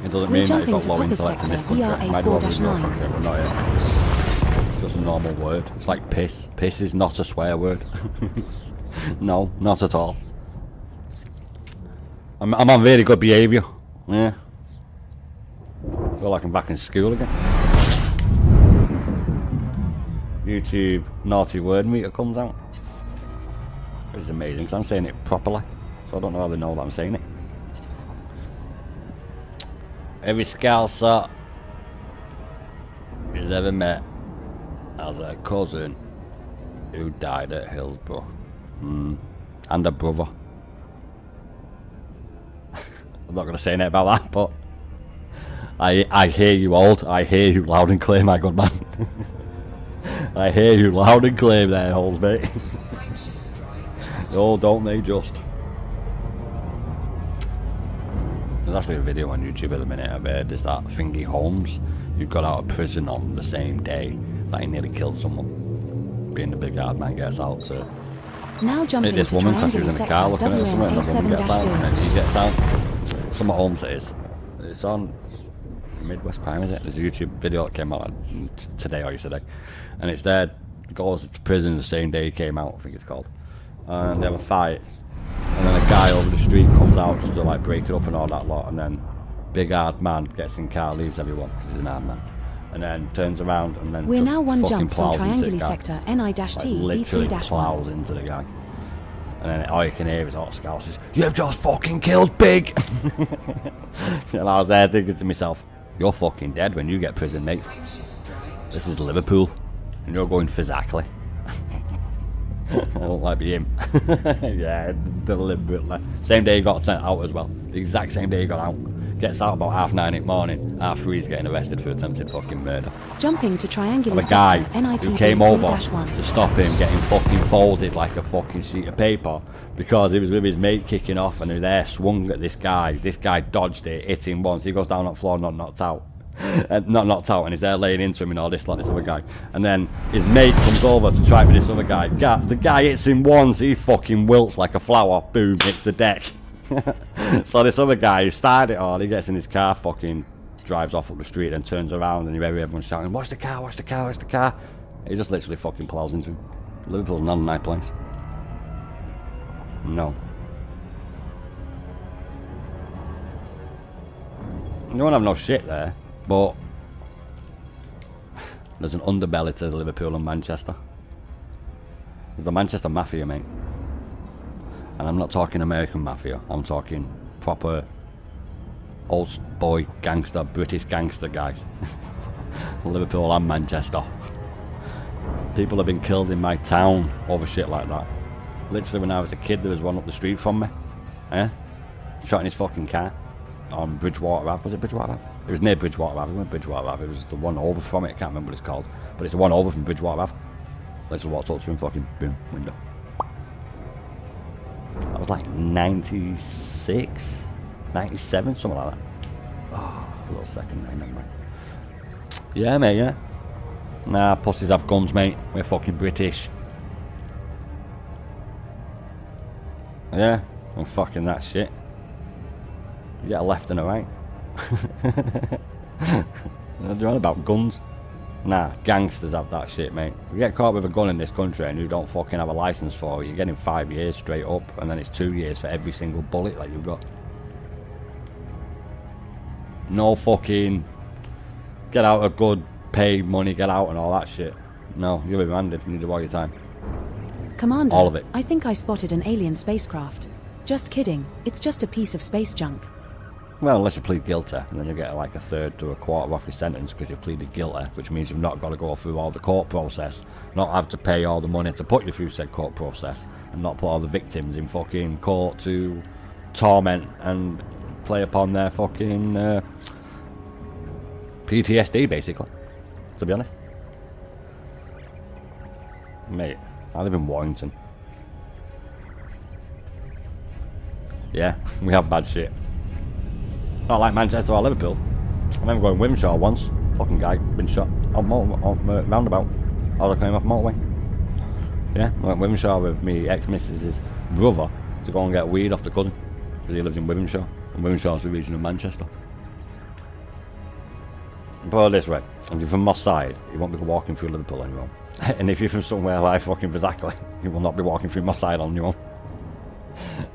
It doesn't We're mean that you've jumping got to low Copper intellect in this sector, country. It might be what we do in VRA4-9. country, but not here. It's just a normal word. It's like piss. Piss is not a swear word. No, not at all. I'm on really good behaviour. Yeah. I feel like I'm back in school again. YouTube naughty word meter comes out. It's amazing because I'm saying it properly, so I don't know how they know that I'm saying it. Every Scalcer who's ever met has a cousin who died at Hillsborough. And a brother. I'm not going to say anything about that, but I hear you, old. I hear you loud and clear, my good man. I hear you loud and clear there, old mate. Oh, don't they just? There's actually a video on YouTube at the minute of there's that Thingy Holmes who got out of prison on the same day that he nearly killed someone. Being the big hard man gets out to Now jumping this to woman because she triangular was in the car sector looking at something and the woman gets out and then she gets out. Summer Holmes it is. It's on Midwest Crime, is it? There's a YouTube video that came out today or yesterday. And it's there, goes to prison the same day he came out, I think it's called. And they have a fight. And then a guy over the street comes out just to like break it up and all that lot. And then big hard man gets in car, leaves everyone because he's an hard man. And then turns around and then We're now one fucking jump from plows into the triangular guy. sector NI-T Like, literally B3-1. plows into the guy. And then all you can hear is all Scouts says, "You've just fucking killed Big!" And I was there thinking to myself, you're fucking dead when you get prison, mate. This is Liverpool. And you're going physically. I don't like being him. Yeah, deliberately. Same day he got sent out as well. The exact same day he got out. Gets out about 9:30 in the morning. 3:30 he's getting arrested for attempted fucking murder. Jumping to triangular Of a guy sector NIT who came over B3-1. to stop him getting fucking folded like a fucking sheet of paper because he was with his mate kicking off and there swung at this guy. This guy dodged it, hit him once. He goes down on the floor, not knocked out. And not knocked out, and he's there laying into him and all this like this other guy. And then his mate comes over to try with this other guy. The guy hits him once, he fucking wilts like a flower. Boom, hits the deck. So this other guy who started it all, he gets in his car, fucking drives off up the street and turns around and you hear everyone shouting, "Watch the car, watch the car, watch the car." He just literally fucking plows into him. Liverpool's not a nice place. No. You don't have no shit there, but there's an underbelly to Liverpool and Manchester. There's the Manchester Mafia, mate. And I'm not talking American Mafia, I'm talking proper old boy gangster, British gangster guys. Liverpool and Manchester. People have been killed in my town over shit like that. Literally when I was a kid there was one up the street from me. Shot in his fucking car. On Bridgewater Ave. Was it Bridgewater Ave? It was near Bridgewater Ave. It wasn't Bridgewater Ave. It was the one over from it. I can't remember what it's called. But it's the one over from Bridgewater Ave. Literally walked up to him, fucking boom, window. That was like 96, 97, something like that. Oh, a little second there, never mind. Yeah, mate, yeah. Nah, pussies have guns, mate. We're fucking British. Yeah, I'm fucking that shit. You get a left and a right. They're on about guns. Nah, gangsters have that shit, mate. If you get caught with a gun in this country and you don't fucking have a license for it, you're getting 5 years straight up, and then it's 2 years for every single bullet that you've got. No fucking get out a good pay money, get out and all that shit. No, you'll be remanded. You need to do all your time. Commander, All of it. I think I spotted an alien spacecraft. Just kidding, it's just a piece of space junk. Well, unless you plead guilty, and then you get like a third to a quarter off your sentence because you've pleaded guilty, which means you've not got to go through all the court process, not have to pay all the money to put you through said court process, and not put all the victims in fucking court to torment and play upon their fucking PTSD, basically, to be honest. Mate, I live in Warrington. Yeah, we have bad shit. Not like Manchester or Liverpool. I remember going Wimshaw once. Fucking guy been shot on roundabout. I was coming off motorway. Yeah, I went Wimshaw with me ex-missus's brother to go and get weed off the cousin because he lives in Wimshaw, and Wimshaw's the region of Manchester. Put it this way: if you're from Moss Side, you won't be walking through Liverpool on your own. And if you're from somewhere like fucking Vezakli, you will not be walking through Moss Side on your own.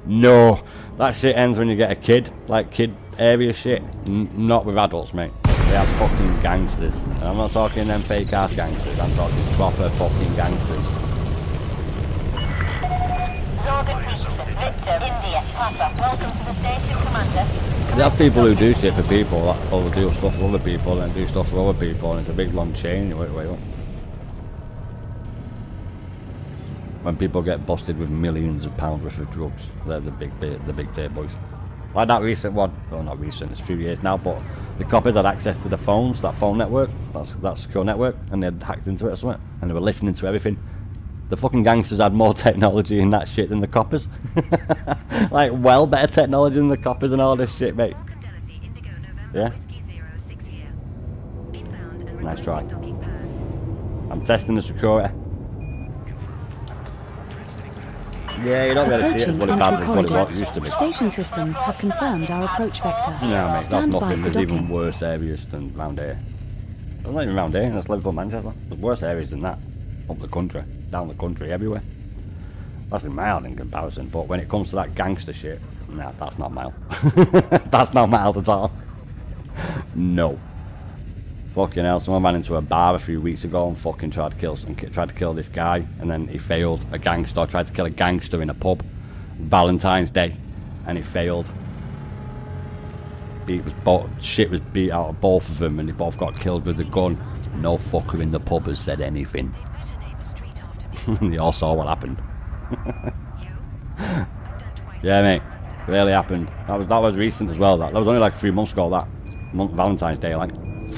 No, that shit ends when you get a kid, like kid area shit. Not with adults, mate. they have fucking gangsters. And I'm not talking them fake ass gangsters, I'm talking proper fucking gangsters. Zorgan Peterson, Victor, India, Papa. Welcome to the station, Commander. They have people who do shit for people, or do stuff for other people, and do stuff for other people, and it's a big long chain. Wait up. When people get busted with millions of pounds worth of drugs, they're the big tape boys. Like that recent one, well not recent, it's a few years now, but the coppers had access to the phones, that phone network, that secure network, and they had hacked into it or something, and they were listening to everything. The fucking gangsters had more technology in that shit than the coppers. Like, well better technology than the coppers and all this shit, mate. Yeah? Nice try. I'm testing the security. Yeah, you don't really see it Approaching as bad entry as what corridor. it used to be. Station systems have confirmed our approach vector. No, mate, that's Stand by nothing. for There's even docking. worse areas than round here. There's not even round here, that's Liverpool, Manchester. There's worse areas than that. Up the country, down the country, everywhere. That's mild in comparison, but when it comes to that gangster shit, nah, that's not mild. That's not mild at all. No. Fucking hell, someone ran into a bar a few weeks ago and fucking tried to kill this guy, and then he failed. A gangster tried to kill a gangster in a pub, Valentine's Day, and he failed. Shit was beat out of both of them, and they both got killed with a gun. No fucker in the pub has said anything. They all saw what happened. Yeah, mate, really happened. That was recent as well. That was only like 3 months ago. Valentine's Day, like.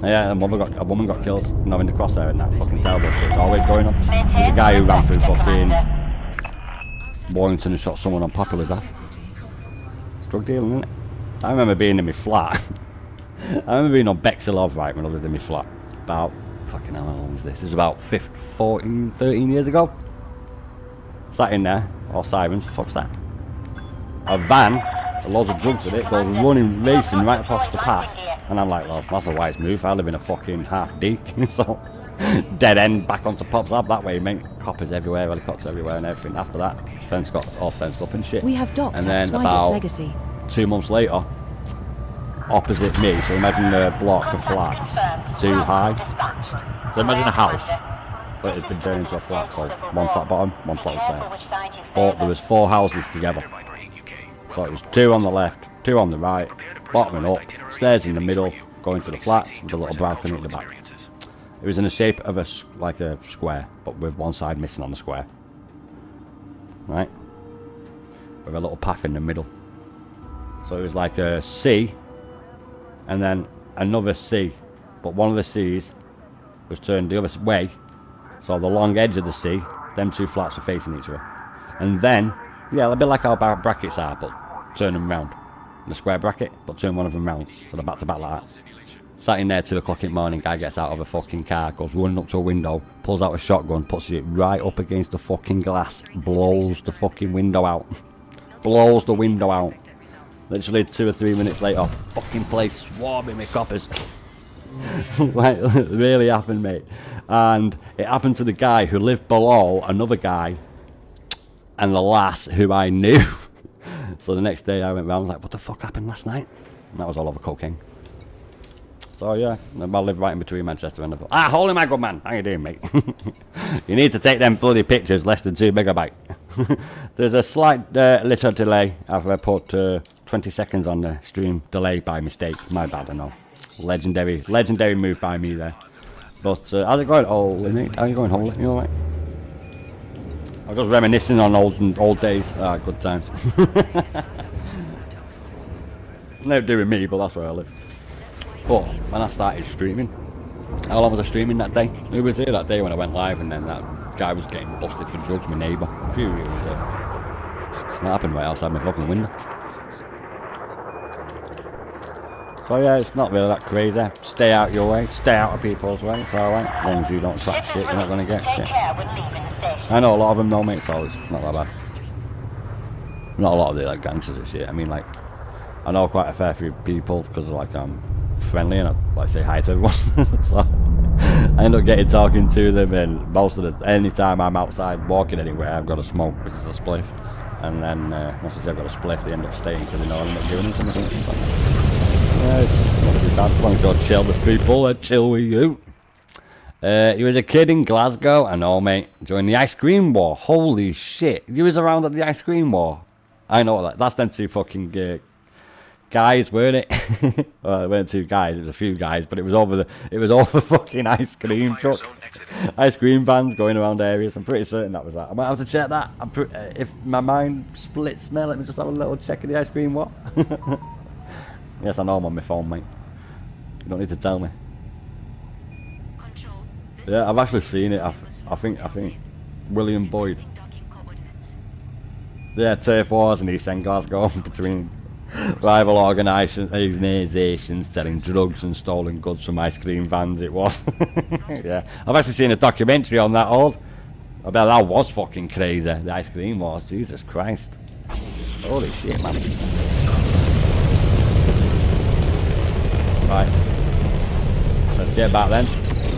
Yeah, a woman got killed. No, in the crosshair and that fucking terrible shit. It's always going on. There's a guy who ran through fucking Warrington and shot someone on Popular's ass. Drug dealing, isn't it? I remember being in my flat. I remember being on Bexelov, right, when I lived in my flat. About, fucking hell, how long was this? It was about 13 years ago. Sat in there, all sirens, fuck's that? A van, loads of drugs in it, goes running, racing right across the path. And I'm like, well, that's a wise move. I live in a fucking half D, so dead end back onto Pops Lab that way, mate. Coppers everywhere, helicopters everywhere, and everything. After that, fence got all fenced up and shit. We have docked and at then Swigert about Legacy. 2 months later, opposite me, so imagine a block of flats, too high. So imagine a house, but it's been turned into a flat. So one flat bottom, one flat upstairs. But there was 4 houses together. So it was 2 on the left, 2 on the right, bottoming up, stairs in the middle, going to the flats with a little balcony at the back. It was in the shape of a square, but with one side missing on the square. Right? With a little path in the middle. So it was like a C, and then another C, but one of the C's was turned the other way. So the long edge of the C, them 2 flats were facing each other. And then, yeah, a bit like how brackets are, but turn them round. The square bracket, but turn one of them round, so they're back to back like that. Sat in there 2 o'clock in the morning, guy gets out of a fucking car, goes running up to a window, pulls out a shotgun, puts it right up against the fucking glass, blows the fucking window out. Blows the window out. Literally 2 or 3 minutes later, fucking place swarming with coppers. Like, it really happened, mate. And it happened to the guy who lived below another guy, and the lass who I knew. So the next day I went round, like, what the fuck happened last night? And that was all over cocaine. So yeah, I live right in between Manchester and Liverpool. Ah, holy my good man, how you doing, mate? You need to take them bloody pictures, less than 2 megabyte. There's a slight little delay. I've put 20 seconds on the stream delay by mistake. My bad, I know. Legendary move by me there. But how's it going, Holy, mate? How you going, Holy? You alright? I was reminiscing on old days. Ah, good times. Never doing me, but that's where I live. But when I started streaming, how long was I streaming that day? Who was here that day when I went live, and then that guy was getting busted for drugs, my neighbour. A few years was there. That happened right outside my fucking window. So yeah, it's not really that crazy. Stay out your way, stay out of people's way, it's alright. As long as you don't track shit, you're not going to get shit. I know a lot of them know, mate, so it's not that bad. Not a lot of the like gangsters and shit. I mean, like, I know quite a fair few people because like I'm friendly and I like say hi to everyone. So I end up getting talking to them, and most of the anytime I'm outside walking anywhere, I've got a smoke, which is a spliff. And then once I say I've got a spliff, they end up staying because they know I'm not doing it. Yeah, it's not As long as you'll chill with people, they'll chill with you. He was a kid in Glasgow. I know, mate. During the ice cream war. Holy shit. You was around at the ice cream war. I know that's them two fucking guys, weren't it? Well, it weren't two guys. It was a few guys, but it was over fucking ice cream Fire truck. zone exited. Ice cream vans going around areas. I'm pretty certain that was that. I might have to check that. If my mind splits me, let me just have a little check of the ice cream war. Yes, I know I'm on my phone, mate. You don't need to tell me. Control. This Yeah, is I've actually seen it. Service I think detected. William Boyd. Testing docking coordinates. Yeah, turf wars in East End Glasgow between rival organisations selling drugs and stolen goods from ice cream vans. It was. Yeah, I've actually seen a documentary on that old. I bet that was fucking crazy. The ice cream wars. Jesus Christ. Holy shit, man. Right. Let's get back then.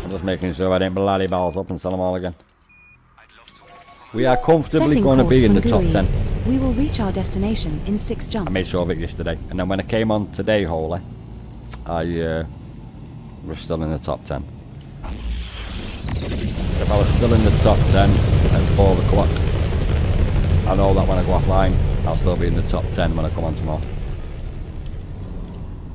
I'm just making sure I didn't bloody balls up and sell them all again. We are comfortably Setting going to course be in the from top Guri. 10. We will reach our destination in 6 jumps. I made sure of it yesterday. And then when I came on today, Holy, I was still in the top 10. If I was still in the top 10 at 4 o'clock, I know that when I go offline, I'll still be in the top 10 when I come on tomorrow.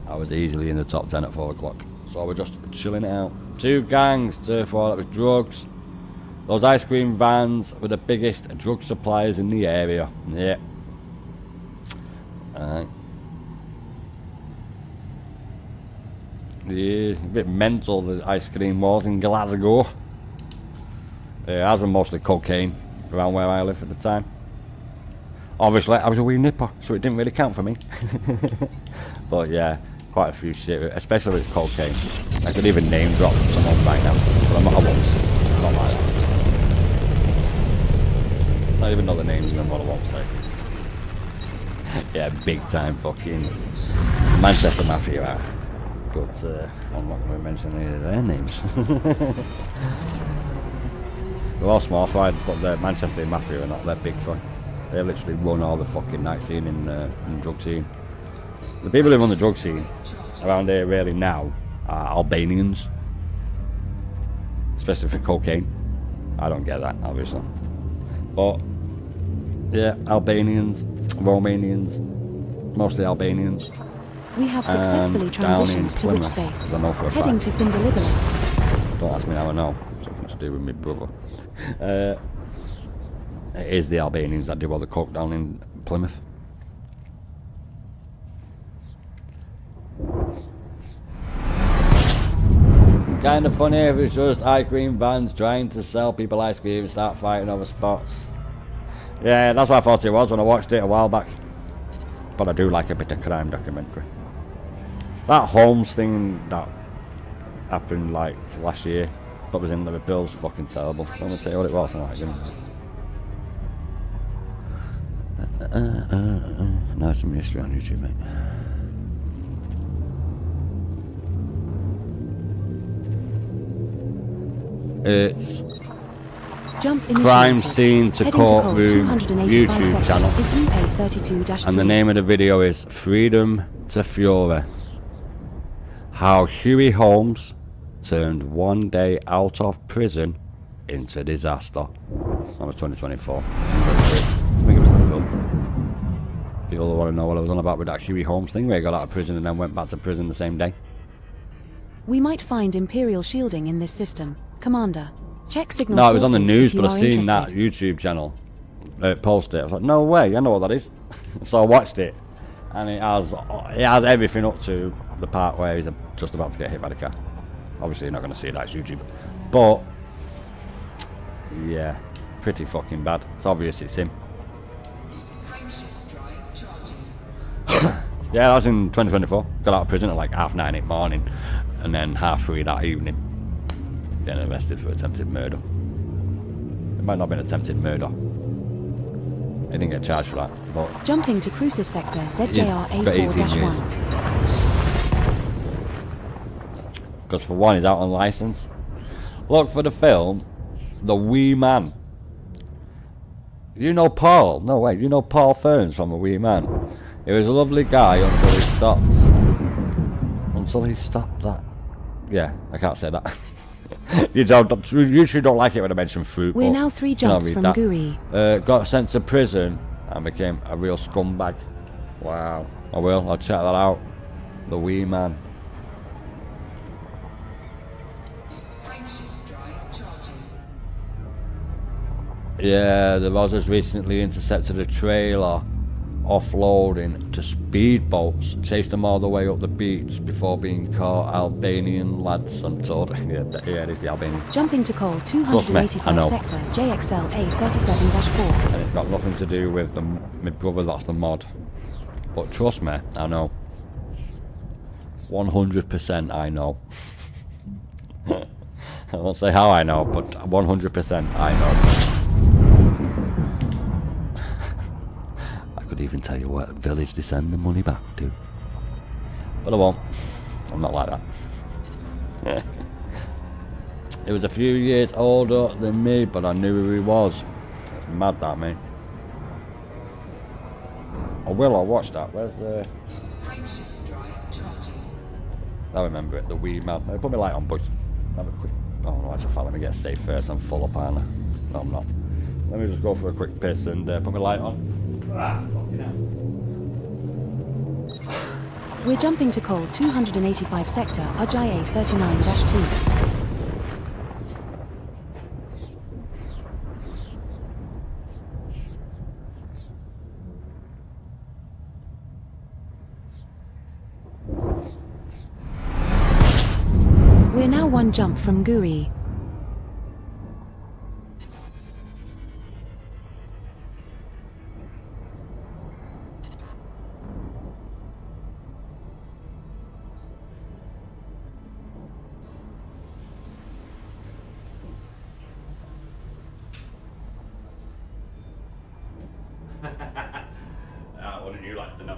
I was easily in the top 10 at 4 o'clock. So we're just chilling it out. 2 gangs, turf war, that was drugs. Those ice cream vans were the biggest drug suppliers in the area. Yeah. Alright. Yeah, a bit mental, the ice cream wars in Glasgow. Ours were mostly cocaine around where I lived at the time. Obviously, I was a wee nipper, so it didn't really count for me. But yeah, quite a few shit, especially with cocaine. I could even name drop someone right now, but I won't. Not like that. Not even know the names of them, what I won't say. Yeah, big time fucking Manchester Mafia. But I'm not going to mention any of their names. They're all small fry, but the Manchester Mafia are not that big fry. They literally run all the fucking night scene in the drug scene. The people who run the drug scene around here really now are Albanians. Especially for cocaine. I don't get that, obviously. But, yeah, Albanians, Romanians, mostly Albanians. We have successfully transitioned to which space? I know for a Heading fact. to Findalibala. Don't ask me how I know. Something to do with my brother. It is the Albanians that do all the coke down in Plymouth. Kind of funny if it's just ice cream vans trying to sell people ice cream and start fighting over spots. Yeah, that's what I thought it was when I watched it a while back. But I do like a bit of crime documentary. That Holmes thing that happened like last year, but was in Liverpool, was fucking terrible. I'm gonna tell you what it was. Alright, nice some history on YouTube, mate. It's Jump crime initiated. scene to Heading code courtroom 285 YouTube sector channel. is UK32-3. And the name of the video is Freedom to Fury. How Huey Holmes turned one day out of prison into disaster. That was 2024. I think it was Liverpool. People want to know what I was on about with that Huey Holmes thing where he got out of prison and then went back to prison the same day. We might find Imperial shielding in this system. Commander, check signal No, it was on the sources news, if you but I are seen that interested. YouTube channel post it. I was like, no way, I know what that is. So I watched it, and it has everything up to the part where he's just about to get hit by the car. Obviously, you're not going to see it, that's YouTube. But yeah, pretty fucking bad. It's obvious it's him. Yeah, that was in 2024. Got out of prison at like 9:30 in the morning, and then 3:30 that evening. Getting arrested for attempted murder. It might not have been attempted murder. He didn't get charged for that, but Jumping to Cruises sector, yeah, he's got 18 years. ZJR-A4-1. Because for one, he's out on license. Look for the film, The Wee Man. You know Paul? No, wait, you know Paul Ferns from The Wee Man? He was a lovely guy until Sully, stop that. Yeah, I can't say that. You usually don't like it when I mention fruit. We're but now 3 I'll jumps read from that. Guri. Got sent to prison and became a real scumbag. Wow. I will. I'll check that out. The wee man. Yeah, the Rozzers recently intercepted a trailer offloading to speedboats, chased them all the way up the beach before being caught. Albanian lads, I'm told. Yeah, it is the Albanians. Jumping to coal Trust me, I 285 know. sector, JXL A37-4. And it's got nothing to do with my brother, that's the mod. But trust me, I know. 100% I know. I won't say how I know, but 100% I know. I could even tell you what village to send the money back to. But I won't. I'm not like that. He was a few years older than me, but I knew who he was. It's mad, that, mate. I watch that. Where's the... I remember it, the wee man. Put my light on, boys. Have a quick... Oh, no, actually, let me get safe first. I'm full up, aren't I? No, I'm not. Let me just go for a quick piss and put my light on. We're jumping to coal 285 sector, RJA 39-2. We're now 1 jump from Guri. What would you like to know?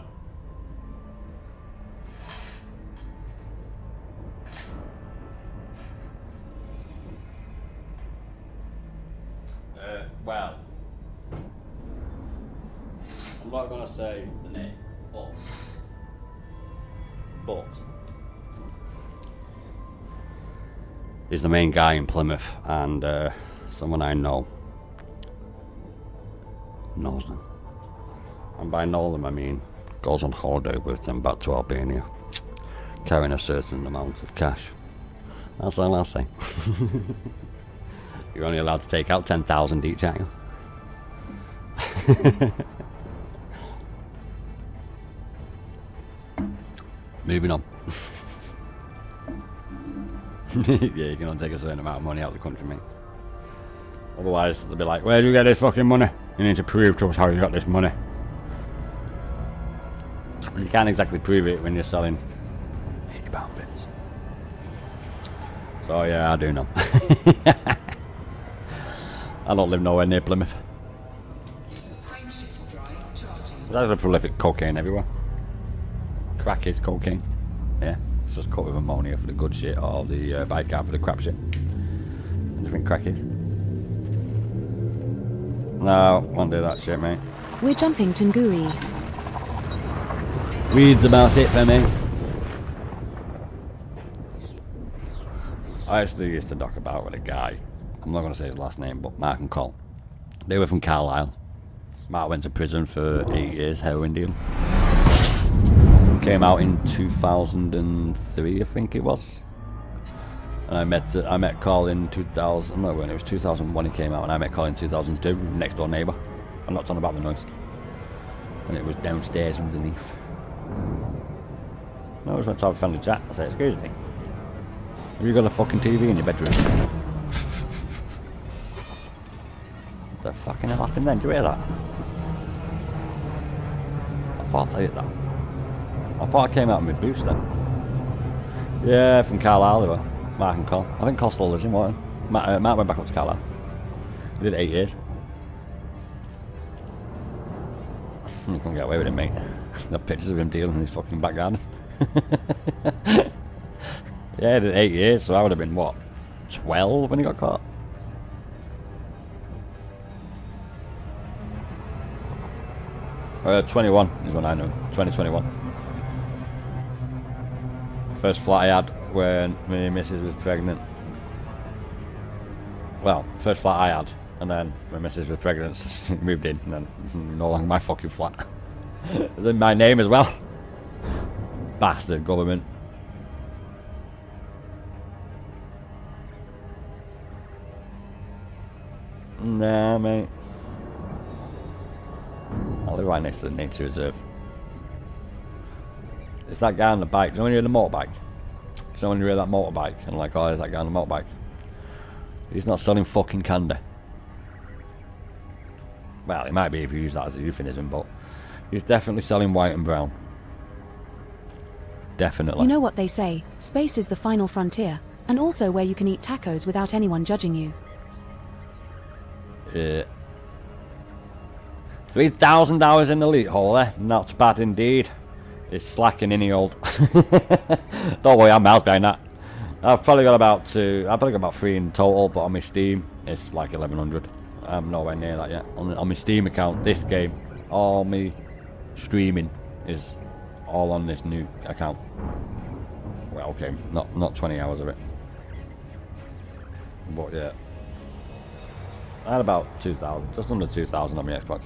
Well, I'm not going to say the name, but he's the main guy in Plymouth, and someone I know knows them. And by know them, I mean goes on holiday with them back to Albania, carrying a certain amount of cash. That's all I'll say. You're only allowed to take out 10,000 each, aren't you? Moving on. Yeah, you can only take a certain amount of money out of the country, mate. Otherwise, they'll be like, where do you get this fucking money? You need to prove to us how you got this money. You can't exactly prove it when you're selling £80 bits. So yeah, I do know. I don't live nowhere near Plymouth. There's a prolific cocaine everywhere. Crack is cocaine. Yeah, it's just cut with ammonia for the good shit, or the bicarb for the crap shit. What do you think crack is? No, won't do that shit, mate. We're jumping to Nguri. Weeds about it for me. I actually used to dock about with a guy. I'm not going to say his last name, but Mark and Cole. They were from Carlisle. Mark went to prison for 8 years, heroin deal. Came out in 2003, I think it was. And I met Cole in 2000. No, when it was 2001 he came out, and I met Cole in 2002. Next door neighbour. I knocked on about the noise, and it was downstairs underneath. I always went to have a friendly chat. I said, "Excuse me, have you got a fucking TV in your bedroom?" What the fucking hell happened then? Do you hear that? I thought I hit that. I thought I came out of my boost then. Yeah, from Carlisle they were. Mark and Cole. I think Cole still lives in Morton. Mark went back up to Carlisle. He did 8 years. You can't get away with it, mate. Got pictures of him dealing in his fucking back garden. Yeah, he did 8 years, so I would have been, what, 12 when he got caught? ...21 is when I know. 2021. First flat I had when my missus was pregnant. Well, first flat I had, and then my missus was pregnant, so she moved in, and then it's no longer my fucking flat. It's in my name as well. Bastard government. Nah, mate. I live right next to the nature reserve. It's that guy on the bike. Do you know when you're in a motorbike? Do you know when you're in that motorbike and like, oh, there's that guy on the motorbike? He's not selling fucking candy. Well, it might be if you use that as a euphemism, but he's definitely selling white and brown. Definitely. You know what they say, space is the final frontier, and also where you can eat tacos without anyone judging you. 3,000 hours in the Elite Hole, eh? Not bad indeed. It's slacking in the old. Don't worry, I'm miles behind that. I've probably got about 3 in total, but on my Steam, it's like 1,100. I'm nowhere near that yet. On my Steam account, this game, all my streaming is all on this new account. Well, okay, not 20 hours of it. But yeah. I had about 2,000, just under 2,000 on my Xbox.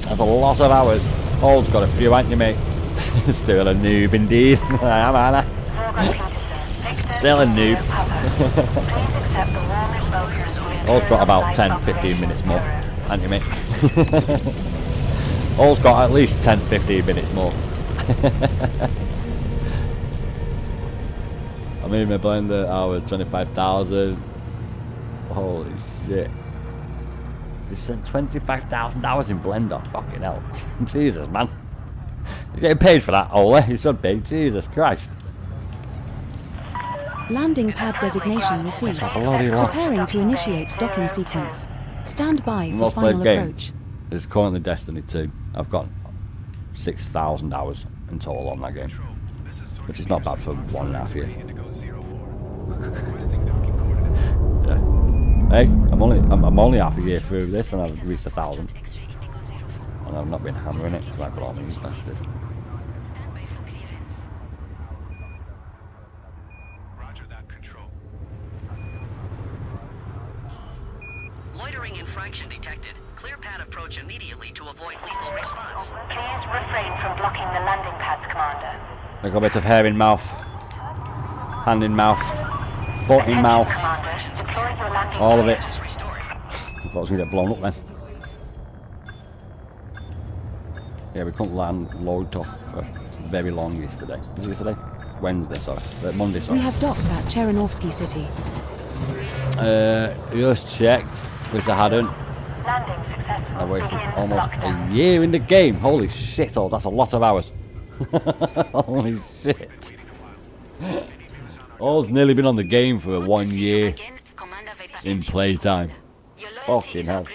That's a lot of hours. Old's got a few, ain't you, mate? Still a noob indeed. I am, aren't I? Still a noob. Old's got about 10-15 minutes more, ain't you, mate? Old's got at least 10-15 minutes more. I mean, my blender hours 25,000. Holy shit. You sent 25,000 hours in Blender. Fucking hell. Jesus, man. You're getting paid for that, Ole. You should be. Jesus Christ. Landing pad designation received. Preparing to initiate docking sequence. Stand by for final approach. It's currently Destiny 2. I've got 6,000 hours in total on that game. Which is not bad for 1.5 years. Yeah. Hey, I'm only half a year through this and I've reached 1,000. And I've not been hammering it, so I got on me bastard. Loitering infraction detected. Clear pad approach immediately to avoid lethal response. Please refrain from blocking the landing pads, Commander. I got a bit of hair in mouth, hand in mouth, foot in mouth, all of it. I thought I was going to get blown up then. Yeah, we couldn't land load off for very long yesterday. Was it yesterday? Wednesday, sorry. Monday, sorry. We have docked at Cherenovsky City. Just checked, which I hadn't. I wasted almost a year in the game. Holy shit, oh, that's a lot of hours. Holy shit. All's nearly been on the game for 1 year in playtime. Fucking hell.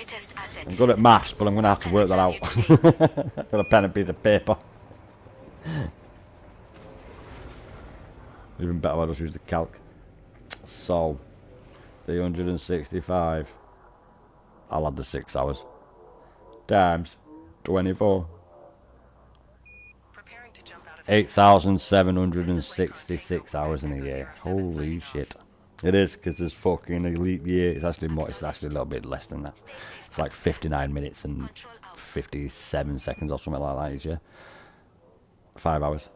I'm good at maths, but I'm going to have to work that out. Got a pen and piece of paper. Even better, I'll just use the calc. So, 365. I'll add the 6 hours. Times 24. 8,766 hours in a year. Holy shit. It is, because there's fucking elite year. It's actually more, it's actually a little bit less than that. It's like 59 minutes and 57 seconds or something like that each year. 5 hours.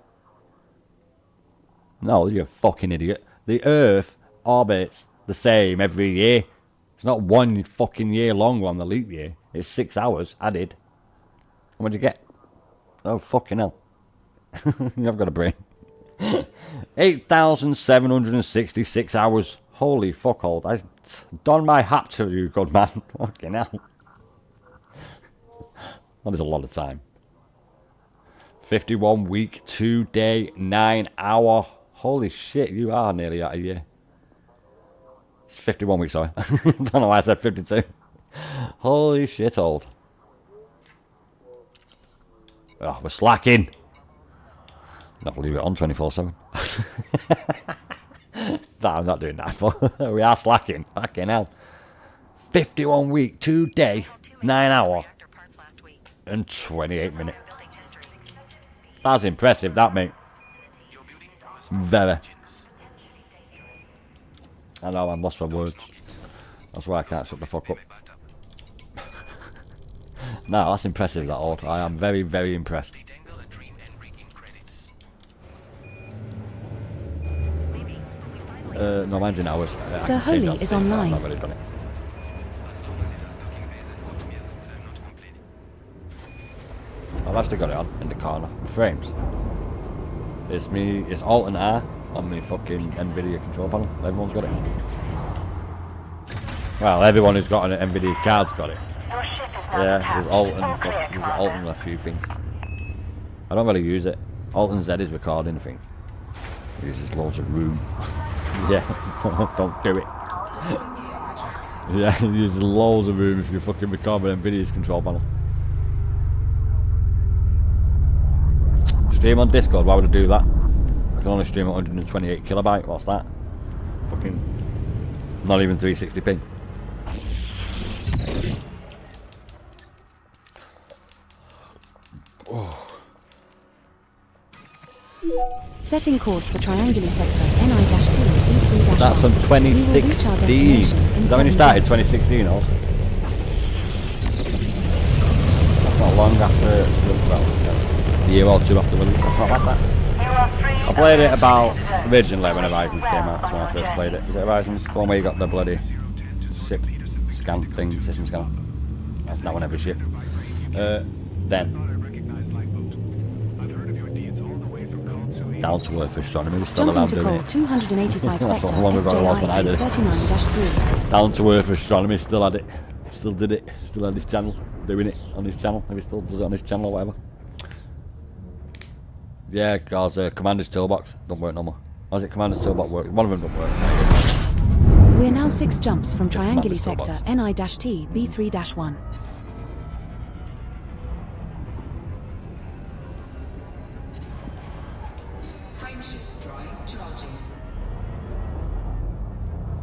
No, you're a fucking idiot. The Earth orbits the same every year. It's not 1 fucking year longer on the leap year. It's 6 hours added. And what'd you get? Oh, fucking hell. I've got a brain. 8,766 hours. Holy fuck all. I don my hat to you, good man. Fucking hell. That is a lot of time. 51 week, 2 day, 9 hour. Holy shit, you are nearly at a year. It's 51 weeks, sorry. I don't know why I said 52. Holy shit, old. Oh, we're slacking. I'll leave it on 24/7. No, I'm not doing that, but we are slacking. Fucking hell. 51 week, 2 day, 9 hour, and 28 minutes. That's impressive, that, mate. Very. I know, I'm lost for words. That's why I can't shut the fuck up. No, that's impressive, that old. I am very, very impressed. No, mine's in hours. SirHoly is online. I've already done it. I've actually got it on in the corner. The frames. It's me, it's Alt and R on the fucking Nvidia control panel. Everyone's got it. Well, everyone who's got an Nvidia card's got it. Yeah, there's Alt and a few things. I don't really use it. Alt and Z is recording, I think. It uses loads of room. Yeah, don't do it. Yeah, it uses loads of room if you fucking record with Nvidia's control panel. Stream on Discord, why would I do that? I can only stream at 128 kilobyte, what's that? Fucking not even 360p. Oh. Setting course for triangular sector NI-T E3-1. That's from 2016. Is that when you started? 2016 also? That's not long after, well, a year or two after release. That's not bad, that. I played it about originally when Ryzen came out. That's when I first played it. Is it Ryzen? The one where you got the bloody ship scan thing, system scanner. That's not on every ship. Then down to earth astronomy is still around doing it. 285 That's sector how long ago it was when I did it. 39-3. Down to earth astronomy still had it. Still did it. Still had his channel. Doing it on his channel. Maybe still does it on his channel or whatever. Yeah, cause Commander's Toolbox don't work no more. Or is it Commander's Toolbox work? One of them don't work. We are now 6 jumps from Just triangular Commander's sector Toolbox. NI-T B3-1.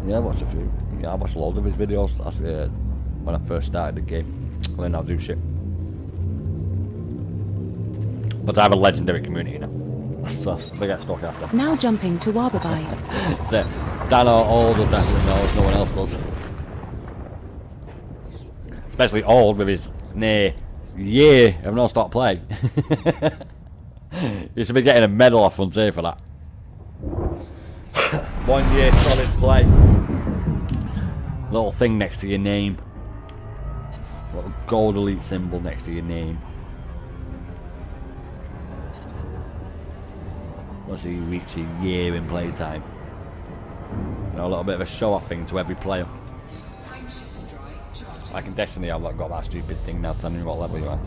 Yeah, I watched a few. Yeah, I watched loads of his videos. That's when I first started the game. Learn how to do shit. But I have a legendary community now. So they get stuck after. Now jumping to Wababai. Dan or Old will definitely knows, no one else does. Especially Old with his near year of non-stop play. You should be getting a medal off Frontier for that. 1 year solid play. Little thing next to your name. Little gold elite symbol next to your name. Once you reach a year in playtime. You know, a little bit of a show off thing to every player. Like in Destiny, I've got that stupid thing now telling you what level you are.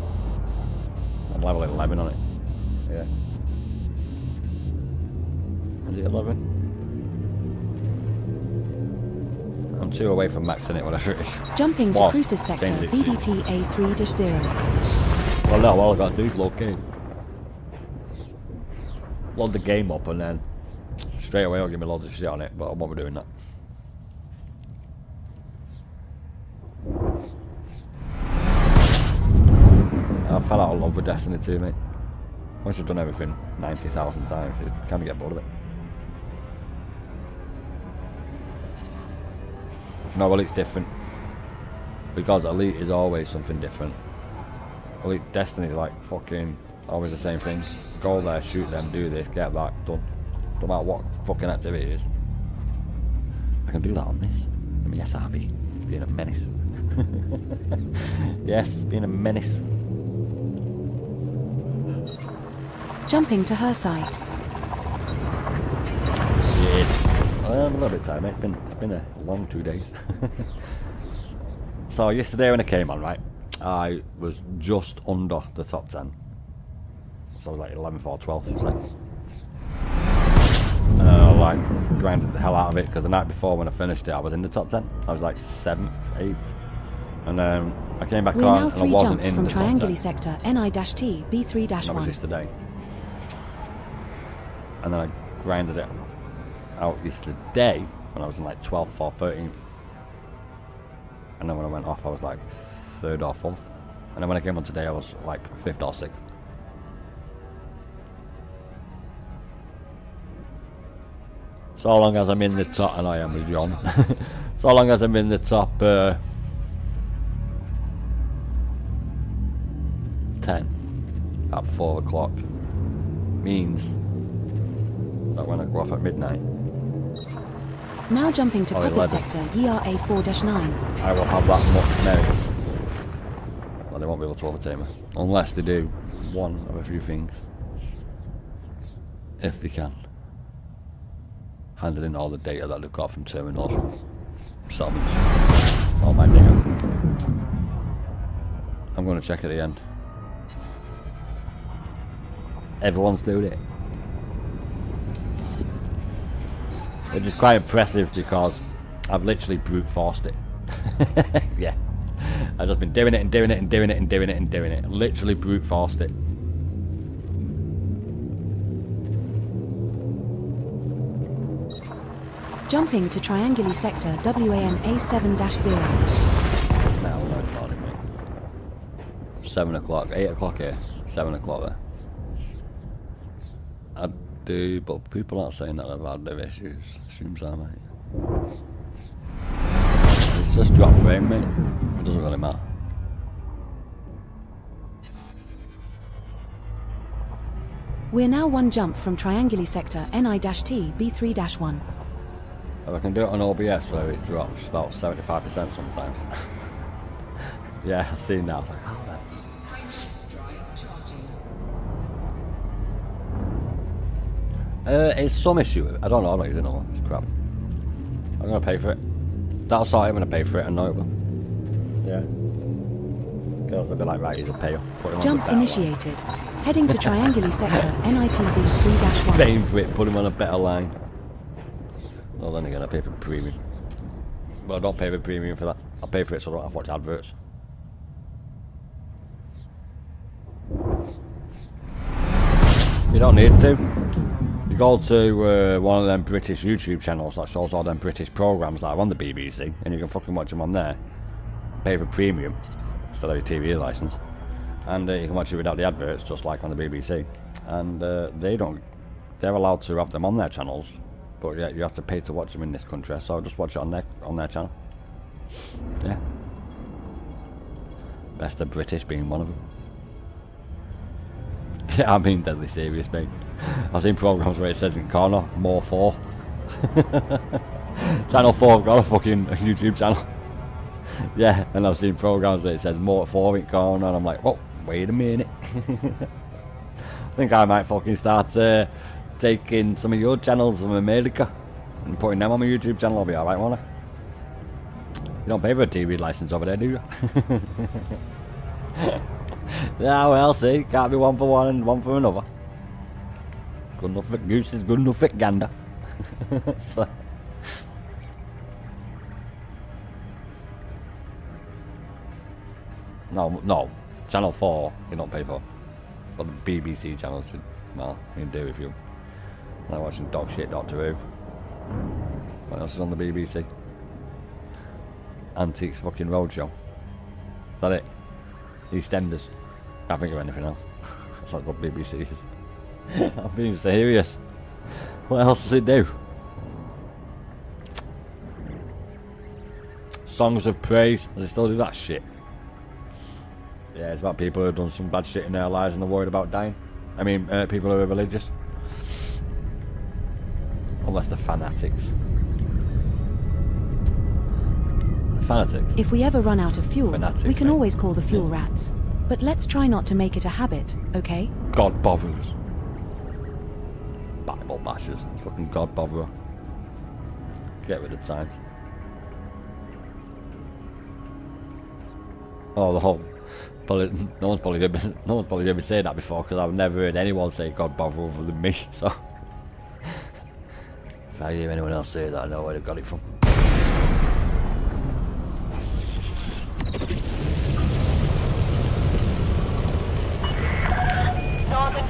I'm level 11 on it. Yeah. Is it 11? I'm 2 away from maxing it, whatever it is. Jumping to Well, cruises sector change it. BDT A3-0. Well, no, all I gotta do is locate. Load the game up and then straight away I'll give me loads of shit on it, but I won't be doing that. I fell out of love with Destiny 2, mate. Once you've done everything 90,000 times, you kind of get bored of it. No, well, it's different. Because Elite is always something different. Elite Destiny is like fucking always the same thing. Go there, shoot them, do this, get that, done. No matter what fucking activity it is. I can do that on this. I mean, yes, RB. Being a menace. Yes, being a menace. Jumping to her side. Shit. I'm a little bit tired, mate. It's been a long 2 days. So yesterday when I came on, right, I was just under the top 10. So I was like 11th or 12th, something. And then I like grinded the hell out of it because the night before when I finished it, I was in the top 10. I was like 7th, 8th. And then I came back We are on now and I 3 wasn't jumps in from the top 10. triangular sector NI-T B3-1. That was yesterday. And then I grinded it out yesterday when I was in like 12th or 13th. And then when I went off I was like 3rd or 4th. And then when I came on today I was like 5th or 6th. So long as I'm in the top, and I am with John. So long as I'm in the top 10 at 4 o'clock means that when I go off at midnight, Now jumping to Oh, Pepper 11. Sector, ERA 4-9. I will have that much merits. Well, they won't be able to overtake me. Unless they do one of a few things. If they can. Handling all the data that they've got from terminals, from settlements, all my data. I'm going to check at the end. Everyone's doing it. Which is quite impressive because I've literally brute forced it. Yeah. I've just been doing it and doing it and doing it and doing it and doing it. Literally brute forced it. Jumping to Trianguli Sector, WAM A7-0. Now, no morning, mate. 7 o'clock, 8 o'clock here, 7 o'clock there. I do, but people aren't saying that I've had no issues. Assumes I might. It's just drop frame, mate. It doesn't really matter. We're now one jump from Trianguli Sector, NI-T B3-1. If I can do it on OBS where it drops about 75% sometimes. Yeah, I've seen that. I was like, how that? It's some issue with it. I don't know, I'm not using it. It's crap. I'm gonna pay for it. That's all, I'm gonna pay for it and know it will. Yeah. Girls will be like, right, he's a payer. Put him on Jump the better initiated. Heading to Trianguli Sector, NITB 3-1. line. Paying for it, put him on a better line. Well, then again, I pay for premium. Well, I don't pay for premium for that. I pay for it so I don't have to watch adverts. You don't need to. You go to one of them British YouTube channels that shows all them British programs that are on the BBC, and you can fucking watch them on there. Pay for premium instead of your TV license, and you can watch it without the adverts, just like on the BBC. And they don't. They're allowed to have them on their channels, but yeah, you have to pay to watch them in this country. So just watch it on their channel. Yeah. Best of British being one of them. Yeah, I mean deadly serious, mate. I've seen programs where it says in corner, more 4. Channel 4 have got a fucking YouTube channel. Yeah, and I've seen programs where it says more 4 in corner, and I'm like, oh, wait a minute. I think I might fucking start taking some of your channels from America and putting them on my YouTube channel. I'll be alright, won't I? You don't pay for a TV license over there, do you? Yeah, well, see, can't be one for one and one for another. Good enough for goose is good enough for gander. So. No, Channel 4 you don't pay for. But the BBC channels, well, you can do if you like watching dog shit Doctor Who. What else is on the BBC? Antiques fucking Roadshow. Is that it? EastEnders. Can't think of anything else. That's like what BBC is. I'm being serious. What else does it do? Songs of praise. Does it still do that shit? Yeah, it's about people who have done some bad shit in their lives and they're worried about dying. I mean, people who are religious. Unless they're fanatics. Fanatics. If we ever run out of fuel, Fanatics, we can mate. always call the fuel rats. But let's try not to make it a habit, okay? God botherers. Bible bashers. Fucking God botherer. Get rid of times. Oh, the whole. Probably, no one's probably gonna be saying that before because I've never heard anyone say God bother other than me. So if I hear anyone else say that, I know where they've got it from.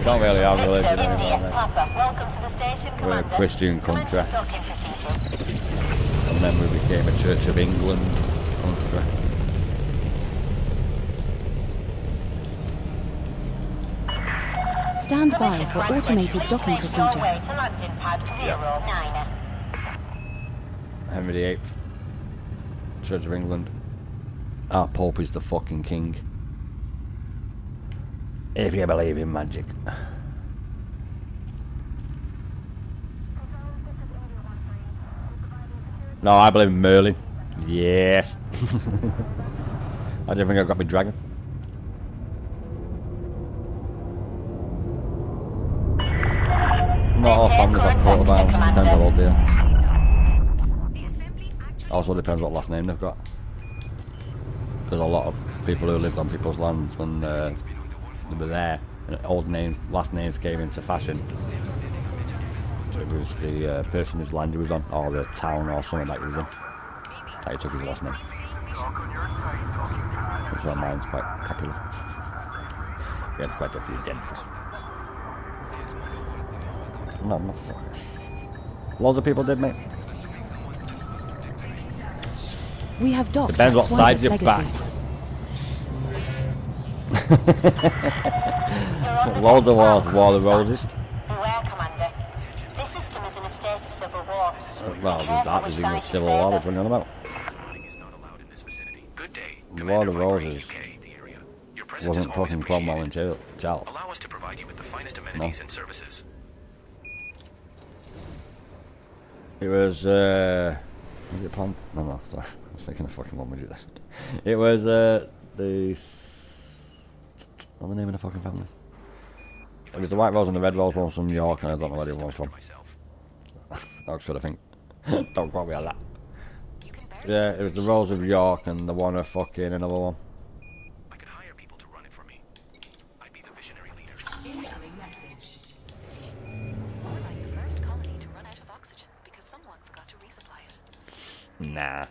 Don't really have religion anymore, mate. We're a Christian country. And then we became a Church of England country. Stand by for automated docking procedure. Yeah. Henry VIII. Church of England. Our Pope is the fucking king. If you believe in magic. No, I believe in Merlin. Yes. I don't think I've got my dragon. Not all families have coat of arms, depends how old they are. Also depends what last name they've got. Because a lot of people who lived on people's lands when they were there, and old names, last names came into fashion. It was the person whose land he was on, or the town or something that he was in. That he took his last name. Which one mine's quite popular. We had quite a few gentry. No, loads of people did, mate. We have docked Depends what side you're Legacy. back. Loads of wars, War of the Roses. Beware, Commander. This system is in a state of civil war. Well, there's that, there's even a civil war, which one are you on about? Is not allowed in this vicinity. Good day. The War of the Commander Roses UK, the area. Your presence wasn't is always fucking Cromwell and appreciated. Charles. Allow us to provide you with the finest amenities and services. It was it Pond? No, sorry. I was thinking of fucking one with this. It was what's the name of the fucking family? It was the White Rose and the Red Rose one from York, and I don't know where the other one's from. Oxford, I think. Don't quote me on that. Yeah, it was the Rose of York and the one of fucking another one. I could hire people to run it for me. I'd be the visionary leader. Incoming message. We're like the first colony to run out of oxygen because someone forgot to resupply it. Nah.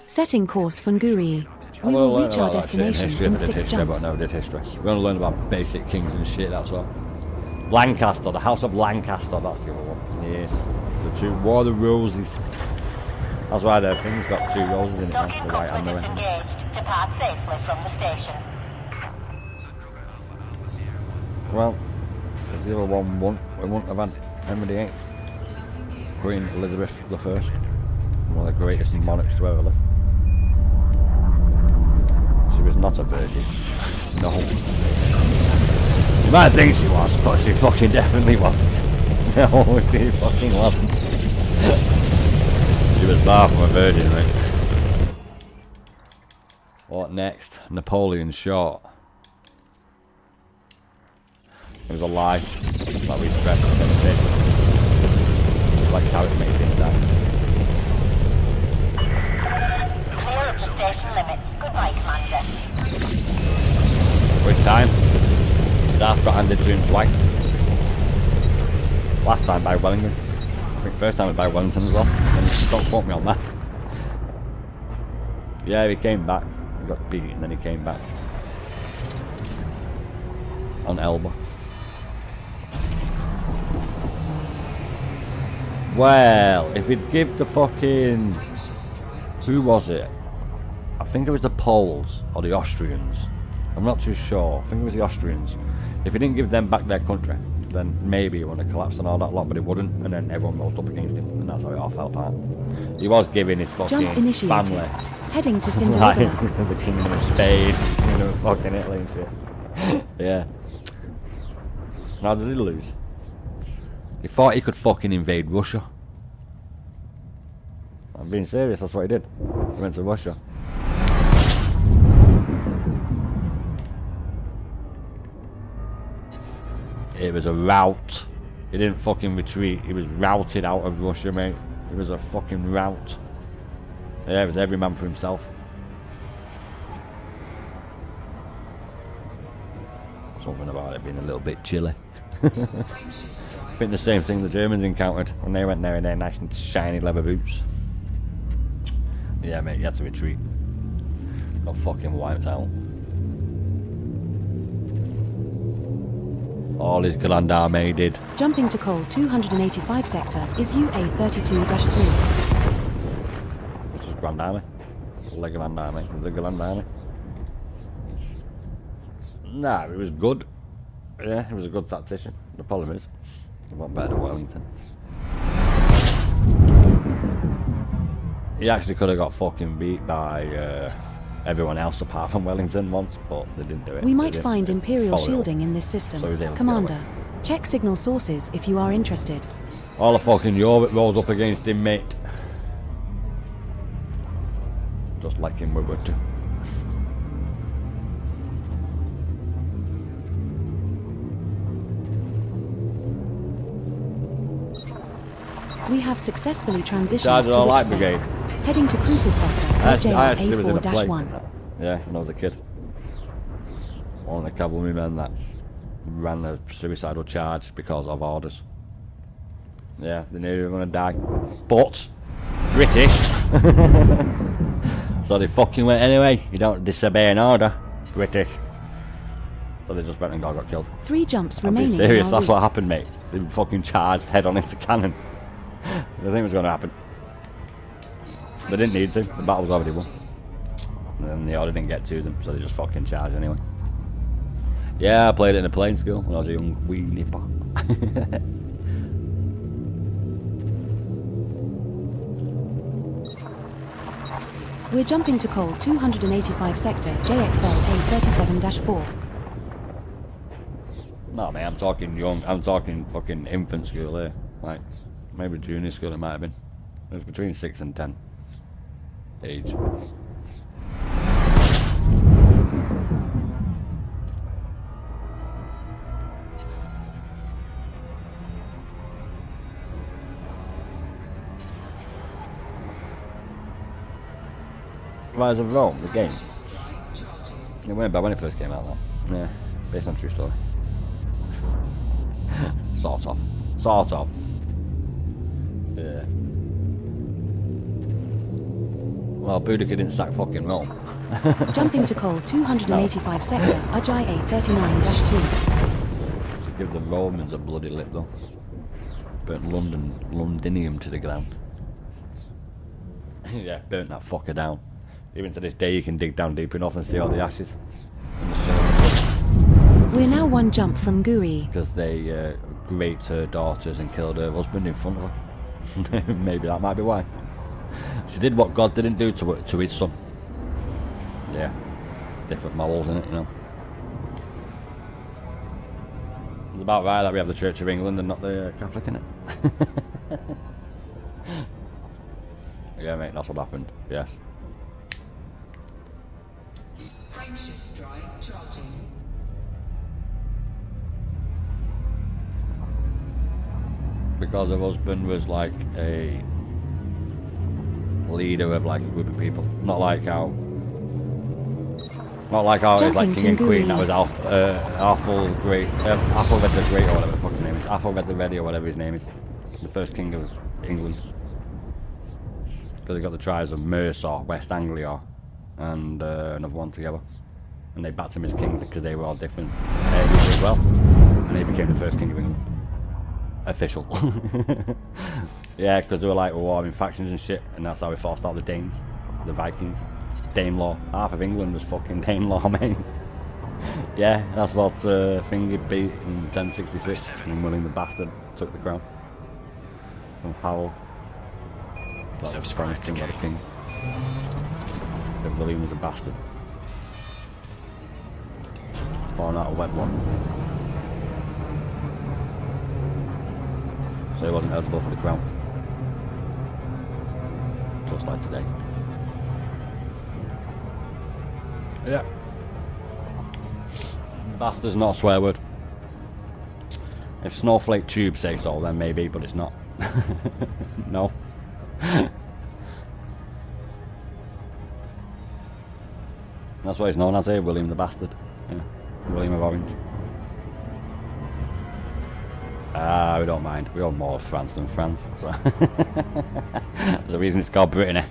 Setting course Funguri. We will reach our destination in 6 jumps. But I never did history. We're going to learn about basic kings and shit, that's all. Lancaster, the House of Lancaster, that's the other one. Yes. The two War of the Roses. That's why their thing's got 2 roses in it now. Docking The white and the company red. disengaged. Depart safely from the station. Well, if the other one won, we wouldn't have had Henry VIII. Queen Elizabeth I. One of the greatest monarchs to ever live. She was not a virgin. No. You might think she was, but she fucking definitely wasn't. No, she fucking wasn't. She was far from a virgin, right? What next? Napoleon short. It was a lie that we spread from this. Like how it makes things down. Clear of the station limits. Goodbye, Commander. Which time? That's got handed to him twice. Last time by Wellington. I think first time was by Wellington as well. And don't quote me on that. Yeah, he came back. He got beat and then he came back. On Elba. Well, if he'd give the fucking... Who was it? I think it was the Poles or the Austrians. I'm not too sure. I think it was the Austrians. If he didn't give them back their country, then maybe he wouldn't have collapsed and all that lot, but he wouldn't, and then everyone rose up against him, and that's how it all fell apart. He was giving his fucking Jump initiated. family Heading to like Findalgo. the Kingdom of Spain, fucking Italy and shit. Yeah. Now did he lose? He thought he could fucking invade Russia. I'm being serious, that's what he did. He went to Russia. It was a rout. He didn't fucking retreat. He was routed out of Russia, mate. It was a fucking rout. Yeah, it was every man for himself. Something about it being a little bit chilly. I think the same thing the Germans encountered when they went there in their nice and shiny leather boots. Yeah, mate, you had to retreat. Got fucking wiped out. All his Grand Army did. Jumping to Col 285 sector is UA32-3. This is Grand Army. The Grand Army. The Grand Army. Nah, it was good. Yeah, he was a good tactician. The problem is, he wasn't better than Wellington. He actually could have got fucking beat by everyone else apart from Wellington once, but they didn't do it. We might find Imperial shielding in this system. So he was able to get Commander, away. check signal sources if you are interested. All the fucking Europe rolls up against him, mate. Just like him we would do. We have successfully transitioned Charge to our which light space? brigade. Heading to Cruises Sector, I actually was in a plane. ZJR-A4-1. Yeah, when I was a kid. One of the cavalrymen that ran a suicidal charge because of orders. Yeah, they knew they were going to die. But, British. So they fucking went anyway. You don't disobey an order. British. So they just went and got killed. 3 jumps I'm being remaining. serious, in our that's what route. happened, mate. They fucking charged head on into cannon. I think it was going to happen. They didn't need to, the battle was already won. And the order didn't get to them, so they just fucking charged anyway. Yeah, I played it in a plane school when I was a young wee nipper. We're jumping to Cole 285 Sector, JXL A37-4. No, man, I'm talking young, I'm talking fucking infant school there. Like, maybe junior school it might have been. It was between 6 and 10 age. Rise of Rome, the game. It went bad when it first came out, though. Yeah, based on true story. Sort of. Sort of. Yeah. Well, Boudica didn't sack fucking Rome. Jumping to Cole 285 Sector, Ajay A39-2. To give the Romans a bloody lip, though. Burnt Londinium to the ground. Yeah, burnt that fucker down. Even to this day, you can dig down deep enough and see all the ashes. We're now 1 jump from Guri. Because they raped her daughters and killed her husband in front of her. Maybe that might be why. She did what God didn't do to his son. Yeah, different morals in it, you know. It's about right that we have the Church of England and not the Catholic in it. Yeah, mate, that's what happened. Yes. Frameshift drive charging. Because her husband was like a leader of like a group of people. Not like how it's like King and Queen. That was Athelred the Great or whatever the fuck his name is. Athelred the Ready or whatever his name is. The first king of England. Because they got the tribes of Mercia, West Anglia, and another one together. And they backed him as king because they were all different areas as well. And he became the first king of England. Official. Yeah, because they were like warring factions and shit, and that's how we forced out the Danes, the Vikings. Danelaw. Half of England was fucking Danelaw, mate. Yeah, that's what Thingy beat in 1066, and William the Bastard took the crown from Howell. That was promised him by the king. But William was a bastard. Born out of wedlock. So he wasn't eligible for the crown. Just like today. Yeah. Bastard's not a swear word. If Snowflake Tube say so, then maybe, but it's not. No. That's what he's known as here, William the Bastard. Yeah. William of Orange. Ah, we don't mind. We own more of France than France. So. There's a reason it's called Brittany.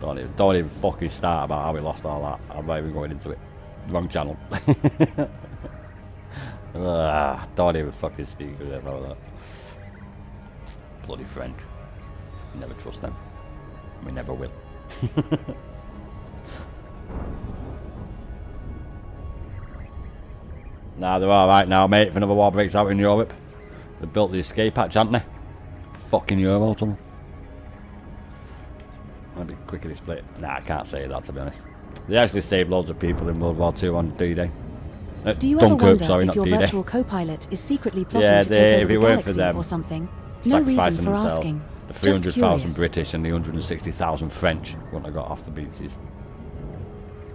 Don't even fucking start about how we lost all that. I'm not even going into it. Wrong channel. Don't even fucking speak about that. Bloody French. Never trust them. We never will. Nah, they're alright now, mate. If another war breaks out in Europe, They built the escape hatch, haven't they? Fucking Euro tunnel. Might be quicker to split. Nah, I can't say that, to be honest. They actually saved loads of people in World War II on D-Day. Do you ever Dunkirk, wonder sorry, if not your D-Day. virtual co-pilot is secretly plotting Yeah, to take if over it the weren't for galaxy them or something? No reason sacrificing for themselves, asking. the Just 300,000 curious. British and the 160,000 French wouldn't have got off the beaches.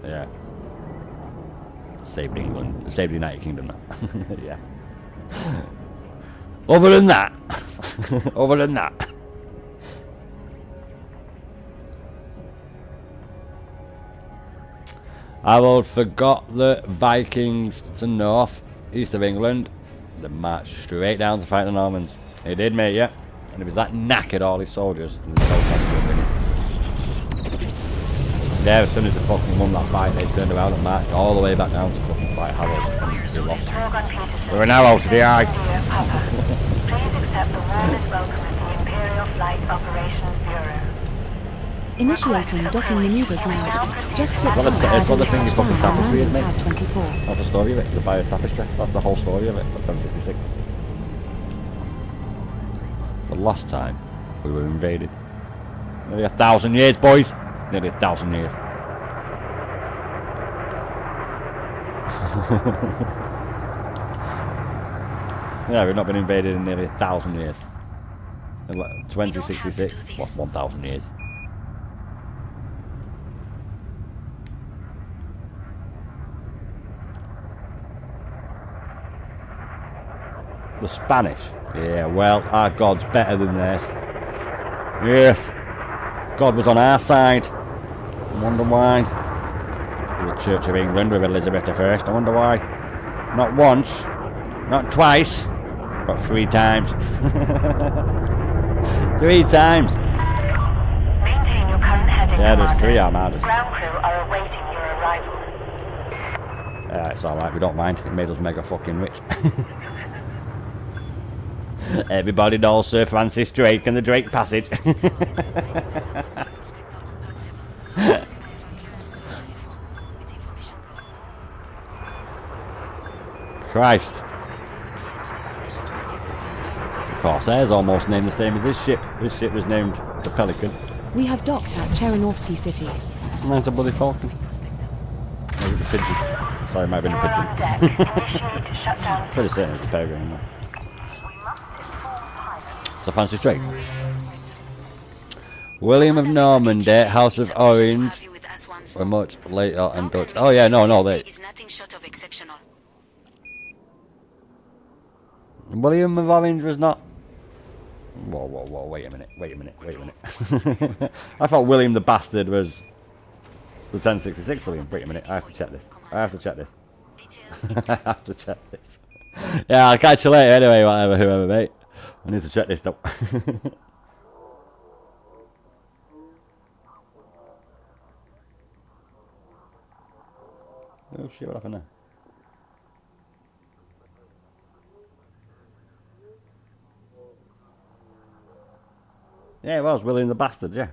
Yeah. Saved England. Saved the United Kingdom. Yeah. Other than that. Other than that. Harold forgot the Vikings to north, east of England. They marched straight down to fight the Normans. He did, mate, yeah. And he was that knackered, all his soldiers. And so yeah, as soon as they fucking won that fight, they turned around and marched all the way back down to fucking fight Harold. And they lost. We're an arrow to the eye. Please accept the warmest welcome at the Imperial Flight Operations Bureau. Initiating docking maneuvers now. Just sit Well, tight it's until one of the things you touchdown fucking on tapestry, landing isn't it? pad 24. That's the story of it. The Biotapestry. That's the whole story of it. That's 1066. The last time we were invaded. Nearly 1,000 years, boys. Nearly 1,000 years. Yeah, we've not been invaded in nearly 1,000 years. In like 2066, what, 1,000 years. The Spanish. Yeah, well, our God's better than theirs. Yes. God was on our side. I wonder why. The Church of England with Elizabeth I. I wonder why. Not once, not twice, but 3 times. 3 times. Maintain your current heading. Yeah, there's Commander. 3 armadas. Ground crew are awaiting your arrival. Yeah, it's alright, we don't mind. It made us mega fucking rich. Everybody knows Sir Francis Drake and the Drake Passage. Christ. Corsair's almost named the same as this ship. This ship was named the Pelican. We have docked at Cherenovsky City. And there's a bloody falcon. Or is it the pigeon? Sorry, it might have been the You're on pigeon. deck. Initiate shutdown. Pretty certain it's the peregrine. We must inform pilots. So Francis Drake. William of Normandy, House of Orange, Have you with us once were more. much later and Dutch. Oh yeah, no, they. Is nothing short of exceptional. William of Orange was not. Whoa, wait a minute. I thought William the Bastard was the 1066 William. Wait a minute, I have to check this. I have to check this. Yeah, I'll catch you later anyway, whoever, mate. I need to check this though. Oh shit, what happened there? Yeah, it was William the Bastard, yeah.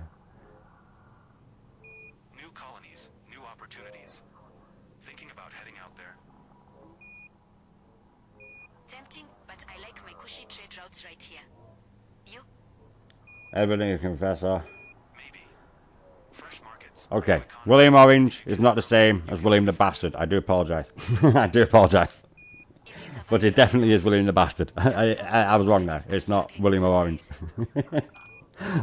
New colonies, new opportunities. Thinking about heading out there. Tempting, but I like my cushy trade routes right here. You? Everything you confess, Maybe. Fresh markets. Okay, William Orange is not the same as William the Bastard. I do apologise. I do apologise. If you survive, But it definitely is William the Bastard. I was wrong there. It's not William Orange.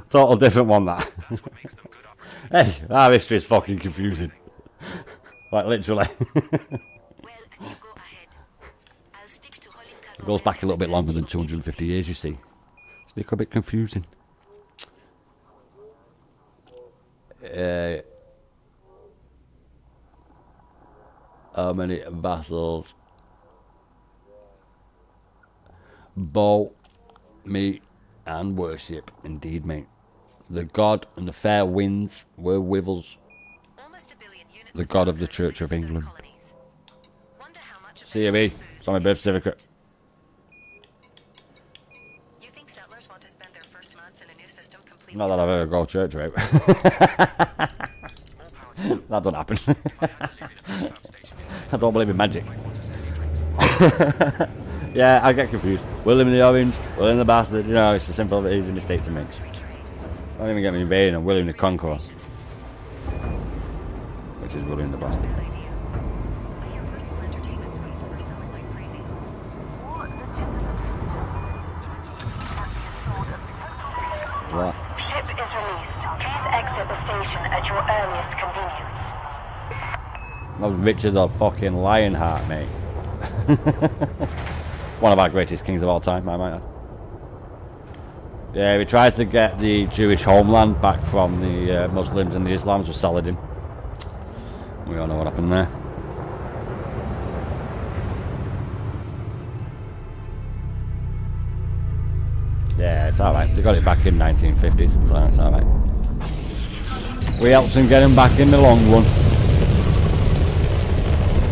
Total different one, that. That's what makes them good opportunities. Hey, our history is fucking confusing. Like, literally. well, you go ahead. I'll stick to hauling cargo. It goes back a little bit longer than 250 years, you see. It's a bit confusing. How many vassals? Bow, meat, and worship. Indeed, mate. The god and the fair winds were with us. Almost a billion units The god of the Church of to those England. colonies. Wonder how much of it See you, is me. food. It's on my birth certificate. You think settlers want to spend their first months in a new system completely? Not that I've ever gone to church, right? That don't happen. I don't believe in magic. Yeah, I get confused. William the Orange, William the Bastard, you know, it's a simple, easy mistake to make. Don't even get me invading on William the Conqueror. Which is William the Bastard. What? Ship is released. Please exit the station at your earliest convenience. That was Richard the fucking Lionheart, mate. One of our greatest kings of all time, I might add. Yeah, we tried to get the Jewish homeland back from the Muslims and the Islams with Saladin. We all know what happened there. Yeah, it's alright. They got it back in 1950s, so it's alright. We helped them get them back in the long run.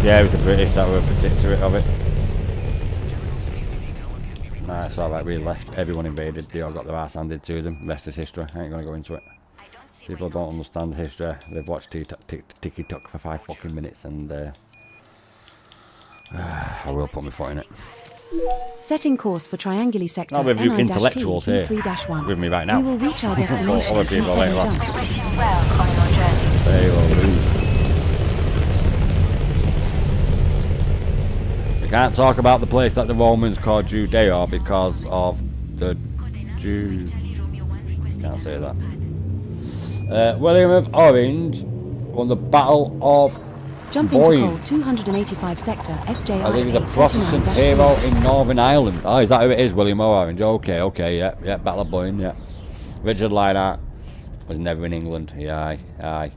Yeah, it was the British that were protectorate of it. Nah, it's alright, we left. Everyone invaded. They all got their ass handed to them. Rest is history. I ain't gonna go into it. People don't understand history. They've watched Tiki-Tok for 5 fucking minutes and I will put my foot in it. Setting course for trianguli sector Not with you NI-T intellectuals here. B3-1. With me right now. We will reach our destination Other in people 7 later on. jumps. Wish you well on your journey. They will lose. We can't talk about the place that the Romans called Judea because of the Jews. Can't say that. William of Orange won the Battle of Jumping to Doin. call 285 sector SJI I think he's a Protestant hero in Northern Ireland. Oh, is that who it is? William of Orange. Okay, okay, yeah, yeah, Battle of Doin, yeah. Richard Lionheart was never in England. Yeah, aye, aye.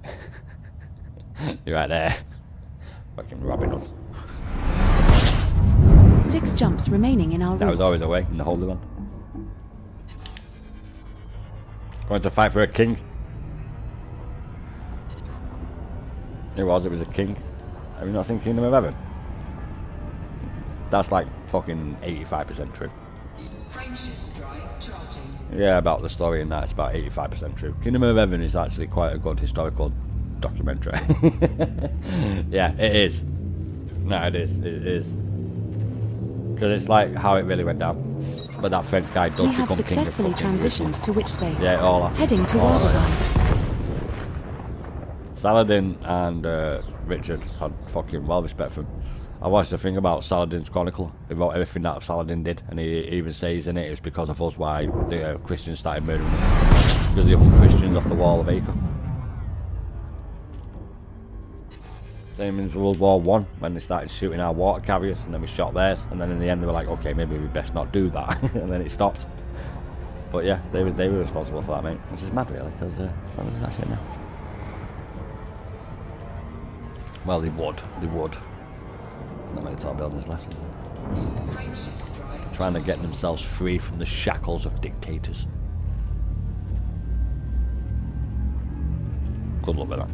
You're right there. Fucking Robin Hood. 6 jumps remaining in our That was route. always away in the Holy Land. Going to fight for a king. It was a king. Have you not seen Kingdom of Heaven? That's like fucking 85% true. Frameshift drive charging. Yeah, about the story and that, it's about 85% true. Kingdom of Heaven is actually quite a good historical documentary. Yeah, it is. No, it is. Because it's like how it really went down. But that French guy does We have become king of successfully fucking Jerusalem. transitioned to which space? Yeah, all Heading to all that. Oldvirgin. Saladin and Richard had fucking well respect for him. I watched the thing about Saladin's Chronicle. He wrote everything that Saladin did, and he even says in it it's because of us why the Christians started murdering us. Because they hung Christians off the wall of Acre. Same in World War I, when they started shooting our water carriers, and then we shot theirs, and then in the end they were like, okay, maybe we best not do that, and then it stopped. But yeah, they were responsible for that, mate, which is mad really, because that's it now. Well, they would. There's not many tall buildings left, is there? Frameshift drive. Trying to get themselves free from the shackles of dictators. Good luck with that.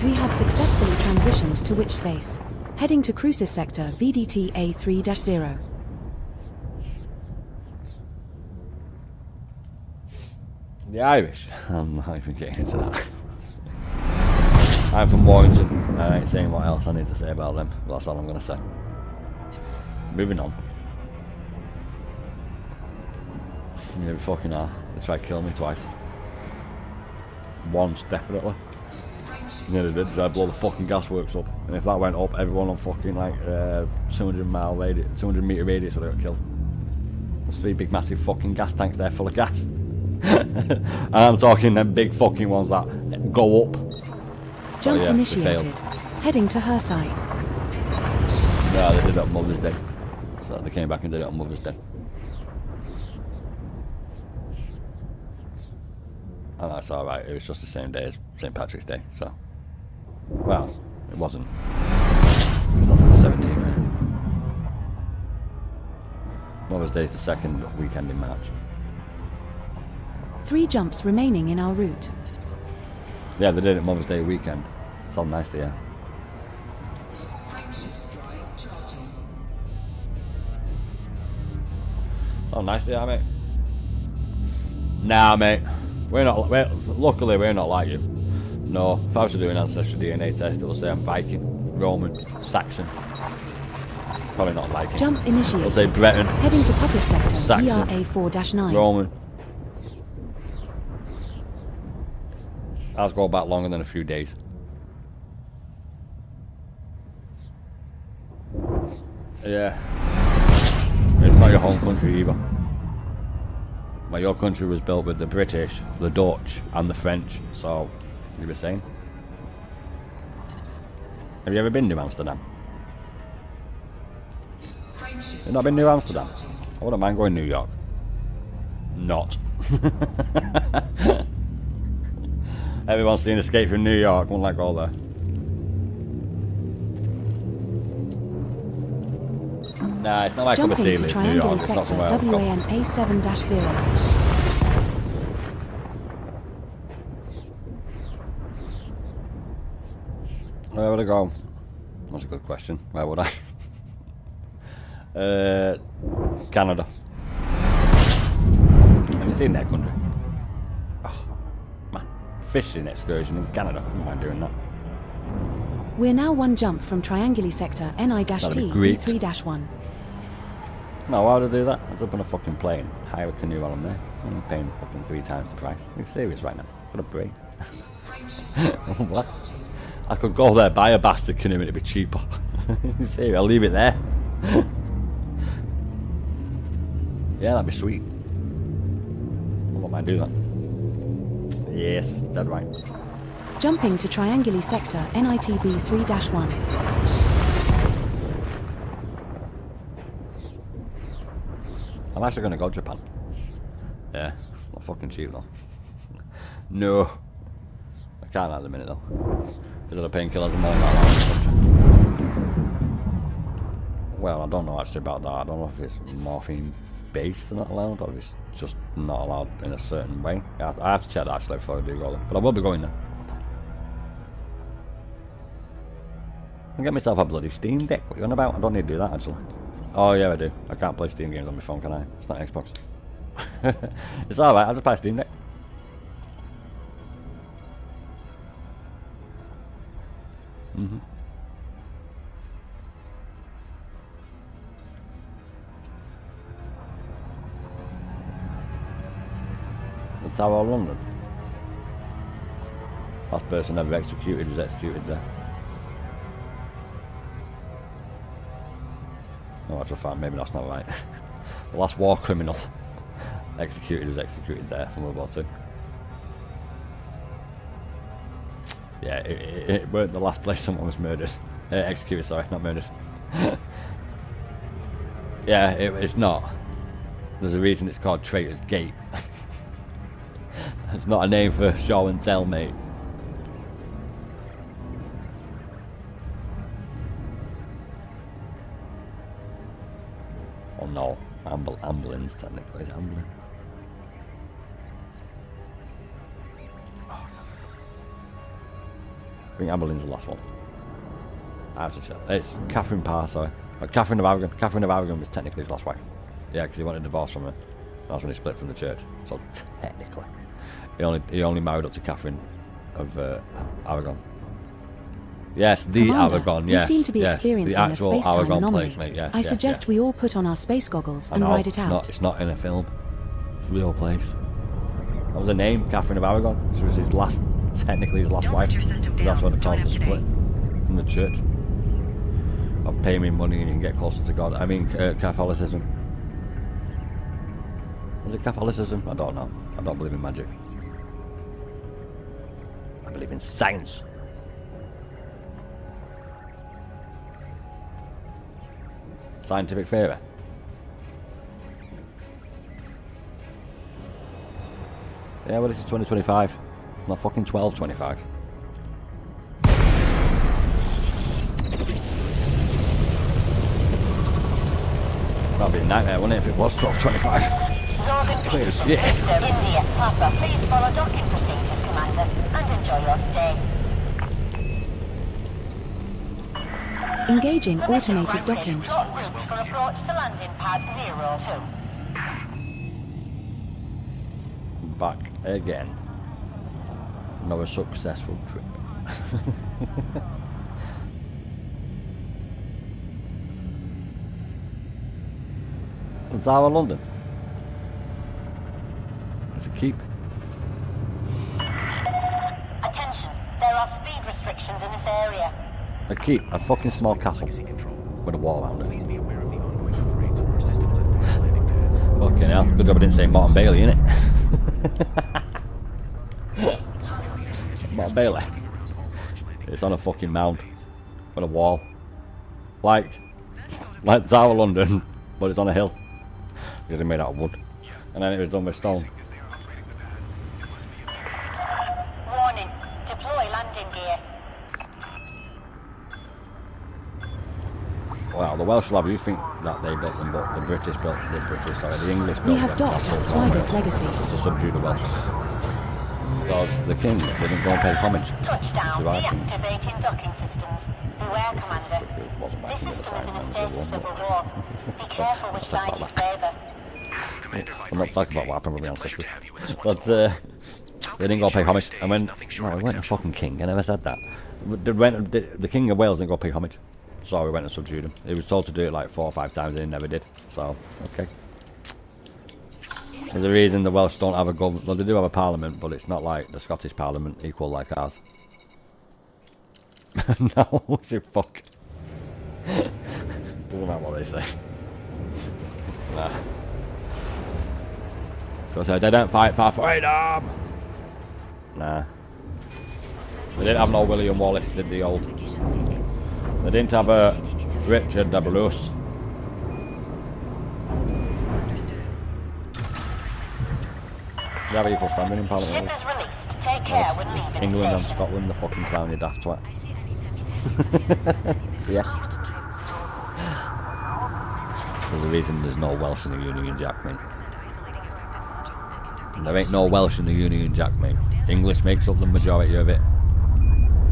We have successfully transitioned to which space? Heading to Crucis sector VDT A3-0. The Irish. I'm not even getting into that. I'm from Warrington. I ain't saying what else I need to say about them. That's all I'm going to say. Moving on. Yeah, we fucking are. They tried to kill me twice. Once, definitely. Yeah, they did. They tried to blow the fucking gas works up. And if that went up, everyone on fucking like 200 metre radius would have got killed. There's 3 big massive fucking gas tanks there full of gas. And I'm talking them big fucking ones that go up. Jump yeah, they initiated. failed. Heading to her side. No, they did it on Mother's Day. So they came back and did it on Mother's Day. And that's alright, it was just the same day as St. Patrick's Day, so. Well, it wasn't. It was on the 17th, innit? Mother's Day is the 2nd weekend in March. 3 jumps remaining in our route. Yeah, they did it Mother's Day weekend. It's all nice to hear. Frameshift drive charging. Oh, nice to hear, mate. Nah, mate. Luckily, we're not like you. No, if I was to do an ancestry DNA test, it will say I'm Viking, Roman, Saxon. Probably not Viking. Jump initiated. It'll say Breton, Heading to Puppis sector. Saxon, ERA 4-9. Roman. Ours go back longer than a few days. Yeah. It's not your home country either. But your country was built with the British, the Dutch, and the French. So, you were saying? Have you ever been to Amsterdam? You've not been to Amsterdam? I wouldn't mind going to New York. Not. Everyone's seen Escape from New York. Won't like go there. Nah, it's not like I'm Jumping a to New York. triangular It's not sector. somewhere I've got. WAN A7-0. Where would I go? That's a good question. Where would I? Canada. Have you seen that country? Oh, man. Fishing excursion in Canada. I wouldn't mind doing that. We're now one jump from triangular sector That'd be NI-T great. B3-1. No, why would I do that? I'd jump on a fucking plane, hire a canoe while I'm there. I'm paying fucking 3 times the price. Are you serious right now? Got a break. What? I could go there, buy a bastard canoe and it'd be cheaper. See, I'll leave it there. Yeah, that'd be sweet. I wouldn't mind do that. Yes, dead right. Jumping to triangular sector NITB 3-1. I'm actually going to go to Japan. Yeah, not fucking cheap though. No. I can't at the minute though. Because of the painkillers and more than that. Well, I don't know actually about that. I don't know if it's morphine based not allowed or if it's just not allowed in a certain way. I have to check that actually before I do go there. But I will be going there. I'll get myself a bloody Steam Deck. What are you on about? I don't need to do that actually. Oh yeah, I do. I can't play Steam games on my phone, can I? It's not Xbox. It's alright, I'll just play Steam Deck. The Tower of London. Last person ever executed was executed there. No, actually fine, maybe that's not right. The last war criminal executed was executed there from World War II. Yeah, it weren't the last place someone was murdered. Executed, sorry, not murdered. Yeah, it's not. There's a reason it's called Traitor's Gate. It's not a name for show and tell, mate. Oh no, ambulance technically, it's ambulance. I think ambulance is the last one. I have to check. It's Catherine Parr, sorry. Catherine of Aragon. Catherine of Aragon was technically his last wife. Yeah, because he wanted a divorce from her. That's when he split from the church. So technically, he only married up to Catherine of Aragon. Yes, the Commander, Aragon. Yes, we seem to be yes, experiencing the a actual space-time Aragon anomaly. place, mate. Yes, I yes, suggest yes. we all put on our space goggles I and know, ride it out. It's not in a film. It's a real place. That was her name, Catherine of Aragon. She was his last, technically his last Don't wife. let your system That's down. when the Join council up today. split from the church. Of pay me money and you can get closer to God. I mean, Catholicism. Was it Catholicism? I don't know. I don't believe in magic. I believe in science. Scientific theory. Yeah, well, this is 2025. Not fucking 1225. That'd be a nightmare, wouldn't it, if it was 1225? Clear as shit. India, Papa, please follow docking procedures, Commander, and enjoy your stay. Engaging automated docking. For approach to landing pad 02. back again. Another successful trip. It's our London. It's a keep. Attention, there are speed restrictions in this area. A keep, a fucking small castle with a wall around it. Please be aware of the ongoing upgrades for our systems and landing pads. Fucking hell, good job I didn't say Martin Bailey, innit? Martin Bailey. It's on a fucking mound with a wall. Like Tower London, but it's on a hill. Because they made out of wood. And then it was done with stone. Warning, deploy landing gear. Well, the Welsh lab, you think that they built them, but the English built We them. have docked at Swigert Legacy. To subdue the Welsh. Because the king didn't go and pay homage. Touchdown, to our king. deactivating docking systems. Beware, Commander. It wasn't my This king at the system is time, in a it state was of the civil one. war. Be careful which side you favour. I'm not talking about what happened with my ancestors. But they didn't go pay homage. I went, no, we weren't a fucking king. I never said that. The king of Wales didn't go pay homage. So we went and subdued him. He was told to do it like 4 or 5 times and he never did. So, okay. There's a reason the Welsh don't have a government. Well, they do have a parliament, but it's not like the Scottish parliament equal like ours. No, what's it fuck? Doesn't matter what they say. Nah. Because they don't fight for freedom! Nah. They didn't have no William Wallace, did the old. They didn't have a Richard Debellis. They have equal standing in Parliament. Ship is released. Take care when leaving England and station. Scotland, the fucking crown, you daft twat. Yes. There's a reason there's no Welsh in the Union Jack, mate. There ain't no Welsh in the Union Jack, mate. English makes up the majority of it.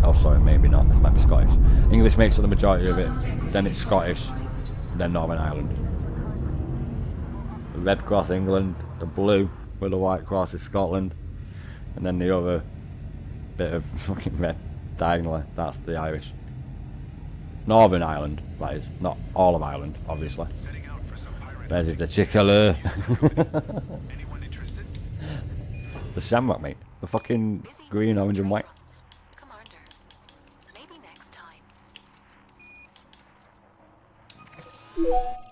Oh, sorry, maybe not. It might be Scottish. English makes up the majority of it. Then it's Scottish. Then Northern Ireland. The red cross England. The blue with the white cross is Scotland. And then the other bit of fucking red diagonally, that's the Irish. Northern Ireland, that is. Not all of Ireland, obviously. There's the Chickala. Anyone interested? The shamrock, mate. The fucking green, orange and white. Commander, maybe next time.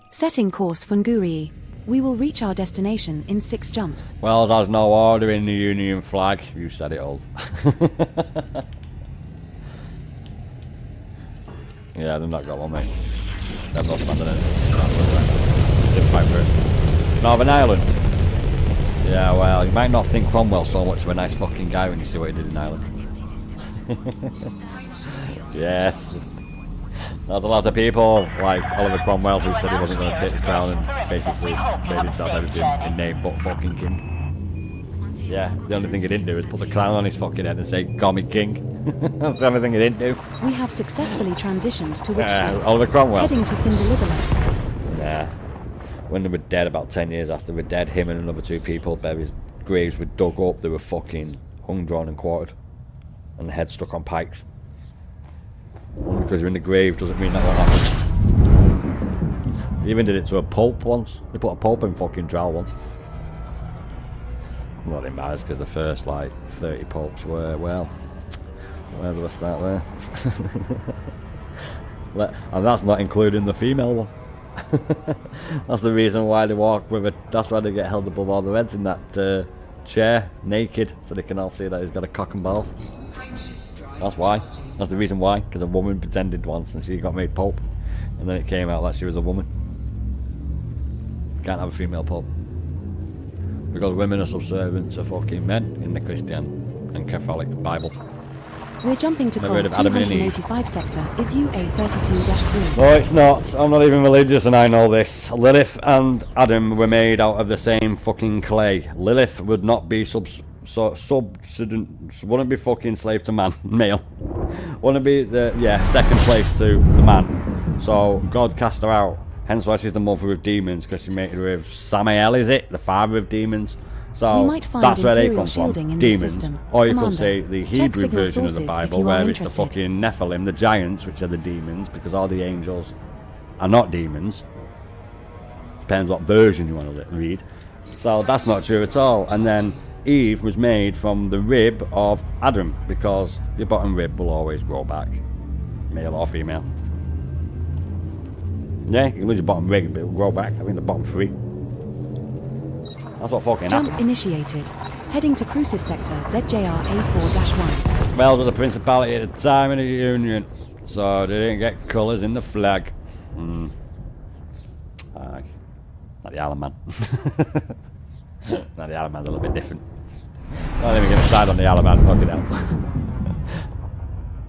Setting course Fungurii. We will reach our destination in 6 jumps. Well, there's no order in the Union flag. You said it all. Yeah, they've not got one, mate. They've not standing in it. Didn't fight for it. Northern Ireland. Yeah, well, you might not think Cromwell's so much of a nice fucking guy when you see what he did in Ireland. Yes. There's a lot of people, like Oliver Cromwell, who said he wasn't going to take the crown and basically made himself everything in name but fucking king. Yeah, the only thing he didn't do is put the crown on his fucking head and say, "Call me king." That's the only thing he didn't do. We have successfully transitioned to which Yeah, space? Oliver Cromwell. Heading to Findalibala. Nah. When they were dead, about 10 years after they were dead, him and another 2 people, their graves were dug up, they were fucking hung, drawn and quartered. And the head stuck on pikes. Only because you're in the grave doesn't mean that won't happen. They even did it to a pope once. They put a pope in fucking trial once. Not it matters because the first like 30 popes were, well, where do I start there? And that's not including the female one. That's the reason why they walk with that's why they get held above all the heads in that chair, naked, so they can all see that he's got a cock and balls. That's why. That's the reason why, because a woman pretended once and she got made pope, and then it came out that she was a woman. Can't have a female pope. Because women are subservient to fucking men in the Christian and Catholic Bible. We're jumping to Never call heard of Adam and Eve. 285 sector. Is UA32-3. No, it's not. I'm not even religious and I know this. Lilith and Adam were made out of the same fucking clay. Lilith would not be wouldn't be fucking slave to man, male. Wouldn't be the, second slave to the man. So God cast her out. Hence why she's the mother of demons, because she mated with Samael, is it? The father of demons. So We might find that's where they Imperial come from, shielding in this demons. system. Or you Commander, could say the check Hebrew signal version of the sources if Bible, you are where it's the interested. fucking Nephilim, the giants, which are the demons, because all the angels are not demons. Depends what version you want to read. So that's not true at all. And then Eve was made from the rib of Adam, because your bottom rib will always grow back, male or female. Yeah, you can lose your bottom rib, but it will grow back. I mean the bottom three. That's what fucking Jump happened. initiated. Heading to Crucis sector ZJR A4-1. Well, there was a principality at the time in the Union, so they didn't get colours in the flag. Aye. Not the Isle Man. Not the Isle Man's a little bit different. Not even going to side on the Isle Man, fucking hell.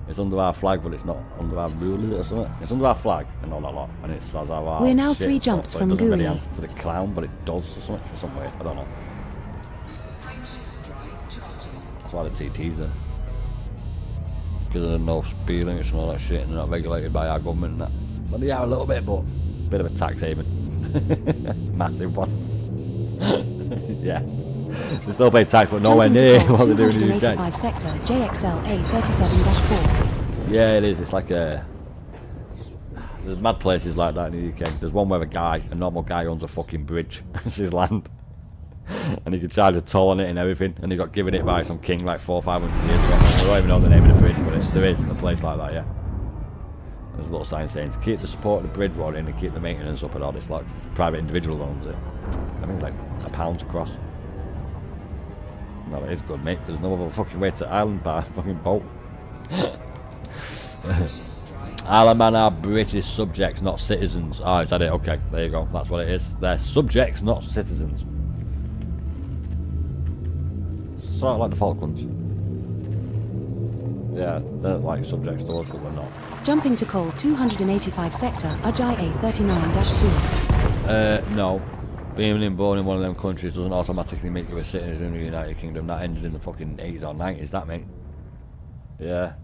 It's under our flag, but it's not under our rule, is it, or something? It's under our flag, and not a lot, and it says our We're now shit, 3 jumps so from it doesn't really GUI. answer to the clown, but it does, or something, for some way, I don't know. Frameshift drive charging. That's why the TT's there. Because of the no speed limits and all that shit, and they're not regulated by our government and that. But they are a little bit, but a bit of a tax haven. Massive one. Yeah. They still pay tax, but nowhere Jumping near to call what they do in the 285 UK. sector JXL A37-4. Yeah, it is. It's like a... There's mad places like that in the UK. There's one where a normal guy owns a fucking bridge. It's his land. And he can charge a toll on it and everything. And he got given it by some king like 400 or 500 years ago. I don't even know the name of the bridge, but there is a place like that, yeah. There's a little sign saying to keep the support of the bridge running and keep the maintenance up and all this. Like, private individual owns it. I think it's like £1 to cross. Well, it is good, mate. There's no other fucking way to Ireland by a fucking boat. Isle of Man are British subjects, not citizens. Oh, is that it? Okay, there you go. That's what it is. They're subjects, not citizens. Sort of like the Falklands. Yeah, they're like subjects to us, but we're not. Jumping to call 285 sector Ajay A39-2. No. Being born in one of them countries doesn't automatically make you a citizen of the United Kingdom. That ended in the fucking 80s or 90s, that mate. Yeah.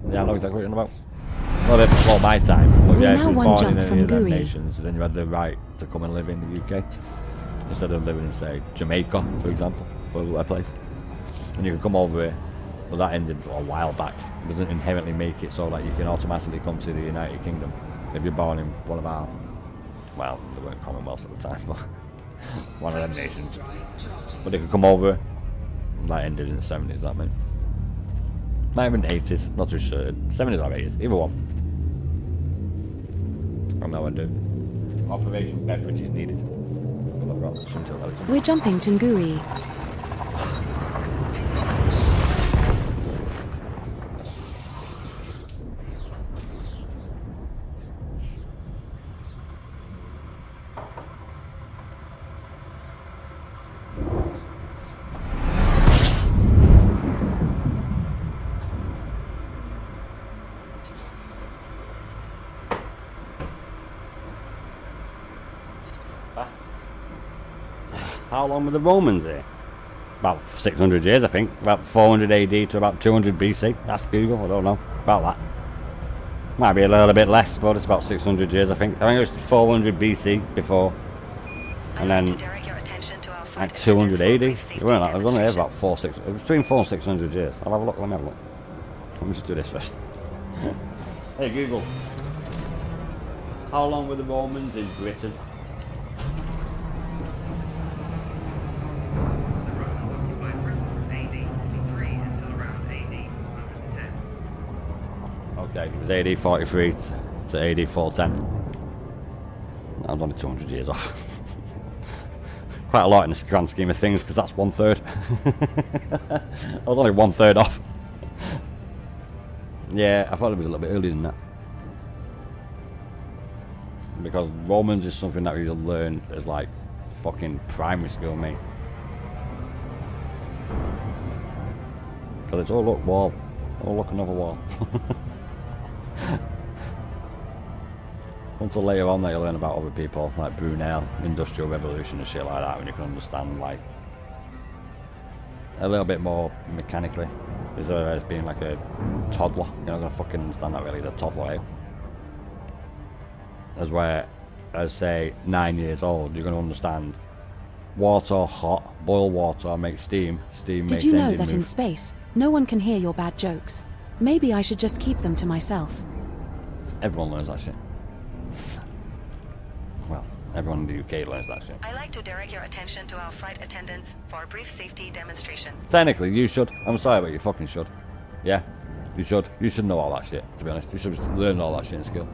Yeah, I know exactly what you're talking about. Well, a bit before my time. But We're yeah, if now you were one born jump in any from of them GUI. nations, then you had the right to come and live in the UK. Instead of living in, say, Jamaica, for example, for a place. And you can come over here. But that ended a while back. It doesn't inherently make it so that you can automatically come to the United Kingdom if you're born in one of our... Well, they weren't Commonwealths at the time, but one of them nations. But they could come over. That ended in the 70s, that meant. Might have been 80s, not too sure. 70s or 80s, either one. I know I do. Operation beverage is needed. Well, I've got Sootil Relics. We're jumping to Nguri. How long were the Romans here? About 600 years, I think. About 400 AD to about 200 BC. Ask Google, I don't know. About that. Might be a little bit less, but it's about 600 years, I think. I think it was 400 BC before. And then like 200 AD. It weren't that. It was only here about 400, 600. It was between 400 and 600 years. I'll have a look, let me have a look. Let me just do this first. Hey Google. How long were the Romans in Britain? Okay, it was AD 43 to AD 410. That was only 200 years off. Quite a lot in the grand scheme of things, because that's 1/3. I was only 1/3 off. Yeah, I thought it was a little bit earlier than that. Because Romans is something that you learn as like fucking primary school, mate. Because it's, oh look, wall. Oh look, another wall. Until later on that you learn about other people, like Brunel, Industrial Revolution and shit like that, when you can understand like a little bit more mechanically. As being like a toddler, you're not gonna fucking understand that really as a toddler, eh? As say 9 years old, you're gonna understand water hot, boil water, make steam, steam makes Did you know engine that in move. space, no one can hear your bad jokes? Maybe I should just keep them to myself. Everyone learns that shit. Well, everyone in the UK learns that shit. I'd like to direct your attention to our flight attendants for a brief safety demonstration. Technically, you should. I'm sorry, but you fucking should. Yeah, you should. You should know all that shit, to be honest. You should learn all that shit in school.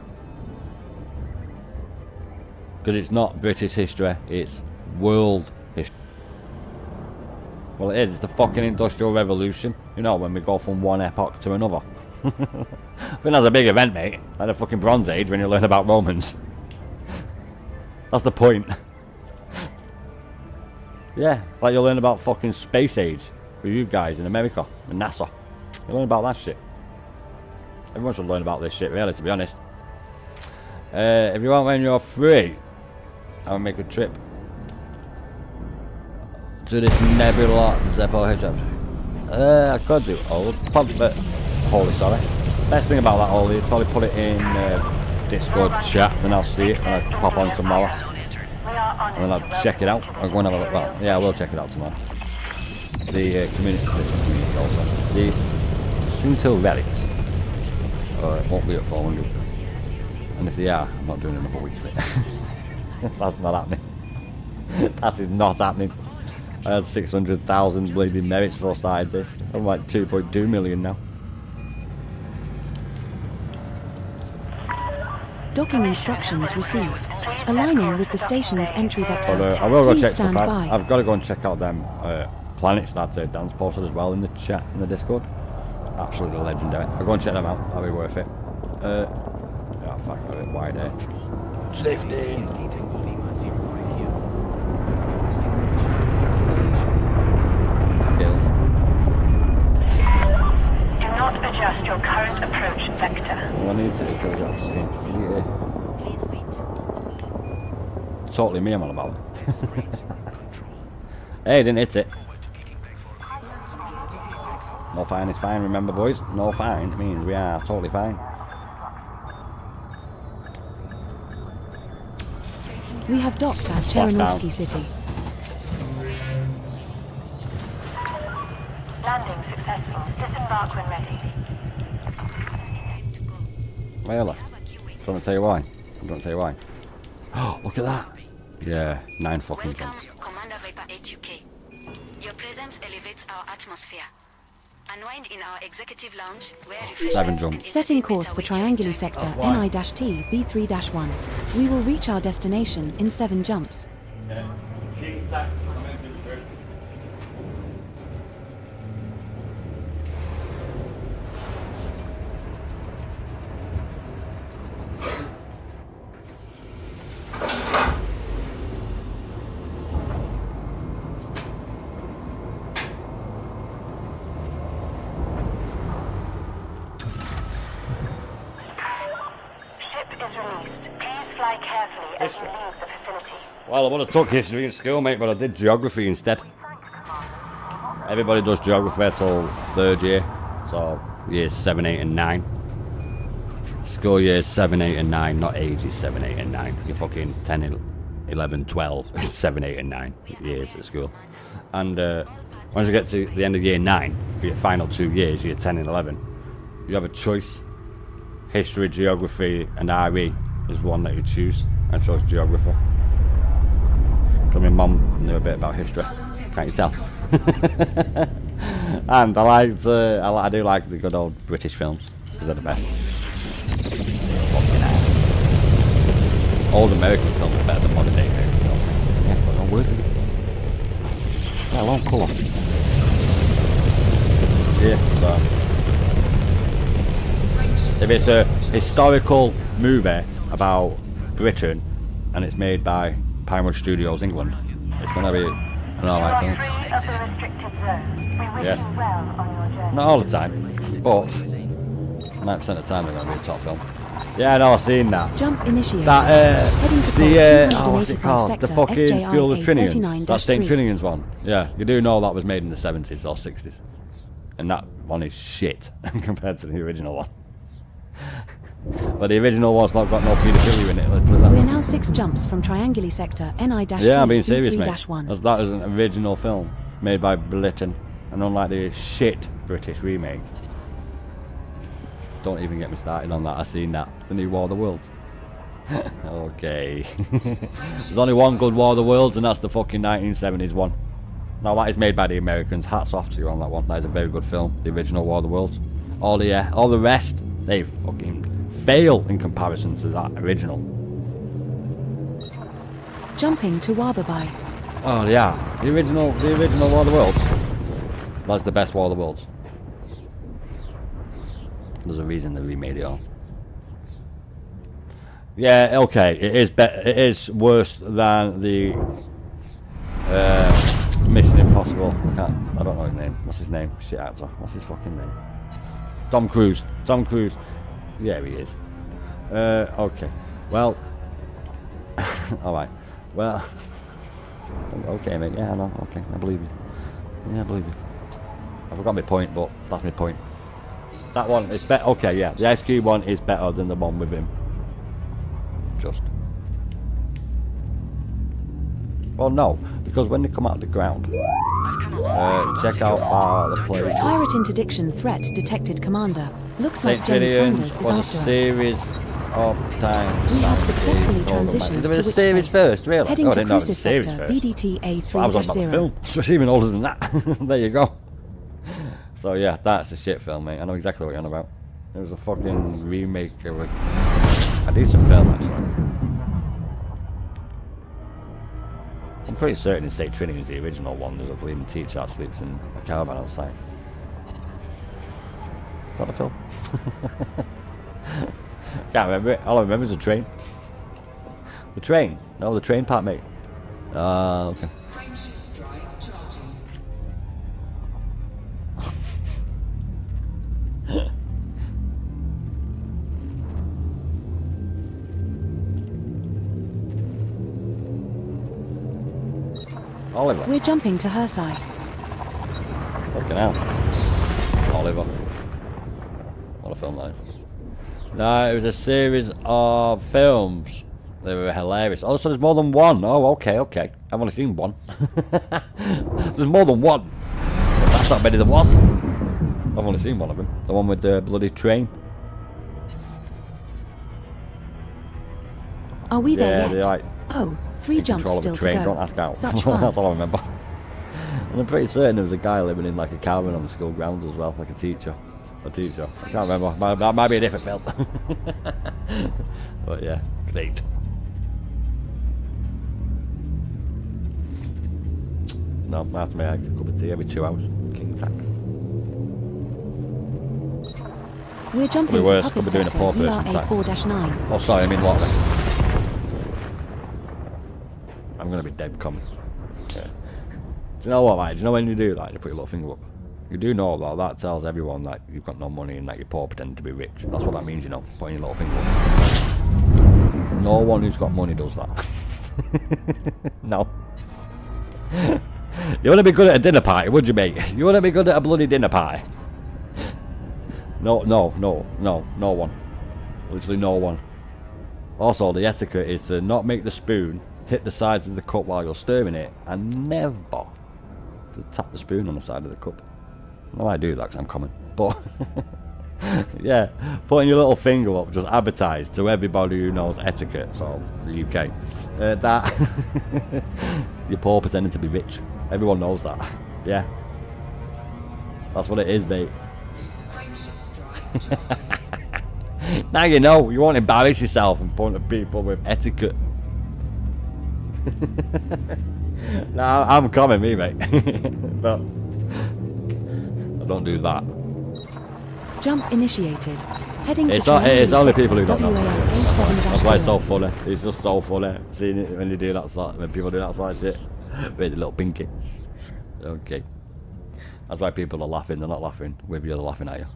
Because it's not British history, it's world history. Well, it is. It's the fucking Industrial Revolution. You know, when we go from one epoch to another. I think that's a big event, mate. Like the fucking Bronze Age when you learn about Romans. That's the point. Yeah, like you learn about fucking Space Age with you guys in America and NASA. You learn about that shit. Everyone should learn about this shit, really, to be honest. If you want, when you're free, I'll make a trip to this nebula Zeppo Hedgehog. I could do old, but holy, sorry. Best thing about that, Holy, is probably put it in Discord chat, then I'll see it when I pop on tomorrow. And then I'll check it out. I'll go and have a look. Well, yeah, I will check it out tomorrow. The community also. The Sootil Relics. It won't be at 400. And if they are, I'm not doing another week of it. That's not happening. That is not happening. I had 600,000 bleeding merits before I started this. I'm like 2.2 million now. Docking instructions received. Aligning with the station's entry vector. But I will go Please check stand stuff by. out. I've got to go and check out them planets that Dan's posted as well in the chat, in the Discord. Absolutely legendary. I'll go and check them out. That'll be worth it. Yeah, fuck, a bit wide here. Lifting. Skills. Do not adjust your current approach vector. Well, I need to because Please wait. totally me I'm on about. Hey, didn't hit it. No fine is fine, remember boys? No fine means we are totally fine. We have docked at Splash down. Chernovsky City. Landing successful. Disembark when ready. Really? Do you want to tell you why? I don't tell you why. Oh, look at that. Yeah, 9 fucking Welcome, jumps. Commander Viper 8 UK. Your presence elevates our atmosphere. Unwind in our executive lounge where 7 refreshments jumps. and Setting course entertainment for await your Trianguli enjoyment. Sector why? NI-T B3-1. We will reach our destination in 7 jumps. Ship is released. Please fly carefully as you leave the facility. Well, I would have took history in school, mate, but I did geography instead. Everybody does geography till 3rd year, so years 7, 8 and 9. School years 7, 8 and 9, not ages 7, 8 and 9. You're fucking 10, 11, 12, 7, 8 and 9 years at school. And once you get to the end of year 9, for your final 2 years, year 10 and 11, you have a choice. History, geography and RE is one that you choose. I chose geography. Because my mum knew a bit about history, can't you tell? And I do like the good old British films, because they're the best. Old American films are better than modern day American films. Yeah, but no words in it. Yeah, long colour. Yeah, so. If it's a historical movie about Britain and it's made by Pinewood Studios England, it's going to be an alright film. Free of the restricted zone. We wish Yes. you well on your journey. Not all the time, but 9% of the time they're going to be a top film. Yeah, no, I've seen that. Jump initiated. That, Heading to the, what's it 285 called? sector The fucking School of Trinians. SJIA That St. 39-3. Trinians one. Yeah, you do know that was made in the 70s or 60s. And that one is shit compared to the original one. But the original one's not got no paedophilia in it, let's put it that We're way. now 6 jumps from Trianguli Sector NI-2 Yeah, I'm being serious, mate. B3-1. That was an original film made by Britain, and unlike the shit British remake. Don't even get me started on that. I've seen that. The new War of the Worlds. Okay. There's only one good War of the Worlds, and that's the fucking 1970s one. Now that is made by the Americans. Hats off to you on that one. That is a very good film. The original War of the Worlds. All the rest, they fucking fail in comparison to that original. Jumping to Wababai. Oh yeah, the original War of the Worlds. That's the best War of the Worlds. There's a reason they remade it all. Yeah, okay, it is worse than the Mission Impossible. I don't know his name. What's his name? Shit actor. What's his fucking name? Tom Cruise. Tom Cruise. Yeah, he is. Okay. Well. Alright. Well. Okay, mate. Yeah, I know. Okay, I believe you. Yeah, I believe you. I forgot my point, but that's my point. That one is better. Okay, yeah. The SQ one is better than the one with him. Just. Well, no. Because when they come out of the ground, check out the place. Pirate interdiction threat detected, Commander. Looks like St. James Gideon Sanders is was a after us. series of times. We have successfully transitioned There was to a series which first, really? Heading Oh, I to didn't know it was a Cruises series Sector first. VDT Well, I was on about the A3-0. film. So it's even older than that. There you go. So yeah, that's a shit film, mate. I know exactly what you're on about. It was a fucking remake of a decent film, actually. I'm pretty certain St. Trinity is the original one. There's a bleeding teacher that sleeps in a caravan outside. Is that the film? Can't remember it. All I remember is the train. The train? No, the train part, mate. Okay. Frameshift drive charging. Oliver. We're jumping to her side. Fucking hell. Oliver. What a film that is. No, it was a series of films. They were hilarious. Oh, so there's more than one. Oh, okay. I've only seen one. There's more than one. But that's not many there was. I've only seen one of them. The one with the bloody train. Are we there Yeah, yet? they're like Oh, 3 in jumps control of still a train. to Don't go. ask how. Such fun. That's all I remember. And I'm pretty certain there was a guy living in like a caravan on the school grounds as well, like a teacher. I can't remember. That might be a different film. But yeah, great. No, I have to make a cup of tea every 2 hours. King tax. We're jumping Could be to worse, Puppet could be doing a Sector poor person tax. VRA4-9. Oh, sorry, I mean lottery. I'm gonna be dead coming. Yeah. Do you know what, mate? Do you know when you do that, you put your little finger up? You do know that that tells everyone that you've got no money and that you're poor pretending to be rich. That's what that means, you know, putting your little finger up. No one who's got money does that. No. You wouldn't be good at a dinner party, would you, mate? You wouldn't be good at a bloody dinner party. No one. Literally no one. Also, the etiquette is to not make the spoon hit the sides of the cup while you're stirring it, and never to tap the spoon on the side of the cup. No, I do that because I'm common. But, yeah, putting your little finger up, just advertise to everybody who knows etiquette, sort of, the UK, that you're poor pretending to be rich. Everyone knows that. Yeah. That's what it is, mate. Now you know, you won't embarrass yourself in front of people with etiquette. Nah, I'm coming, me, mate. But I don't do that. Jump initiated. Heading to It's only people who don't know. WAL That's why it's so A7-0. funny. It's just so funny seeing it when you do that sort, when people do that sort of shit. With a little pinky. Okay. That's why people are laughing. They're not laughing with you. They're laughing at you.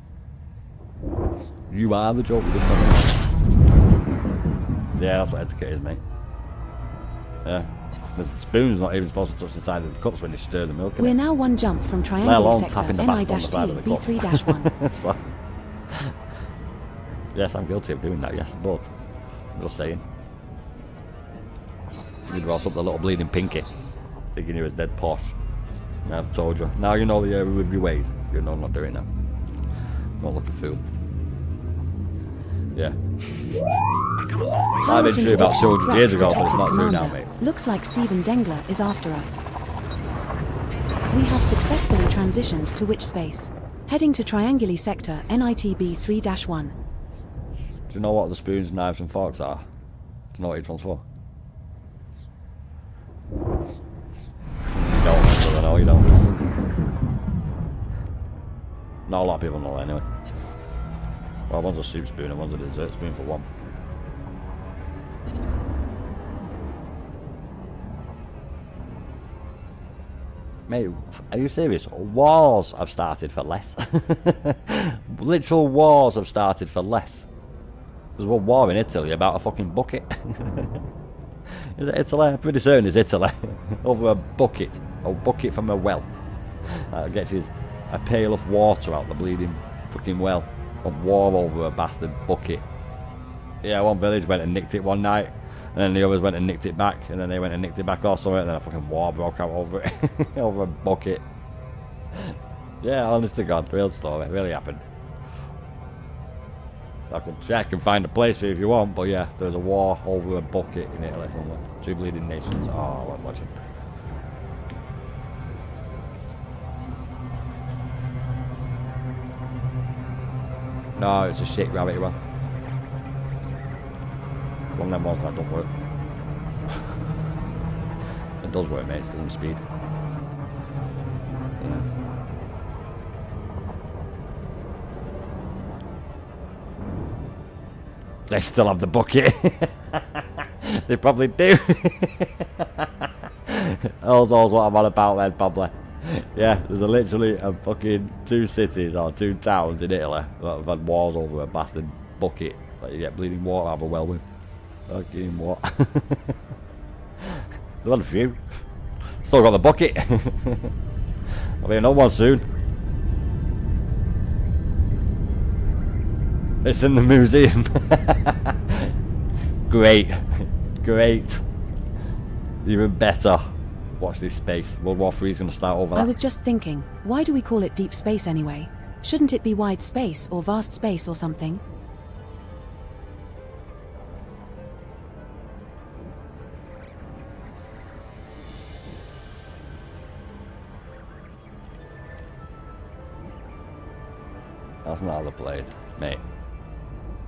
You are the joke. Yeah, that's what etiquette is, mate. Yeah. The spoon's not even supposed to touch the side of the cups when you stir the milk in We're it. now 1 jump from Let Triangle alone Sector tapping the bats on the side of NI-T the cup. B3-1. So- Yes, I'm guilty of doing that, yes, but I'm just saying. You brought up the little bleeding pinky, thinking he was dead posh. And I've told you. Now you know the area with your ways. You know I'm not doing that. Not looking fool. Yeah. I've been true about 200 years ago, but it's not true now, mate. Looks like Stephen Dengler is after us. We have successfully transitioned to which space? Heading to Trianguli Sector NITB 3-1. Do you know what the spoons, knives and forks are? Do you know what each one's for? You don't, I know you don't. Not a lot of people know anyway. Well, one's a soup spoon and one's a dessert spoon for one. Mate, are you serious? Wars have started for less. Literal wars have started for less. There's one war in Italy about a fucking bucket. Is it Italy? I'm pretty certain it's Italy. Over a bucket. A bucket from a well. That gets you a pail of water out the bleeding fucking well. Of war over a bastard bucket. Yeah, one village went and nicked it one night. And then the others went and nicked it back. And then they went and nicked it back also. And then a fucking war broke out over it. Over a bucket. Yeah, honest to God. Real story. It really happened. I can check and find a place for you if you want, but yeah, there's a war over a bucket in Italy somewhere. Two bleeding nations. Oh, I won't watch it. No, it's a shit gravity well. One of them ones that don't work. It does work, mate, it's because of speed. Yeah. They still have the bucket. They probably do. Oh, knows what I'm on about then, probably. Yeah, there's literally a fucking 2 cities or 2 towns in Italy that have had wars over a bastard bucket that you get bleeding water out of a well with. Fucking what? They've had a few. Still got the bucket. I'll be another one soon. It's in the museum. Great. Great. Even better. Watch this space. World War III is going to start over that. I was just thinking, why do we call it deep space anyway? Shouldn't it be wide space or vast space or something? That's not how they're played, mate.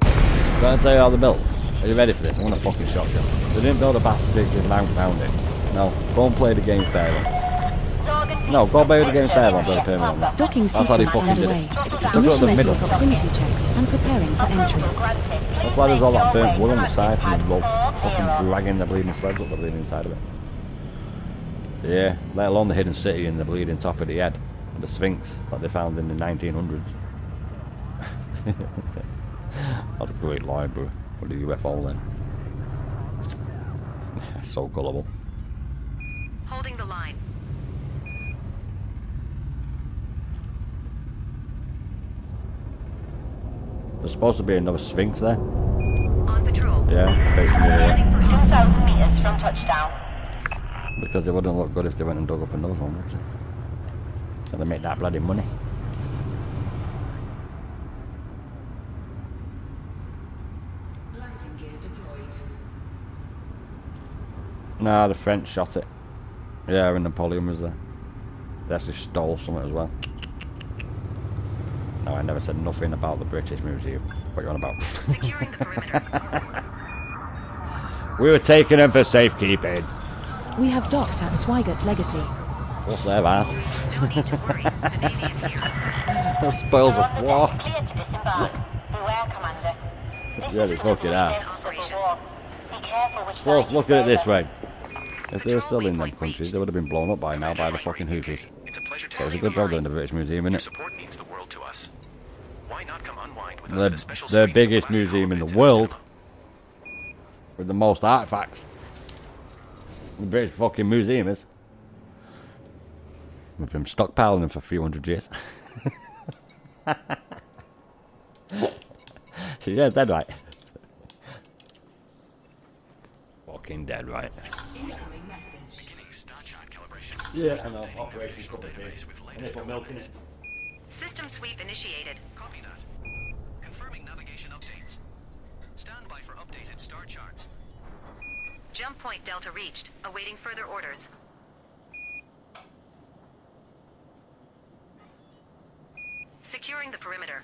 I'm going to tell you how they're built. Are you ready for this? I'm going to fucking shock you. They didn't build a bastard with mount it. No, go and play the game fairly. No, go play the game fairly and build a pyramid on that. Docking That's how they sequence fucking did underway. it. Look at the Initiating middle. proximity checks and preparing for entry. That's why there's all that burnt wood on the side from the rope. Fucking dragging the bleeding sleds up the bleeding side of it. Yeah, let alone the hidden city and the bleeding top of the head. And the Sphinx that they found in the 1900s. That's a great line, bro. With the UFO then. So gullible. Holding the line. There's supposed to be another Sphinx there. On patrol. Yeah, facing the other way. Scanning for Just hostiles. 1,000 meters from touchdown. Because it wouldn't look good if they went and dug up another one, would it? And they make that bloody money. Landing gear deployed. Nah, the French shot it. Yeah, and Napoleon was there. They actually stole something as well. No, I never said nothing about the British Museum. What are you on about? Securing the perimeter. We were taking them for safekeeping. We have docked at Swigert Legacy. What's their ass? No need to worry. The Navy is here. The spoils of war. Clear to disembark. Beware, Commander. This Yeah, is they just fuck it a out. civil war. Be careful which Well, side look you at it this favor. way. If they were still in them countries, they would have been blown up by now by the fucking Houthis. It's a pleasure to So it's a have good you job in doing the mind. British Museum, Your innit? support means the world to us. Why not come unwind with us at a special The screening of biggest classic museum in the Hollywood world. cinema. With the most artifacts. The British fucking museum is. We've been stockpiling them for a few hundred years. Yeah, dead right. Fucking dead right. Incoming message. Beginning star chart calibration. Yeah, I know. Operation Cup of Tea. With And they latest put milk in it. System sweep initiated. Copy that. Confirming navigation updates. Stand by for updated star charts. Jump point Delta reached. Awaiting further orders. Securing the perimeter.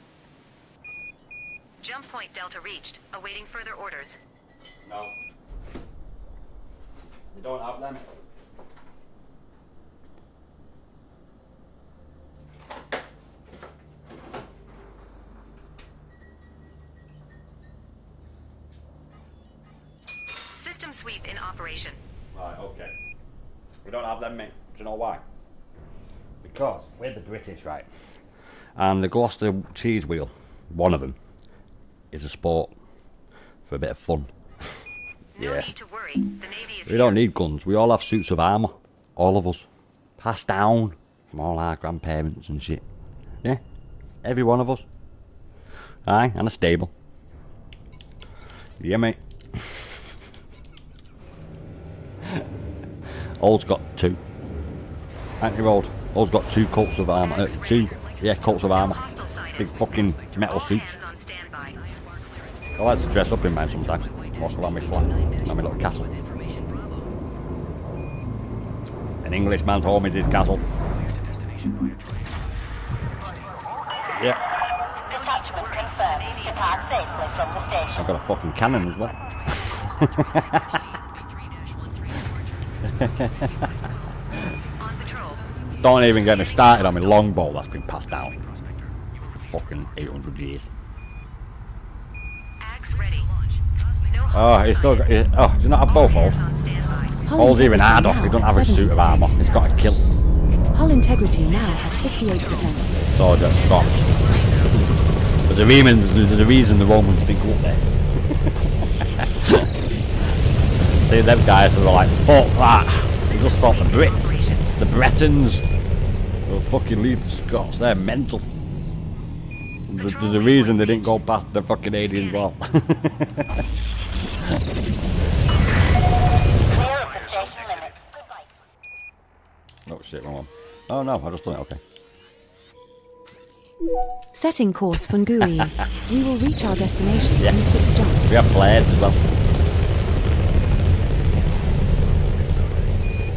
Jump point Delta reached. Awaiting further orders. No. You don't have them. System sweep in operation. Right, okay. We don't have them, mate. Do you know why? Because we're the British, right? And the Gloucester cheese wheel, one of them, is a sport for a bit of fun. No Yes. need to worry. The Navy is We here. don't need guns. We all have suits of armour. All of us. Passed down from all our grandparents and shit. Yeah. Every one of us. Aye, and a stable. Yeah, mate. Old's got two. Ain't you, Old? Old's got two coats of armour. Coats of armour. Big fucking metal All suits. hands on standby. I like to dress up in mine sometimes. Walk around my flat. Around my little castle. An Englishman's home is his castle. Yeah. Detachment confirmed. Depart safely from the station. I've got a fucking cannon as well. On patrol. Don't even get me started on my longbow that's been passed down for fucking 800 years. Axe ready. No Oh, he's still got. Do you not have both, Old? hands on standby. Hull Old's even integrity harder. now He don't at have a suit of 70%. armour. He's got a kill. Hull integrity now at 58%. So that stops. There's a reason the Romans didn't go up there. See them guys who were like, fuck that. They just thought the Brits, the Bretons, will fucking lead the Scots. They're mental. There's a reason they didn't go past the fucking aliens well. Clear of the station limit. Goodbye. Oh shit, wrong one. Oh no, I just done it, okay. Setting course Funguri. We will reach our destination Yeah. in 6 jumps. We have flares as well.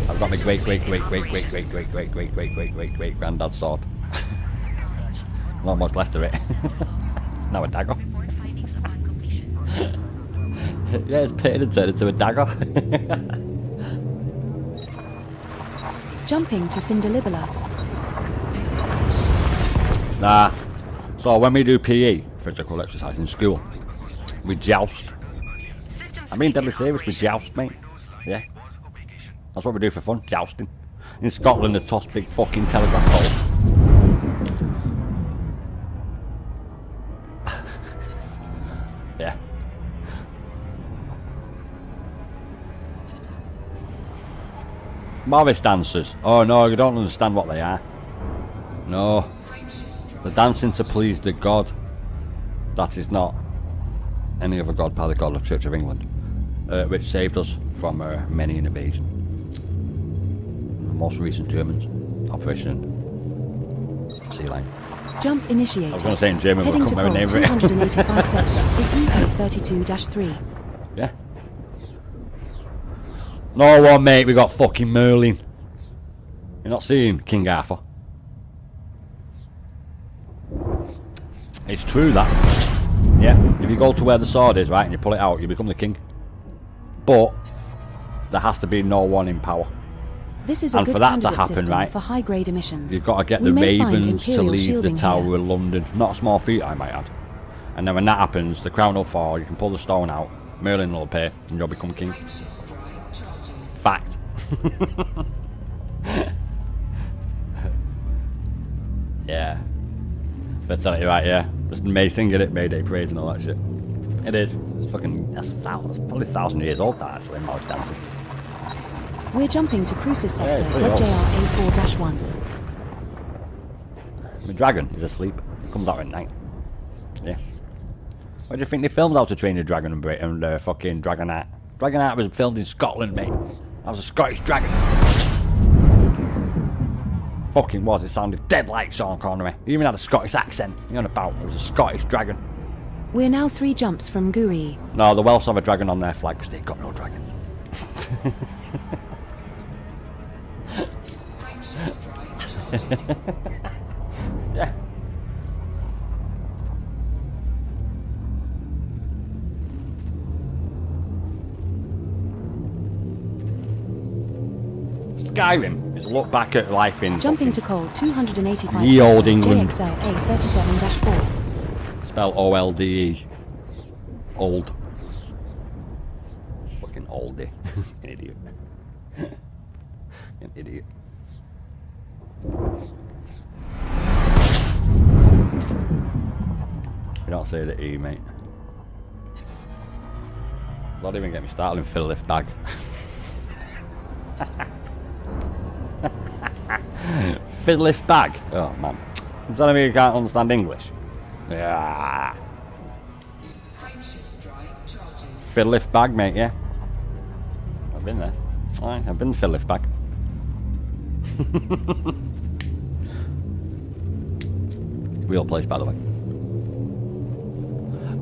I've got my great granddad's sword. Not much left of it. Now a dagger. Yeah, it's pitted and turned into a dagger. Jumping to Findalibula. Nah. So when we do PE, physical exercise in school, we joust. System I mean, sweep deadly in serious, we operation. joust, mate. Yeah. That's what we do for fun, jousting. In Scotland, they toss big fucking telegraph poles. Yeah. Morris dancers. Oh no, you don't understand what they are. No. They're dancing to please the God. That is not any other God but the God of the Church of England, which saved us from many an invasion. The most recent Germans, Operation Sea Lion. Jump initiated. I was going to say in German, but I Heading to couldn't Col remember the name of it. 285 sector is UK 32-3. Yeah. No one, mate, we got fucking Merlin. You're not seeing King Arthur. It's true that. Yeah, if you go to where the sword is, right, and you pull it out, you become the king. But there has to be no one in power. This is a And good for that to candidate happen, system right, for high-grade emissions. You've got to get We the may find Ravens to Imperial leave the shielding Tower here. of London. Not a small feat, I might add. And then when that happens, the crown will fall, you can pull the stone out, Merlin will appear, and you'll become king. Drive charging. Fact. Yeah. But tell you right, yeah. Just an amazing thing, get it? Mayday parades and all that shit. It is. It's fucking, that's probably 1,000 years old, that actually, Morris dancing. We're jumping to Crucis sector, it's pretty old. ZJR A4-1. My dragon is asleep. Comes out at night. Yeah. Where do you think they filmed How to Train Your Dragon and fucking Dragonite? Dragonite was filmed in Scotland, mate. That was a Scottish dragon. Fucking was. It sounded dead like Sean Connery. He even had a Scottish accent. You know about? It was a Scottish dragon. We're now 3 jumps from Guri. No, the Welsh have a dragon on their flag because they've got no dragons. Yeah. Skyrim is a look back at life in Jumping to coal 285 Ye Old England. JXL A37-4. Spell OLDE. Old. Fucking oldie. An idiot. An idiot. You don't say the E, mate. Don't even get me started in fill lift bag. Fill lift bag? Oh, man. Does that mean you can't understand English? Yeah. Fill lift bag, mate, yeah. I've been there. Aye, I've been fill lift bag. Real place, by the way.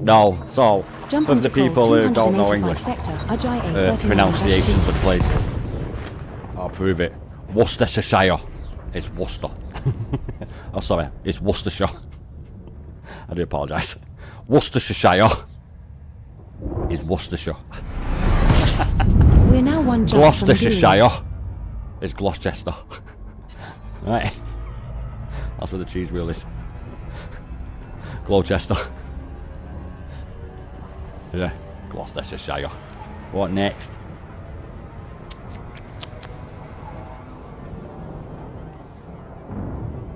No, so for the people who don't know English, pronunciations of places, I'll prove it. Worcestershire is Worcester. Oh, sorry, it's Worcestershire. I do apologise. Worcestershire is Worcestershire. We're now 1 jump Gloucestershire is Gloucester. Right. That's where the cheese wheel is. Gloucester. Yeah, Gloucestershire. What next?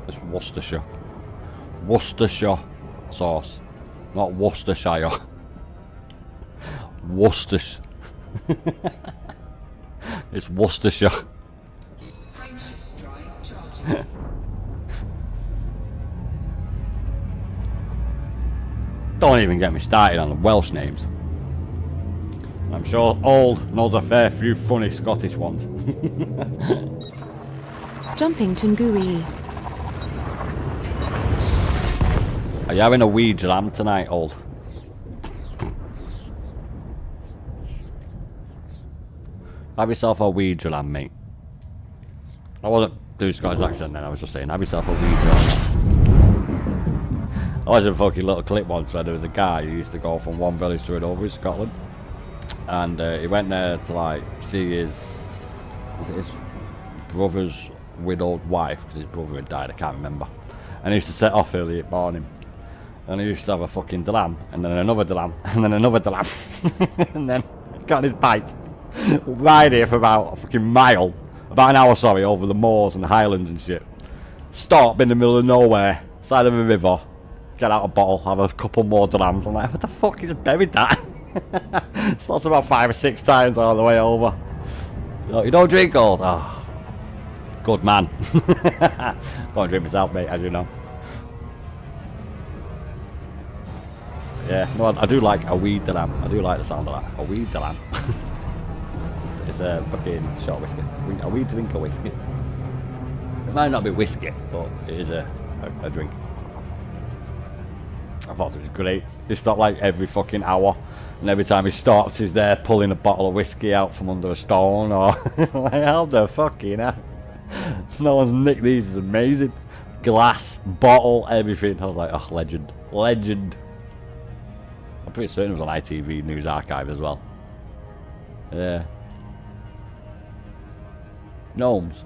It's Worcestershire. Worcestershire sauce. Not Worcestershire. Worcestershire. It's Worcestershire. Don't even get me started on the Welsh names. I'm sure Old knows a fair few funny Scottish ones. Jumping to Nguri. Are you having a wee dram tonight, Old? Have yourself a wee dram, mate. I wasn't doing Scottish accent then, I was just saying, have yourself a wee dram. I watched a fucking little clip once where there was a guy who used to go from one village to another in Scotland. And he went there to like see his brother's widowed wife, because his brother had died, I can't remember. And he used to set off early in the morning. And he used to have a fucking dram, and then another dram, and then another dram. And then got on his bike, ride here for about a fucking mile, about an hour, sorry, over the moors and the highlands and shit. Stop in the middle of nowhere, side of a river, get out a bottle, have a couple more drams. I'm like, what the fuck, he just buried that? Stops about 5 or 6 times all the way over. You don't drink, Old? Oh, good man. Don't drink myself, mate, as you know. Yeah, no, I do like a wee dram. I do like the sound of that. A wee dram. It's a fucking short whiskey. A wee drink of whiskey. It might not be whiskey, but it is a drink. I thought it was great. He stopped like every fucking hour, and every time he stops, he's there pulling a bottle of whiskey out from under a stone, or like, how the fucking hell? No one's nicked these. It's amazing. Glass, bottle, everything. I was like, oh, legend, legend. I'm pretty certain it was on ITV News Archive as well. Yeah. Gnomes.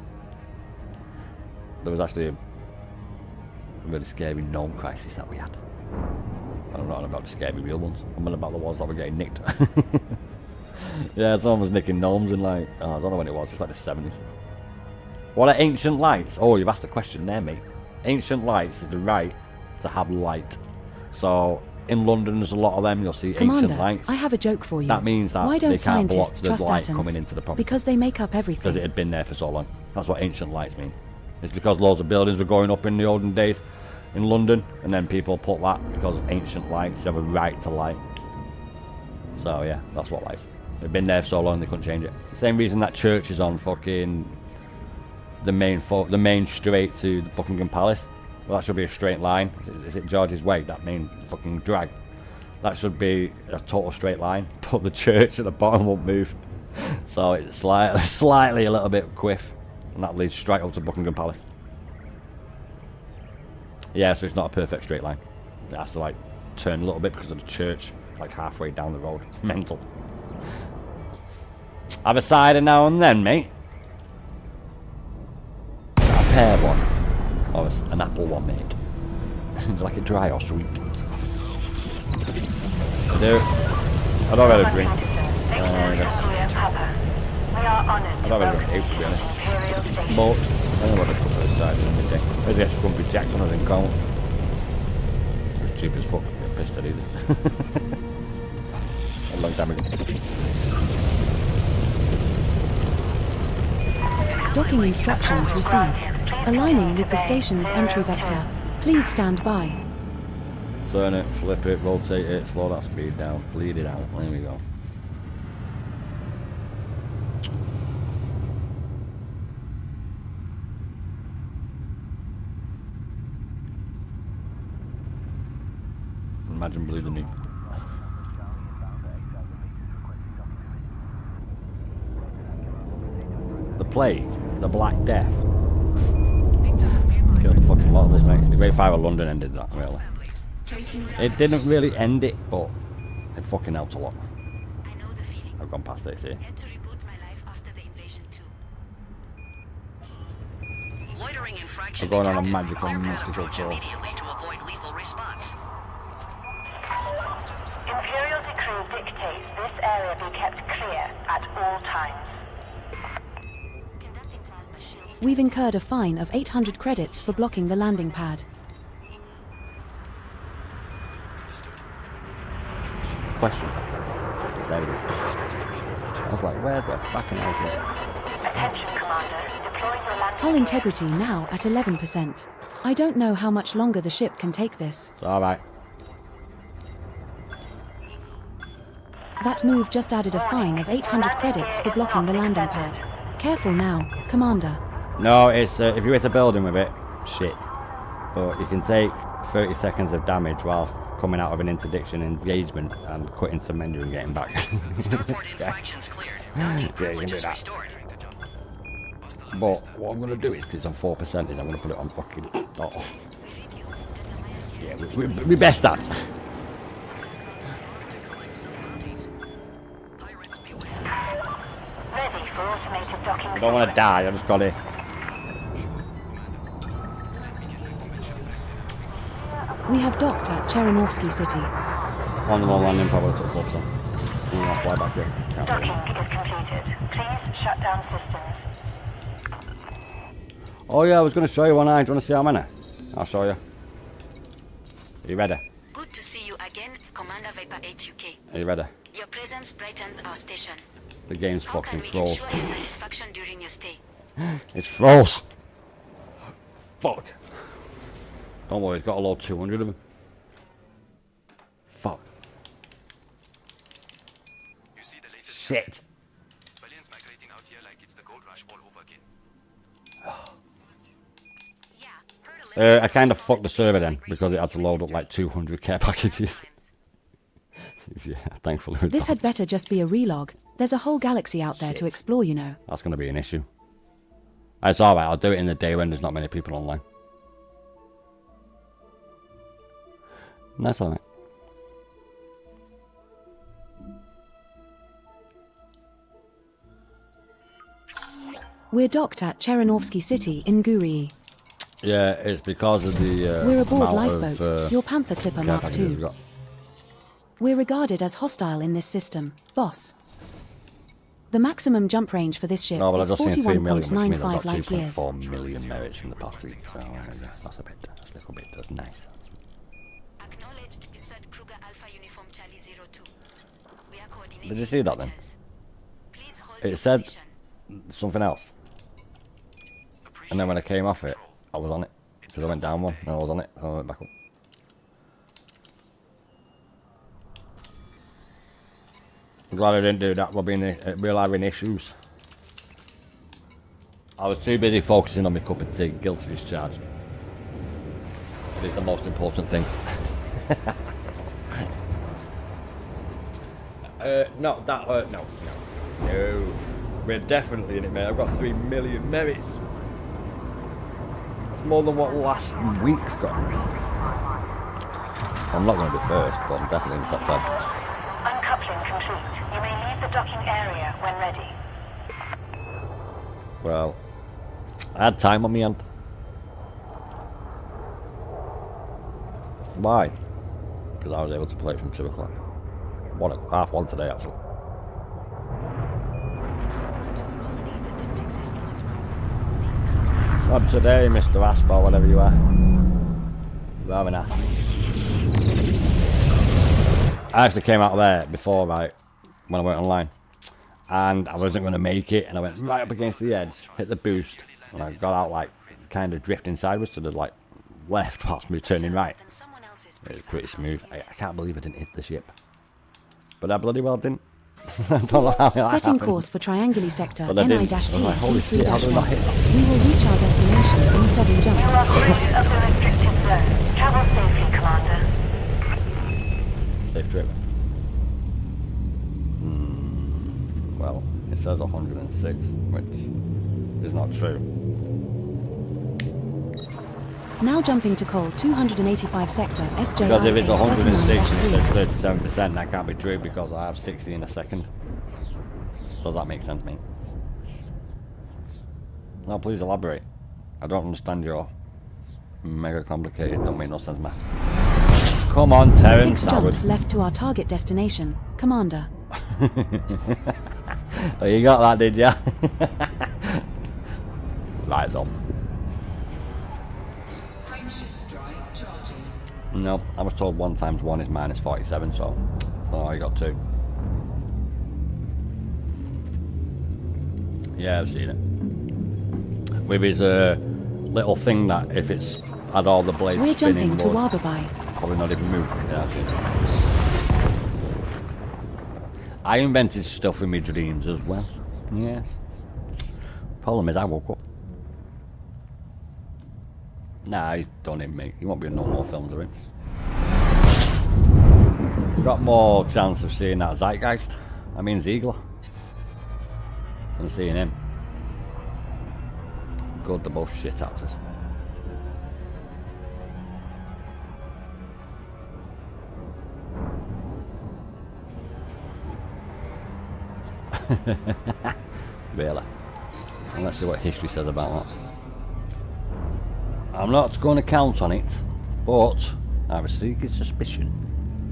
There was actually a really scary gnome crisis that we had. I'm not about the scary real ones. I'm about the ones that were getting nicked. Yeah, someone was nicking gnomes in like, I don't know when it was like the 70s. What are ancient lights? Oh, you've asked a question there, mate. Ancient lights is the right to have light. So in London, there's a lot of them. You'll see Commander, ancient lights. I have a joke for you. That means that why don't they can't block scientists the trust light atoms? coming into the property. Because they make up everything. Because it had been there for so long. That's what ancient lights mean. It's because loads of buildings were going up in the olden days, in London, and then people put that because ancient lights, you have a right to light. So yeah, that's what lights. They've been there so long they couldn't change it. Same reason that church is on fucking the main straight to the Buckingham Palace. Well, that should be a straight line. Is it George's Way? That main fucking drag. That should be a total straight line. But the church at the bottom won't move, so it's slightly a little bit quiff, and that leads straight up to Buckingham Palace. Yeah, so it's not a perfect straight line. It has to like turn a little bit because of the church, like halfway down the road. It's mental. Have a cider now and then, mate. A pear one, or an apple one, mate. Like a dry or sweet. I don't really drink. I don't really drink to be honest. But I don't want a couple of ciders in the day. There's the extra Grumpy Jacks on it in Colin. It's cheap as fuck. Get pissed at either. A long time ago. Docking instructions received. Aligning with the station's entry vector. Please stand by. Turn it, flip it, rotate it, slow that speed down, bleed it out. There we go. Imagine bleeding me. The plague, the Black Death. Killed the fucking lot of us, mate. The Great Fire of London ended that, really. It didn't really end it, but it fucking helped a lot. I've gone past this here. We're going on a magical, mystical tour. Imperial decree dictates this area be kept clear at all times. We've incurred a fine of 800 credits for blocking the landing pad. Question. There it is. I was like, where the fucking hell is it? Attention, Commander. Deploy your landing. Hull integrity now at 11%. I don't know how much longer the ship can take this. It's alright. That move just added a fine of 800 credits for blocking the landing pad. Careful now, Commander. No, it's if you hit a building with it, shit. But you can take 30 seconds of damage whilst coming out of an interdiction engagement and quitting some menu and getting back. Yeah, you can do that. But what I'm going to do is, because it's on 4%, is I'm going to put it on fucking... Oh. Yeah, we best that. Ready for automated docking. I don't want to die, I just got it. We have docked at Chernovsky City. On the landing, probably took 4%. I'll fly back here. Docking is completed. Please shut down systems. Oh yeah, I was going to show you one eye. Do you want to see how many? I'll show you. Are you ready? Good to see you again, Commander Viper 8 UK. Are you ready? Your presence brightens our station. The game's How fucking can we froze. ensure your satisfaction during your stay? It's froze. Fuck. Don't worry, it's got a load 200 of them. Fuck. You see the latest Shit. Berlin's migrating out here like it's the gold rush all over again. I kind of fucked the server then because it had to load up like 200 care packages. Yeah, thankfully. This had better just be a relog. There's a whole galaxy out there to explore, you know. That's going to be an issue. It's alright, I'll do it in the day when there's not many people online. That's alright. We're docked at Chernovsky City in Gurii. Yeah, it's because of the We're aboard amount lifeboat, of, your Panther Clipper care Mark packages we've II. got. We're regarded as hostile in this system, boss. The maximum jump range for this ship No, but is I've just seen 3 million, which means 41.95 I've got light years. 2.4 million merits in the past week. So yeah, that's a little bit, that's nice. Acknowledged Isad Kruger Alpha Uniform Charlie 02. We are coordinating. Did you see that then? Please hold It your said position. something else. And then when I came off it, I was on it. Because I went down one and I was on it, so I went back up. I'm glad I didn't do that, we're having issues. I was too busy focusing on my cup of tea, guilty discharge. It is the most important thing. No. We're definitely in it, mate. I've got 3 million merits. It's more than what last week's got. I'm not going to be first, but I'm definitely in the top 10. Uncoupling complete. You may leave the docking area when ready. Well, I had time on my hand. Why? Because I was able to play from 2 o'clock. 1:30 today, actually. Not today, Mr. Aspa, whatever you are. Rather nice. I actually came out of there before, right, when I went online. And I wasn't going to make it, and I went right up against the edge, hit the boost, and I got out like kind of drifting sideways to the like left whilst me turning right. It was pretty smooth. I can't believe I didn't hit the ship. But I bloody well didn't. I don't know how that Setting happened. course for Trianguli sector But I didn't. I was NI-T like, holy shit, how did I not hit that? B3-1. We will reach our destination in 7 You jumps. are clear of the restricted zone. Travel safely, Commander. Safe trip. Well, it says 106, which is not true. Now jumping to Col 285 sector SJIA Because if it's 106 and it 39-3. says 37%, that can't be true because I have 60 in a second. So that makes sense, mate. Now please elaborate. I don't understand your mega complicated, don't make no sense math. Come on, Terence. 6 jumps left to our target destination, Commander. Oh, you got that, did ya? Right, on. Frameshift drive charging. No, I was told 1 times 1 is minus 47, so oh, you got 2. Yeah, I've seen it. With his little thing that if it's had all the blades We're spinning, jumping to would Wababai. probably not even move. Yeah, I've seen it. I invented stuff in my dreams as well. Yes. Problem is, I woke up. Nah, he's done him, mate. He won't be in no more films of him. You've got more chance of seeing that Zeitgeist, I mean Ziegler, than seeing him. Good, they're both shit actors. Really? And let's see what history says about that. I'm not going to count on it, but I have a sneaky suspicion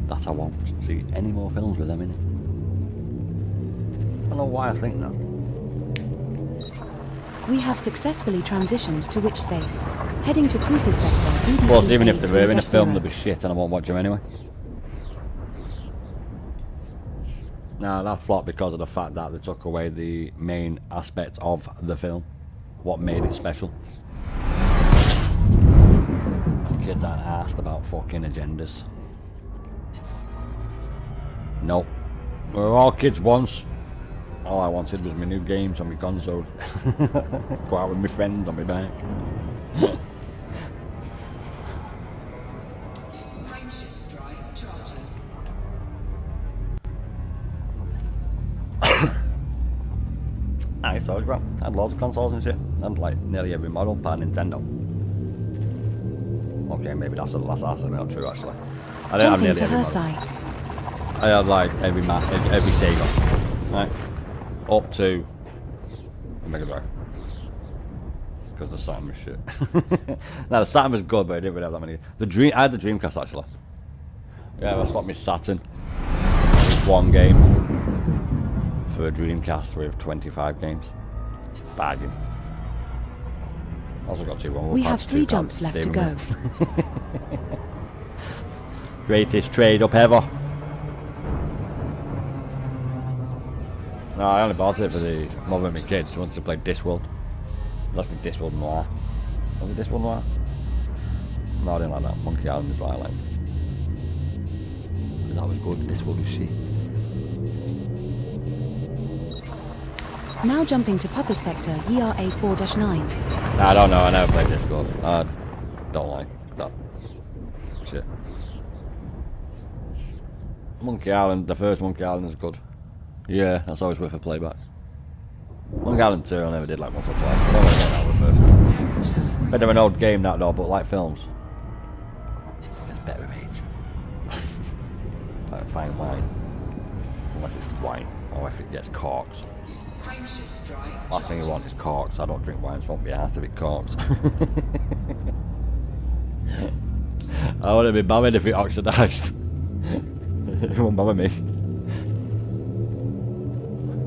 that I won't see any more films with them in it. I don't know why I think that. We have successfully transitioned to which space? Heading to Cruises sector BDG Plus, even if they were in a film, 3-0. they'd be shit and I won't watch them anyway. Nah, that flopped because of the fact that they took away the main aspect of the film. What made it special. And kids aren't asked about fucking agendas. Nope. We were all kids once. All I wanted was my new games on my console. Go out with my friends on my bike. Frameshift drive charging. Nice, I was wrong. I had loads of consoles and shit. I had like nearly every model bar Nintendo. Okay, maybe that's not true actually. I didn't have Jumping nearly to every her model. side. I had like every Sega, right, up to the Mega Drive. Because the Saturn was shit. Now the Saturn was good, but I didn't really have that many. I had the Dreamcast actually. Yeah, I swapped my Saturn with 1 game for a Dreamcast with 25 games. Bargain. Also got 2 1. We have 3 jumps left to go. Greatest trade up ever. No, I only bought it for the mother and my kids who wanted to play Discworld. That's the Discworld Noir. Was it Discworld Noir? No, I didn't like that. Monkey Island is what I liked. That was good. This one was shit. Now jumping to Pupper's sector, ERA 4-9. I don't know. I never played this good. I don't like that shit. Monkey Island, the first Monkey Island is good. Yeah, that's always worth a playback. Monkey Island 2 I never did like once or twice. I don't like that one first. Bit of an old game that though, but like films. It's better of age. Like fine wine. Unless it's wine, or if it gets corks. Frameshift drive Last thing you want is corks. I don't drink wine, so it won't be asked if it corks. I wouldn't be bothered if it oxidised. It won't bother me.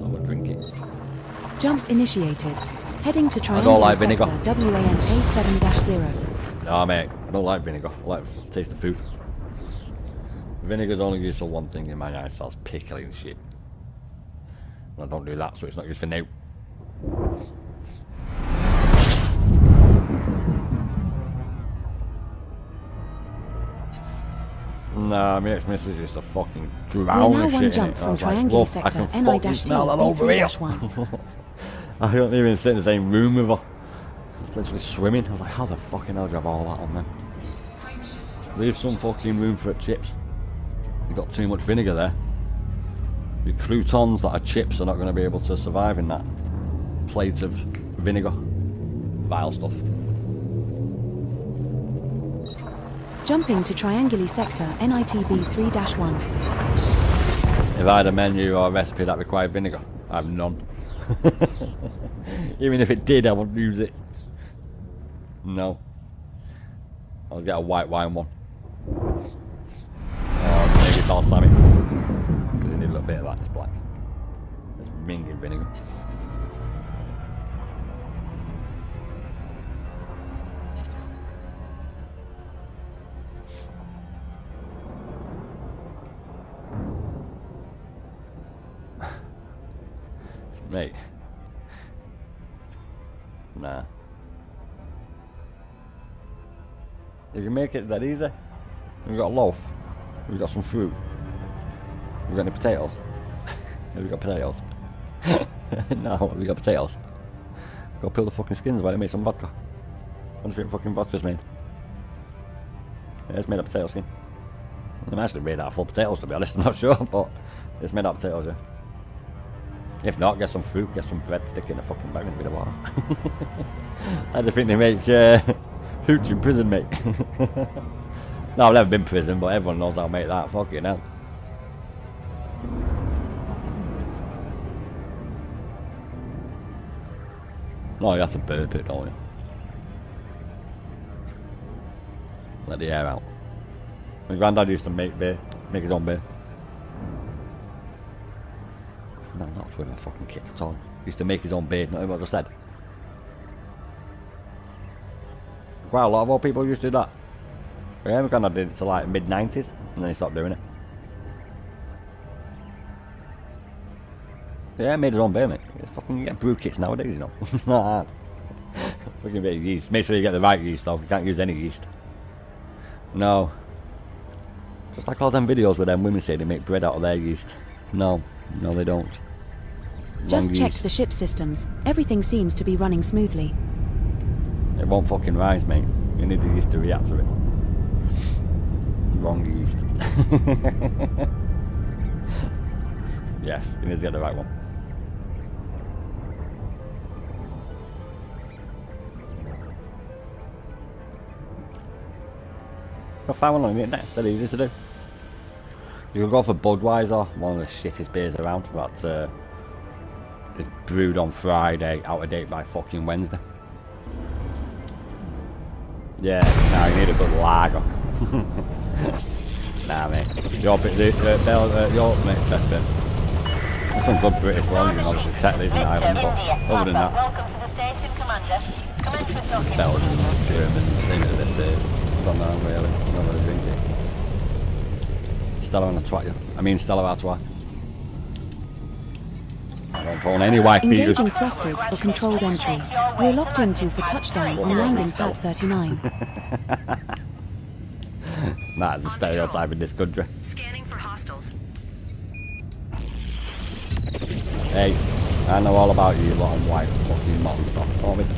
I would drink it. Jump initiated. Heading to I triangular don't like sector vinegar. WANA7-0. No mate, I don't like vinegar. I like the taste of food. Vinegar's only used for one thing in my eyes, so it's pickly and shit. And I don't do that, so it's not used for now. Nah, my ex-missus used to fucking drown We're now in one shit jump in it. I from was like, triangular "Look, I sector can fucking smell that over here." NI-T-B3-1. I couldn't even sit in the same room with her. I was literally swimming. I was like, how the fucking hell do you have all that on them? Leave some fucking room for chips. You've got too much vinegar there. Your croutons that are chips are not going to be able to survive in that plate of vinegar. Vile stuff. Jumping to triangular sector NITB3-1. If I had a menu or a recipe that required vinegar, I have none. Even if it did, I wouldn't use it. No. I'll get a white wine one. Or maybe balsamic. Because you need a little bit of that, it's black. It's minging vinegar. Mate. Nah. If you make it that easy, we've got a loaf, we've got some fruit, we've got any potatoes. Have we got potatoes? No, we got potatoes. Go peel the fucking skins while they make some vodka. What do you think fucking vodka's made? Yeah, it's made of potato skin. It actually made out of full potatoes, to be honest, I'm not sure, but it's made out of potatoes, yeah. If not, get some fruit, get some bread, stick it in a fucking bag and a bit of water. I just think they make hooch in prison, mate. No, I've never been to prison, but everyone knows how to make that. Fucking hell. No, you have to burp it, don't you? Let the air out. My granddad used to make beer, make his own beer. No, not with my fucking kids at all. He used to make his own beer, not what I just said. Quite a lot of old people used to do that. Yeah, my granddad did it to like mid-90s, and then he stopped doing it. Yeah, made his own beer, mate. You fucking get brew kits nowadays, you know. It's not hard. Fucking bit of yeast. Make sure you get the right yeast, though. You can't use any yeast. No. Just like all them videos where them women say they make bread out of their yeast. No. No, they don't. Just Wrong checked yeast. the ship systems. Everything seems to be running smoothly. It won't fucking rise, mate. You need the yeast to react to it. Wrong yeast. Yes, you need to get the right one. I found one on the internet. They're easy to do. You can go for Budweiser, one of the shittest beers around. But it's brewed on Friday, out of date by fucking Wednesday. Yeah, now you need a good lager. Nah, mate. Your mate, best bit. There's some good British ones, you know, obviously Tetley's in Ireland, but other than that, Welcome to the station, Commander. Commence with docking. Belgian, German, same at this stage. Don't know really, I'm not really drink it. Stella on a twat you. I mean Stella Artois. I don't own any wife beaters. Engaging thrusters for controlled entry. We're locked into for touchdown on landing pad 39. That's a stereotype in this country. Scanning for hostiles. Hey, I know all about you lot of white fucking monster.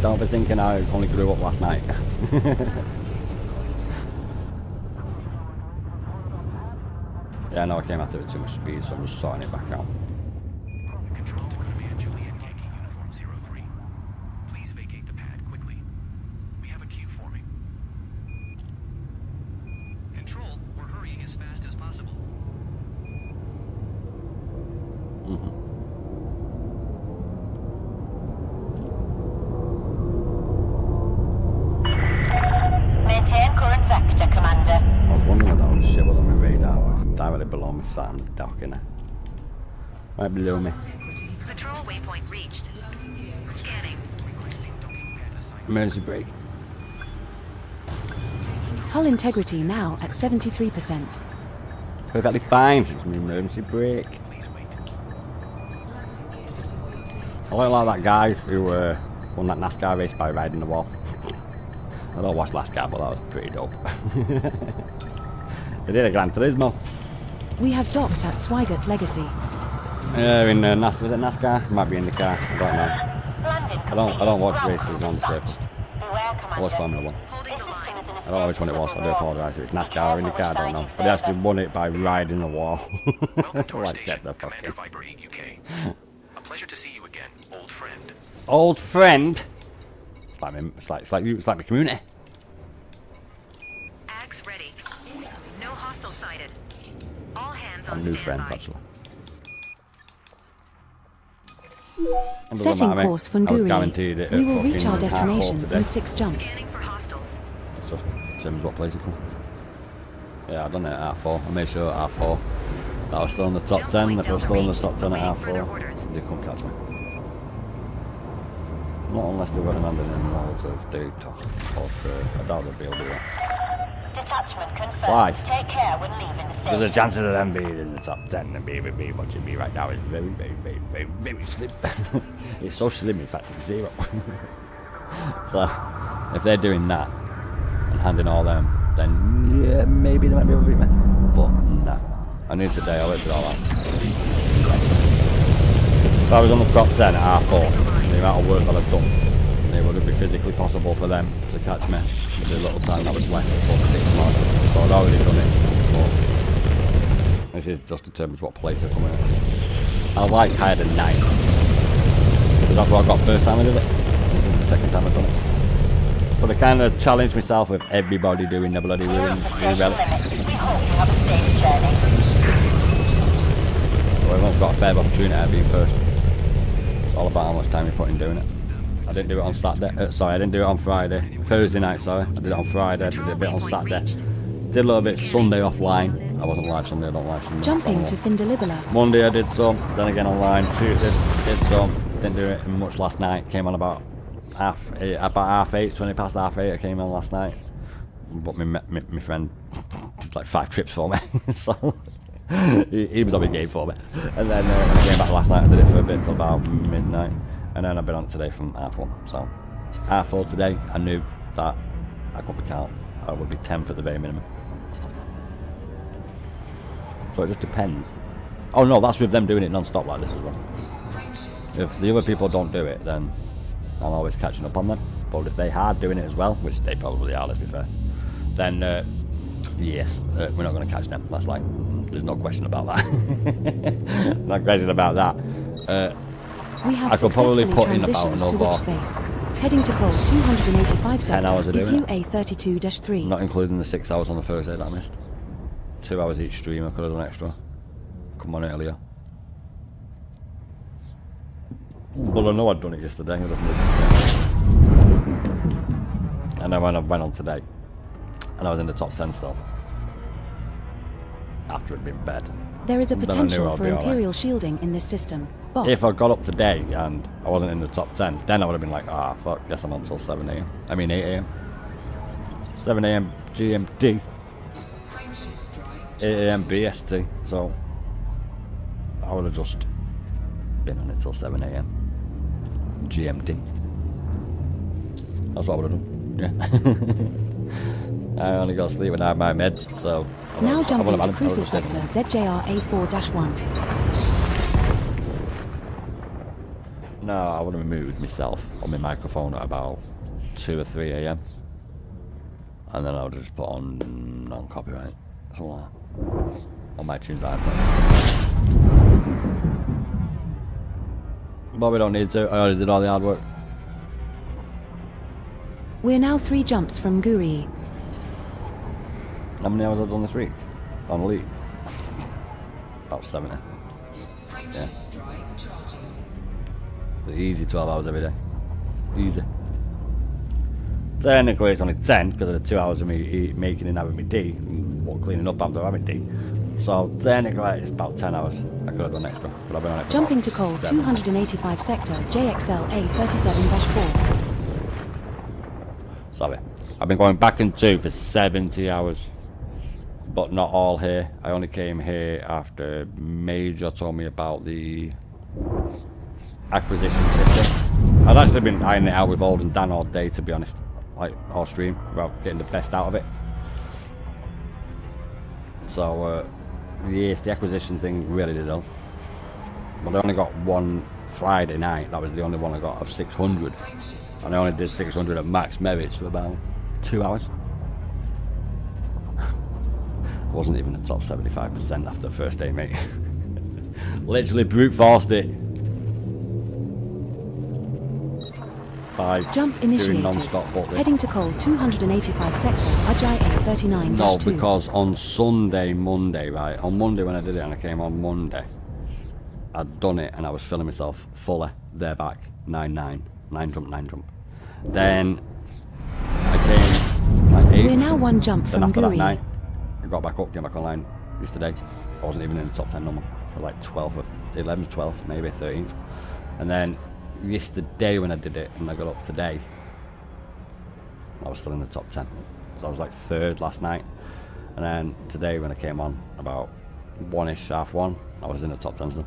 Don't be thinking I only grew up last night. Yeah, I know I came at it with too much speed, so I'm just sorting it back out. Control to Command Juliet Yankee Uniform 03. Please vacate the pad quickly. We have a queue forming. Control, we're hurrying as fast as possible. Maintain current vector, Commander. I was wondering what that shit was on my radar. It was directly below me, sat on the dock, innit? Right below me. Patrol waypoint reached. Scanning. Emergency brake. Hull integrity now at 73%. Perfectly fine. It's an emergency brake. I don't like that guy who won that NASCAR race by riding the wall. I don't watch NASCAR, but that was pretty dope. They did a Gran Turismo. We have docked at Swigert Legacy. In was it NASCAR? Might be in the car. I don't know. I don't watch races on the circuit. I watch Formula 1. Holding the line. I don't know which one it was. I do apologise if it's NASCAR or in the car. I don't know. But he actually won it by riding the wall. Welcome to our Like, station, get the fuck Commander in. Viper 8 UK. A pleasure to see you again, old friend. Old friend. It's like my community. Ags ready. No hostile sighted. All hands I'm on new friends standby. actually. Setting course I was Funguri. guaranteed it. We at will reach fucking our half four destination today. in 6 jumps. Scanning for hostiles. So, Tim's what plays it called. Yeah, I done it at half 4. I made sure at half 4 that I was still in the top 10. If I was still in the top 10 at half 4, they couldn't catch me. Not unless they were landing in loads of data, but I doubt they'll be able to do that. Detachment confirmed. Why? Take care when leaving the Because station. the chances of them being in the top 10 and being watching me right now is very, very, very, very, very slim. It's so slim, in fact, it's 0. So, if they're doing that and handing all them, then yeah, maybe they might be able to beat me. But nah, I knew today I looked at all that. If I was on the top 10 at half 4, the amount of work that I've done, it would be physically possible for them to catch me the little time that was left before the 6 mark. So I'd already done it. But this is just determines what place they're coming in. I like higher than 9. Because that's what I got first time I did it. This is the second time I've done it. But I kind of challenged myself with everybody doing the bloody relics. We hope you have a safe journey. So everyone's got a fair opportunity at being first. It's all about how much time you put in doing it. I didn't do it on Saturday. Sorry, I didn't do it on Friday. Thursday night, sorry. I did it on Friday. I did it a bit on Saturday. Did a little bit Sunday offline. I wasn't live Sunday. I don't live Sunday. Jumping to Findalibula. Monday I did some. Then again online. Tuesday did some. Didn't do it much last night. Came on about half 8. 20 past half 8. I came on last night. But my friend did like 5 trips for me. So he was on the game for me. And then I came back last night. I did it for a bit till about midnight. And then I've been on today from half 1. So half 4 today, I knew that I couldn't be count. I would be 10th at the very minimum. So it just depends. Oh no, that's with them doing it non-stop like this as well. If the other people don't do it, then I'm always catching up on them. But if they are doing it as well, which they probably are, let's be fair, then yes, we're not going to catch them. That's like, there's no question about that. No question about that. We have I could probably successfully put in about transitioned to another which space. Heading to call 285 10 hours sector of is doing it. UA32-3. Not including the 6 hours on the Thursday that I missed. 2 hours each stream, I could have done extra. Come on earlier. Well, I know I'd done it yesterday, it doesn't make sense. And then when I went on today, and I was in the top 10 still. After it'd been bed. There is a Then I knew potential I'd for be all right. Imperial shielding in this system. Boss. If I got up today and I wasn't in the top 10, then I would have been like, ah, fuck, guess I'm on till 7 AM. I mean 8 AM. 7 AM GMT. 8 AM BST. So, I would have just been on it till 7 AM GMT. That's what I would have done. Yeah. I only go to sleep when I have my meds, so... Now jumping to cruiser sector ZJR A4-1. No, I would have muted myself on my microphone at about 2 or 3 a.m. And then I would just put on non-copyright. Something like that. On my tunes that I've got. But we don't need to. I already did all the hard work. We're now 3 jumps from Guri. How many hours have I done this week? On Elite? About 70. Yeah. The easy 12 hours every day. Easy. Technically it's only 10 because of the 2 hours of me making and having my tea, and cleaning up after having tea. So technically it's about 10 hours. I could have done extra, but I've been on it for Jumping to coal 285 sector JXL A37-4. Sorry. I've been going back and 2 for 70 hours. But not all here. I only came here after Major told me about the acquisition system. I've actually been eyeing it out with Old and Dan all day, to be honest. Like, all stream, about getting the best out of it. So, yes, the acquisition thing really did help. But I only got one Friday night. That was the only one I got of 600. And I only did 600 at max merits for about 2 hours. Wasn't even the top 75% after the first day, mate. Literally brute forced it. By Jump doing initiated. non-stop football. Heading to coal 285 sector Ajay A39-2. No, because on Monday, right? On Monday when I did it and I came on Monday, I'd done it and I was filling myself fully. They're back. 9-9. 9 jump. Then I came like 8. We're now 1 jump Then from after that Guri. night, I got back up, came back online yesterday. I wasn't even in the top 10 number. I was like 12th or 11th, 12th, maybe 13th. And then yesterday when I did it and I got up today, I was still in the top 10. So I was like 3rd last night. And then today when I came on about 1ish, half 1, I was in the top 10 still.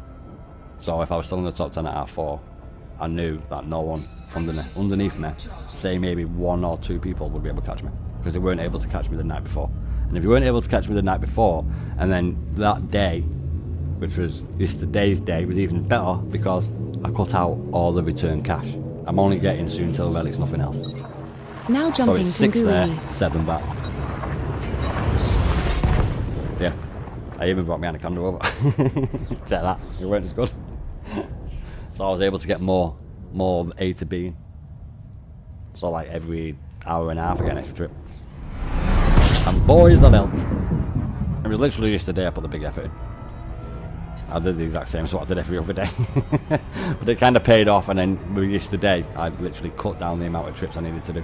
So if I was still in the top 10 at half 4, I knew that no one underneath me, say maybe 1 or 2 people would be able to catch me. Because they weren't able to catch me the night before. And if you weren't able to catch me the night before, and then that day, which was yesterday's day, was even better because I cut out all the return cash. I'm only getting Sootil Relics, nothing else. Now So jumping it's to 6 there, Guri. 7 back. Yeah, I even brought my anaconda over. Check that, it weren't as good. So I was able to get more A to B. So like every hour and a half I get an extra trip. And boys, that helped. It was literally yesterday I put the big effort in. I did the exact same as what I did every other day. But it kind of paid off, and then yesterday I literally cut down the amount of trips I needed to do.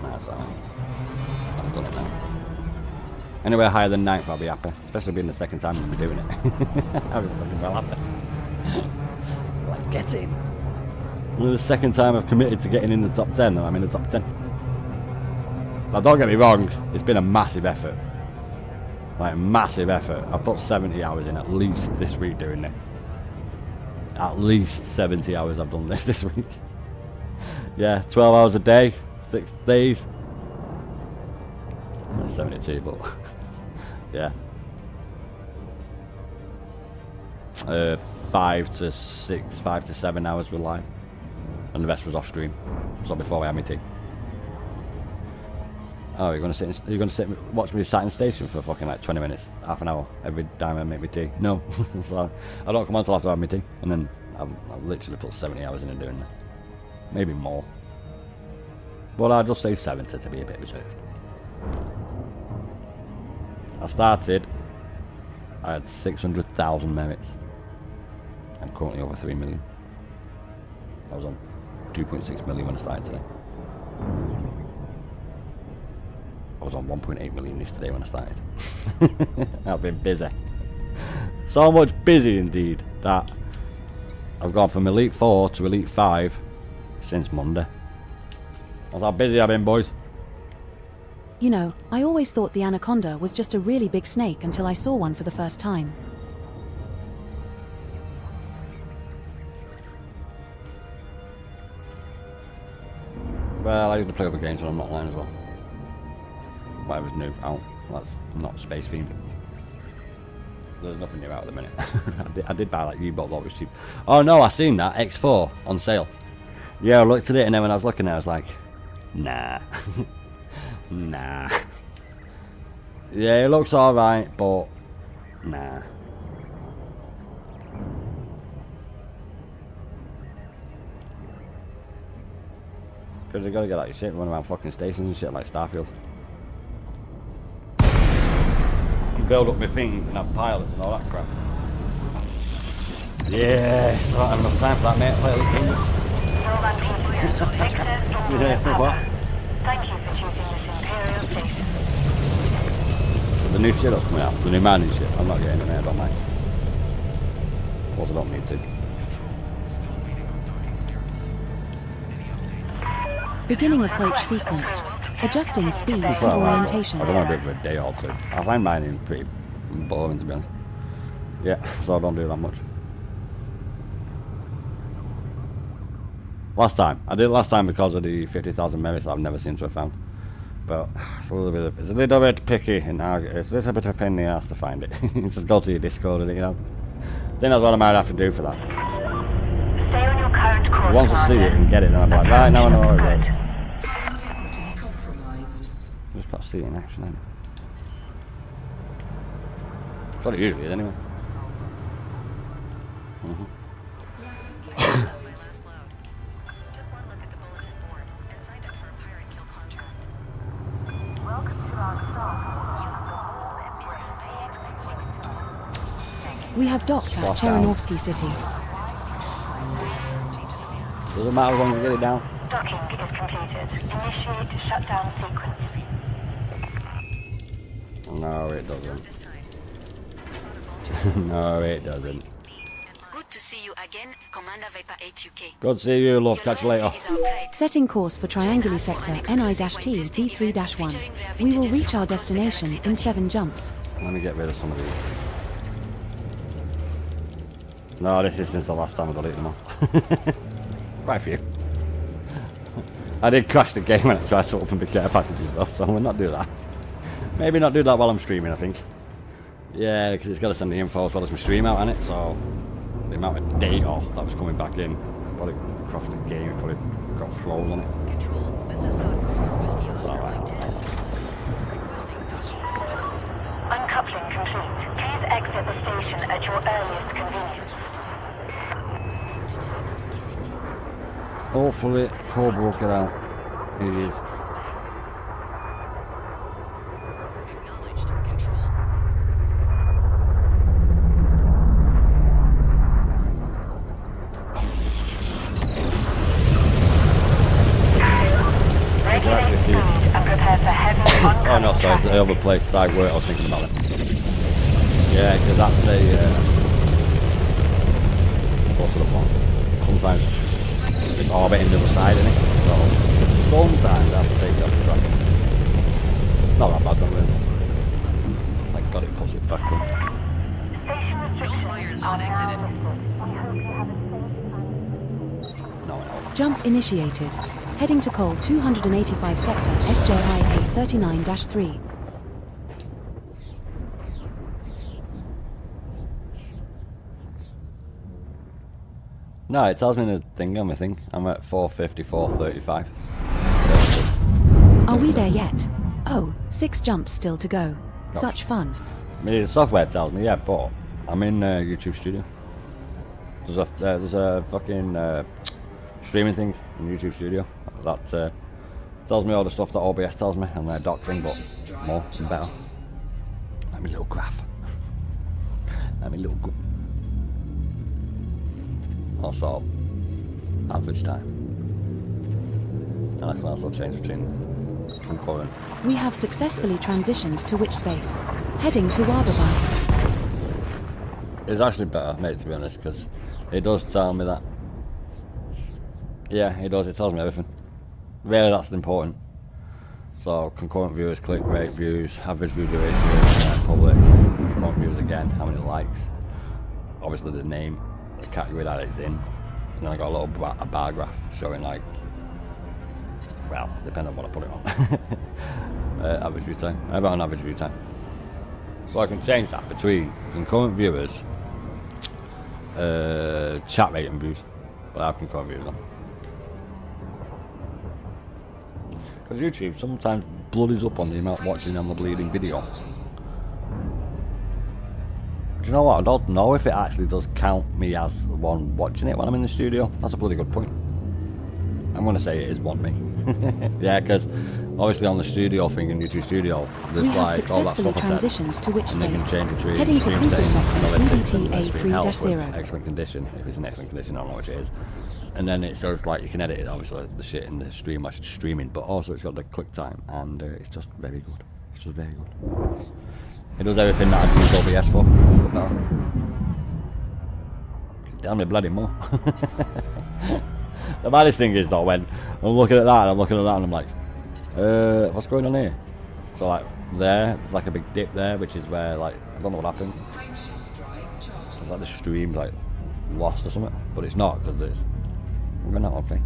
That's alright. I've done it now. Anywhere higher than 9th I'll be happy. Especially being the second time I've been doing it. I'll be fucking well happy. Like, get in. The second time I've committed to getting in the top 10 and I'm in the top 10. Now don't get me wrong, it's been a massive effort. Like, massive effort. I've put 70 hours in at least this week doing it. At least 70 hours I've done this week. Yeah, 12 hours a day, 6 days. 72, but yeah. 5 to 7 hours were live. And the rest was off stream. So before I had my tea. Oh, you're gonna watch me sat in station for fucking like 20 minutes, half an hour every time I make my tea? No. So I don't come on till after I have my tea, and then I've literally put 70 hours into doing that. Maybe more. But I'll just say 70 to be a bit reserved. I started, I had 600,000 merits. I'm currently over 3 million. I was on 2.6 million when I started today. I was on 1.8 million yesterday when I started. I've been busy. So much busy indeed that I've gone from Elite 4 to Elite 5 since Monday. That's how busy I've been, boys. You know, I always thought the anaconda was just a really big snake until I saw one for the first time. Well, I usually play other games when I'm not online as well. Whatever's new out, that's not space themed. There's nothing new out at the minute. I did buy like U-boat, that was cheap. Oh no, I seen that X4 on sale. Yeah, I looked at it and then when I was looking at it, I was like, nah. Nah. Yeah, it looks alright, but nah. Because you gotta get like your shit running around fucking stations and shit like Starfield. Build up my things and have pilots and all that crap. Yes, I don't have enough time for that, mate. Play with things. Yeah, what? Thank you for choosing this Imperial station. The new shit up coming out, the new mining shit. I'm not getting in there, I don't mind. Of course, I don't need to. Beginning approach sequence. Adjusting speed and orientation. I don't want to do it for a day or two. I find mining pretty boring, to be honest. Yeah, so I don't do that much. Last time. I did it last time because of the 50,000 merits that I've never seemed to have found. But it's a little bit picky and it's a little bit of a pain in the ass to find it. Just go to your Discord and you know. Then that's what I might have to do for that. Stay on your current course. Once I see it and get it, then I'm like, right, now I know where it is. Integrity compromised. Just got to see it in action, ain't it? That's what it usually is, anyway. Landing gear My last load. Took one look at the bulletin board and signed up for a pirate kill contract. Welcome to our staff. We have docked at Cheranovsky City. Doesn't matter as long as you get it down. Docking is completed. Initiate shutdown sequence. No, it doesn't. This time. No, it doesn't. Good to see you again, Commander Viper 8UK. Good to see you, love. Catch you later. Is our pride. Setting course for Trianguli Sector NI-T V3-1. We will reach our destination in 7 jumps. Let me get rid of some of these. No, this is since the last time I deleted them all. Quite a few. I did crash the game when I tried to open the care packages though, so we'll not do that. Maybe not do that while I'm streaming, I think. Yeah, because it's got to send the info as well as my stream out on it, so the amount of data that was coming back in probably crashed the game, it probably got froze on it. Control, this is Sootil Whiskey It's alright. Requesting docking. Uncoupling complete. Please exit the station at your earliest convenience. Hopefully, Cobra will get out. He is. Acknowledged. Control. Regulate speed and prepare for heavy oncoming Oh no, sorry, it's the traffic. other place side where I was thinking about it. Yeah, because that's a what's the one? Sometimes it's orbiting the other side, isn't it? So sometimes I have to take it off the track. Not that bad, don't really. Thank God it puts it back on. Station restrictions fire zone are now exited. lifted. We hope you have a No, no. Jump initiated. Heading to Col 285 Sector SJIA 39-3. No, it tells me the thing on my thing. I'm at 454.35. Are we there yet? Oh, 6 jumps still to go. Such fun. I mean, the software tells me, yeah, but I'm in YouTube Studio. There's a fucking streaming thing in YouTube Studio that tells me all the stuff that OBS tells me and their dock thing, but more and better. Let me little graph. Let me little. Also, average time. And I can also change between concurrent. We have successfully transitioned to which space? Heading to Wababai. It's actually better, mate, to be honest, because it does tell me that. Yeah, it does. It tells me everything. Really, that's important. So, concurrent viewers, click rate, views, average view duration, public, concurrent views again, how many likes, obviously the name, the category that it's in, and then I got a little bar graph showing like Well, depending on what I put it on. Average view time. How about an average view time? So I can change that between concurrent viewers, chat rate and views. But I have concurrent viewers on. Because YouTube sometimes bloodies up on the amount watching on the bleeding video. Do you know what? I don't know if it actually does count me as the one watching it when I'm in the studio. That's a bloody good point. I'm going to say it is one me. Yeah, because obviously on the studio thing in YouTube Studio, there's We have like all that successfully stuff I said. transitioned to which And they can space? change between Heading to stream cruiser settings, sector analytics, and EDTA stream health with 3-0. excellent condition. If it's in excellent condition, I don't know which it is. And then it shows like you can edit it, obviously the shit in the stream while it's streaming, but also it's got the click time, and it's just very good. It's just very good. It does everything that I'd use OBS for, but better. Damn me bloody more. The maddest thing is though, when I'm looking at that and I'm looking at that and I'm like, what's going on here? So like there's like a big dip there, which is where like I don't know what happened. It's like the stream's like lost or something, but it's not because it's we're not okay.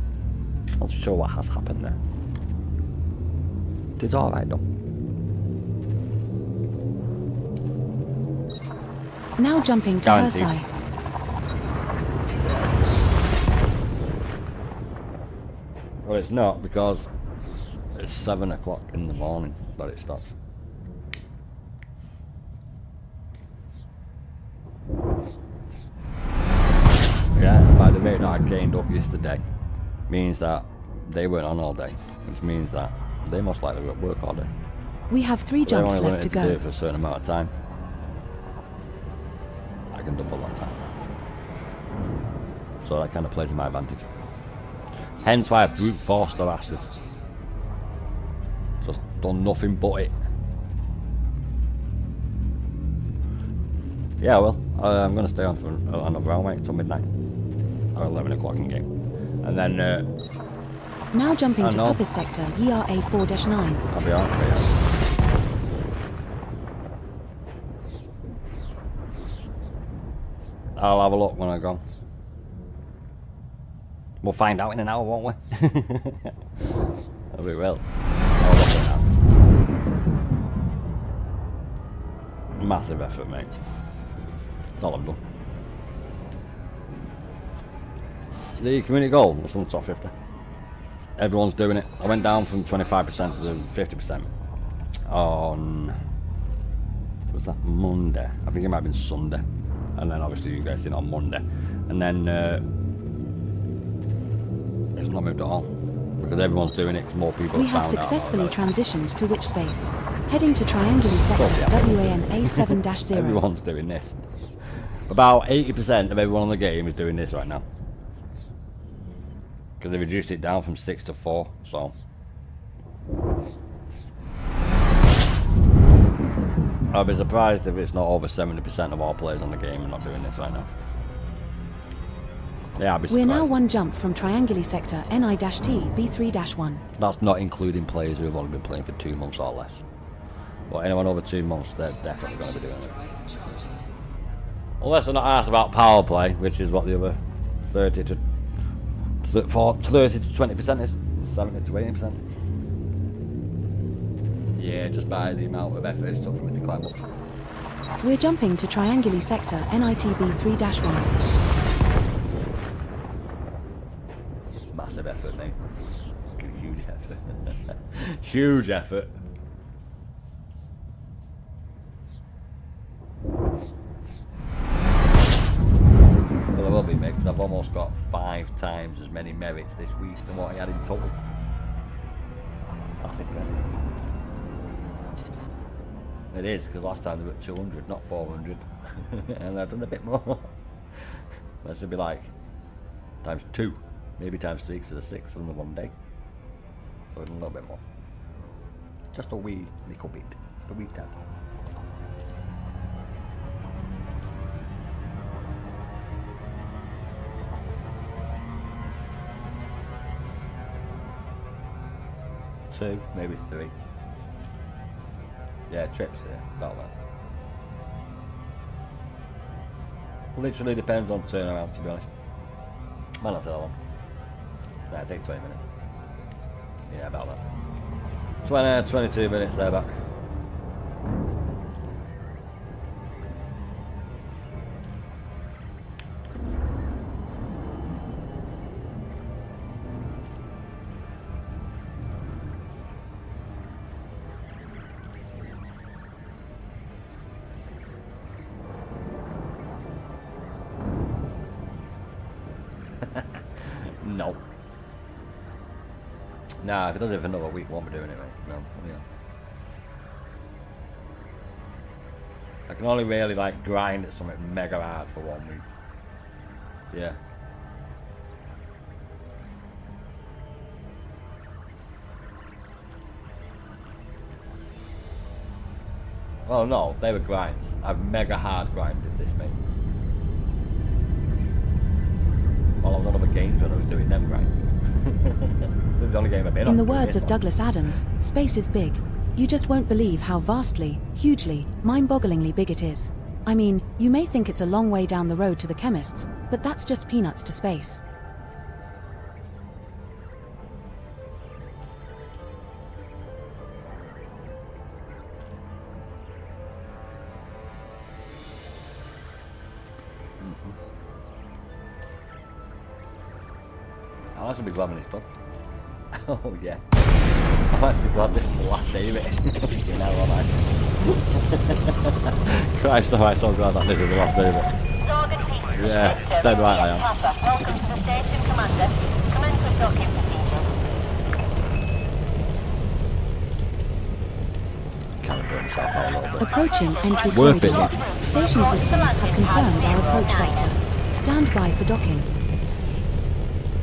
I'll show what has happened there. It is alright though. Now jumping to Guaranteed. Versailles. Well, it's not because it's 7 o'clock in the morning that it stops. Yeah, by the rate that I gained up yesterday means that they weren't on all day, which means that they most likely were at work all day. We have 3 But they're jumps only left to limited to do it go. for a certain amount of time. I can double that time. So that kind of plays in my advantage. Hence why I brute forced the bastards. Just done nothing but it. Yeah, well, I'm going to stay on for another hour, mate, till midnight. Or 11 o'clock in game. And then, Now jumping I to know. Purpose sector ERA 4-9. I'll be on for you. I'll have a look when I go. We'll find out in an hour, won't we? We will. I'll look at that. Massive effort, mate. That's all I've done. The community goal was on the top 50. Everyone's doing it. I went down from 25% to 50% on, was that Monday? I think it might have been Sunday. And then obviously you guys seen it on Monday. And then it's not moved at all. Because everyone's doing it, because more people We have found out successfully about it. transitioned to which space? Heading to triangular sector WAN A7-0. Everyone's doing this. About 80% of everyone on the game is doing this right now. Because they reduced it down from 6 to 4, so. I'd be surprised if it's not over 70% of all players on the game are not doing this right now. Yeah, I'd be surprised. We're now 1 jump from triangular sector NI-T B3-1. That's not including players who have only been playing for 2 months or less. But anyone over 2 months, they're definitely going to be doing it. Unless they're not asked about power play, which is what the other 30 to 20% is. 70 to 80%. Yeah, just by the amount of effort it took for me to climb up. We're jumping to triangular sector NIT B3-1. Massive effort, mate. Huge effort. Huge effort. Well, I will be, mate, because I've almost got 5 times as many merits this week than what I had in total. That's impressive. It is, because last time they were at 200, not 400. And I've done a bit more. That should be like times 2. Maybe times 3 because of the 6 on the one day. So a little bit more. Just a wee little bit. Just a wee tad. Two, maybe 3. Yeah, trips, yeah, about that. Literally depends on turnaround, to be honest. Might not take that long. Nah, it takes 20 minutes. Yeah, about that. 22 minutes there back. No. Nah, if it does it for another week, won't be doing it, mate. No, yeah. I can only really like grind at something mega hard for 1 week. Yeah. Oh no, they were grinds. I've mega hard grinded this, mate. Well, I was on other games when I was doing them grinds. This is the only game I've been on. In the words of Douglas Adams, space is big. You just won't believe how vastly, hugely, mind-bogglingly big it is. I mean, you may think it's a long way down the road to the chemists, but that's just peanuts to space. I'll actually be glad when it's done. Oh yeah. I'm actually glad this is the last day of it. You know what I Christ, am I so glad that this is the last day of it. Yeah, dead right I am. Welcome to the station, Commander. Commence with docking procedures. Kind of burn myself out a little bit. Approaching entry Worth it, corridor. though. Station systems have confirmed our approach vector. Stand by for docking.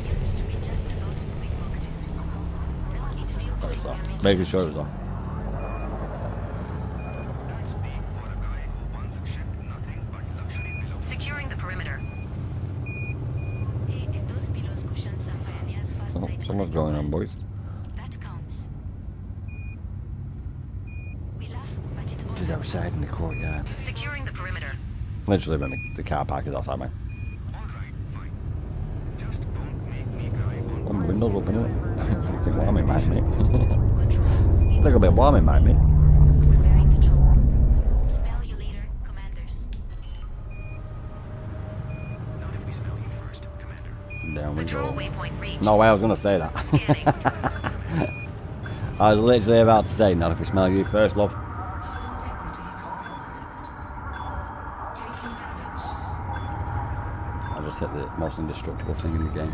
Used to be just about moving boxes. Now it feels like we are making Making sure it was on. Securing the perimeter. Hey, and those pillows, cushions, and pioneers fast Oh, night something's going on, boys. That counts. We laugh, but it all Just outside in the courtyard. Securing the perimeter. Literally, when the car park is outside, mate. Oh, my window's open, isn't it? Freaking warm in mine, mate. control. A little bit warm in mine, mate. Preparing to jump. Smell you later, commanders. Not if we smell you first, Commander. Down we Patrol go. waypoint reached. No way I was going to say that. Scanning. I was literally about to say, not if we smell you first, love. Integrity compromised. Taking damage. I just hit the most indestructible thing in the game.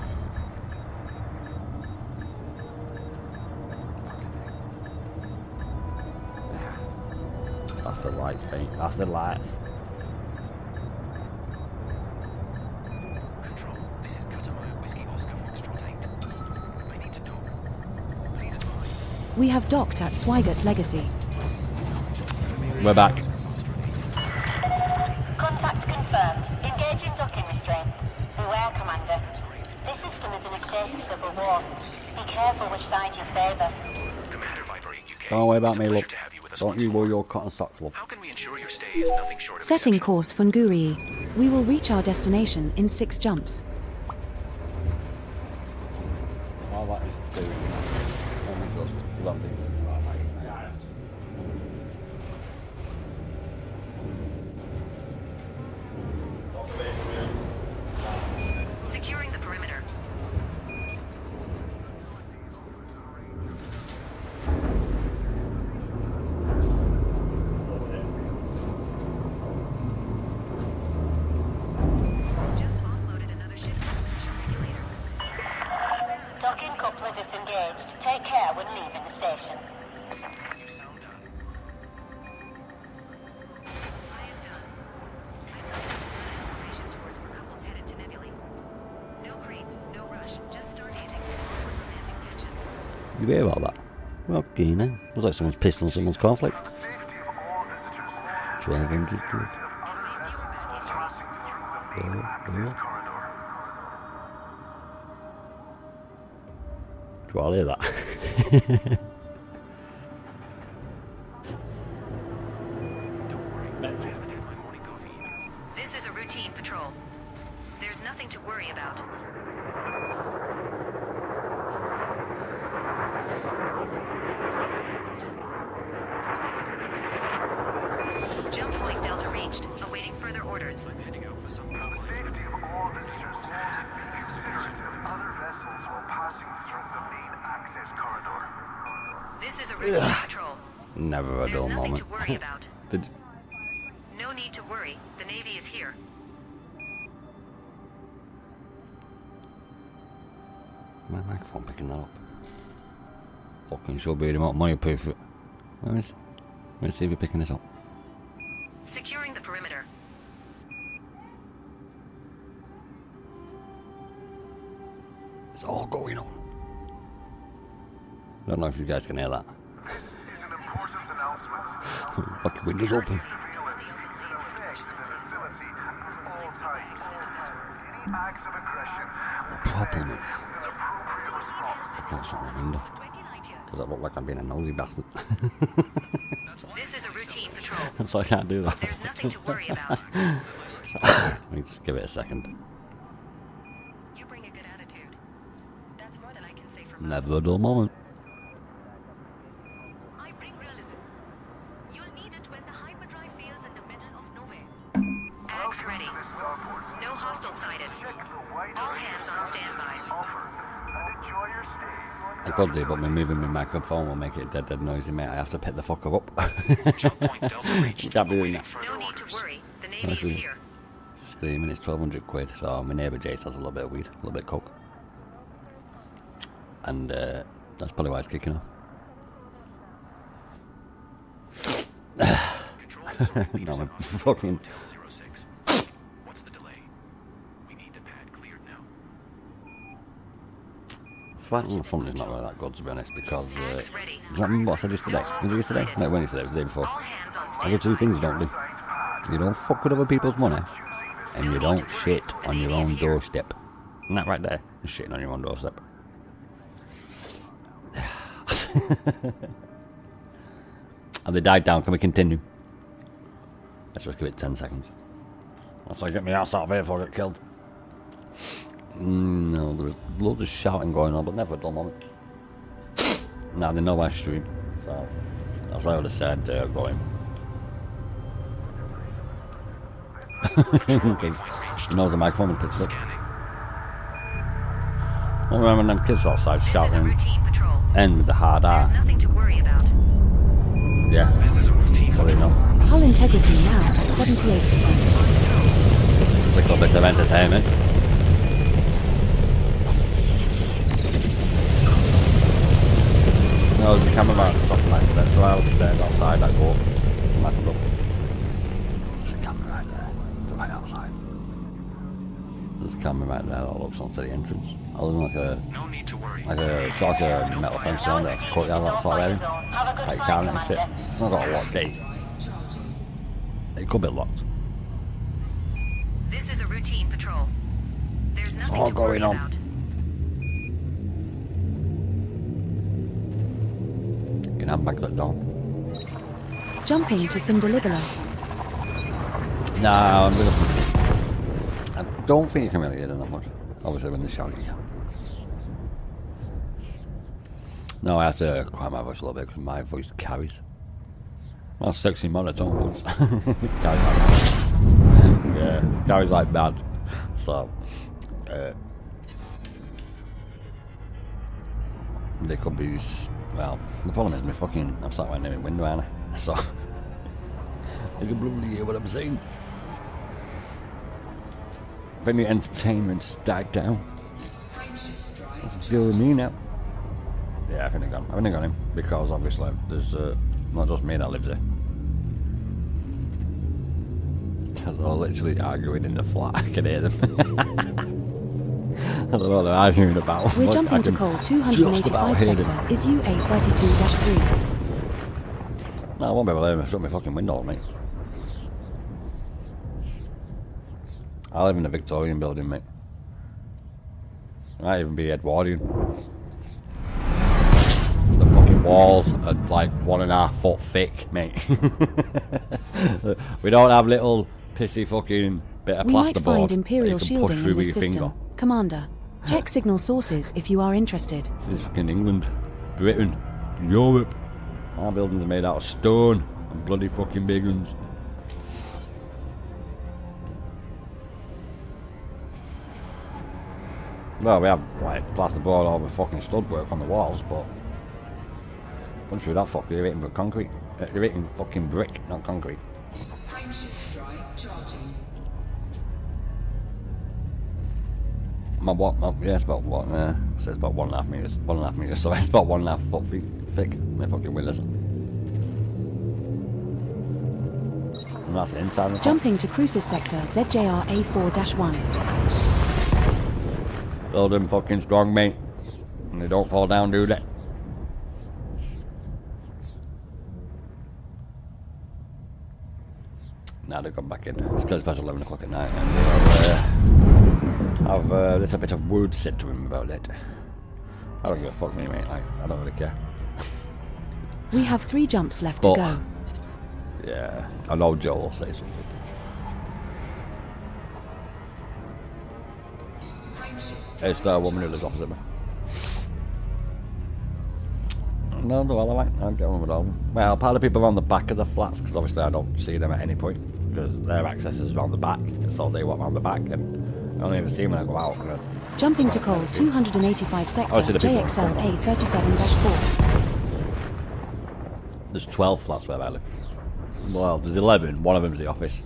That's the lights, mate. That's the lights. Control, this is Gutermeyer, Whiskey Oscar Foxtrot 8. I need to dock. Please advise. We have docked at Swigert Legacy. We're back. Contact confirmed. Engaging docking restraints. Beware, Commander. This system is in a status of a war. Be careful which side you favour. Commander Viper 8 UK. Don't worry about It's a me, pleasure love. to have you with us Don't once you more. worry your cotton socks, love. How can we ensure your stay is nothing short of Setting exceptional? course Fungurii. We will reach our destination in 6 jumps. All that is doing. Oh my gosh, love these. Securing the perimeter. Just offloaded another ship from the regulators. Docking coupler disengaged. Take care when leaving the station. You sound done. I am done. I signed up to run exploration tours for couples headed to Nebulae. No crates, no rush, just stargazing with forward romantic tension. You hear about that? Okay, now. Looks like someone's pissed on someone's cornflake. 1200 quid. We've bad injuries. Do you all hear that? Don't worry, I haven't had my morning coffee either. This is a routine patrol. There's nothing to worry about. This is a routine patrol. Never a There's dull nothing moment. to worry about. Did- No need to worry. The Navy is here. My microphone picking that up. Fucking should be the amount of money I pay for it. Let me see if you're picking this up. Securing the perimeter. It's all going on. I don't know if you guys can hear that. This is an important announcement. Fucking windows open. Any acts of aggression The problem is, I can't shut my window. Because I look like I'm being a nosy bastard. This is a routine patrol. So I can't do that. There's nothing to worry about. Let me just give it a second. You bring a good attitude. That's more than I can say for most. Never a dull moment. I bring realism. You'll need it when the hyperdrive fails in the middle of nowhere. Axe ready. No hostile sighted. All hands on standby. enjoy your stay. I could do, but me moving my microphone will make it dead noisy, mate. I have to pick the fucker up. Jump point Delta reached. Can't be doing Awaiting that. further No need to orders. worry. The Navy is Actually, here. Screaming, it's 1,200 quid. So my neighbour Jace has a little bit of weed, a little bit of coke. And that's probably why it's kicking off. Control to 3 meters No, I'm above fucking... Hotel 06. What's the delay? We need the pad cleared now. Flight on the front is not really that good, to be honest, because... Axe ready. do you remember what I said yesterday? Was it yesterday? No, when yesterday? It was the day before. All hands on Those are standby. two things you don't do. You don't fuck with other people's money, and you don't shit on your own doorstep. And that right there is shitting on your own doorstep. Have they died down? Can we continue? Let's just give it 10 seconds. Once I get my ass out of here before I get killed. No, there was loads of shouting going on, but never a dull moment. Now they know I stream, so that's why I would have said going. Because he knows the microphone picks up. Scanning. I remember when them kids were outside This is a shouting, routine patrol. end with the hard There's R. nothing to worry about. Yeah, This is a routine so they know. Hull integrity now at 78%. Little bit of entertainment. No, there's a cameraman or something like that, so I'll stand outside, I go up to my front door. There's a camera right there, right outside. There's a camera right there that looks onto the entrance. Other than No need to worry. like a sort of metal fence around it, courtyard, that sort of area. Like carrying and shit. It's not got a locked gate. It could be locked. This is a routine patrol. There's nothing all to worry going on. about. You can have back that door. Jumping to Findelibula. Nah, I'm gonna. I don't think you can really hear them that much. Obviously, when they shout, you can. No, I have to quiet my voice a little bit because my voice carries. Well, sexy monotone voice. Carries like bad. Yeah, carries like bad. So, they could be. Well, the problem is, I'm sat right near my window, aren't I? So, you can probably hear what I'm saying. If any entertainment's died down, let's deal with me now. Yeah, I think I got him because obviously there's not just me that lives there. They're literally arguing in the flat. I can hear them. I don't know what they're arguing about. We're but I jumping to can call just about 285 hear them. sector. Is UA32-3. No, I won't be able to hear them. Shut my fucking window, mate. I live in a Victorian building, mate. Might even be Edwardian. The fucking walls are like 1.5 foot thick, mate. We don't have little pissy fucking bit of We might plasterboard find that Imperial you can shielding push in through with this your system. finger. Commander, check signal sources if you are interested. This is fucking England, Britain, Europe. Our buildings are made out of stone and bloody fucking big ones. Well, we have like plasterboard over fucking stud work on the walls, but Once through that fucker, you're eating concrete. You're eating fucking brick, not concrete. Frameshift drive charging. Yeah, it's about what? So it's about 1.5 meters. 1.5 meters. So it's about 1.5 foot thick. My fucking windows. And that's inside. The Jumping to Cruises sector ZJR A4-1. Build them fucking strong, mate. And they don't fall down, do they? Now they've gone back in. It's because it's past 11 o'clock at night, and I've a little bit of word said to him about it. I don't give a fuck, me, mate. I don't really care. We have 3 jumps left to go. Yeah, I know Joe will say something. It's the woman who lives opposite me. No, well, I get on with all of them. Well, part of the people around the back of the flats, because obviously I don't see them at any point, because their access is around the back, so they walk around the back, and I don't even see them when I go out. Jumping to coal 285 sector JXL A37-4. There's 12 flats where I live. Well, there's 11. One of them's the office.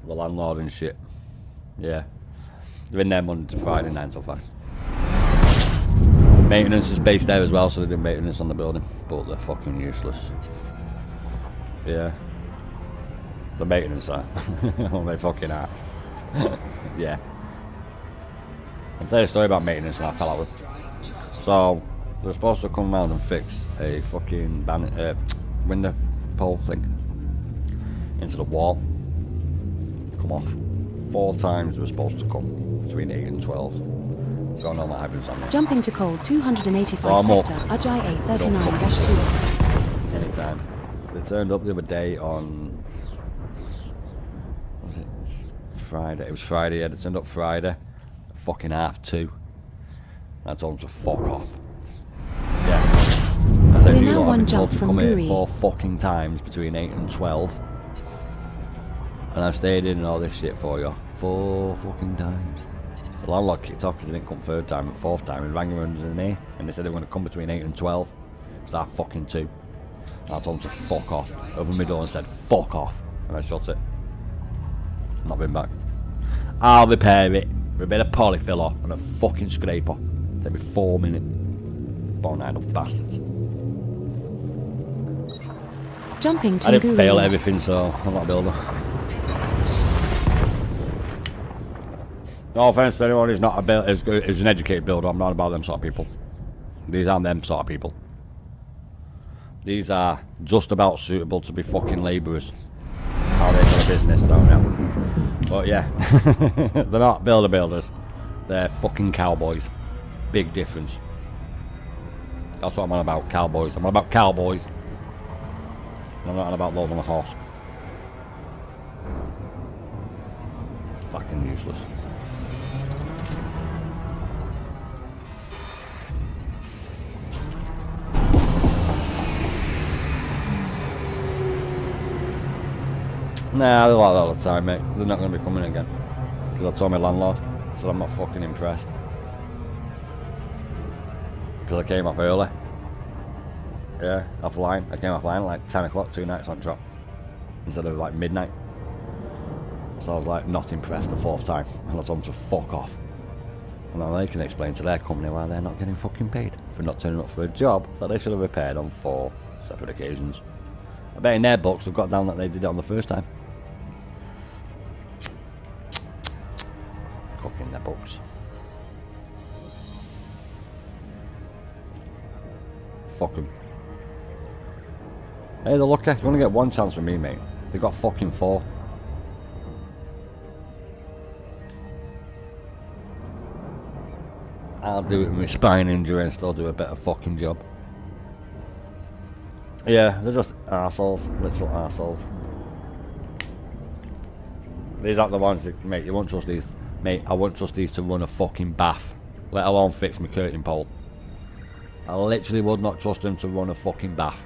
The landlord and shit. Yeah. They're in there Monday to Friday, 9 till 5. Maintenance is based there as well, so they do maintenance on the building. But they're fucking useless. Yeah. The maintenance are. Oh, they fucking are. Yeah. I'll tell you a story about maintenance and I fell out with. So, they're supposed to come around and fix a fucking window pole thing into the wall. Come off. 4 times they were supposed to come between 8 and 12. Don't know what happens on there. Jumping to coal 285 sector Ajay A39-2. Anytime. They turned up the other day on, what was it? Friday. It was Friday, yeah. They turned up Friday, fucking 2:30. I told them to fuck off. Yeah. I said, We're now one jump from Guri. 4 fucking times between 8 and 12. And I've stayed in and all this shit for you. 4 fucking times. The landlord kicked off because they didn't come 3rd time, but 4th time, and rang them under the knee, and they said they were going to come between 8 and 12. So I fucking 2. And I told them to fuck off. Opened my door and said, fuck off. And I shut it. Not been back. I'll repair it with a bit of polyfiller and a fucking scraper. Take me 4 minutes. Born-eyed bastards. Jumping to I didn't fail Guri. everything, so I'm not a builder. No offense to anyone who's not a builder, is an educated builder. I'm not about them sort of people. These aren't them sort of people. These are just about suitable to be fucking labourers. How they got a business, don't know. But yeah, they're not builders. They're fucking cowboys. Big difference. That's what I'm on about, cowboys. I'm on about cowboys. I'm not on about loading a horse. Fucking useless. Nah, they're like that all the time, mate. They're not going to be coming again. Because I told my landlord, I said I'm not fucking impressed. Because I came off early. Yeah, offline. I came offline at like 10 o'clock, 2 nights on drop. Instead of like midnight. So I was like not impressed the 4th time. And I told them to fuck off. And then they can explain to their company why they're not getting fucking paid for not turning up for a job that they should have repaired on 4 separate occasions. I bet in their books they've got down that they did it on the 1st time. Cooking their books. Fuck them. Hey, they're lucky. You only get 1 chance from me, mate. They got fucking 4. I'll do it with my spine injury and still do a better fucking job. Yeah, they're just arseholes, literal arseholes. These aren't the ones that, mate, you won't trust these. Mate, I won't trust these to run a fucking bath, let alone fix my curtain pole. I literally would not trust them to run a fucking bath.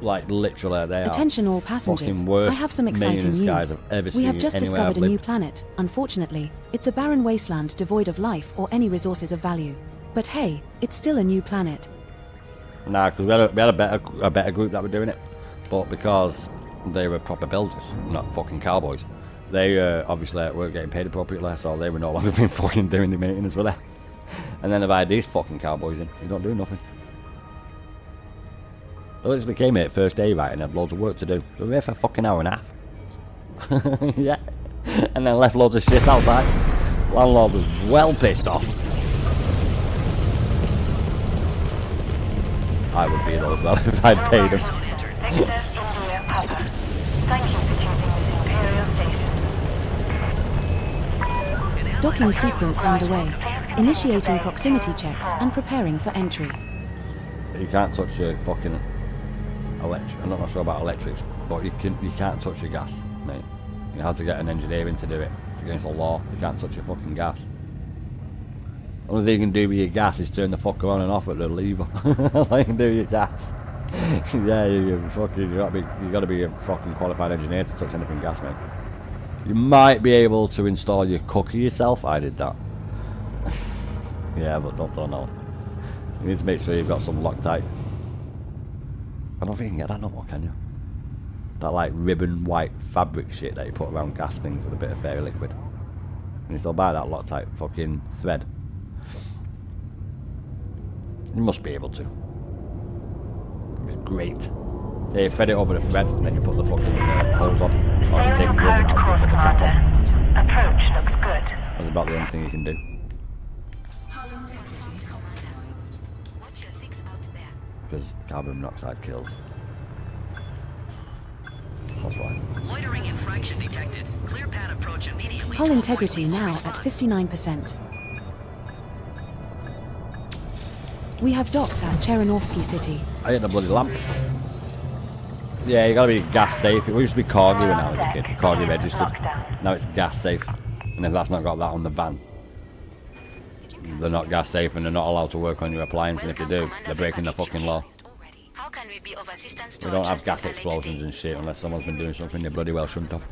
Like, literally, they Attention all are passengers. fucking worst I have some exciting maintenance guys news. I've ever We have seen just anywhere discovered I've a new lived. planet. Unfortunately, It's a barren wasteland devoid of life or any resources of value. But hey, it's still a new planet. Nah, because we had a better group that were doing it, but because they were proper builders, not fucking cowboys, they obviously weren't getting paid appropriately, so they were no longer being fucking doing the maintenance, were they? And then they've had these fucking cowboys in, who don't do nothing. They literally came here first day, right, and had loads of work to do. They were here for a fucking hour and a half. Yeah. And then left loads of shit outside. Landlord was well pissed off. I would be though as well if I'd paid him. Thank you for choosing this Imperial station. Docking sequence underway. Initiating proximity checks and preparing for entry. You can't touch your fucking electric. I'm not sure about electrics, but you can't touch your gas, mate. You have to get an engineer in to do it. It's against the law. You can't touch your fucking gas. Only thing you can do with your gas is turn the fucker on and off with the lever. That's all you can do with your gas. Yeah, you gotta be a fucking qualified engineer to touch anything gas, mate. You might be able to install your cooker yourself. I did that. Yeah, but don't know. You need to make sure you've got some Loctite. I don't think you can get that no more, can you? That like ribbon white fabric shit that you put around gas things with a bit of fairy liquid. Can you still buy that Loctite fucking thread? You must be able to. It's great. Yeah, you thread it over the thread and then you put the fucking holes on. Or you take the ribbon out and put the cap on. Approach looks good. That's about the only thing you can do. Hull integrity compromised. Watch your 6 out there. Because carbon monoxide kills. That's why. Loitering infraction detected. Clear pad approach immediately. Hull integrity now at 59%. We have docked at Chernovsky City. I hit the bloody lamp. Yeah, you gotta be gas safe. It used to be Corgi when I was a kid. Corgi registered. Now it's gas safe. And if that's not got that on the van, they're not gas safe and they're not allowed to work on your appliance. And if they do, they're breaking the fucking law. How can we be of assistance to We don't have adjust gas at a later explosions date? and shit unless someone's been doing something they bloody well shouldn't have.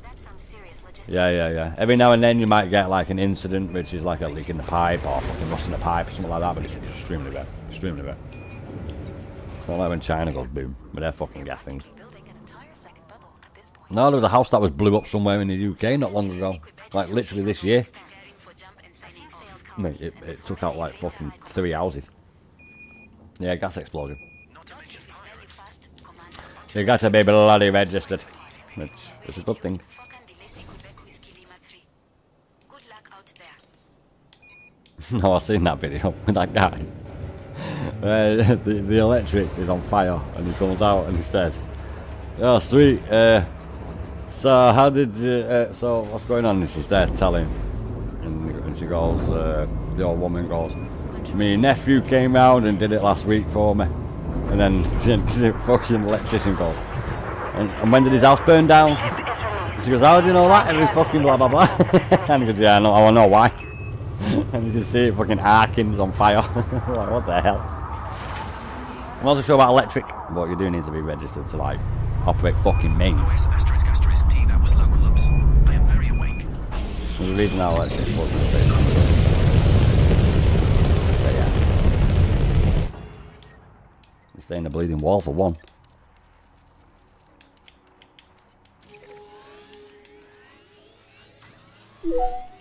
That's some serious logistics. Yeah. Every now and then you might get like an incident which is like a leak in the pipe or fucking rust in the pipe or something like that, but it's extremely rare. Extremely rare. It's not like when China goes boom with their fucking gas things. Building an entire second bubble at this point. No, there was a house that was blew up somewhere in the UK not long ago. Like literally this year. Preparing for jump and signing off. Mate, it took out like fucking 3 houses. Yeah, gas explosion. Smell you fast, Commander. You got to be bloody registered. It's a good thing. Good luck out there. No, I've seen that video with that guy. The electric is on fire and he comes out and he says, "Oh sweet, so how did you, so what's going on?" And she's there telling, and she goes, the old woman goes, "My nephew came round and did it last week for me." And then the fucking electrician goes, and when did his house burn down? She goes, "How do you know that?" And he's fucking blah blah blah. And he goes, "Yeah, I know why." And you can see it fucking arcing, it's on fire. Like, what the hell? I'm not so sure about electric, but you do need to be registered to like operate fucking mains. Asterisk, asterisk, T, that was local ups. I am very awake. There's a reason how electric wasn't the same. So yeah. You stay in the bleeding wall for one.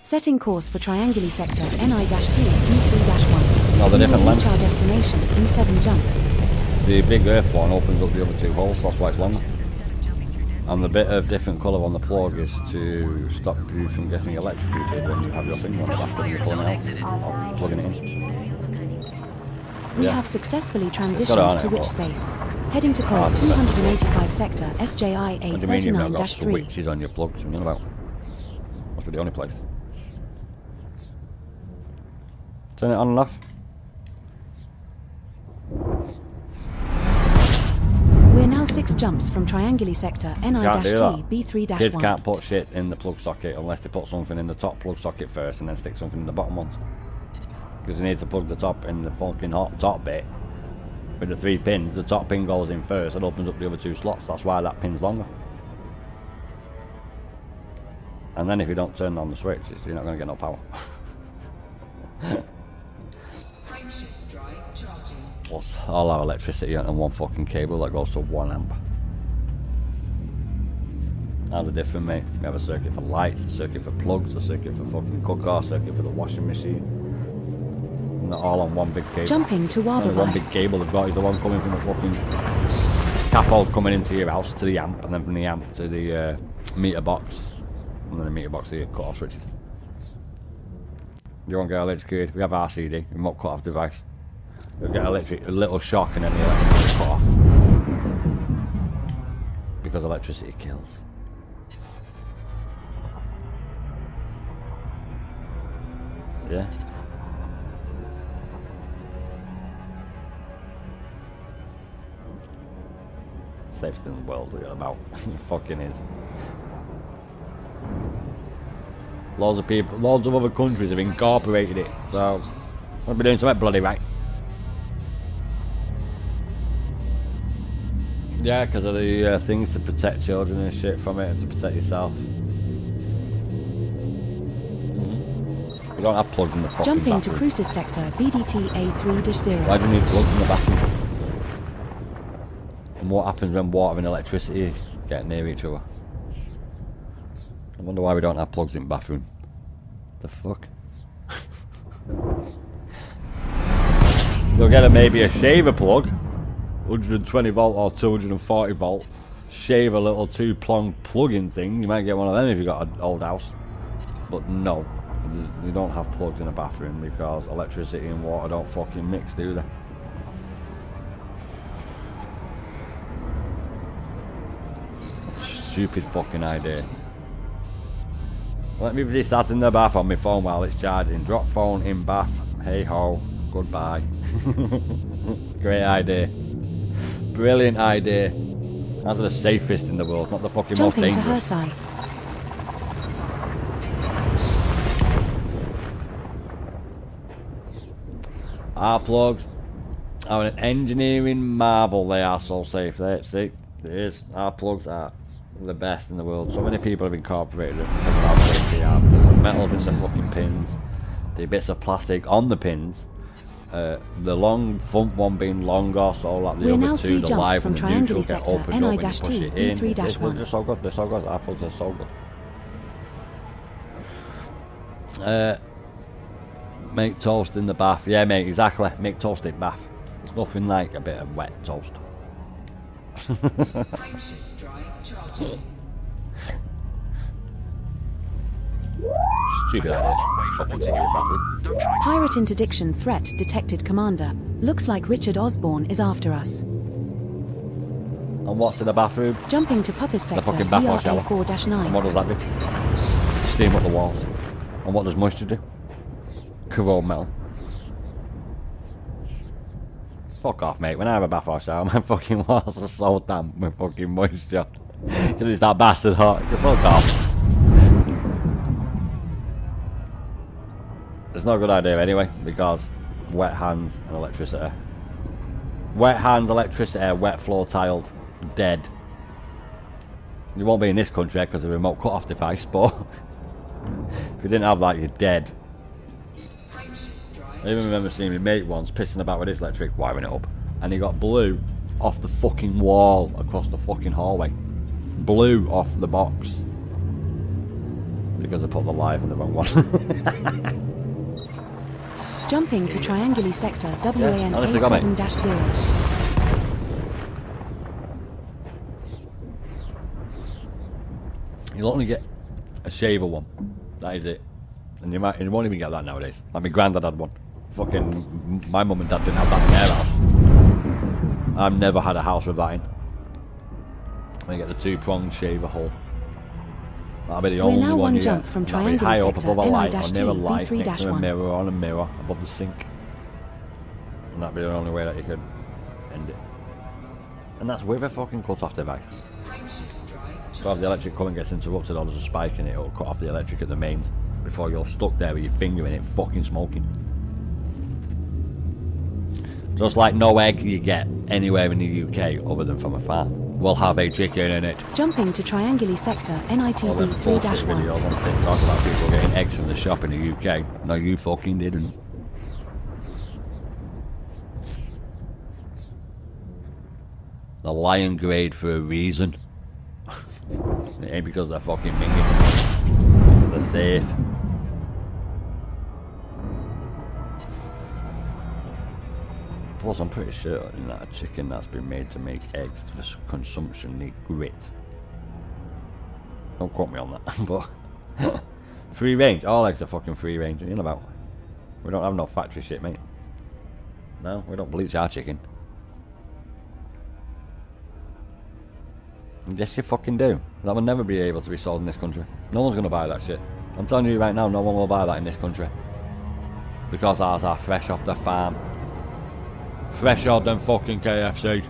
Setting course for Trianguli Sector NI-T U3-1. No, the different We will reach length. our destination in 7 jumps. The big earth one opens up the other 2 holes, that's why it's longer. And the bit of different colour on the plug is to stop you from getting electrocuted when you have your finger on the back and you're pulling it out or plugging it in. We Yeah. have successfly Got it on transitioned it, to witch but- space. Heading to code 285 Sector SJIA What do you mean you've not got 39-3. switches on your plugs? What are you on about? Must be the only place. Turn it on and off. We're now 6 jumps from Trianguli Sector Can't do NI-T that. B3-1. Kids can't put shit in the plug socket unless they put something in the top plug socket first and then stick something in the bottom ones. Because you need to plug the top in the fucking top bit with the 3 pins. The top pin goes in first and opens up the other 2 slots. That's why that pin's longer. And then if you don't turn on the switch, you're not going to get no power. Frameshift drive charging. Plus all our electricity on one fucking cable that goes to 1 amp. How's it different, mate? We have a circuit for lights, a circuit for plugs, a circuit for fucking cooker, a circuit for the washing machine. Not all on one big cable. Jumping to Only one Warberby. big cable they've got is the one coming from the fucking scaffold coming into your house to the amp, and then from the amp to the meter box, and then the meter box to your cut-off switches. You won't get electrocuted. We have RCD, remote cut-off device. You'll get a little shock and then the electricity will cut off. Because electricity kills. Yeah. Safest in the world, we got about. It fucking is. Loads of people, loads of other countries have incorporated it, so we'll be doing something bloody right. Yeah, because of the things to protect children and shit from it, and to protect yourself. We don't have plugs in the fucking Jumping to bathroom. Cruises sector, BDT A3-0. Why do you need plugs in the bathroom? And what happens when water and electricity get near each other? I wonder why we don't have plugs in the bathroom. The fuck? You'll get maybe a shaver plug, 120 volt or 240 volt. Shave a little 2-prong plug-in thing. You might get one of them if you've got an old house. But no, you don't have plugs in a bathroom because electricity and water don't fucking mix, do they? Stupid fucking idea. Let me be sat in the bath on my phone while it's charging. Drop phone in bath. Hey ho. Goodbye. Great idea. Brilliant idea. That's the safest in the world, not the fucking most Jumping to her dangerous. side. Our plugs are an engineering marvel. They are so safe. See, it is. Our plugs are the best in the world. So many people have incorporated them because of how safe they are. Because the metals in the fucking pins, the bits of plastic on the pins, the long front one being longer, so like the We're other now two, 3 the jumps live from and the neutral Trianguli get sector, opened up and you push NI-T, it in. B3-1. They're so good. They're so good. Our plugs are so good. Make toast in the bath. Yeah, mate, exactly. Make toast in bath. There's nothing like a bit of wet toast. Frameshift drive charging. Stupid idea. Fucking take your bathroom. Don't try to Pirate interdiction threat detected, Commander. Looks like Richard Osborne is after us. And what's in the bathroom? Jumping to Puppis The sector, fucking bath or shower. And BRA4-9. what does that do? Steam up the walls. And what does moisture do? Corrode metal. Fuck off, mate. When I have a bath or shower, my fucking walls are so damp with fucking moisture. Because it's that bastard hot. Fuck off. It's not a good idea anyway, because wet hands and electricity. Wet hands, electricity, wet floor tiled, dead. You won't be in this country because of the remote cut-off device, but if you didn't have that, you're dead. I even remember seeing my mate once pissing about with his electric, wiring it up, and he got blue off the fucking wall across the fucking hallway. Blue off the box. Because I put the live in the wrong one. Jumping to Trianguli sector, honestly, got me. WAN-A7-0. You'll only get a shaver one. That is it. And you won't even get that nowadays. Like my granddad had one. Fucking my mum and dad didn't have that in their house. I've never had a house with that in. You get the 2-pronged shaver hole. That'll be the We're only now one one you jump get. from That'll be Trianguli high up sector, above a light, or NI-T, near a light, next to a B3-1. mirror, on a mirror, above the sink. And that'd be the only way that you could end it. And that's with a fucking cut-off device. So if the electric current gets interrupted or there's a spike in it, it'll cut off the electric at the mains before you're stuck there with your finger in it fucking smoking. Just like no egg you get anywhere in the UK other than from a farm. will have a chicken in it. Jumping to Trianguli Sector, All NITB them bullshit 3-1. videos on TikTok about people getting eggs from the shop in the UK. No, you fucking didn't. The lion grade for a reason. It ain't because they're fucking minging. Because they're safe. Plus, I'm pretty sure that a chicken that's been made to make eggs for consumption need grit. Don't quote me on that, but free range. All eggs are fucking free range. You know about? We don't have no factory shit, mate. No, we don't bleach our chicken. Yes, you fucking do. That will never be able to be sold in this country. No one's gonna buy that shit. I'm telling you right now, no one will buy that in this country. Because ours are fresh off the farm. Fresher than fucking KFC.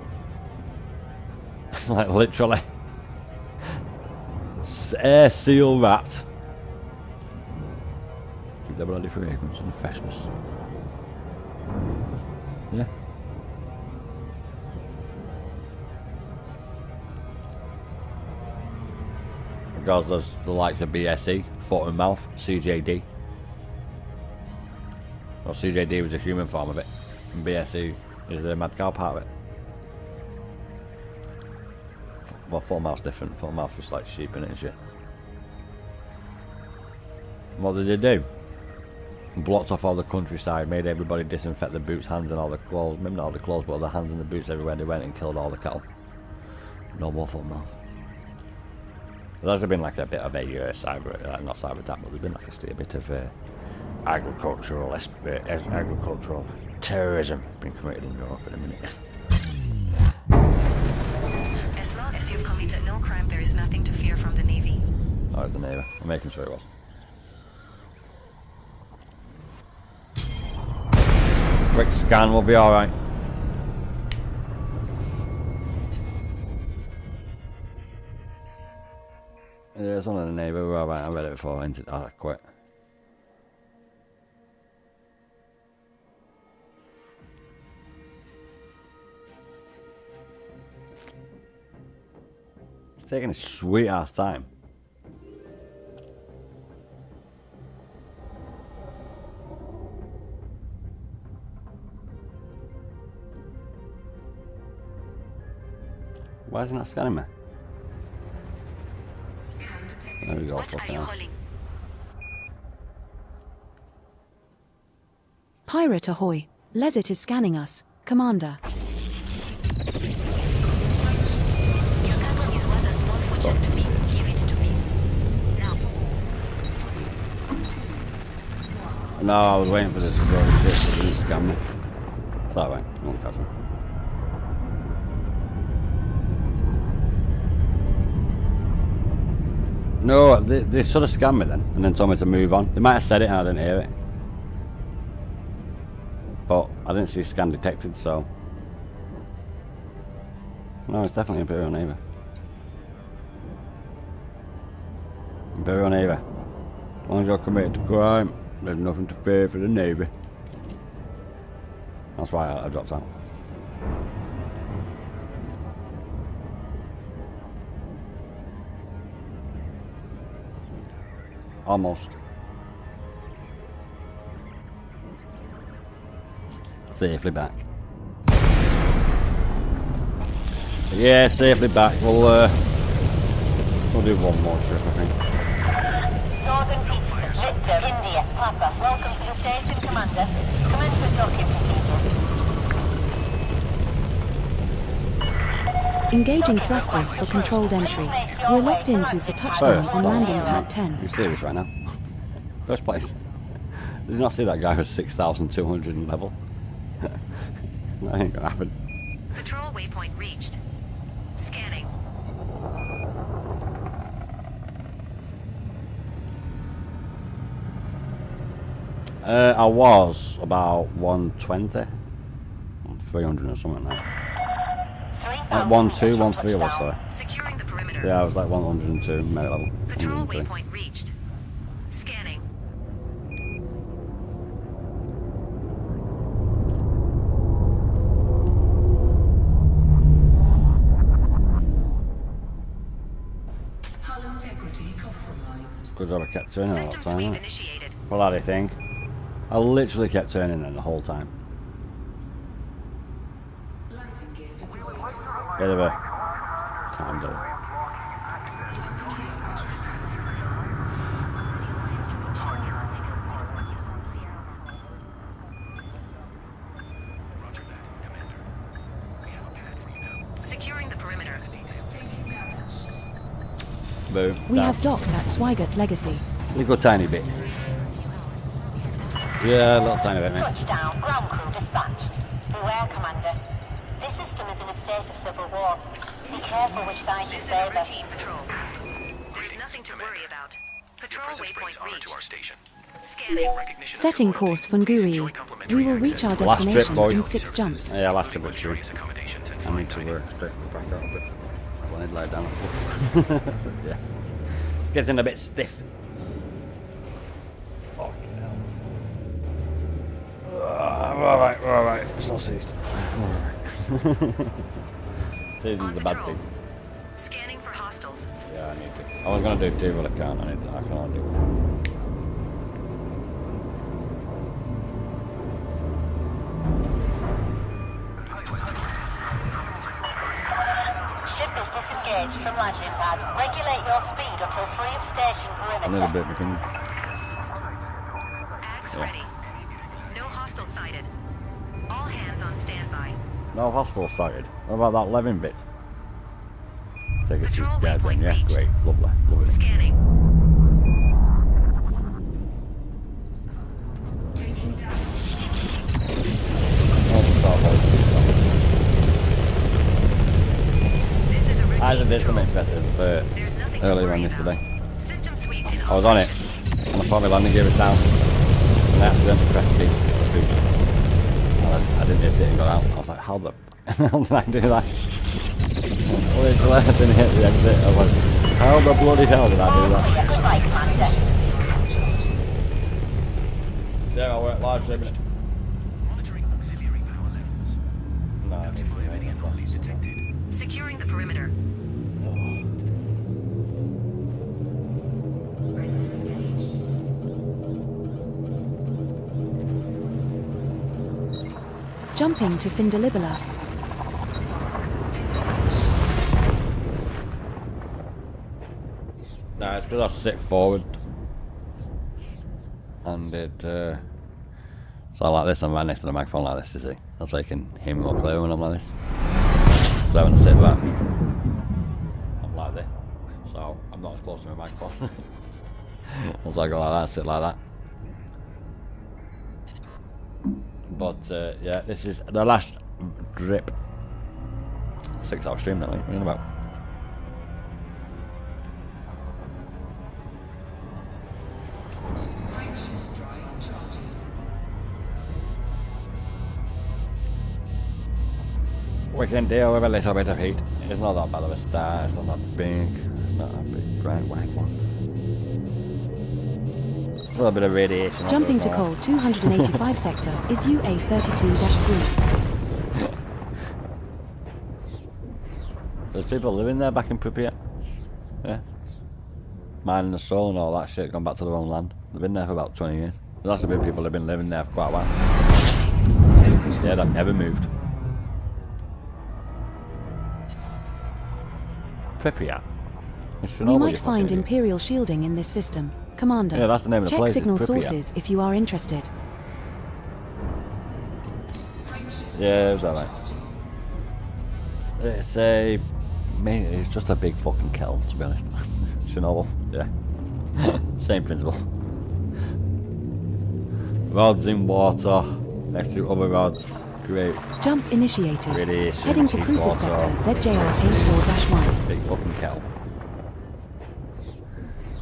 Like literally. Air seal wrapped. Keep the bloody fragrance and freshness. Yeah. Because there's the likes of BSE, foot and mouth, CJD. Well, CJD was a human form of it, and BSE is the mad cow part of it. Well, foot and mouth's different. Foot and mouth was like sheep in it and shit. What did they do? Blocked off all the countryside, made everybody disinfect their boots, hands and all the clothes. Maybe not all the clothes, but the hands and the boots everywhere they went, and killed all the cattle. No more foot and mouth. There's been like a bit of a not cyber attack, but there's been like a bit of agricultural terrorism being committed in Europe at a minute. As long as you've committed no crime, there is nothing to fear from the Navy. Oh, it's the neighbour. I'm making sure it was. Quick scan will be alright. Yeah, it's one of the neighbour. We're alright. I read it before I entered. I quit. It's taking a sweet ass time. Why isn't that scanning me? There we go. What are you hauling? Pirate ahoy. Lesit is scanning us. Commander. Your cargo is rather small for Jack to me. Give it to me. Now. No, I was waiting for this to go to shit, so it didn't scam me. It's alright. I won't catch me. No, they sort of scammed me then, and then told me to move on. They might have said it and I didn't hear it. But I didn't see scan detected, so... No, it's definitely Imperial Navy. Imperial Navy. As long as you're committed to crime, there's nothing to fear for the Navy. That's why I dropped out. Almost. Safely back. Yeah, safely back. We'll do one more trip, I think. Northern Peace, Victor, India, Papa. Welcome to the station, Commander. Commence with docking procedure. Engaging thrusters for controlled entry. We're locked into for touchdown on landing pad 10. You're serious right now? First place. Did you not see that guy was 6,200 in level? That ain't gonna happen. Patrol waypoint reached. Scanning. I was about 120. 300 or something now. Like 1-2, 1-3 I was, sorry. Securing the perimeter. Yeah, I was like 102 merit level. Patrol 103. waypoint reached. Scanning. kept turning all the System time. sweep Innit? initiated. What did I think? I literally kept turning then the whole time. Landing gear deployed. Bit of a time delay. Securing the perimeter. Taking damage. Boom. We down. have docked at Swigert Legacy. Little tiny bit. Yeah, a little tiny bit, mate. Touchdown, ground crew dispatched. Beware, Commander. This system is in a state of civil war. Be careful which side you This is a favor. routine patrol. There's nothing to worry about. Patrol Presence brings waypoint honor to our reached. station. Scanning. Recognition of Setting your course loyalty. Please Funguri. enjoy complimentary We will reach access our to Last trip, destination boys. in 6 jumps. Yeah, last trip including was true. luxurious accommodations and I fine need to dining. work straight back out a bit. I wanted to lie down. Yeah. It's getting a bit stiff. Fucking hell. We're alright. It's not seized. Seizing On is a bad patrol. thing. Scanning for hostiles. Yeah, I need to. I was gonna do 2, but I can't. I can't do one. Ship is disengaged from landing pad. Regulate your speed until free of station A perimeter. little bit, my finger. Ags Yeah. ready. No hostile sighted. All hands on standby. No hostile started. What about that 11 bit? Take it she's Patrol dead then, waypoint yeah, reached. great, lovely. Scanning. Taking damage. This is a routine I did patrol. something impressive There's nothing to earlier worry on about. yesterday. System sweep in I was on it, and I thought my landing gear was down, and I accidentally pressed B, boost. And I didn't hit it and got out. I was like, how the hell did I do that? Literally, I didn't hit the exit. I was like, how the bloody hell did I do that? Goodbye, Commander. Sarah, we're at large limit. Monitoring auxiliary power levels. No, I need to Notify of any anomalies detected. securing the perimeter. Ready to engage. Jumping to Findalibula. No, it's because I sit forward. And it, so like this, I'm right next to the microphone like this, you see. That's why you can hear me more clear when I'm like this. So when I sit back, I'm like this. So I'm not as close to my microphone. As I go like that, sit like that. But yeah, this is the last drip. 6-hour stream, that we're in about. Frameshift drive charging. We can deal with a little bit of heat. It's not that bad of a star, it's not that big. It's not a big bright white one. A little bit of radiation. Jumping to coal 285 sector is UA32-3. There's people living there back in Pripyat. Yeah. Mining the soul and all that shit, gone back to their own land. They've been there for about 20 years. There's actually been people that have been living there for quite a while. Yeah, they've never moved. Pripyat. We might find Imperial shielding in this system. Commander, Yeah, that's the name of the check place, signal Pripyat. sources if you are interested. Yeah, it was alright. It's it's just a big fucking kettle, to be honest. Chernobyl, yeah. Same principle. Rods in water, next to other rods. Great. Jump initiated. Radiation, Heading to cheap cruiser water. sector ZJRK4-1. Big fucking kettle.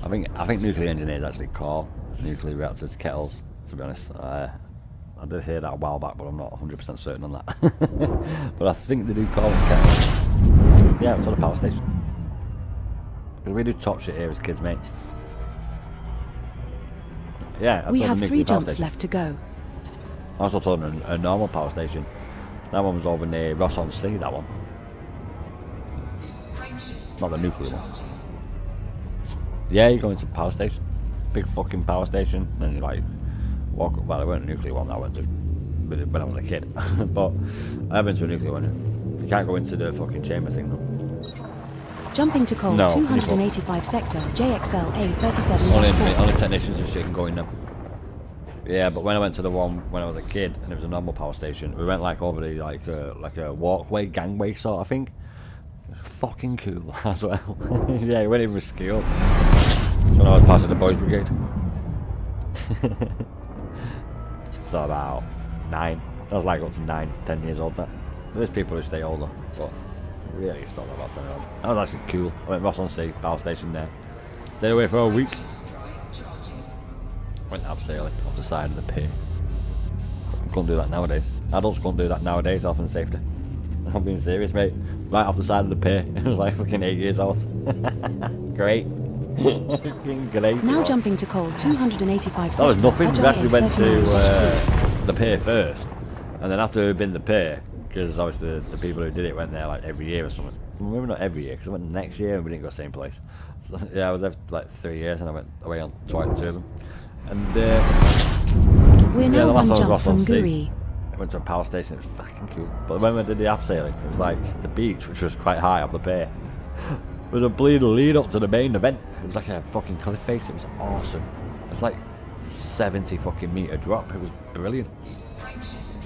I think nuclear engineers actually call nuclear reactors kettles, to be honest. I did hear that a while back, but I'm not 100% certain on that. But I think they do call them kettles. Yeah, it's on a power station. Because we do top shit here as kids, mate. Yeah, We told have them 3 nuclear power jumps station. left to go. I also told them a normal power station. That one was over near Ross-on-Sea, that one. Frameshift Not the drive nuclear one. charging. Yeah, you're going to the power station. big fucking power station, and you like walk up. Well, it weren't a nuclear one that I went to when I was a kid, but I have been to a nuclear one. You can't go into the fucking chamber thing though. Jumping to coal, No, 285 sector, JXL A37-4. Only technicians and shit can go in them. Yeah, but when I went to the one when I was a kid and it was a normal power station, we went like over the like a walkway, gangway sort of thing. It was fucking cool as well. Yeah, it went in with skill. So when I was passing the boys brigade. So about 9. I was like up to 9, 10 years old. That there's people who stay older, but really it's not about 10 years old. That was actually cool. I went Ross on Sea power station there. Stayed away for a week. Went abseiling off the side of the pier. Couldn't do that nowadays. Adults couldn't do that nowadays, health and safety. I'm being serious, mate. Right off the side of the pier. It was like fucking 8 years old. Great. Fucking great. Now jumping to coal, 285 That was sector, nothing. We actually went to 39-2. the pier first, and then after we'd been the pier, because obviously the people who did it went there like every year or something. Well, maybe not every year, because I went the next year and we didn't go the same place. So, yeah, I was there for like 3 years, and I went away on twice, 2 of them. And We're now the last one one was jump Ross on from Sea. Guri. I went to a power station. It was fucking cool. But when we did the abseiling, it was like the beach, which was quite high up the pier. It was a bleeding lead up to the main event. It was like a fucking cliff face. It was awesome. It was like 70 fucking meter drop. It was brilliant.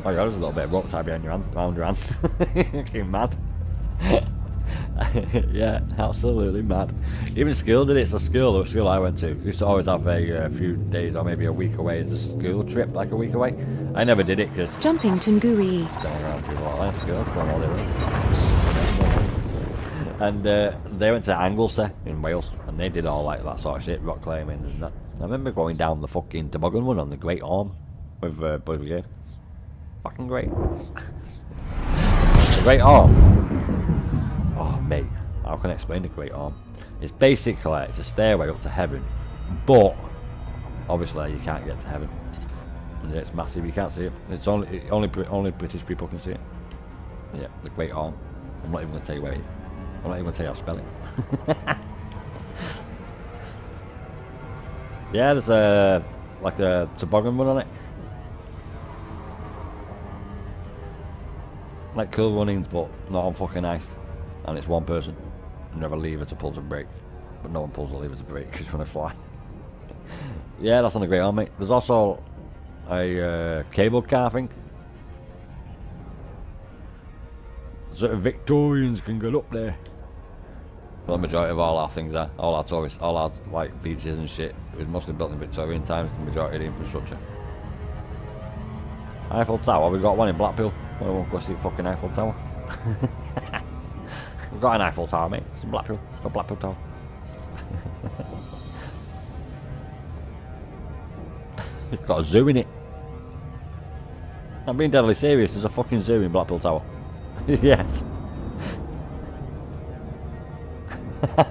Oh yeah, there's a little bit of rope tie behind your hands, around your hands. Fucking mad. Yeah, absolutely mad. Even Skill did it. So Skill, the school I went to, used to always have a few days or maybe a week away as a school trip, like a week away. I never did it because Jumping to Nguri. going around people like that. Skill, going all over. And they went to Anglesey in Wales, and they did all like that sort of shit, rock climbing and that. I remember going down the fucking toboggan one on the Great Arm with Boys Brigade. Fucking great. The Great Arm. Oh mate, how can I explain the Great Arm? It's basically it's a stairway up to heaven, but obviously you can't get to heaven. Yeah, it's massive. You can't see it. It's only British people can see it. Yeah, the Great Arm. I'm not even going to tell you where it is. I'm not even going to tell you how to spell it. Yeah, there's like a toboggan one on it. Like cool runnings, but not on fucking ice. And it's one person. You have a lever to pull to brake, but no one pulls the lever to brake because you want to fly. Yeah, that's on the Great Arm, mate. There's also a cable car thing. So Victorians can get up there. Well, the majority of all our things are, all our tourists, all our like beaches and shit, it was mostly built in Victorian times, the majority of the infrastructure. Eiffel Tower, we got one in Blackpool. I won't go see fucking Eiffel Tower. We've got an Eiffel Tower, mate. It's in Blackpool. It's got Blackpool Tower. It's got a zoo in it. I'm being deadly serious. There's a fucking zoo in Blackpool Tower. Yes.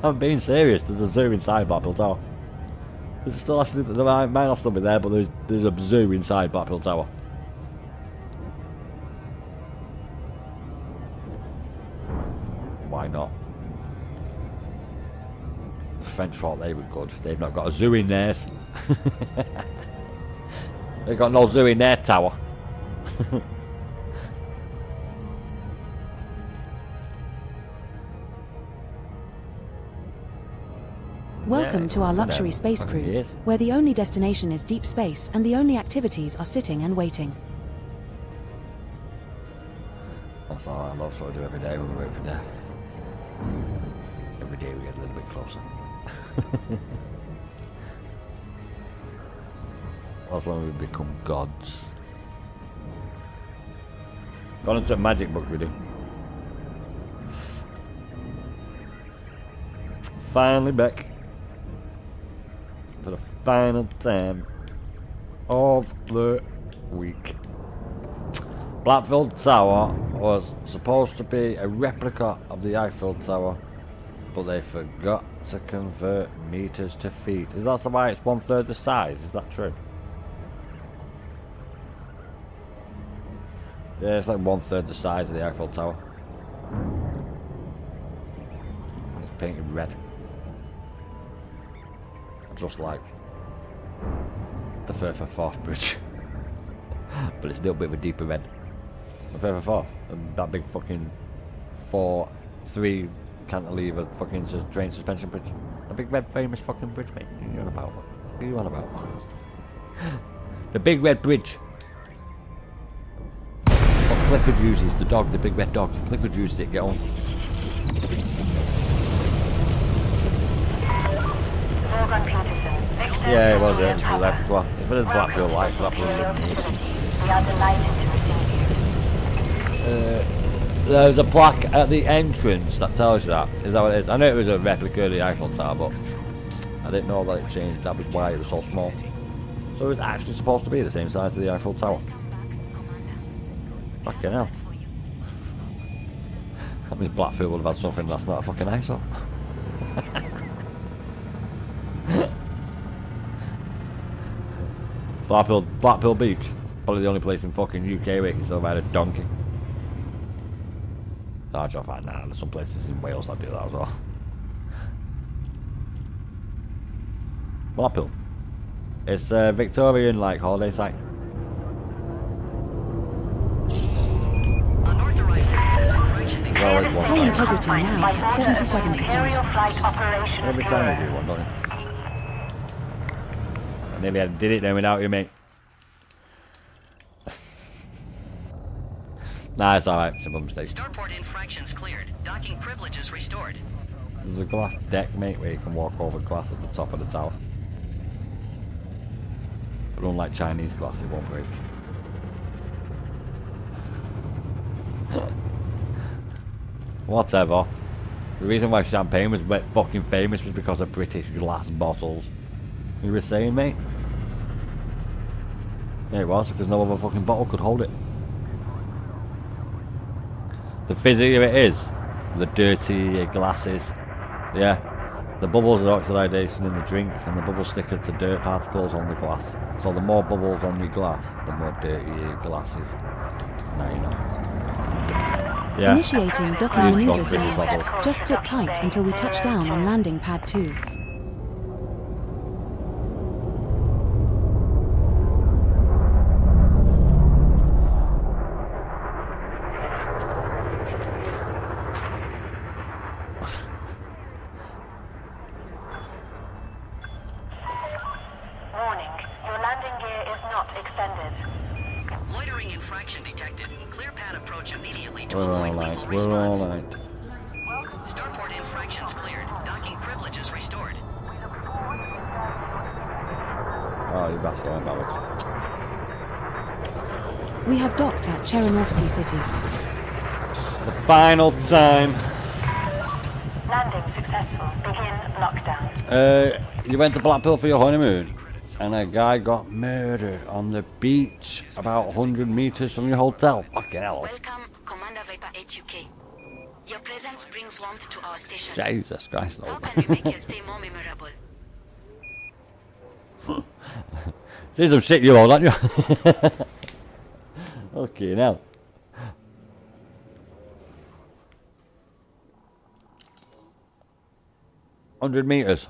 I'm being serious. There's a zoo inside Blackpool Tower. There's still actually, there might not still be there, but there's a zoo inside Blackpool Tower. Why not? The French thought they were good. They've not got a zoo in theirs. They've got no zoo in their tower. Welcome to our luxury space cruise, where the only destination is deep space and the only activities are sitting and waiting. That's all I love what I do every day when we wait for death. Every day we get a little bit closer. That's when we become gods. Got into a magic book we do. Finally back for the final time of the week. Blackpool Tower was supposed to be a replica of the Eiffel Tower, but they forgot to convert meters to feet. Is that why it's 1/3 the size? Is that true? Yeah, it's like 1/3 the size of the Eiffel Tower. It's painted red. Just like the Firth Forth bridge. But it's a little bit of a deeper red. The Firth Forth, that big fucking 4-3 cantilever fucking train suspension bridge. A big red famous fucking bridge, mate. What are you on about? What are you on about? The big red bridge. What Clifford uses, the dog, the big red dog. Clifford uses it, get on. Yeah, it was it. It was left as well. If it was Blackfield Light, Blackfield Light. We are delighted to receive you. There's a plaque at the entrance that tells you that. Is that what it is? I knew it was a replica of the Eiffel Tower, but I didn't know that it changed. That was why it was so small. So it's actually supposed to be the same size as the Eiffel Tower. Fucking hell. That means Blackfield would have had something that's not a fucking ISO. Blackpool Beach. Probably the only place in fucking UK where you can still ride a donkey. I don't find that. There's some places in Wales that do that as well. Blackpool. It's a Victorian like holiday site. Unauthorized access infraction Well, it was Full like, integrity now at 77%. Flight operation every time you do one, don't you? I nearly did it then without you, mate. Nah, it's alright. Simple mistake. Starport infractions cleared. Docking privileges restored. There's a glass deck, mate, where you can walk over glass at the top of the tower. But unlike Chinese glass, it won't break. Whatever. The reason why champagne was fucking famous was because of British glass bottles. You were saying, mate? Yeah, it was, because no other fucking bottle could hold it. The fizzier it is, the dirty glasses. Yeah. The bubbles are oxidation in the drink, and the bubbles stick to dirt particles on the glass. So the more bubbles on your glass, the more dirty your glass is. Now you know. Yeah. Initiating docking Use maneuvers both now. bubbles. Just sit tight until we touch down on landing pad 2. Warning, your landing gear is not extended. Loitering infraction detected. Clear pad approach immediately to We're avoid alright, lethal we're response. alright. Starport infractions cleared. Docking privileges restored. Oh, you bastard, I'm backwards. We have docked at Chernovsky City. The final time. Landing successful. Begin lockdown. You went to Blackpool for your honeymoon, and a guy got murdered on the beach about 100 meters from your hotel. Fucking hell. Welcome, Commander Viper 8UK. Your presence brings warmth to our station. Jesus Christ, How no. can we make your stay more memorable? See some shit you all, don't you? Okay, now. $100 meters.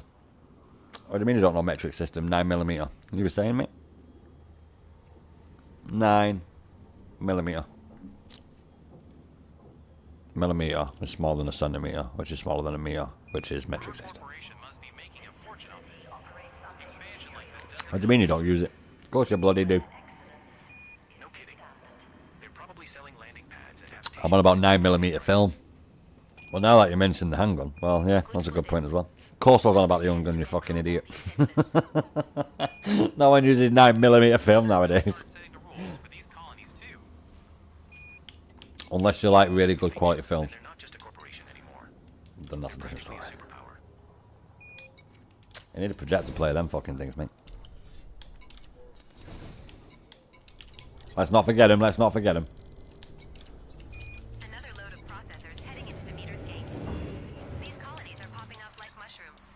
What do you mean you don't know metric system? 9mm. You were saying, mate? 9mm. Millimeter is smaller than a centimeter, which is smaller than a meter, which is metric system. What do you mean you don't use it? Of course you bloody do. No kidding. They're probably selling landing pads at half. I'm on about 9mm film. Well, now that you mentioned the handgun, well, yeah, that's a good point as well. Of course I was on about the handgun, you fucking idiot. No one uses 9mm film nowadays. Setting the rules for these colonies too. Unless you like really good quality films. They're not just a corporation anymore. Then that's a different story. Practically a superpower. You need a projector player, them fucking things, mate. Let's not forget him, let's not forget him. Another load of processors heading into Demeter's Gate. These colonies are popping up like mushrooms.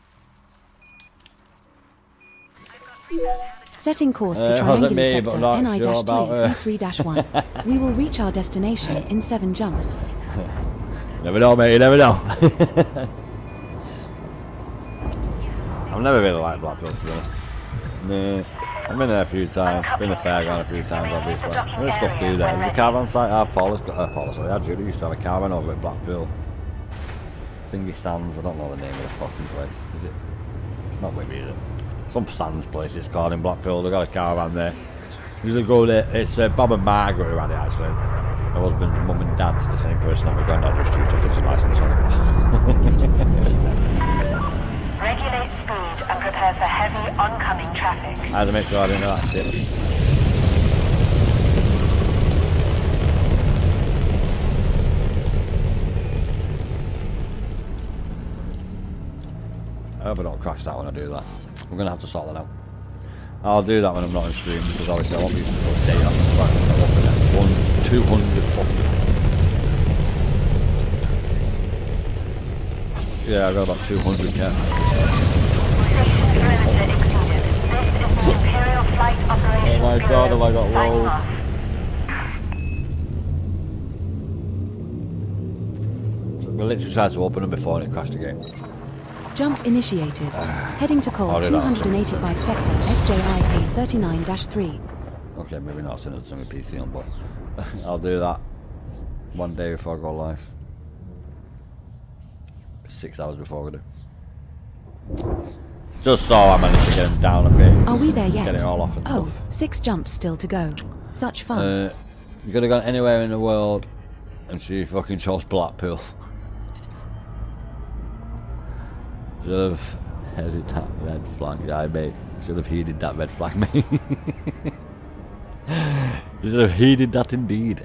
I've got pre-built habitats. Setting course for Wasn't triangular me, but sector I'm not sure about, NI-2, E3-1. We will reach our destination in 7 jumps. Never know, mate, you never know. I've never really liked Blackpool, to be honest. Nah. I've been there a few times. Been to the fairground a few times, obviously. There's stuff to do there. There's a caravan site. Our Julie used to have a caravan over at Blackpool. Thingy Sands. I don't know the name of the fucking place. Is it? It's not Wimby, is it? Some Sands place it's called in Blackpool. They've got a caravan there. We used to go there. It's Bob and Margaret who had it actually. My husband's mum and dad's the same person that my granddad just used to fix a license off. Regulate speed and prepare for heavy oncoming traffic. I had to make sure I didn't know that shit. I hope I don't crash that when I do that. I'm going to have to sort that out. I'll do that when I'm not in stream because obviously I won't be using those data. I'm up in 200 fucking. Yeah, I got about 200k. Oh my god, have I got loads? We literally tried to open them before and it crashed again. Jump initiated. Heading to call 285 sector SJIA 39-3. Okay, maybe not send it to my PC on, but I'll do that one day before I go live. 6 hours before we do. Just so I managed to get them down a bit. Are we there yet? Get it all off and Oh, stuff. 6 jumps still to go. Such fun. You could have gone anywhere in the world and she fucking chose Blackpool. Should have headed that red flag, yeah, mate. Should have heeded that red flag, mate. Should have heeded that indeed.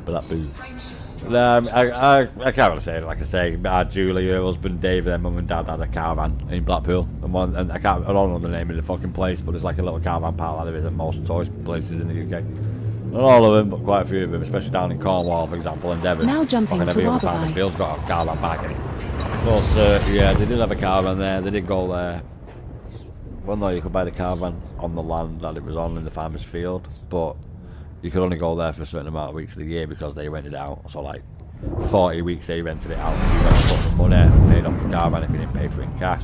Blackpool. I can't really say it. Like I say, Julie, her husband, Dave, their mum and dad had a caravan in Blackpool, and I don't know the name of the fucking place, but it's like a little caravan park like there is at most tourist places in the UK. Not all of them, but quite a few of them, especially down in Cornwall, for example, Endeavour. Now jumping to Wifi. Bill's got a caravan park in it. But yeah, they did have a caravan there. They did go there. Well, no, you could buy the caravan on the land that it was on in the farmer's field, but you could only go there for a certain amount of weeks of the year because they rented it out. So like 40 weeks they rented it out. You got to put the money, paid off the caravan if you didn't pay for it in cash.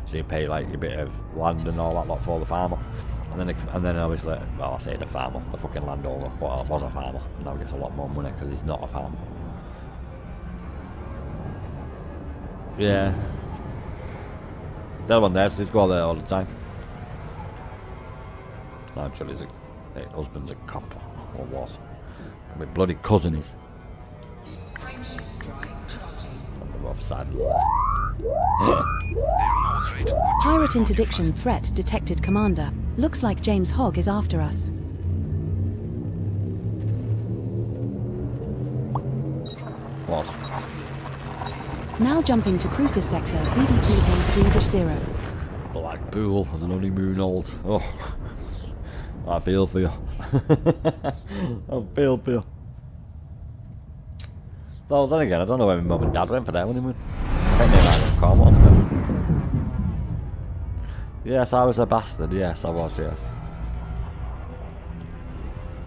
So you pay like your bit of land and all that lot for the farmer. And then obviously, well, I say the farmer, the fucking landowner, well, was a farmer, and now he gets a lot more money because he's not a farmer. Yeah. That one there, so he's go there all the time. Actually, his husband's a cop, or was. My bloody cousin is. On the rough side. Pirate interdiction threat detected, Commander. Looks like James Hogg is after us. Was. Now jumping to Cruises sector BDTA 3-0. Blackpool as an honeymoon old. Oh, I feel for you. I feel for you. Well, then again, I don't know where my mum and dad went for their honeymoon. I think they might have come on first. Yes, I was a bastard. Yes, I was, yes.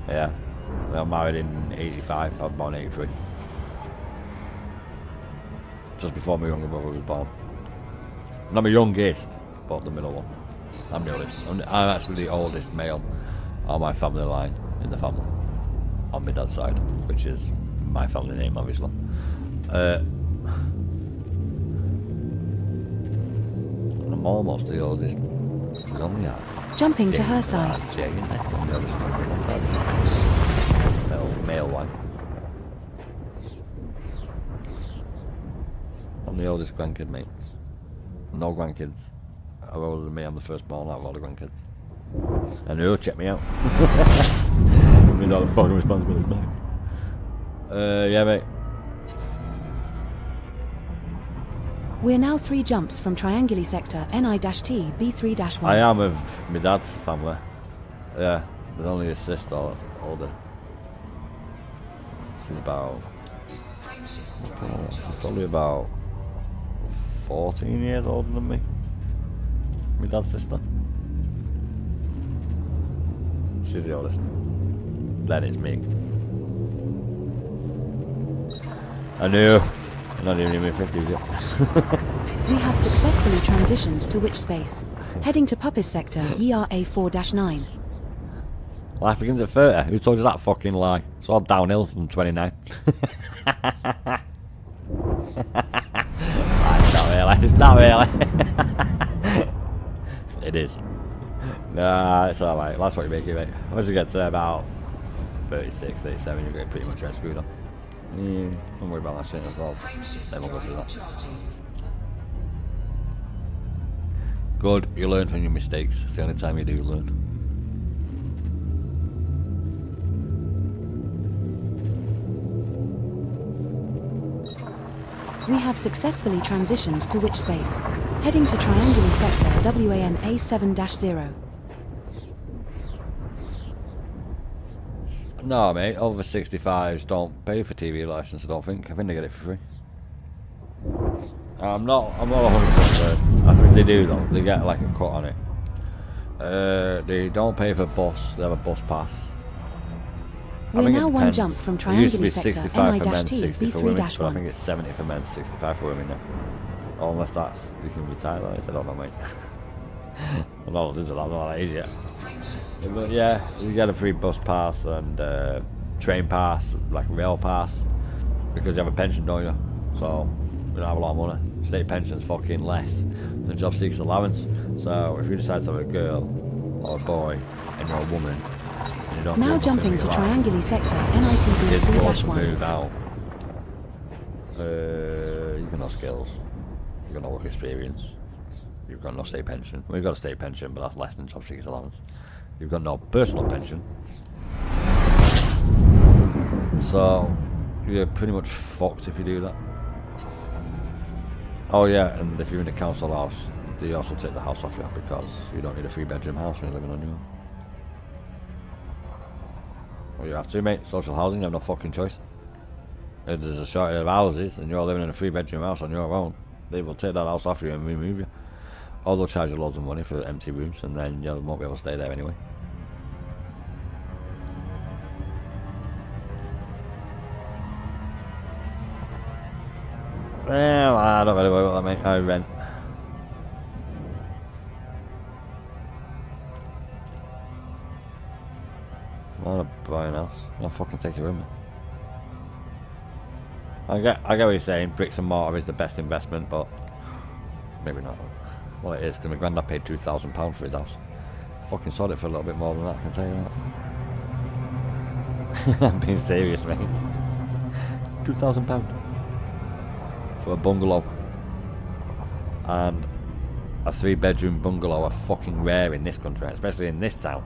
Yeah. I got married in 85. I was born in 83. Just before my younger brother was born. Not my youngest, but the middle one. I'm the oldest. I'm actually the oldest male on my family line in the family. On my dad's side, which is my family name, obviously. I'm almost the oldest. Jumping to her side. Male one. I'm the oldest grandkid, mate. No grandkids. I'm older than me. I'm the firstborn out of all the grandkids. And who check me out? I mean, not a fucking responsibility, mate. Yeah, mate. We're now 3 jumps from Trianguli sector NI-T B3-1. I am with my dad's family. Yeah, there's only a sister that's older. She's about... probably about 14 years older than me. My dad's sister. She's the oldest. Then it's me. I knew. I'm not even in my 50s yet. We have successfully transitioned to which space? Heading to Puppis sector, ERA 4-9. Life begins at 30. Who told you that fucking lie? It's all downhill from 29. It's not really. It is. Nah, it's alright. That's what you make it, mate. Once you get to about 36, 37, you're getting pretty much screwed up. Don't worry about that shit as well. Then we'll go through that. Good, you learn from your mistakes. It's the only time you do learn. We have successfully transitioned to which space? Heading to Triangular sector, WAN A7-0. No, mate, over 65s don't pay for TV license, I don't think. I think they get it for free. I'm not 100% certain. I think they do though. They get like a cut on it. They don't pay for bus. They have a bus pass. We're now one jump from Triangular sector, NI-T, B3-1. But I B3-1. think it's 70 for men, 65 for women now. Or unless that's, you can retire that. I don't know, mate. I'm not into that, I'm not that age yet. But yeah, you get a free bus pass and train pass, like rail pass, because you have a pension, don't you? So you don't have a lot of money. State pension's fucking less than job seekers allowance. So if you decide to have a girl or a boy and you're a woman, and you don't now jumping to Triangular sector, NIT B3-1. Move out. You've got no skills. You've got no work experience. You've got no state pension. Well, you've got a state pension, but that's less than job seekers allowance. You've got no personal pension. So you're pretty much fucked if you do that. Oh yeah, and if you're in a council house, they also take the house off you because you don't need a 3-bedroom house when you're living on your own. Well, you have to, mate. Social housing, you have no fucking choice. If there's a shortage of houses and you're living in a 3-bedroom house on your own, they will take that house off you and remove you. Or they'll charge you loads of money for empty rooms and then you won't be able to stay there anyway. Well, I don't really worry about that, mate. I rent. I want to buy an house. I'll fucking take it with me. I get what you're saying. Bricks and mortar is the best investment, but maybe not. Well, it is, because my granddad paid £2,000 for his house. Fucking sold it for a little bit more than that, I can tell you that. I'm being serious, mate. £2,000 for a bungalow. And a 3-bedroom bungalow are fucking rare in this country, especially in this town.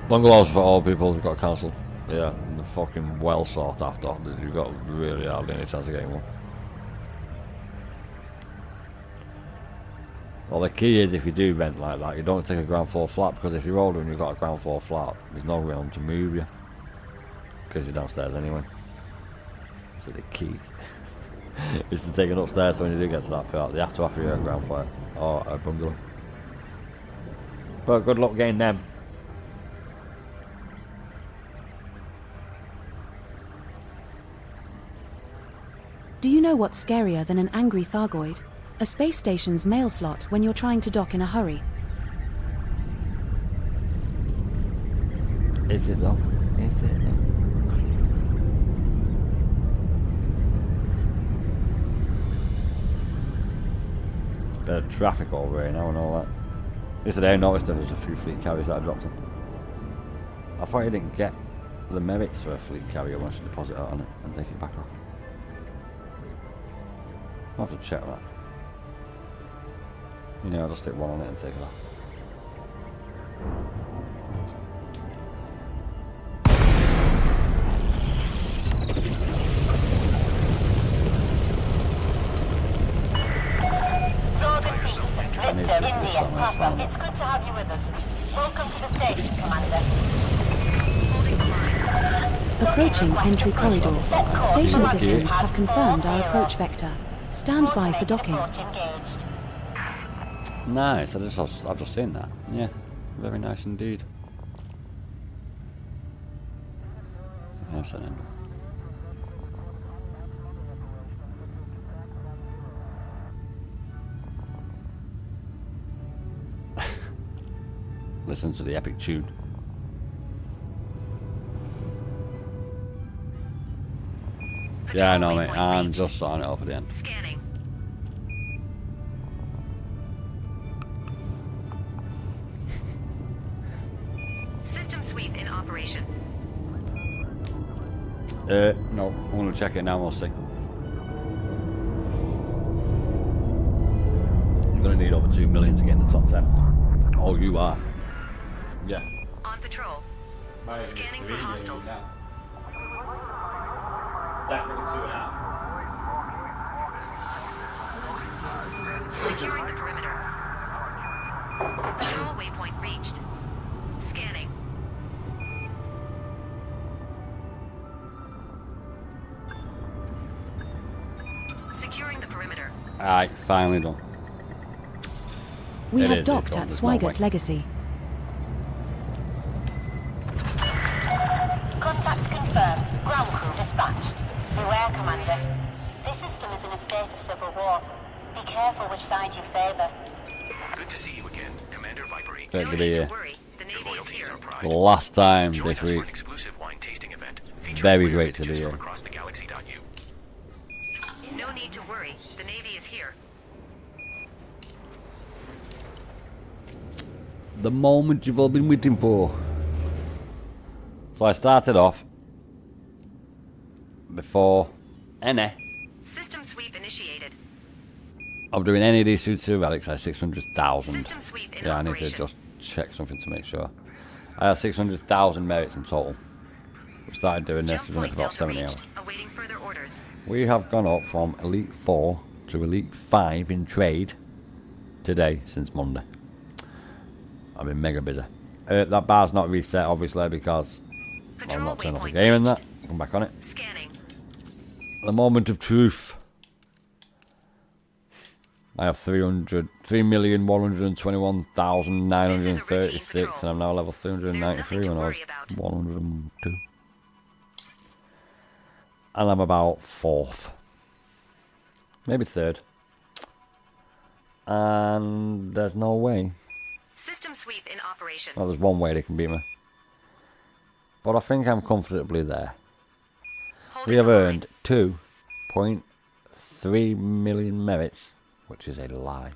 Bungalows for old people who've got a council. Yeah, they're fucking well sought after. You've got really hardly any chance of getting one. Well, the key is if you do rent like that, you don't take a ground floor flat, because if you're older and you've got a ground floor flat, there's no room to move you. Because you're downstairs anyway. So the key is to take it upstairs, so when you do get to that part, they have to offer you a ground floor or a bungalow. But good luck getting them. Do you know what's scarier than an angry Thargoid? A space station's mail slot when you're trying to dock in a hurry. Is it though? Is it though? Bit of traffic over here now and all that. Yesterday I noticed there was a few fleet carriers that I dropped in. I thought you didn't get the merits for a fleet carrier once you deposit it on it and take it back off. I'll have to check that. You know, I'll just stick one on it and take it off. Victor, India, Papa, it's good to have you with us. Welcome to the station, Commander. Approaching entry corridor. Station systems have confirmed our approach vector. Stand by for docking. Nice, I've just seen that. Yeah, very nice indeed. 99% ender. Listen to the epic tune. Yeah, I know, mate. I'm just signing it off at the end. Scanning. System sweep in operation. No, I'm going to check it now, we'll see. You're going to need over 2 million to get in the top 10. Oh, you are. Yeah. On patrol. Scanning for hostiles. Definitely 2.5. Securing the perimeter. Patrol waypoint reached. Scanning. Securing the perimeter. Alright, finally done. We It have is, docked it's at done, there's no Swigert way. Legacy. Contact confirmed. Ground crew dispatched. Beware, Commander. This system is in a state of civil war. Be careful which side you favor. Good to see you again, Commander Vipery. Going No to need be to worry. The Your Navy is loyalty is here. our pride. the last time Join this us for week. an exclusive wine tasting event. featuring Very rare great to vintages be from here. across the galaxy.u. No need to worry. The Navy is here. The moment you've all been waiting for. So I started off before any. System sweep initiated. I'm doing any of these Sootil Relics at 600,000. System sweep in Yeah, I need operation. to just check something to make sure. I have 600,000 merits in total. We started doing this, Jump we've done it point for about Delta 70 reached. hours. Awaiting further orders. We have gone up from Elite 4 to Elite 5 in trade today since Monday. I've been mega busy. That bar's not reset obviously because I'm Patrol not turning off the waypoint game and that. reached. Come back on it. Scanning. The moment of truth. I have 3,121,936 and I'm now level 393 when I was 102. And I'm about 4th. Maybe 3rd. And there's no way. System sweep in operation. Well, there's one way they can beat me. But I think I'm comfortably there. Holding We have the line. earned 2.3 million merits, which is a lie.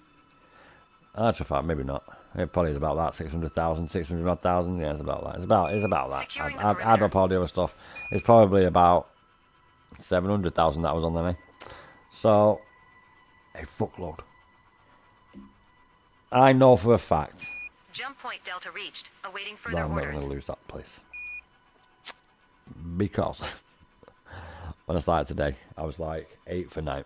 Actually, fact, maybe not. It probably is about that. 600,000, 600,000. Yeah, it's about that. It's about that. Securing the Add perimeter. up all the other stuff. It's probably about 700,000 that was on there. So, a fuckload. I know for a fact Jump point Delta reached. Awaiting that further I'm not orders. going to lose that place. Because when I started today, I was like 8th or 9th.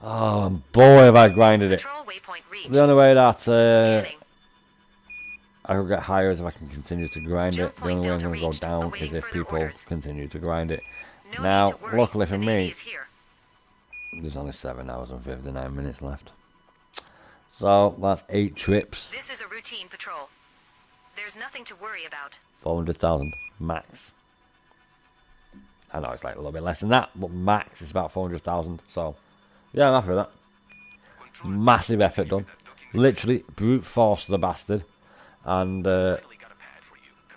Oh, and boy, have I grinded it. Patrol waypoint reached. The only way that Scanning. I will get higher is if I can continue to grind Jump it. The only point way I'm Delta going to go reached. down Awaiting is if further people orders. continue to grind it. No Now, need to worry. luckily for the Navy me, is here. there's only 7 hours and 59 minutes left. So, that's 8 trips. This is a routine patrol. There's nothing to worry about. 400,000 max. I know it's like a little bit less than that, but max is about 400,000. So, yeah, I'm happy with that. Massive effort done. Literally brute force the bastard. And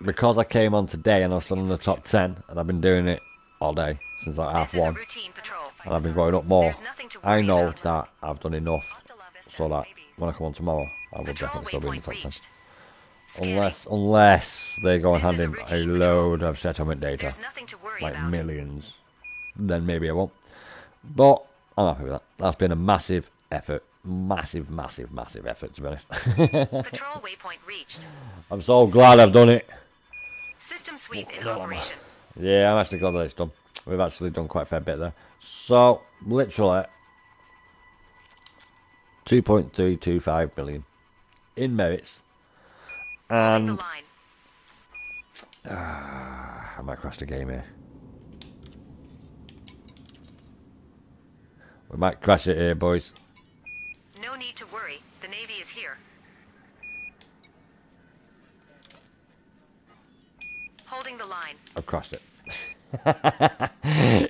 because I came on today and I was still in the top 10, and I've been doing it all day since like half This is a 1, routine patrol. and I've been going up more. There's nothing to I worry know about. that I've done enough so that when I come on tomorrow, I will Patrol definitely still be in the waypoint top 10. reached. Scanning. Unless they go and This hand is a in a routine patrol. load of settlement data, There's nothing to worry like about. millions, then maybe I won't. But I'm happy with that. That's been a massive effort. Massive effort, to be honest. Patrol waypoint reached. I'm so glad I've done it. System sweep in operation. Yeah, I'm actually glad that it's done. We've actually done quite a fair bit there. So, literally, 2.325 billion in merits. Holding the And line. I might crash the game here. We might crash it here, boys. No need to worry. The Navy is here. Holding Holding the line. I've crashed it.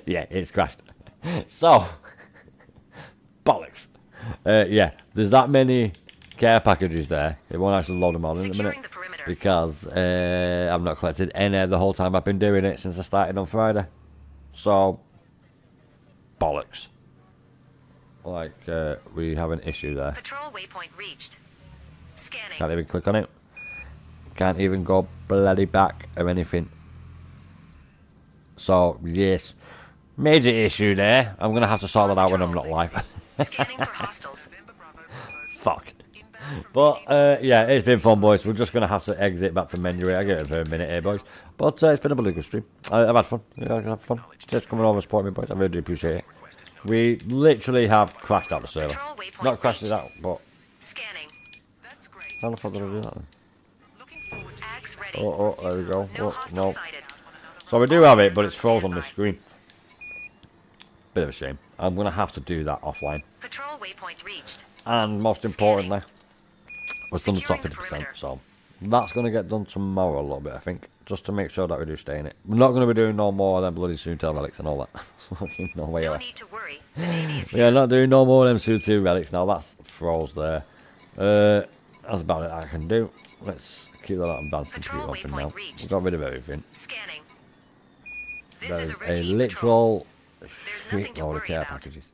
Yeah, it's crashed. So, bollocks. Yeah, there's that many care packages there. It won't actually load them all in a minute. The perimeter. Because I've not collected any the whole time I've been doing it since I started on Friday. So, bollocks. Like, we have an issue there. Patrol waypoint reached. Scanning. Can't even click on it. Can't even go bloody back or anything. So, yes. Major issue there. I'm going to have to sort that out when I'm not live. Scanning for hostiles. Fuck. But, yeah, it's been fun, boys. We're just going to have to exit back to menu. I get it for a minute here, boys. But it's been a bloody good stream. I've had fun. Yeah, I've had fun. Just coming over and supporting me, boys. I really do appreciate it. We literally have crashed out the server. Not crashed it out, but... Scanning. That's great. How the fuck did I do that then? Axe ready. Oh, there we go. No Oh, hostile no. sighted. So we do have it, but it's frozen on the screen. Bit of a shame. I'm going to have to do that offline. Patrol waypoint reached. And most importantly, we're still in the top Securing the 50%. perimeter. So that's going to get done tomorrow a little bit, I think. Just to make sure that we do stay in it. We're not going to be doing no more of them bloody Sootil Relics and all that. No way. No away. need to worry. The Navy is Yeah, here. not doing no more of them Sootil Relics now. That's froze there. That's about it I can do. Let's keep that on balance computer Patrol on for waypoint now. reached. We got rid of everything. Scanning. This There's is a a routine patrol. literal There's nothing to shitload of worry care about. packages.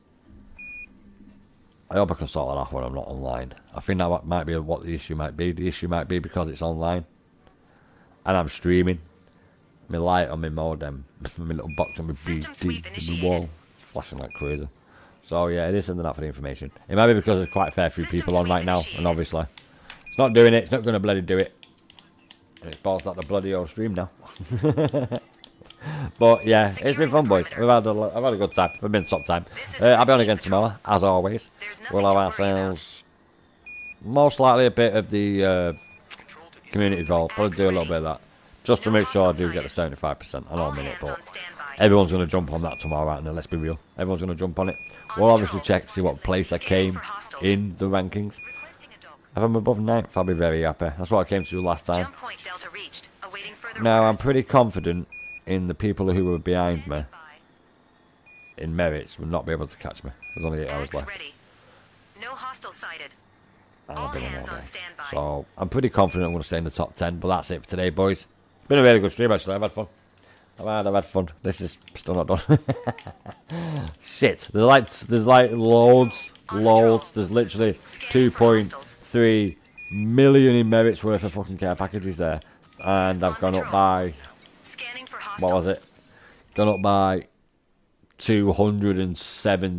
I hope I can sort that off when I'm not online. I think that might be what the issue might be. The issue might be because it's online. And I'm streaming. My light on my modem. My little box on my System BT. sweep The initiated. wall. It's flashing like crazy. So yeah, it is sending that for the information. It might be because there's quite a fair few System people on sweep right now. initiated. And obviously, it's not doing it. It's not going to bloody do it. And it's paused out the bloody old stream now. But yeah, it's been Securing fun, the boys. perimeter. I've had a good time. We've been top time. This is I'll be on routine again patrol. tomorrow, as always. There's nothing We'll have to worry about. ourselves most likely a bit of the community goal. Probably do a little bit of that, just to No make sure I hostile do get the 75%. I know All I'm in it, hands but on standby. everyone's going to jump on that tomorrow, right? And let's be real, everyone's going to jump on it. We'll obviously check, see what place I Scanning came for hostiles. in the rankings. Requesting a dock. If I'm above 9th, I'll be very happy. That's what I came to last time. Jump point Delta reached. Awaiting further Now I'm orders. pretty confident in the people who were behind me Standing by. in merits will not be able to catch me. There's only 8 hours Axe left. ready. No hostile sighted. And All I've been on hands all on day. standby. So I'm pretty confident I'm going to stay in the top 10. But that's it for today, boys. It's been a really good stream, actually. I've had fun. I've had fun. This is still not done. Shit. There's like loads. There's literally 2.3 million in merits worth of fucking care packages there. And I've gone up by, Scanning for hostiles. what was it? Gone up by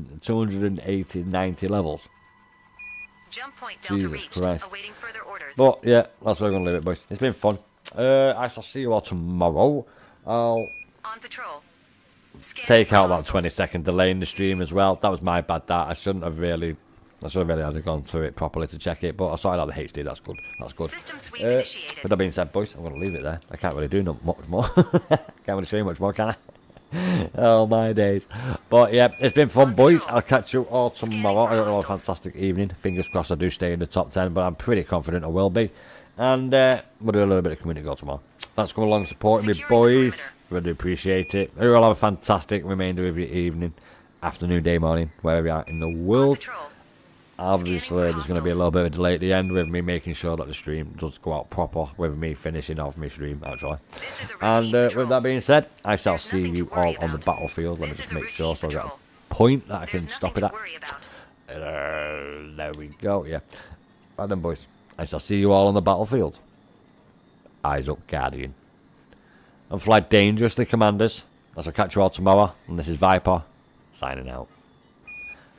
280, 90 levels. Jump point Delta Jesus reached. Christ. Awaiting further orders. But yeah, that's where we're going to leave it, boys. It's been fun. I shall see you all tomorrow. I'll On patrol. Scanning take for out that hostiles. 20-second delay in the stream as well. That was my bad. That I should have really had gone through it properly to check it. But I sorted out the HD. That's good. That's good. System sweep initiated. With that being said, boys, I'm going to leave it there. I can't really do much more. Can't really show you much more, can I? Oh my days. But yeah, it's been fun, boys. I'll catch you all tomorrow. I got a fantastic evening. Fingers crossed I do stay in the top 10, but I'm pretty confident I will be. And we'll do a little bit of community goal tomorrow. Thanks for coming along and supporting me, Securing the boys. perimeter. Really do appreciate it. You all have a fantastic remainder of your evening, afternoon, day, morning, wherever you are in the On world. patrol. Obviously, there's going to be a little bit of a delay at the end with me making sure that the stream does go out proper, with me finishing off my stream, actually. This is a And routine patrol. with that being said, I shall There's see nothing you to worry all on the about. battlefield. Let me This just is a make sure so I routine got a patrol. point that I There's can stop it nothing at. to worry about. There we go, yeah. Right then, boys. I shall see you all on the battlefield. Eyes up, Guardian. And fly dangerously, Commanders. I shall catch you all tomorrow. And this is Viper, signing out.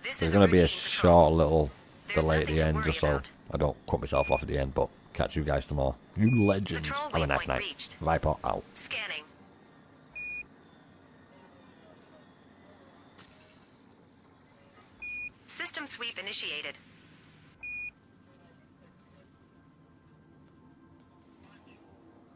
This There's is going to be a routine patrol. short little There's delay at nothing the to end, worry just so about. I don't cut myself off at the end, but catch you guys tomorrow. You legends. Patrol Have a nice waypoint night. reached. Viper out. Scanning. System sweep initiated.